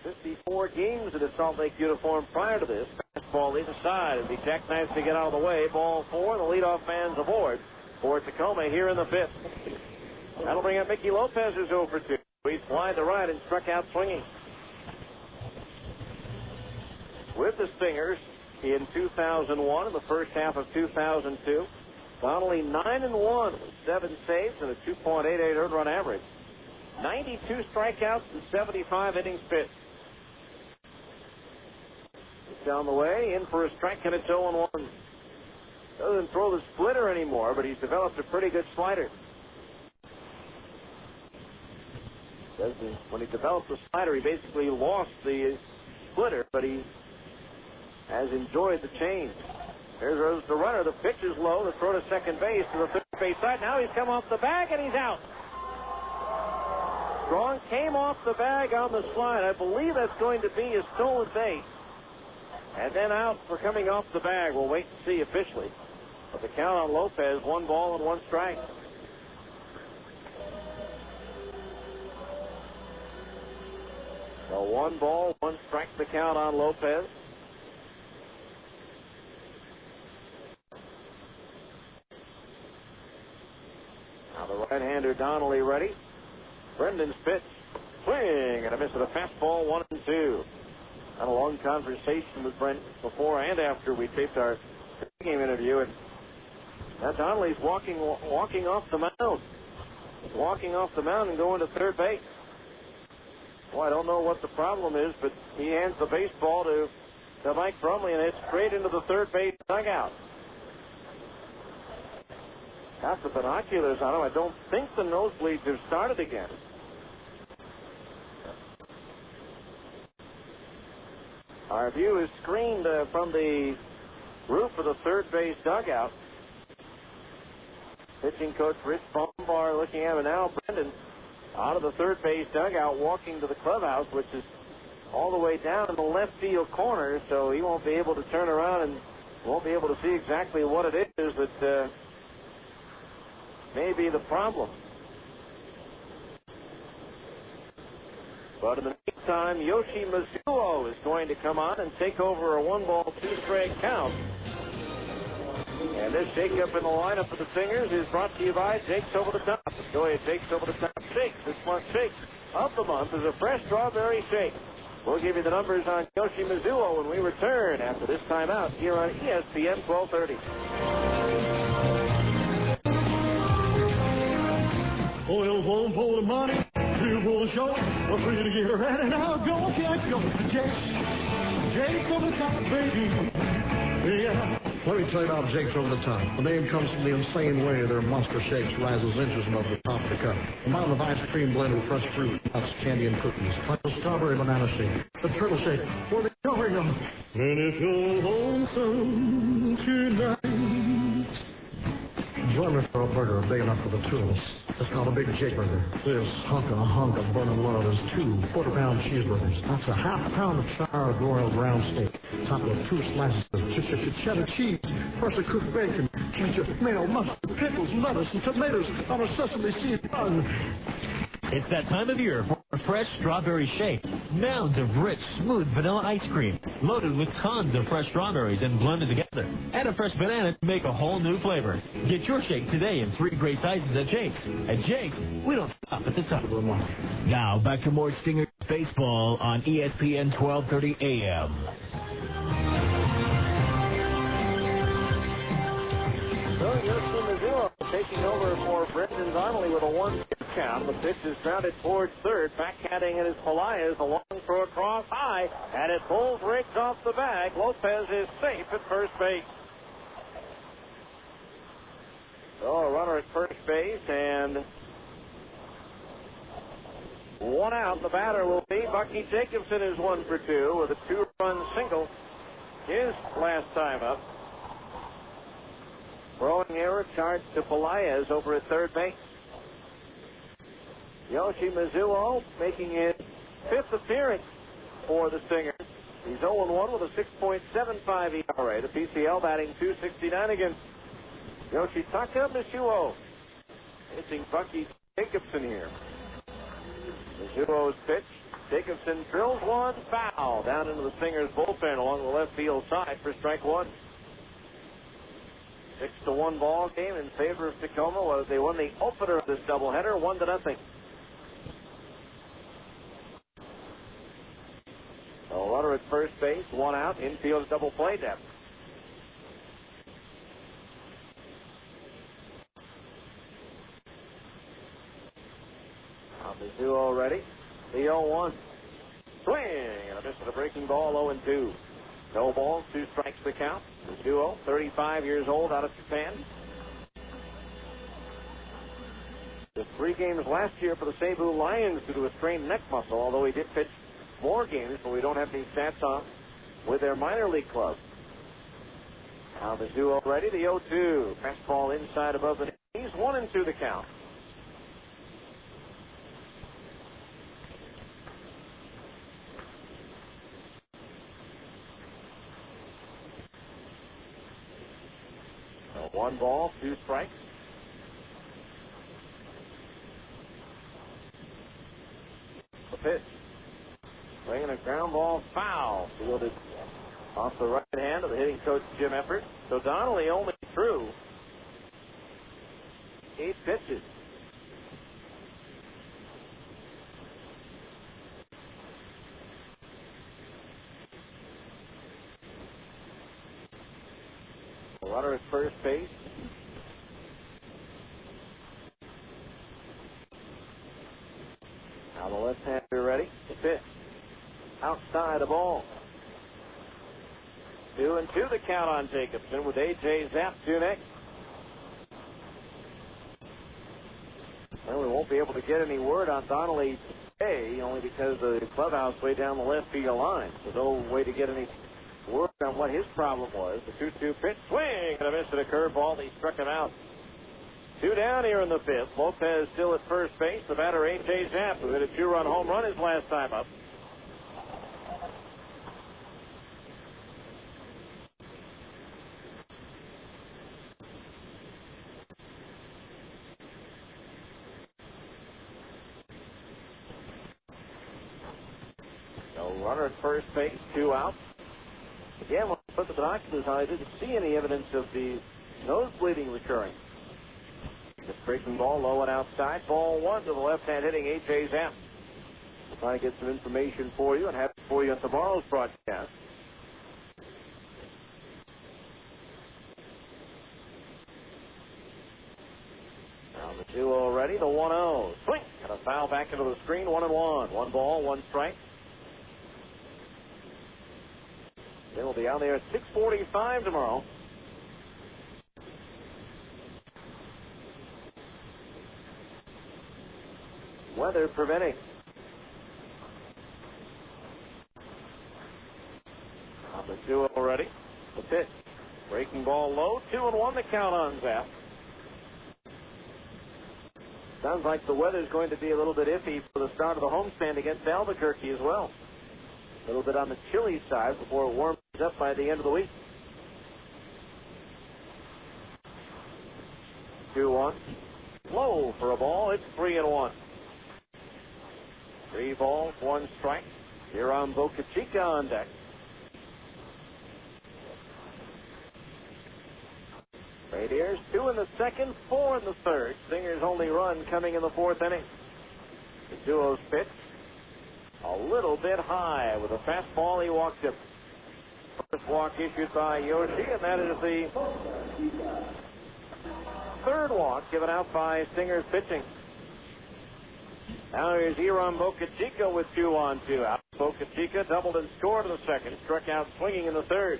"54 games in the Salt Lake uniform prior to this. Fastball inside, and the jackknife to get out of the way. Ball 4, the leadoff man's aboard for Tacoma here in the 5th. That'll bring up Mickey Lopez, who's 0 for 2. He's flied to right and struck out swinging. With the Stingers in 2001, in the first half of 2002, Donnelly 9-1 with 7 saves and a 2.88 earned run average. 92 strikeouts and 75 innings pitched. Down the way, in for a strike, and it's 0-1. Doesn't throw the splitter anymore, but he's developed a pretty good slider. When he developed the slider, he basically lost the splitter, but he has enjoyed the change. There's the runner. The pitch is low. The throw to second base to the third base side. Now he's come off the bag and he's out. Strong came off the bag on the slide. I believe that's going to be a stolen base. And then out for coming off the bag. We'll wait and see officially. But the count on Lopez, 1 ball and 1 strike. So 1 ball, 1 strike, the count on Lopez. Now the right-hander Donnelly ready. Brendan's pitch. Swing and a miss at a fastball, 1-2. Had a long conversation with Brent before and after we taped our game interview, and now Donnelly's walking off the mound. Walking off the mound and going to third base. Well, I don't know what the problem is, but he hands the baseball to Mike Brumley, and it's straight into the third base dugout. Got the binoculars on him. I don't think the nosebleeds have started again. Our view is screened from the roof of the third base dugout. Pitching coach Rich Bombar looking at it now. Brendan out of the third base dugout, walking to the clubhouse, which is all the way down in the left field corner, so he won't be able to turn around and won't be able to see exactly what it is that may be the problem. But in the meantime, Yoshi Mizuo is going to come on and take over a 1-ball, 2-strike count. And this shakeup in the lineup for the Stingers is brought to you by Jake's Over the Top. Enjoy a Jake's Over the Top shake. This month's shake of the month is a fresh strawberry shake. We'll give you the numbers on Yoshi Mizuo when we return after this timeout here on ESPN 1230. Oil's one for the money, 2 for the show. We're free to get ready now. Go, Jack, go. Jake's Over the Top, baby. Yeah. Let me tell you about Jake's Over the Top. The name comes from the insane way their monster shakes rises inches above the top of the cup. A mountain of ice cream blended with fresh fruit, nuts, candy, and cookies. Like the strawberry banana shake, the turtle shake, or the Oregon. And if you're lonesome tonight. Join me for a burger big enough for the two of us. It's called a Big Jake Burger. This hunk of burning love is 2 quarter-pound cheeseburgers. That's a half pound of sour broiled ground steak, topped with 2 slices of cheddar cheese, freshly cooked bacon, ketchup, mayo, mustard, pickles, lettuce, and tomatoes on a sesame seed bun. It's that time of year for a fresh strawberry shake. Mounds of rich, smooth vanilla ice cream, loaded with tons of fresh strawberries and blended together. Add a fresh banana to make a whole new flavor. Get your shake today in 3 great sizes at Jake's. At Jake's, we don't stop at the top of the line. Now, back to more Stingers baseball on ESPN 1230 AM. So Yoshi Mizuo taking over for Brendan Donnelly with a 1-2 count. The pitch is grounded towards third. Backhanding it is Pelaez. A long throw across high, and it pulls Riggs off the bag. Lopez is safe at first base. So a runner at first base, and 1 out. The batter will be Bucky Jacobson, is 1 for 2 with a 2-run single. His last time up. Throwing error charged to Pelaez over at third base. Yoshi Mizuo making his 5th appearance for the Stingers. He's 0-1 with a 6.75 ERA. The PCL batting .269 against Yoshitaka Mizuo. Facing Bucky Jacobson here. Mizuo's pitch. Jacobson drills 1 foul down into the Stingers bullpen along the left field side for strike 1. 6-1 ball game in favor of Tacoma. They won the opener of this doubleheader 1-0. A runner at first base, 1 out, infield double play depth. Now Mizuo ready. The 0-1. Swing and a miss with a breaking ball, 0-2. No balls, 2 strikes the count. Mizuo, 35 years old, out of Japan. Just 3 games last year for the Cebu Lions due to a strained neck muscle, although he did pitch more games, but we don't have any stats on with their minor league club. Now Mizuo ready, the 0-2. Fastball inside above the knees, 1-2 the count. So 1 ball, 2 strikes. The pitch. Bringing a ground ball foul. Fielded off the right hand of the hitting coach, Jim Effort. So Donnelly only threw 8 pitches. The runner at first base. Now the left-hander ready. The pitch. Outside the ball. 2-2 the count on Jacobson with A.J. Zapp to next. Well, we won't be able to get any word on Donnelly today, only because the clubhouse way down the left field line. So no way to get any word on what his problem was. The 2-2 pitch, swing, and a miss at a curveball. He struck him out. 2 down here in the 5th. Lopez still at first base. The batter, A.J. Zapp, who hit a 2-run home run his last time up. Runner at first base, 2 out. Again, when I put the binoculars on, I didn't see any evidence of the nose bleeding recurring. Just breaking ball low and outside. Ball 1 to the left-hand hitting A.J. Zapp. We'll try to get some information for you and have it for you on tomorrow's broadcast. Now the 2-0 ready, the 1-0. Swing, and a foul back into the screen, 1-1. 1 ball, 1 strike. They will be out there at 6:45 tomorrow. Weather preventing. On the 2 already. The pitch. Breaking ball low. 2-1 the count on Zapp. Sounds like the weather's going to be a little bit iffy for the start of the homestand against Albuquerque as well. A little bit on the chilly side before it warms up by the end of the week. 2-1. Low for a ball. It's 3-1. 3 balls, 1 strike. Here on Boca Chica on deck. Rainiers 2 in the 2nd, 4 in the 3rd. Singer's only run coming in the 4th inning. The 2-0's pitch. A little bit high with a fastball. He walked him. First walk issued by Yoshi, and that is the 3rd walk given out by Singer's pitching. Now here's Iram Boca Chica with 2 on 2 out. Boca Chica doubled and scored in the 2nd. Struck out swinging in the 3rd.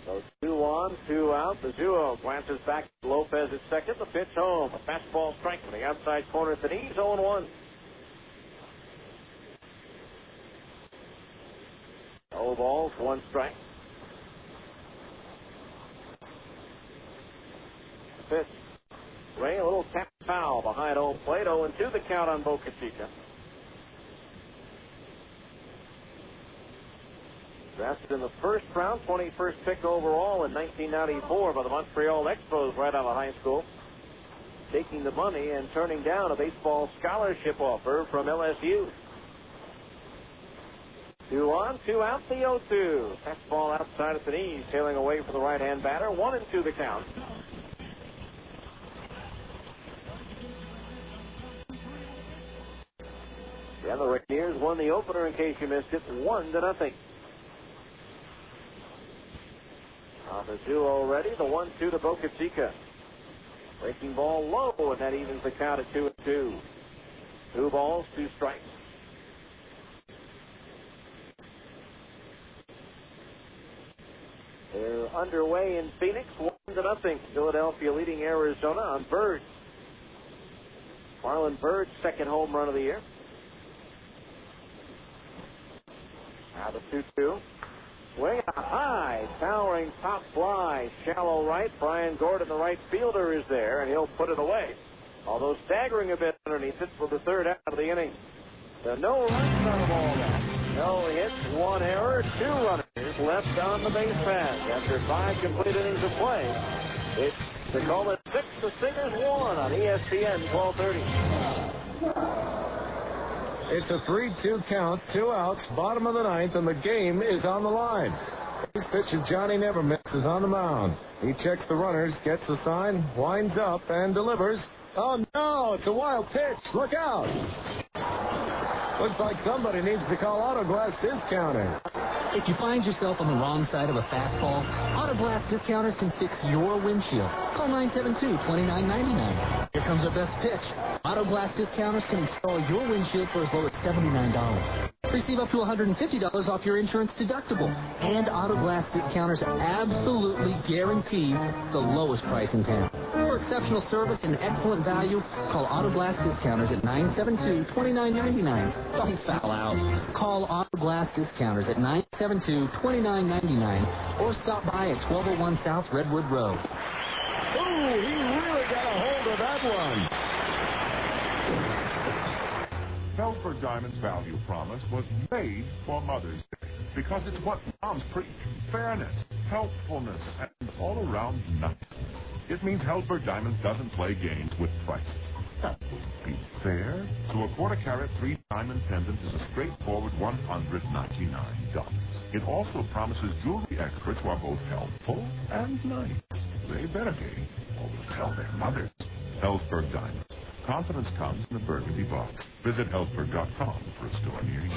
So 2 on, 2 out. The 2-0 glances back to Lopez at second. The pitch home. A fastball strike from the outside corner at the knees. 0-1. 0 balls, 1 strike. Pitch. Ray, a little tap foul behind home plate. 0-2 the count on Boca Chica. Drafted in the 1st round, 21st pick overall in 1994 by the Montreal Expos right out of high school. Taking the money and turning down a baseball scholarship offer from LSU. 2 on, 2 out, the 0-2. Fastball outside at the knees, tailing away for the right-hand batter. 1-2 the count. Yeah, the Rainiers won the opener, in case you missed it, 1-0. On the 2 already, the 1-2 to Boca Chica. Breaking ball low, and that evens the count at 2-2. 2 balls, 2 strikes. They're underway in Phoenix, 1-0. Philadelphia leading Arizona on Bird. Marlon Bird's 2nd home run of the year. Now the 2-2. Way out high, towering top fly, shallow right. Brian Gordon, the right fielder, is there, and he'll put it away. Although staggering a bit underneath it for the third out of the inning. So no runs out of all that. No hits, one error, 2 runners left on the base path. After 5 complete innings of play, it's Tacoma 6, the Stingers 1 on ESPN 1230. It's a 3-2 count, 2 outs, bottom of the 9th, and the game is on the line. His pitch of Johnny Never Miss is on the mound. He checks the runners, gets the sign, winds up, and delivers. Oh, no, it's a wild pitch. Look out. Looks like somebody needs to call Autoglass Discounting. If you find yourself on the wrong side of a fastball, Autoglass Discounters can fix your windshield. Call 972-2999. Here comes our best pitch. Autoglass Discounters can install your windshield for as low as $79. Receive up to $150 off your insurance deductible. And Autoglass Discounters absolutely guarantee the lowest price in town. For exceptional service and excellent value, call Autoglass Discounters at 972-2999. Don't foul out. Call Autoglass Discounters at 972-2999 or stop by at 1201 South Redwood Road. Oh, he really got a hold of that one. Helzberg Diamond's value promise was made for Mother's Day because it's what moms preach: fairness, helpfulness, and all-around niceness. It means Helzberg Diamonds doesn't play games with prices. That would be fair. So a quarter-carat 3-diamond pendant is a straightforward $199. It also promises jewelry experts who are both helpful and nice. They better be, or will tell their mothers. Helzberg Diamonds. Confidence comes in the burgundy box. Visit Helzberg.com for a store near you.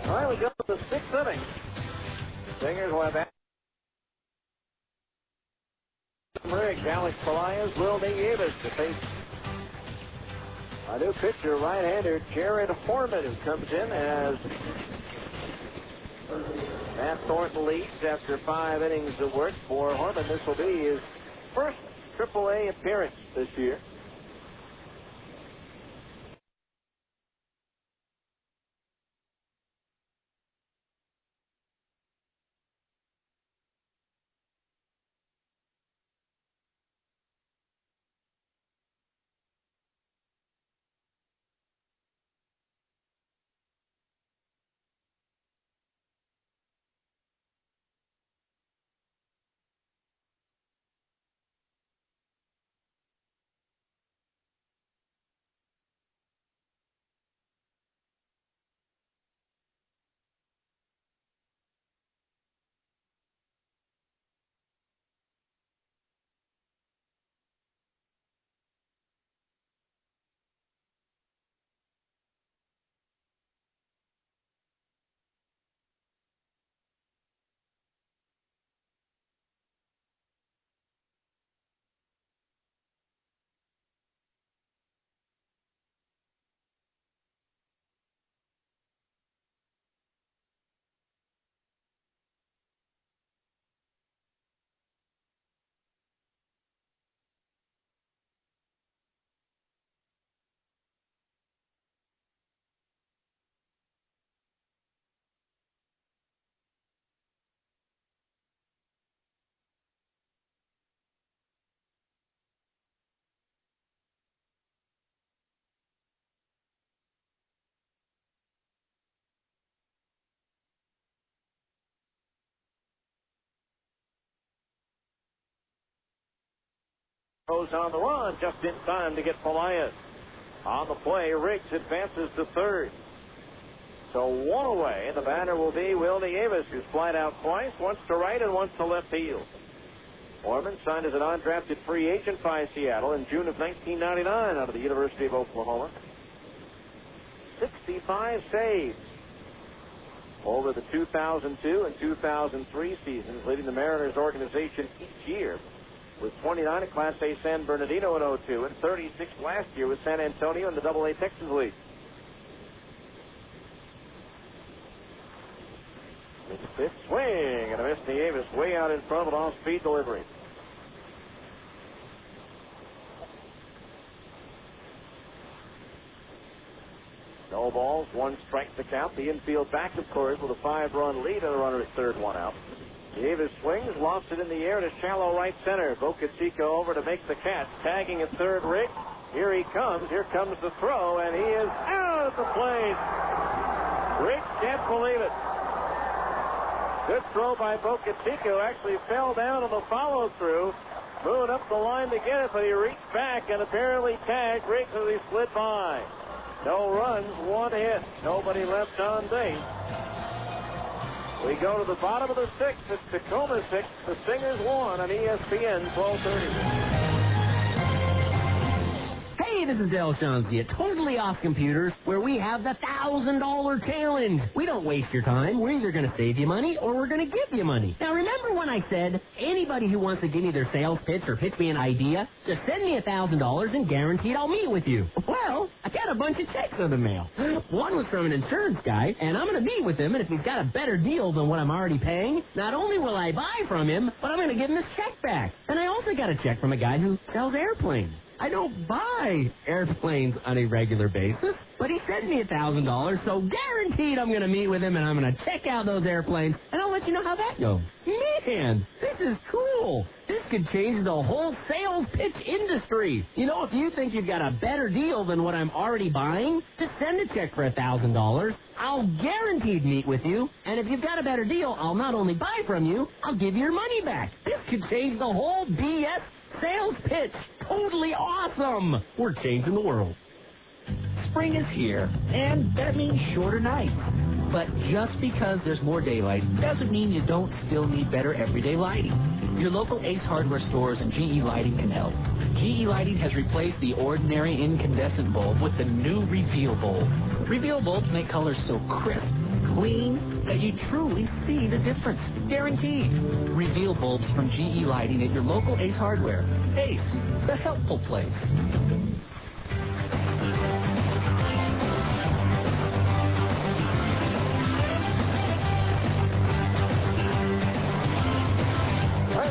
All right, we go to the 6th inning. Stingers will have Riggs, Alex Pelaez, Will Davis to face a new pitcher, right-hander Jared Horman, who comes in as Matt Thornton leads after 5 innings of work for Horman. This will be his first AAA appearance this year. Goes on the run just in time to get Pelaez. On the play, Riggs advances to third. So 1 away. The batter will be Will Davis, who's flied out twice, once to right and once to left field. Orman signed as an undrafted free agent by Seattle in June of 1999 out of the University of Oklahoma. 65 saves over the 2002 and 2003 seasons, leading the Mariners organization each year, with 29 at Class A San Bernardino in 2002 and 36 last year with San Antonio in the Double-A Texas League. It's a fifth swing and a miss. Davis way out in front of an off-speed delivery. No balls, 1 strike to count. The infield back, of course, with a 5-run lead and a runner at third, 1 out. Davis swings, lost it in the air to shallow right center. Bootcheck over to make the catch. Tagging at third, Rick. Here he comes. Here comes the throw, and he is out at the plate. Rick can't believe it. Good throw by Bootcheck, who actually fell down on the follow-through. Moving up the line to get it, but he reached back and apparently tagged Rick as he slid by. No runs, 1 hit. Nobody left on base. We go to the bottom of the 6th. It's Tacoma 6, the Stingers 1 on ESPN 1230. Hey, this is Dale Shaughnessy at Totally Off Computers, where we have the $1,000 challenge. We don't waste your time. We're either going to save you money or we're going to give you money. Now, remember when I said anybody who wants to give me their sales pitch or pitch me an idea, just send me $1,000 and guaranteed I'll meet with you. Well, I got a bunch of checks in the mail. One was from an insurance guy, and I'm going to meet with him, and if he's got a better deal than what I'm already paying, not only will I buy from him, but I'm going to give him his check back. And I also got a check from a guy who sells airplanes. I don't buy airplanes on a regular basis, but he sent me $1,000, so guaranteed I'm going to meet with him and I'm going to check out those airplanes, and I'll let you know how that goes. Man, this is cool. This could change the whole sales pitch industry. You know, if you think you've got a better deal than what I'm already buying, just send a check for $1,000. I'll guaranteed meet with you, and if you've got a better deal, I'll not only buy from you, I'll give you your money back. This could change the whole BS sales pitch. Totally awesome. We're changing the world. Spring is here, and that means shorter nights. But just because there's more daylight doesn't mean you don't still need better everyday lighting. Your local Ace Hardware stores and GE Lighting can help. GE Lighting has replaced the ordinary incandescent bulb with the new Reveal bulb. Reveal bulbs make colors so crisp, clean, that you truly see the difference. Guaranteed. Reveal bulbs from GE Lighting at your local Ace Hardware. Ace, the helpful place.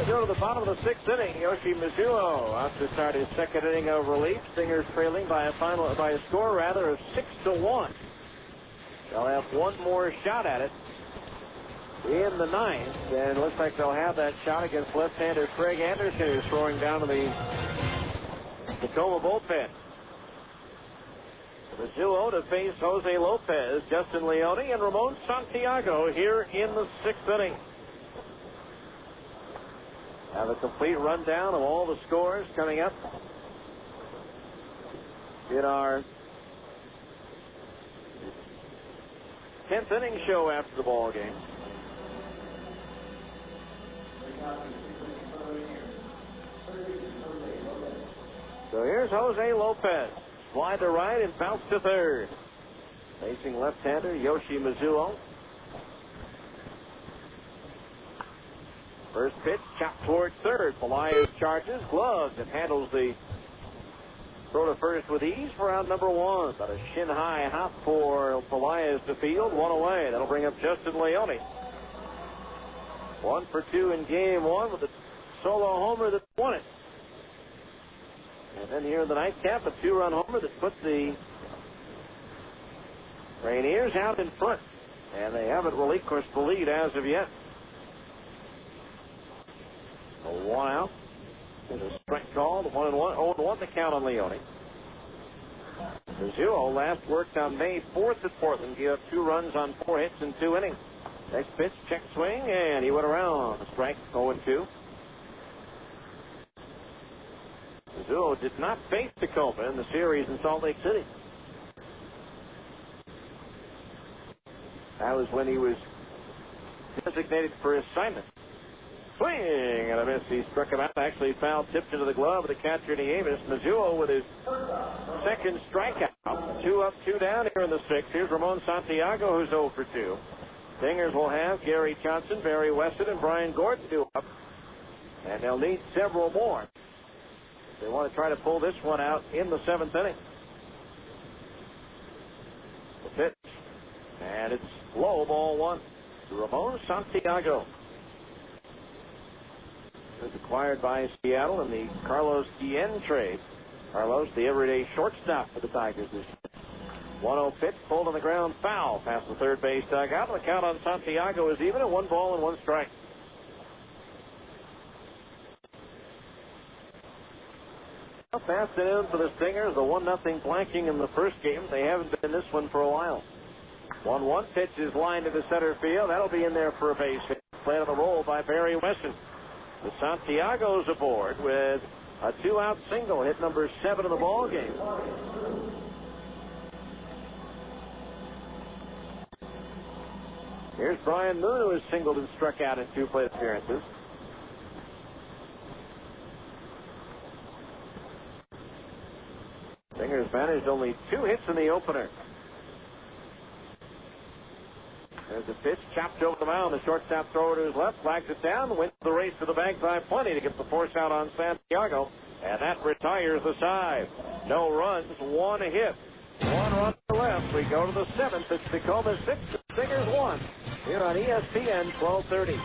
Go to the bottom of the 6th inning. Yoshi Mizuno out to start his 2nd inning of relief. Stingers trailing by a score of 6-1. They'll have one more shot at it in the 9th, and it looks like they'll have that shot against left-hander Craig Anderson, who's throwing down to the Tacoma bullpen. Mizuno to face Jose Lopez, Justin Leone, and Ramon Santiago here in the 6th inning. Have a complete rundown of all the scores coming up in our 10th inning show after the ball game. So here's Jose Lopez. Slide to right and bounce to third. Facing left-hander Yoshi Mizuno. First pitch, chopped toward third. Pelaez charges, gloves, and handles the throw to first with ease for out number 1. About a shin-high hop for Pelaez to field. 1 away. That'll bring up Justin Leone. 1 for 2 in game 1 with a solo homer that won it. And then here in the nightcap, a 2-run homer that put the Rainiers out in front. And they haven't relinquished the lead as of yet. A 1 out. There's a strike call. 1-1. 0-1 the count on Leone. Mizuno last worked on May 4th at Portland. Gave up 2 runs on 4 hits in 2 innings. Next pitch, check swing, and he went around. Strike 0-2. Mizuno did not face Tacoma in the series in Salt Lake City. That was when he was designated for assignment. Swing and a miss. He struck him out. Actually foul tipped into the glove of the catcher Nieves. Mizuno with his 2nd strikeout. 2 up, 2 down here in the 6th. Here's Ramon Santiago, who's 0 for 2. Stingers will have Gary Johnson, Barry Weston, and Brian Gordon due up. And they'll need several more. They want to try to pull this one out in the 7th inning. The pitch. And it's low, ball 1 to Ramon Santiago. Was acquired by Seattle in the Carlos Guillen trade. Carlos, the everyday shortstop for the Tigers this year. 1-0 pitch, pulled on the ground, foul past the third base dugout. The count on Santiago is even at 1 ball and 1 strike. Up afternoon for the Stingers, the 1-0 blanking in the first game. They haven't been in this one for a while. 1-1 pitch is lined into center field. That'll be in there for a base hit. Played on the roll by Barry Wesson. The Santiago's aboard with a 2-out single, hit number 7 in the ball game. Here's Brian Moon, who has singled and struck out in 2 plate appearances. Stingers managed only 2 hits in the opener. There's a pitch, chopped over the mound. The shortstop thrower to his left, flags it down, wins the race to the bag by plenty to get the force out on Santiago, and that retires the side. No runs, 1 hit. 1 run to the left. We go to the 7th. It's Tacoma 6, Stingers 1. Here on ESPN 1230.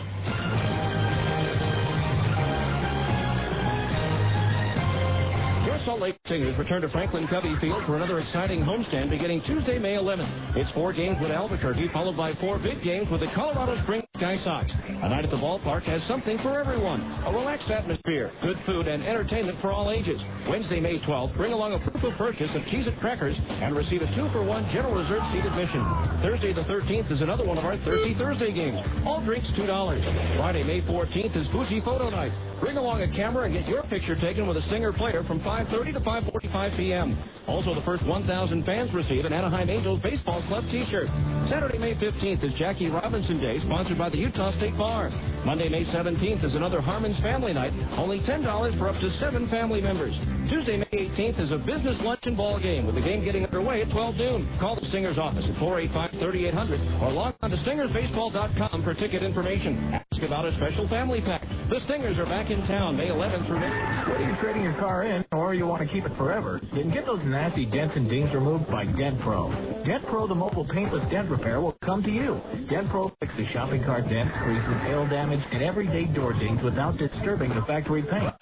Salt Lake Stingers return to Franklin Covey Field for another exciting homestand beginning Tuesday, May 11th. It's 4 games with Albuquerque, followed by 4 big games with the Colorado Springs Sky Sox. A night at the ballpark has something for everyone. A relaxed atmosphere, good food, and entertainment for all ages. Wednesday, May 12th, bring along a proof of purchase of Cheez-It crackers and receive a 2-for-1 General Reserve seat admission. Thursday the 13th is another one of our Thirsty Thursday games. All drinks $2. Friday, May 14th is Fuji Photo Night. Bring along a camera and get your picture taken with a Stinger player from 5:30 to 5:45 p.m. Also, the first 1,000 fans receive an Anaheim Angels Baseball Club t-shirt. Saturday, May 15th is Jackie Robinson Day, sponsored by the Utah State Bar. Monday, May 17th is another Harmon's Family Night, only $10 for up to 7 family members. Tuesday, May 18th is a business lunch and ball game, with the game getting underway at 12 noon. Call the Stingers office at 485-3800 or log on to StingersBaseball.com for ticket information. Ask about a special family pack. The Stingers are back in town May 11th through May. Whether you're trading your car in or you want to keep it forever, you can get those nasty dents and dings removed by Dent Pro. Dent Pro, the mobile paintless dent repair, will come to you. Dent Pro fixes shopping cart dents, creases, hail damage, and everyday door dings without disturbing the factory paint.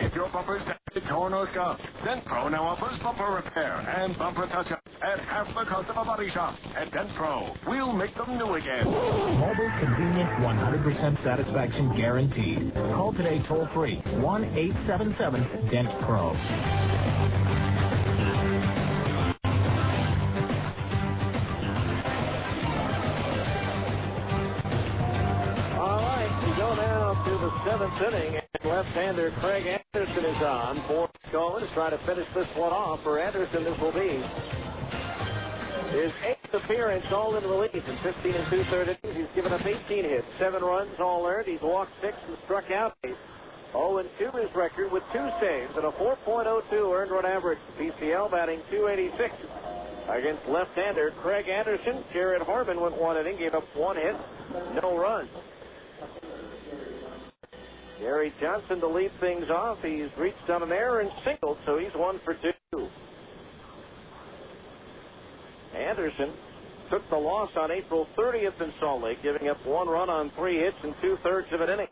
If your bumper's damaged, torn, or scuffed, Dent Pro now offers bumper repair and bumper touch-up at half the cost of a body shop. At Dent Pro, we'll make them new again. Mobile, convenient, 100% satisfaction guaranteed. Call today toll-free, 1-877-DENT-PRO. All right, we go now to the 7th inning, and left-hander Craig Anderson is on for Cohen to try to finish this one off. For Anderson, this will be his 8th appearance, all in relief in 15 and 2/3 innings. He's given up 18 hits, 7 runs, all earned. He's walked 6 and struck out 8. 0-2 his record with 2 saves and a 4.02 earned run average. PCL batting .286 against left-hander Craig Anderson. Jared Harmon went 1 inning, gave up 1 hit, no runs. Gary Johnson to lead things off. He's reached on an error and singled, so he's 1 for 2. Anderson took the loss on April 30th in Salt Lake, giving up 1 run on 3 hits in 2/3 of an inning.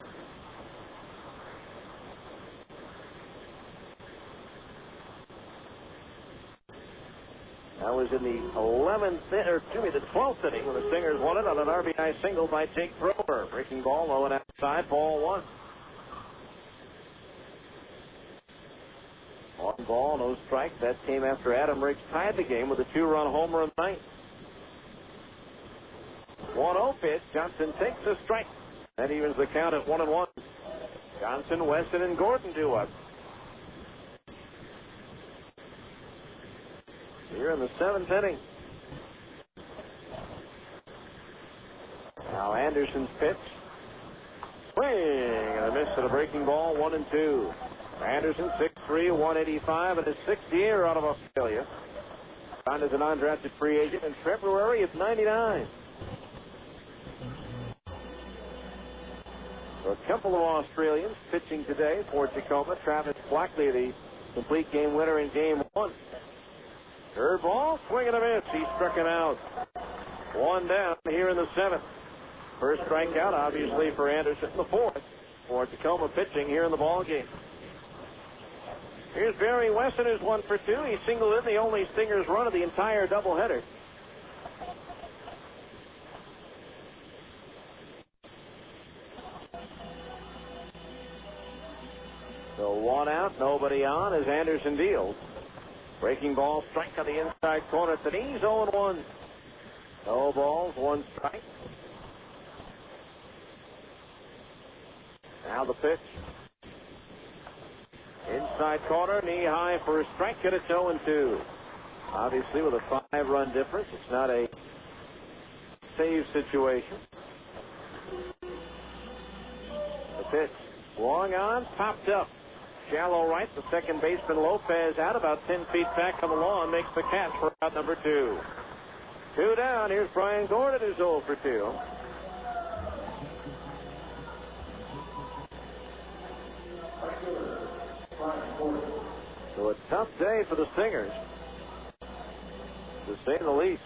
That was in the 12th inning when the Stingers won it on an RBI single by Jake Grover. Breaking ball low and outside, ball 1. 1 ball, no strike. That came after Adam Riggs tied the game with a 2-run homer in the 9th. 1-0 pitch. Johnson takes a strike. That evens the count at 1-1. Johnson, Weston, and Gordon do up. Here in the 7th inning. Now Anderson's pitch. Swing and a miss at a breaking ball, 1-2. Anderson, 6'3", 185, and his 6th year out of Australia. Signed as an undrafted free agent in February of '99. So a couple of Australians pitching today for Tacoma. Travis Blackley, the complete game winner in game 1. Third ball, swing and a miss. He struck him out. 1 down here in the 7th. First strikeout, obviously, for Anderson. The 4th for Tacoma pitching here in the ball game. Here's Barry Weston, who's 1 for 2. He singled in the only Stingers run of the entire doubleheader. So 1 out, nobody on as Anderson deals. Breaking ball, strike on the inside corner at the knees, 0-1. No balls, 1 strike. Now the pitch. Inside corner, knee high for a strike, and it's 0-2. Obviously, with a 5-run difference, it's not a save situation. The pitch, long on, popped up. Shallow right, the second baseman Lopez out about 10 feet back on the lawn, makes the catch for out number 2. 2 down, here's Brian Gordon, who's 0 for 2. So a tough day for the Stingers, to say the least.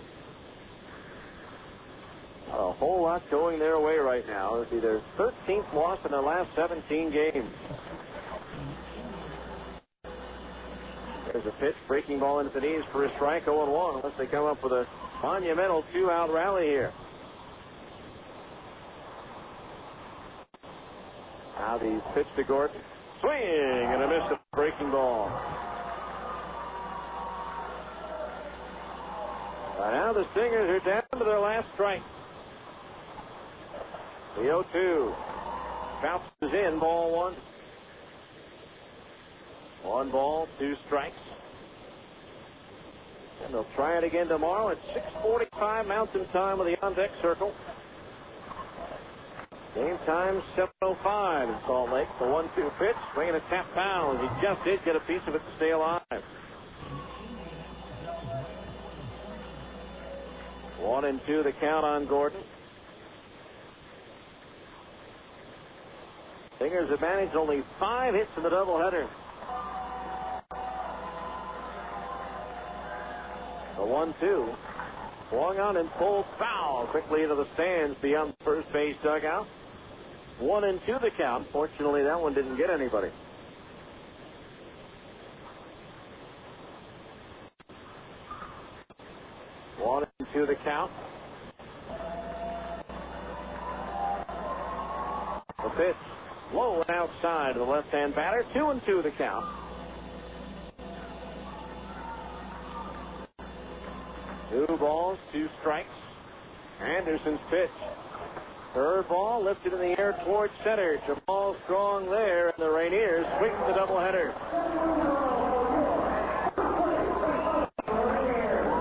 Not a whole lot going their way right now. It'll be their 13th loss in their last 17 games. There's a pitch, breaking ball into the knees for a strike, 0-1, unless they come up with a monumental 2-out rally here. Now the pitch to Gordon. Swing and a miss at the breaking ball. Now the Stingers are down to their last strike. The 0-2. Bounces in, ball 1. 1 ball, 2 strikes. And they'll try it again tomorrow at 6:45 Mountain Time with the on-deck circle. Game time 7:05 in Salt Lake. The 1-2 pitch, swinging a tap foul. He just did get a piece of it to stay alive. 1-2 the count on Gordon. Stingers have managed only 5 hits in the doubleheader. The 1-2. Swung on and pulled foul quickly into the stands beyond the first base dugout. 1-2 the count. Fortunately, that one didn't get anybody. One and two the count. The pitch low and outside to the left-hand batter. 2-2 the count. Two balls, 2 strikes. Anderson's pitch. Third ball lifted in the air towards center. Jamal Strong there, and the Rainiers swing the doubleheader.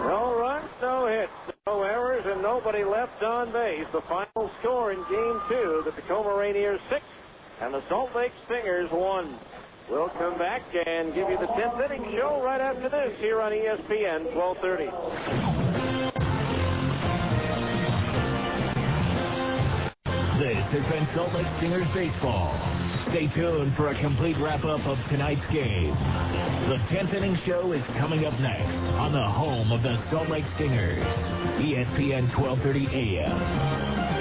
No runs, no hits, no errors, and nobody left on base. The final score in Game 2, the Tacoma Rainiers 6 and the Salt Lake Stingers 1. We'll come back and give you the 10th inning show right after this here on ESPN 1230. This has been Salt Lake Stingers baseball. Stay tuned for a complete wrap-up of tonight's game. The 10th inning show is coming up next on the home of the Salt Lake Stingers, ESPN 1230 AM.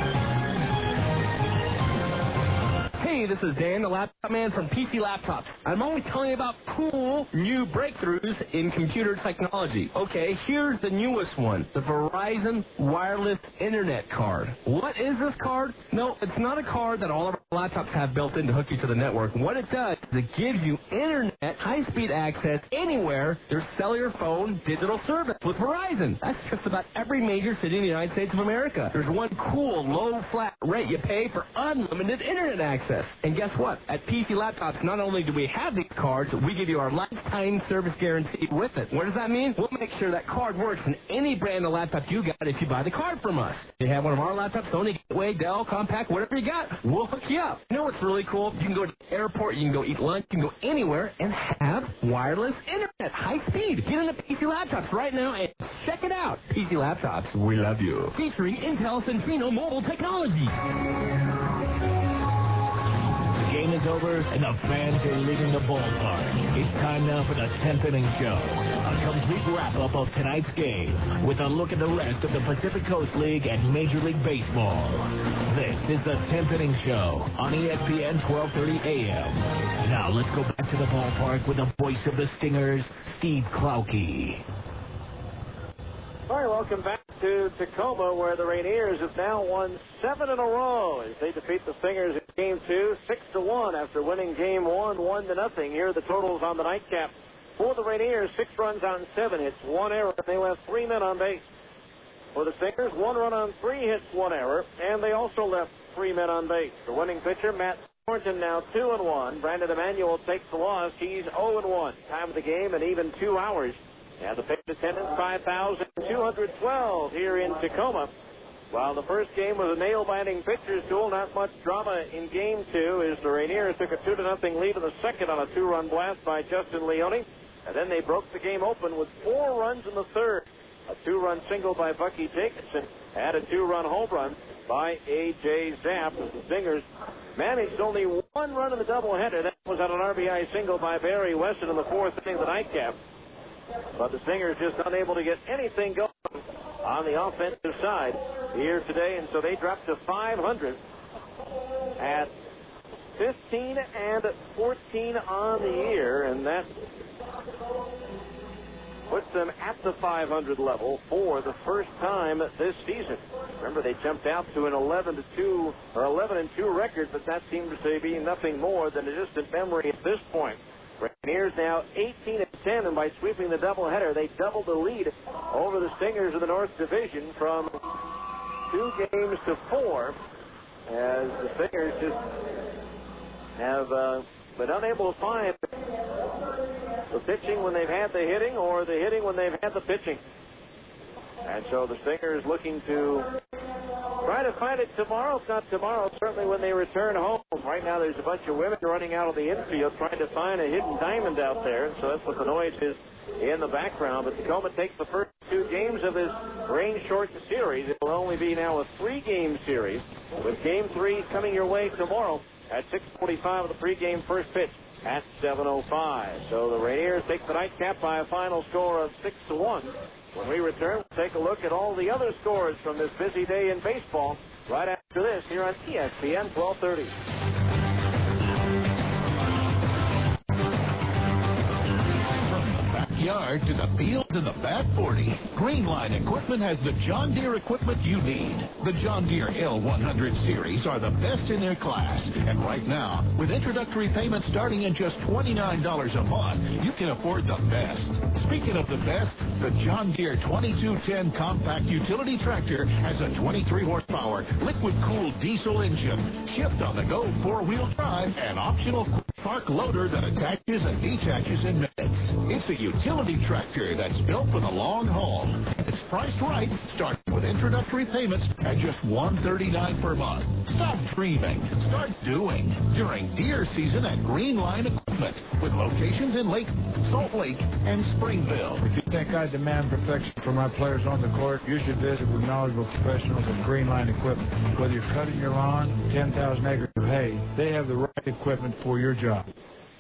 Hey, this is Dan, the laptop man from PC Laptops. I'm only telling you about cool new breakthroughs in computer technology. Okay, here's the newest one, the Verizon Wireless Internet Card. What is this card? No, it's not a card that all of our laptops have built in to hook you to the network. What it does is it gives you internet, high-speed access anywhere there's cellular phone digital service with Verizon. That's just about every major city in the United States of America. There's one cool, low, flat rate you pay for unlimited internet access. And guess what? At PC Laptops, not only do we have these cards, we give you our lifetime service guarantee with it. What does that mean? We'll make sure that card works in any brand of laptop you got if you buy the card from us. If you have one of our laptops, Sony, Gateway, Dell, Compaq, whatever you got, we'll hook you up. You know what's really cool? You can go to the airport, you can go eat lunch, you can go anywhere and have wireless internet, high speed. Get into PC Laptops right now and check it out. PC Laptops, we love you. Featuring Intel Centrino mobile technology. Game is over and the fans are leaving the ballpark. It's time now for the 10th inning show. A complete wrap-up of tonight's game with a look at the rest of the Pacific Coast League and Major League Baseball. This is the 10th Inning Show on ESPN 1230 AM. Now let's go back to the ballpark with the voice of the Stingers, Steve Klauke. All right, welcome back to Tacoma, where the Rainiers have now won 7 in a row as they defeat the Stingers in Game 2, 6-1 after winning Game 1, 1-0. Here are the totals on the nightcap. For the Rainiers, 6 runs on 7 hits, 1 error. They left 3 men on base. For the Stingers, 1 run on 3 hits, 1 error, and they also left 3 men on base. The winning pitcher, Matt Thornton, now 2-1. Brandon Emanuel takes the loss. He's 0-1. Time of the game, an even 2 hours. And the pitch attendance, 5,212 here in Tacoma. While the first game was a nail-biting pitcher's duel, not much drama in Game 2 as the Rainiers took a 2-0 lead in the second on a 2-run blast by Justin Leone. And then they broke the game open with 4 runs in the third. A 2-run single by Bucky Jacobson and a 2-run home run by A.J. Zapp. The Stingers managed only 1 run in the doubleheader. That was on an RBI single by Barry Weston in the 4th inning of the nightcap. But the Stingers just unable to get anything going on the offensive side here today, and so they dropped to 500 at 15 and 14 on the year, and that puts them at the 500 level for the first time this season. Remember, they jumped out to an 11-2 or 11-2 record, but that seems to be nothing more than a distant memory at this point. Rainiers now 18-10, and by sweeping the doubleheader, they doubled the lead over the Stingers of the North Division from 2 games to 4, as the Stingers just have been unable to find the pitching when they've had the hitting, or the hitting when they've had the pitching. And so the Stingers looking to try to find it tomorrow. If not tomorrow, certainly when they return home. Right now there's a bunch of women running out of the infield trying to find a hidden diamond out there. And so that's what the noise is in the background. But Tacoma takes the first 2 games of this rain-short series. It will only be now a 3-game series, with Game 3 coming your way tomorrow at 6:45 of the pregame first pitch at 7:05. So the Rainiers take the nightcap by a final score of 6-1. When we return, we'll take a look at all the other scores from this busy day in baseball right after this here on ESPN 1230. Yard to the field to the bat 40. Greenline Equipment has the John Deere equipment you need. The John Deere L100 series are the best in their class. And right now, with introductory payments starting at just $29 a month, you can afford the best. Speaking of the best, the John Deere 2210 compact utility tractor has a 23 horsepower liquid-cooled diesel engine, shift-on-the-go 4-wheel drive, and optional park loader that attaches and detaches in minutes. It's a utility tractor that's built for the long haul. It's priced right, starting with introductory payments at just $139 per month. Stop dreaming. Start doing during deer season at Greenline Equipment, with locations in Lake, Salt Lake, and Springville. If you think I demand perfection for my players on the court, you should visit with knowledgeable professionals at Greenline Equipment. Whether you're cutting your lawn, 10,000 acres of hay, they have the right equipment for your job.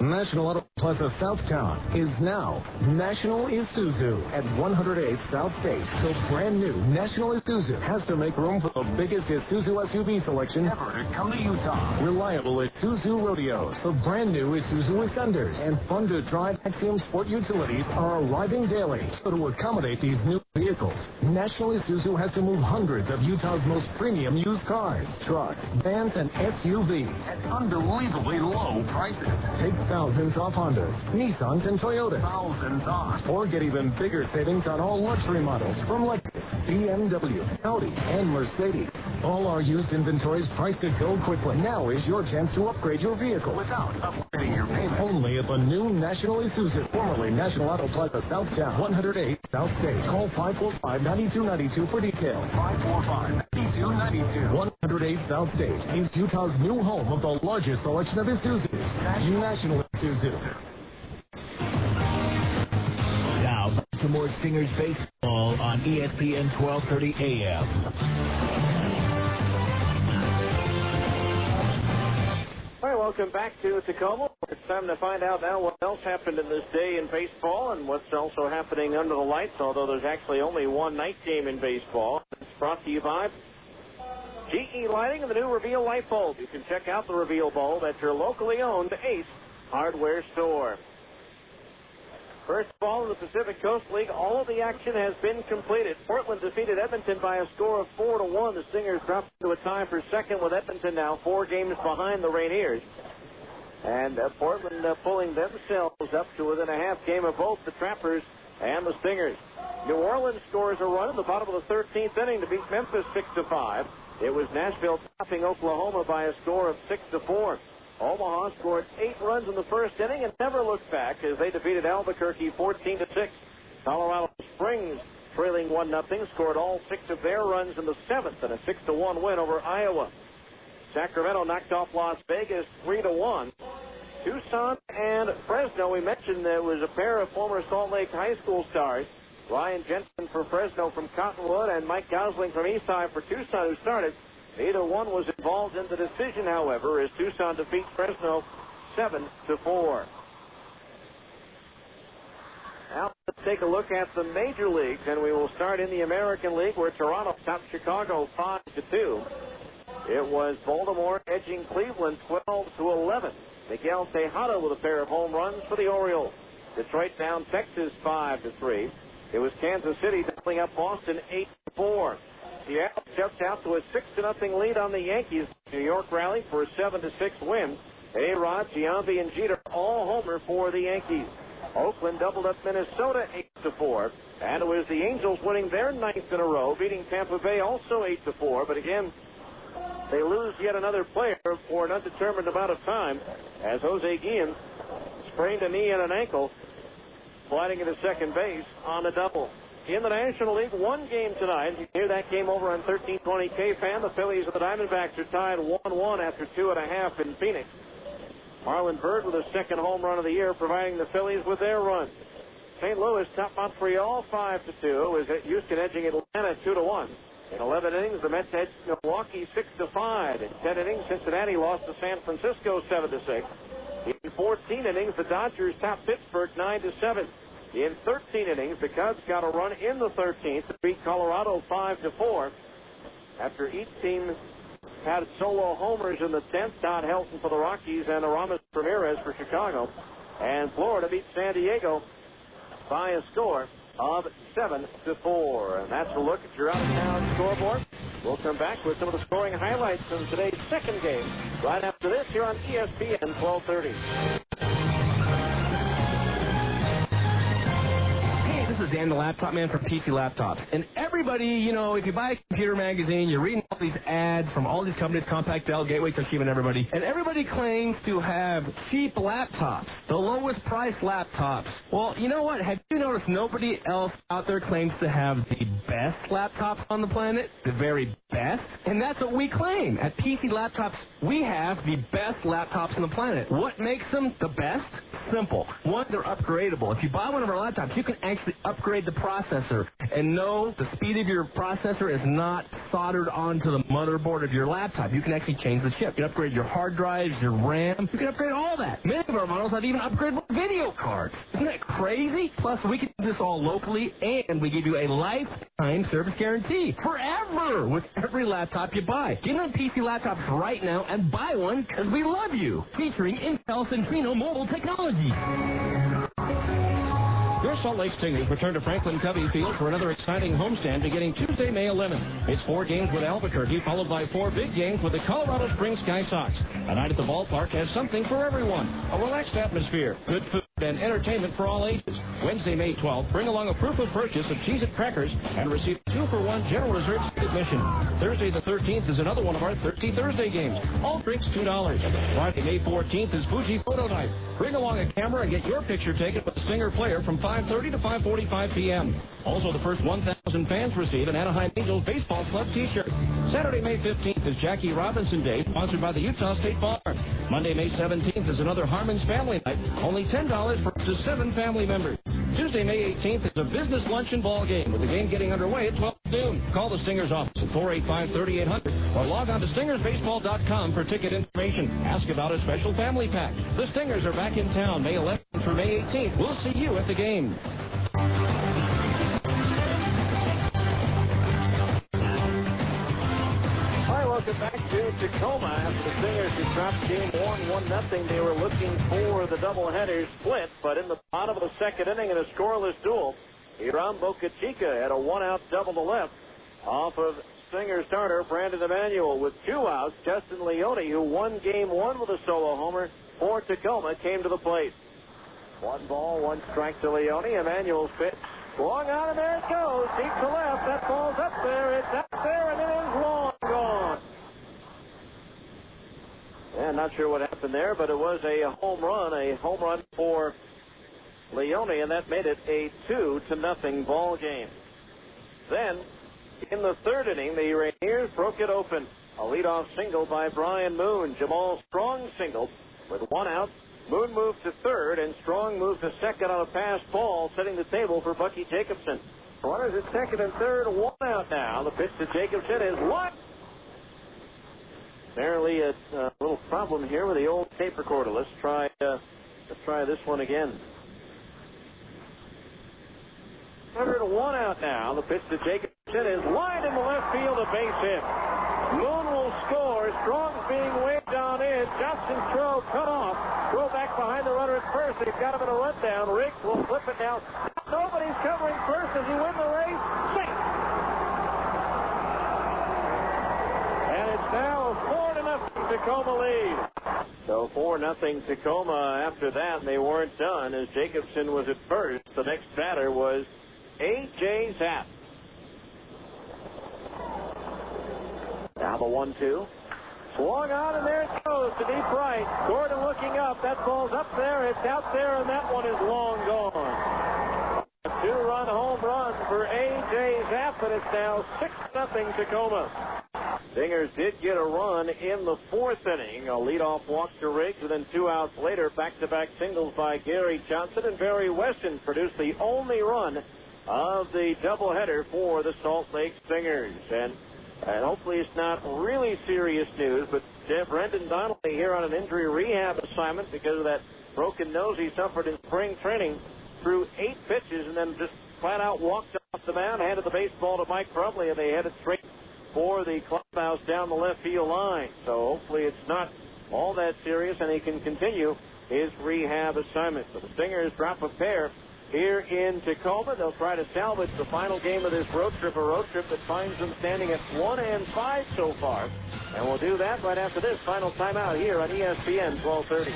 National Auto Plaza Southtown is now National Isuzu at 108 South State. So brand new National Isuzu has to make room for the biggest Isuzu SUV selection ever to come to Utah. Reliable Isuzu Rodeos, the brand new Isuzu Ascenders, and fun-to-drive Axiom Sport utilities are arriving daily. So to accommodate these new vehicles, National Isuzu has to move hundreds of Utah's most premium used cars, trucks, vans, and SUVs at unbelievably low prices. Take thousands off Hondas, Nissans, and Toyotas. Thousands off. Or get even bigger savings on all luxury models from Lexus, BMW, Audi, and Mercedes. All our used inventory is priced to go quickly. Now is your chance to upgrade your vehicle without upgrading your payment. Only at the new National Isuzu, formerly National Auto Plaza Southtown, 108 South State. Call 545-9292 for details. 545-9292. 108 South State is Utah's new home of the largest selection of Isuzus. National Isuzu. Now, back to more Stingers baseball on ESPN 1230 AM. All right, welcome back to Tacoma. It's time to find out now what else happened in this day in baseball and what's also happening under the lights, although there's actually only one night game in baseball. It's brought to you by GE Lighting and the new Reveal light bulb. You can check out the Reveal bulb at your locally owned Ace hardware store. First of all, in the Pacific Coast League, all of the action has been completed. Portland defeated Edmonton by a score of 4-1. The Stingers dropped into a tie for second with Edmonton now 4 games behind the Rainiers. And Portland pulling themselves up to within a half game of both the Trappers and the Stingers. New Orleans scores a run in the bottom of the 13th inning to beat Memphis 6-5. It was Nashville topping Oklahoma by a score of 6-4. Omaha scored 8 runs in the first inning and never looked back as they defeated Albuquerque 14-6. Colorado Springs, trailing 1-0, scored all 6 of their runs in the 7th in a 6-1 win over Iowa. Sacramento knocked off Las Vegas 3-1. Tucson and Fresno, we mentioned there was a pair of former Salt Lake High School stars. Ryan Jensen for Fresno from Cottonwood and Mike Gosling from Eastside for Tucson, who started. Neither one was involved in the decision, however, as Tucson defeats Fresno 7-4. Now let's take a look at the major leagues, and we will start in the American League, where Toronto topped Chicago 5-2. It was Baltimore edging Cleveland 12-11. Miguel Tejada with a pair of home runs for the Orioles. Detroit down Texas 5-3. It was Kansas City doubling up Boston 8-4. Seattle jumped out to a 6-0 lead on the Yankees. New York rallied for a 7-6 win. A-Rod, Giambi, and Jeter all homer for the Yankees. Oakland doubled up Minnesota 8-4. And it was the Angels winning their 9th in a row, beating Tampa Bay also 8-4. But again, they lose yet another player for an undetermined amount of time as Jose Guillen sprained a knee and an ankle, sliding into second base on a double. In the National League, 1 game tonight. You hear that game over on 1320 KFAN. The Phillies and the Diamondbacks are tied 1-1 after 2.5 in Phoenix. Marlon Byrd with his 2nd home run of the year, providing the Phillies with their run. St. Louis topped Montreal 5-2. It was Houston edging Atlanta 2-1. In 11 innings, the Mets edged Milwaukee 6-5. In 10 innings, Cincinnati lost to San Francisco 7-6. In 14 innings, the Dodgers topped Pittsburgh 9-7. In 13 innings, the Cubs got a run in the 13th to beat Colorado 5-4. After each team had solo homers in the 10th, Todd Helton for the Rockies and Aramis Ramirez for Chicago. And Florida beat San Diego by a score of 7-4. And that's a look at your out-of-town scoreboard. We'll come back with some of the scoring highlights from today's 2nd game right after this here on ESPN 1230. This is Dan, the laptop man from PC Laptops. And everybody, you know, if you buy a computer magazine, you're reading all these ads from all these companies, Compact Dell, Gateway, Toshiba, and everybody. And everybody claims to have cheap laptops, the lowest price laptops. Well, you know what? Have you noticed nobody else out there claims to have the best laptops on the planet? The very best? And that's what we claim. At PC Laptops, we have the best laptops on the planet. What makes them the best? Simple. One, they're upgradable. If you buy one of our laptops, you can actually upgrade the processor. And no, the speed of your processor is not soldered onto the motherboard of your laptop. You can actually change the chip. You can upgrade your hard drives, your RAM. You can upgrade all that. Many of our models have even upgradable video cards. Isn't that crazy? Plus, we can do this all locally, and we give you a lifetime service guarantee. Forever with every laptop you buy. Get on PC Laptops right now and buy one because we love you. Featuring Intel Centrino mobile technology. Your Salt Lake Stingers return to Franklin Covey Field for another exciting homestand beginning Tuesday, May 11th. It's 4 games with Albuquerque, followed by 4 big games with the Colorado Springs Sky Sox. A night at the ballpark has something for everyone. A relaxed atmosphere, good food, and entertainment for all ages. Wednesday, May 12th, bring along a proof of purchase of Cheez-It crackers and receive 2-for-1 General Reserve admission. Thursday the 13th is another one of our Thirsty Thursday games. All drinks $2. Friday, May 14th is Fuji Photo Night. Bring along a camera and get your picture taken with a Stinger player from 5:30 to 5:45 p.m. Also, the first 1,000 fans receive an Anaheim Angels Baseball Club t-shirt. Saturday, May 15th is Jackie Robinson Day, sponsored by the Utah State Bar. Monday, May 17th is another Harmon's Family Night, only $10 for up to 7 family members. Tuesday, May 18th is a business luncheon ball game, with the game getting underway at 12 noon. Call the Stingers office at 485-3800 or log on to StingersBaseball.com for ticket information. Ask about a special family pack. The Stingers are back in town May 11th through May 18th. We'll see you at the game. welcome back to Tacoma after the Stingers had dropped game 1-0. They were looking for the doubleheader split, but in the bottom of the second inning in a scoreless duel, Hiram Boca Chica had a one-out double to left off of Stinger starter Brandon Emanuel. With 2 outs, Justin Leone, who won game 1 with a solo homer for Tacoma, came to the plate. 1 ball, 1 strike to Leone. Emanuel's pitch. Long on, and there it goes. Deep to left. That ball's up there. It's up there, and it is long gone. Yeah, not sure what happened there, but it was a home run for Leone, and that made it a 2-0 ball game. Then, in the third inning, the Rainiers broke it open. A leadoff single by Brian Moon. Jamal Strong singled with 1 out. Moon moved to third, and Strong moved to second on a pass ball, setting the table for Bucky Jacobson. Runners at second and third, 1 out now. The pitch to Jacobson is what? Apparently a little problem here with the old tape recorder. Let's try this one again. Third, 1 out now. The pitch to Jacobson is wide in the left field, a base hit. Moon will score. Strong's being waved on in. Johnson's throw cut off. Throw back behind the runner at first. They've got him in a rundown. Riggs will flip it now. Nobody's covering first. Does he win the race? Safe. And it's now a 4-0 Tacoma lead. So 4-0 Tacoma after that. They weren't done as Jacobson was at first. The next batter was A.J. Zapp. Now the 1-2. Swung on, and there it goes to deep right. Gordon looking up. That ball's up there. It's out there, and that one is long gone. A 2-run home run for A.J. Zapp, and it's now 6-0 Tacoma. Stingers did get a run in the fourth inning. A leadoff walk to Riggs, and then 2 outs later, back-to-back singles by Gary Johnson, and Barry Weston produced the only run of the doubleheader for the Salt Lake Stingers. And hopefully it's not really serious news, but Brendan Donnelly here on an injury rehab assignment because of that broken nose he suffered in spring training, threw 8 pitches and then just flat out walked off the mound, handed the baseball to Mike Brumley, and they headed straight for the clubhouse down the left field line. So hopefully it's not all that serious and he can continue his rehab assignment. So the Stingers drop a pair here in Tacoma. They'll try to salvage the final game of this road trip, a road trip that finds them standing at 1-5 so far. And we'll do that right after this final timeout here on ESPN 1230.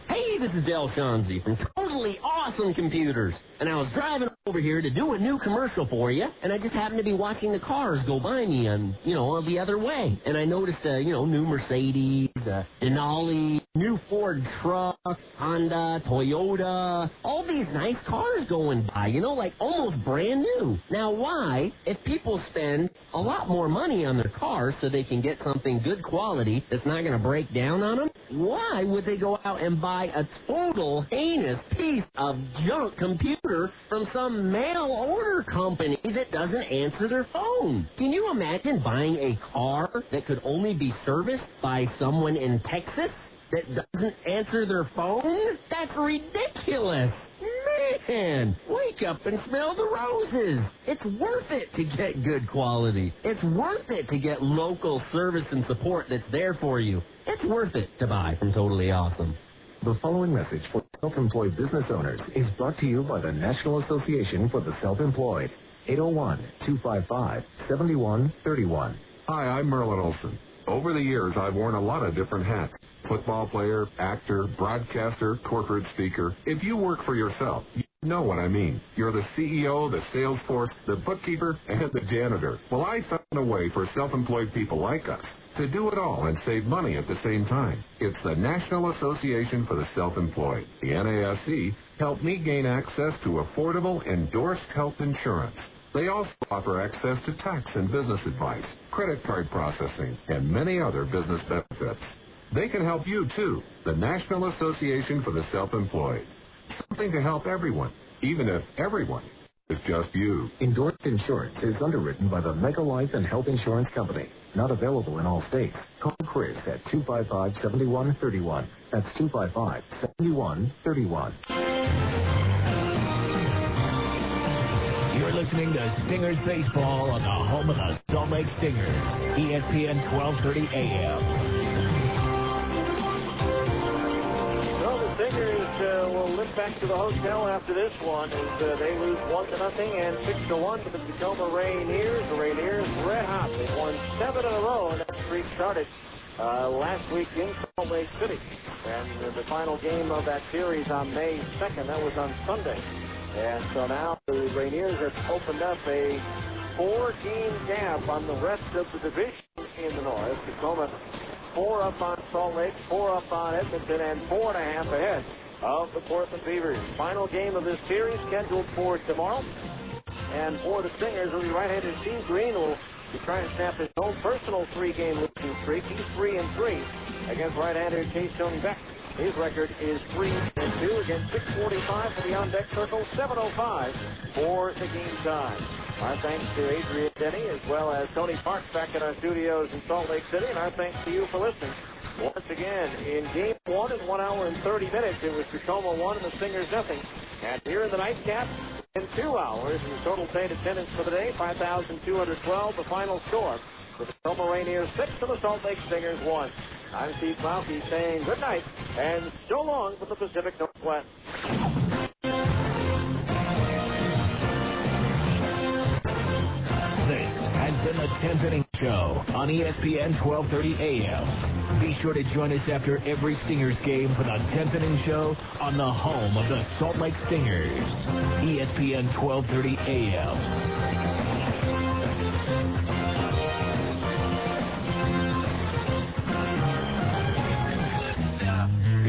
Hey, this is Del Shanzi from Totally Awesome Computers. And I was driving over here to do a new commercial for you, and I just happened to be watching the cars go by me on, the other way. And I noticed, new Mercedes, Denali, new Ford truck, Honda, Toyota, all these nice cars going by, like almost brand new. Now, why, if people spend a lot more money on their cars so they can get something good quality that's not going to break down on them, why would they go out and buy a total heinous piece of junk computer from some mail order company that doesn't answer their phone? Can you imagine buying a car that could only be serviced by someone in Texas that doesn't answer their phone? That's ridiculous. Man, wake up and smell the roses. It's worth it to get good quality. It's worth it to get local service and support that's there for you. It's worth it to buy from Totally Awesome. The following message for self-employed business owners is brought to you by the National Association for the Self-Employed. 801-255-7131. Hi, I'm Merlin Olson. Over the years, I've worn a lot of different hats. Football player, actor, broadcaster, corporate speaker. If you work for yourself, you know what I mean. You're the CEO, the sales force, the bookkeeper, and the janitor. Well, I found a way for self-employed people like us to do it all and save money at the same time. It's the National Association for the Self-Employed. The NASC helped me gain access to affordable, endorsed health insurance. They also offer access to tax and business advice, credit card processing, and many other business benefits. They can help you, too. The National Association for the Self-Employed. Something to help everyone, even if everyone is just you. Endorsed insurance is underwritten by the Mega Life and Health Insurance Company. Not available in all states. Call Chris at 255-7131. That's 255-7131. You're listening to Stingers Baseball on the home of the Salt Lake Stingers, ESPN 1230 AM. Well, the Stingers will limp back to the hotel after this one as they lose 1-0 and 6-1 to the Tacoma Rainiers. The Rainiers red hot. They've won 7 in a row, and that streak started last week in Salt Lake City. And the final game of that series on May 2nd, that was on Sunday. And so now the Rainiers have opened up a 4-game gap on the rest of the division in the North. Tacoma 4 up on Salt Lake, 4 up on Edmonton, and 4.5 ahead of the Portland Beavers. Final game of this series scheduled for tomorrow. And for the Stingers, will be right-handed Steve Green will be trying to snap his own personal 3-game losing streak. He's 3-3 against right-hander Chase Tony Beck. His record is 3-2 against 6:45 for the on-deck circle, 7:05 for the game time. Our thanks to Adrian Denny as well as Tony Parks back in our studios in Salt Lake City, and our thanks to you for listening. Once again, in Game 1 in 1 hour and 30 minutes, it was Tacoma 1 and the Stingers nothing. And here in the nightcap, in 2 hours, and the total paid attendance for the day, 5,212. The final score, the Tacoma Rainiers 6 and the Salt Lake Stingers 1. I'm Steve Malky saying good night and so long from the Pacific Northwest. This has been the 10th Inning Show on ESPN 1230 AM. Be sure to join us after every Stingers game for the 10th Inning Show on the home of the Salt Lake Stingers, ESPN 1230 AM.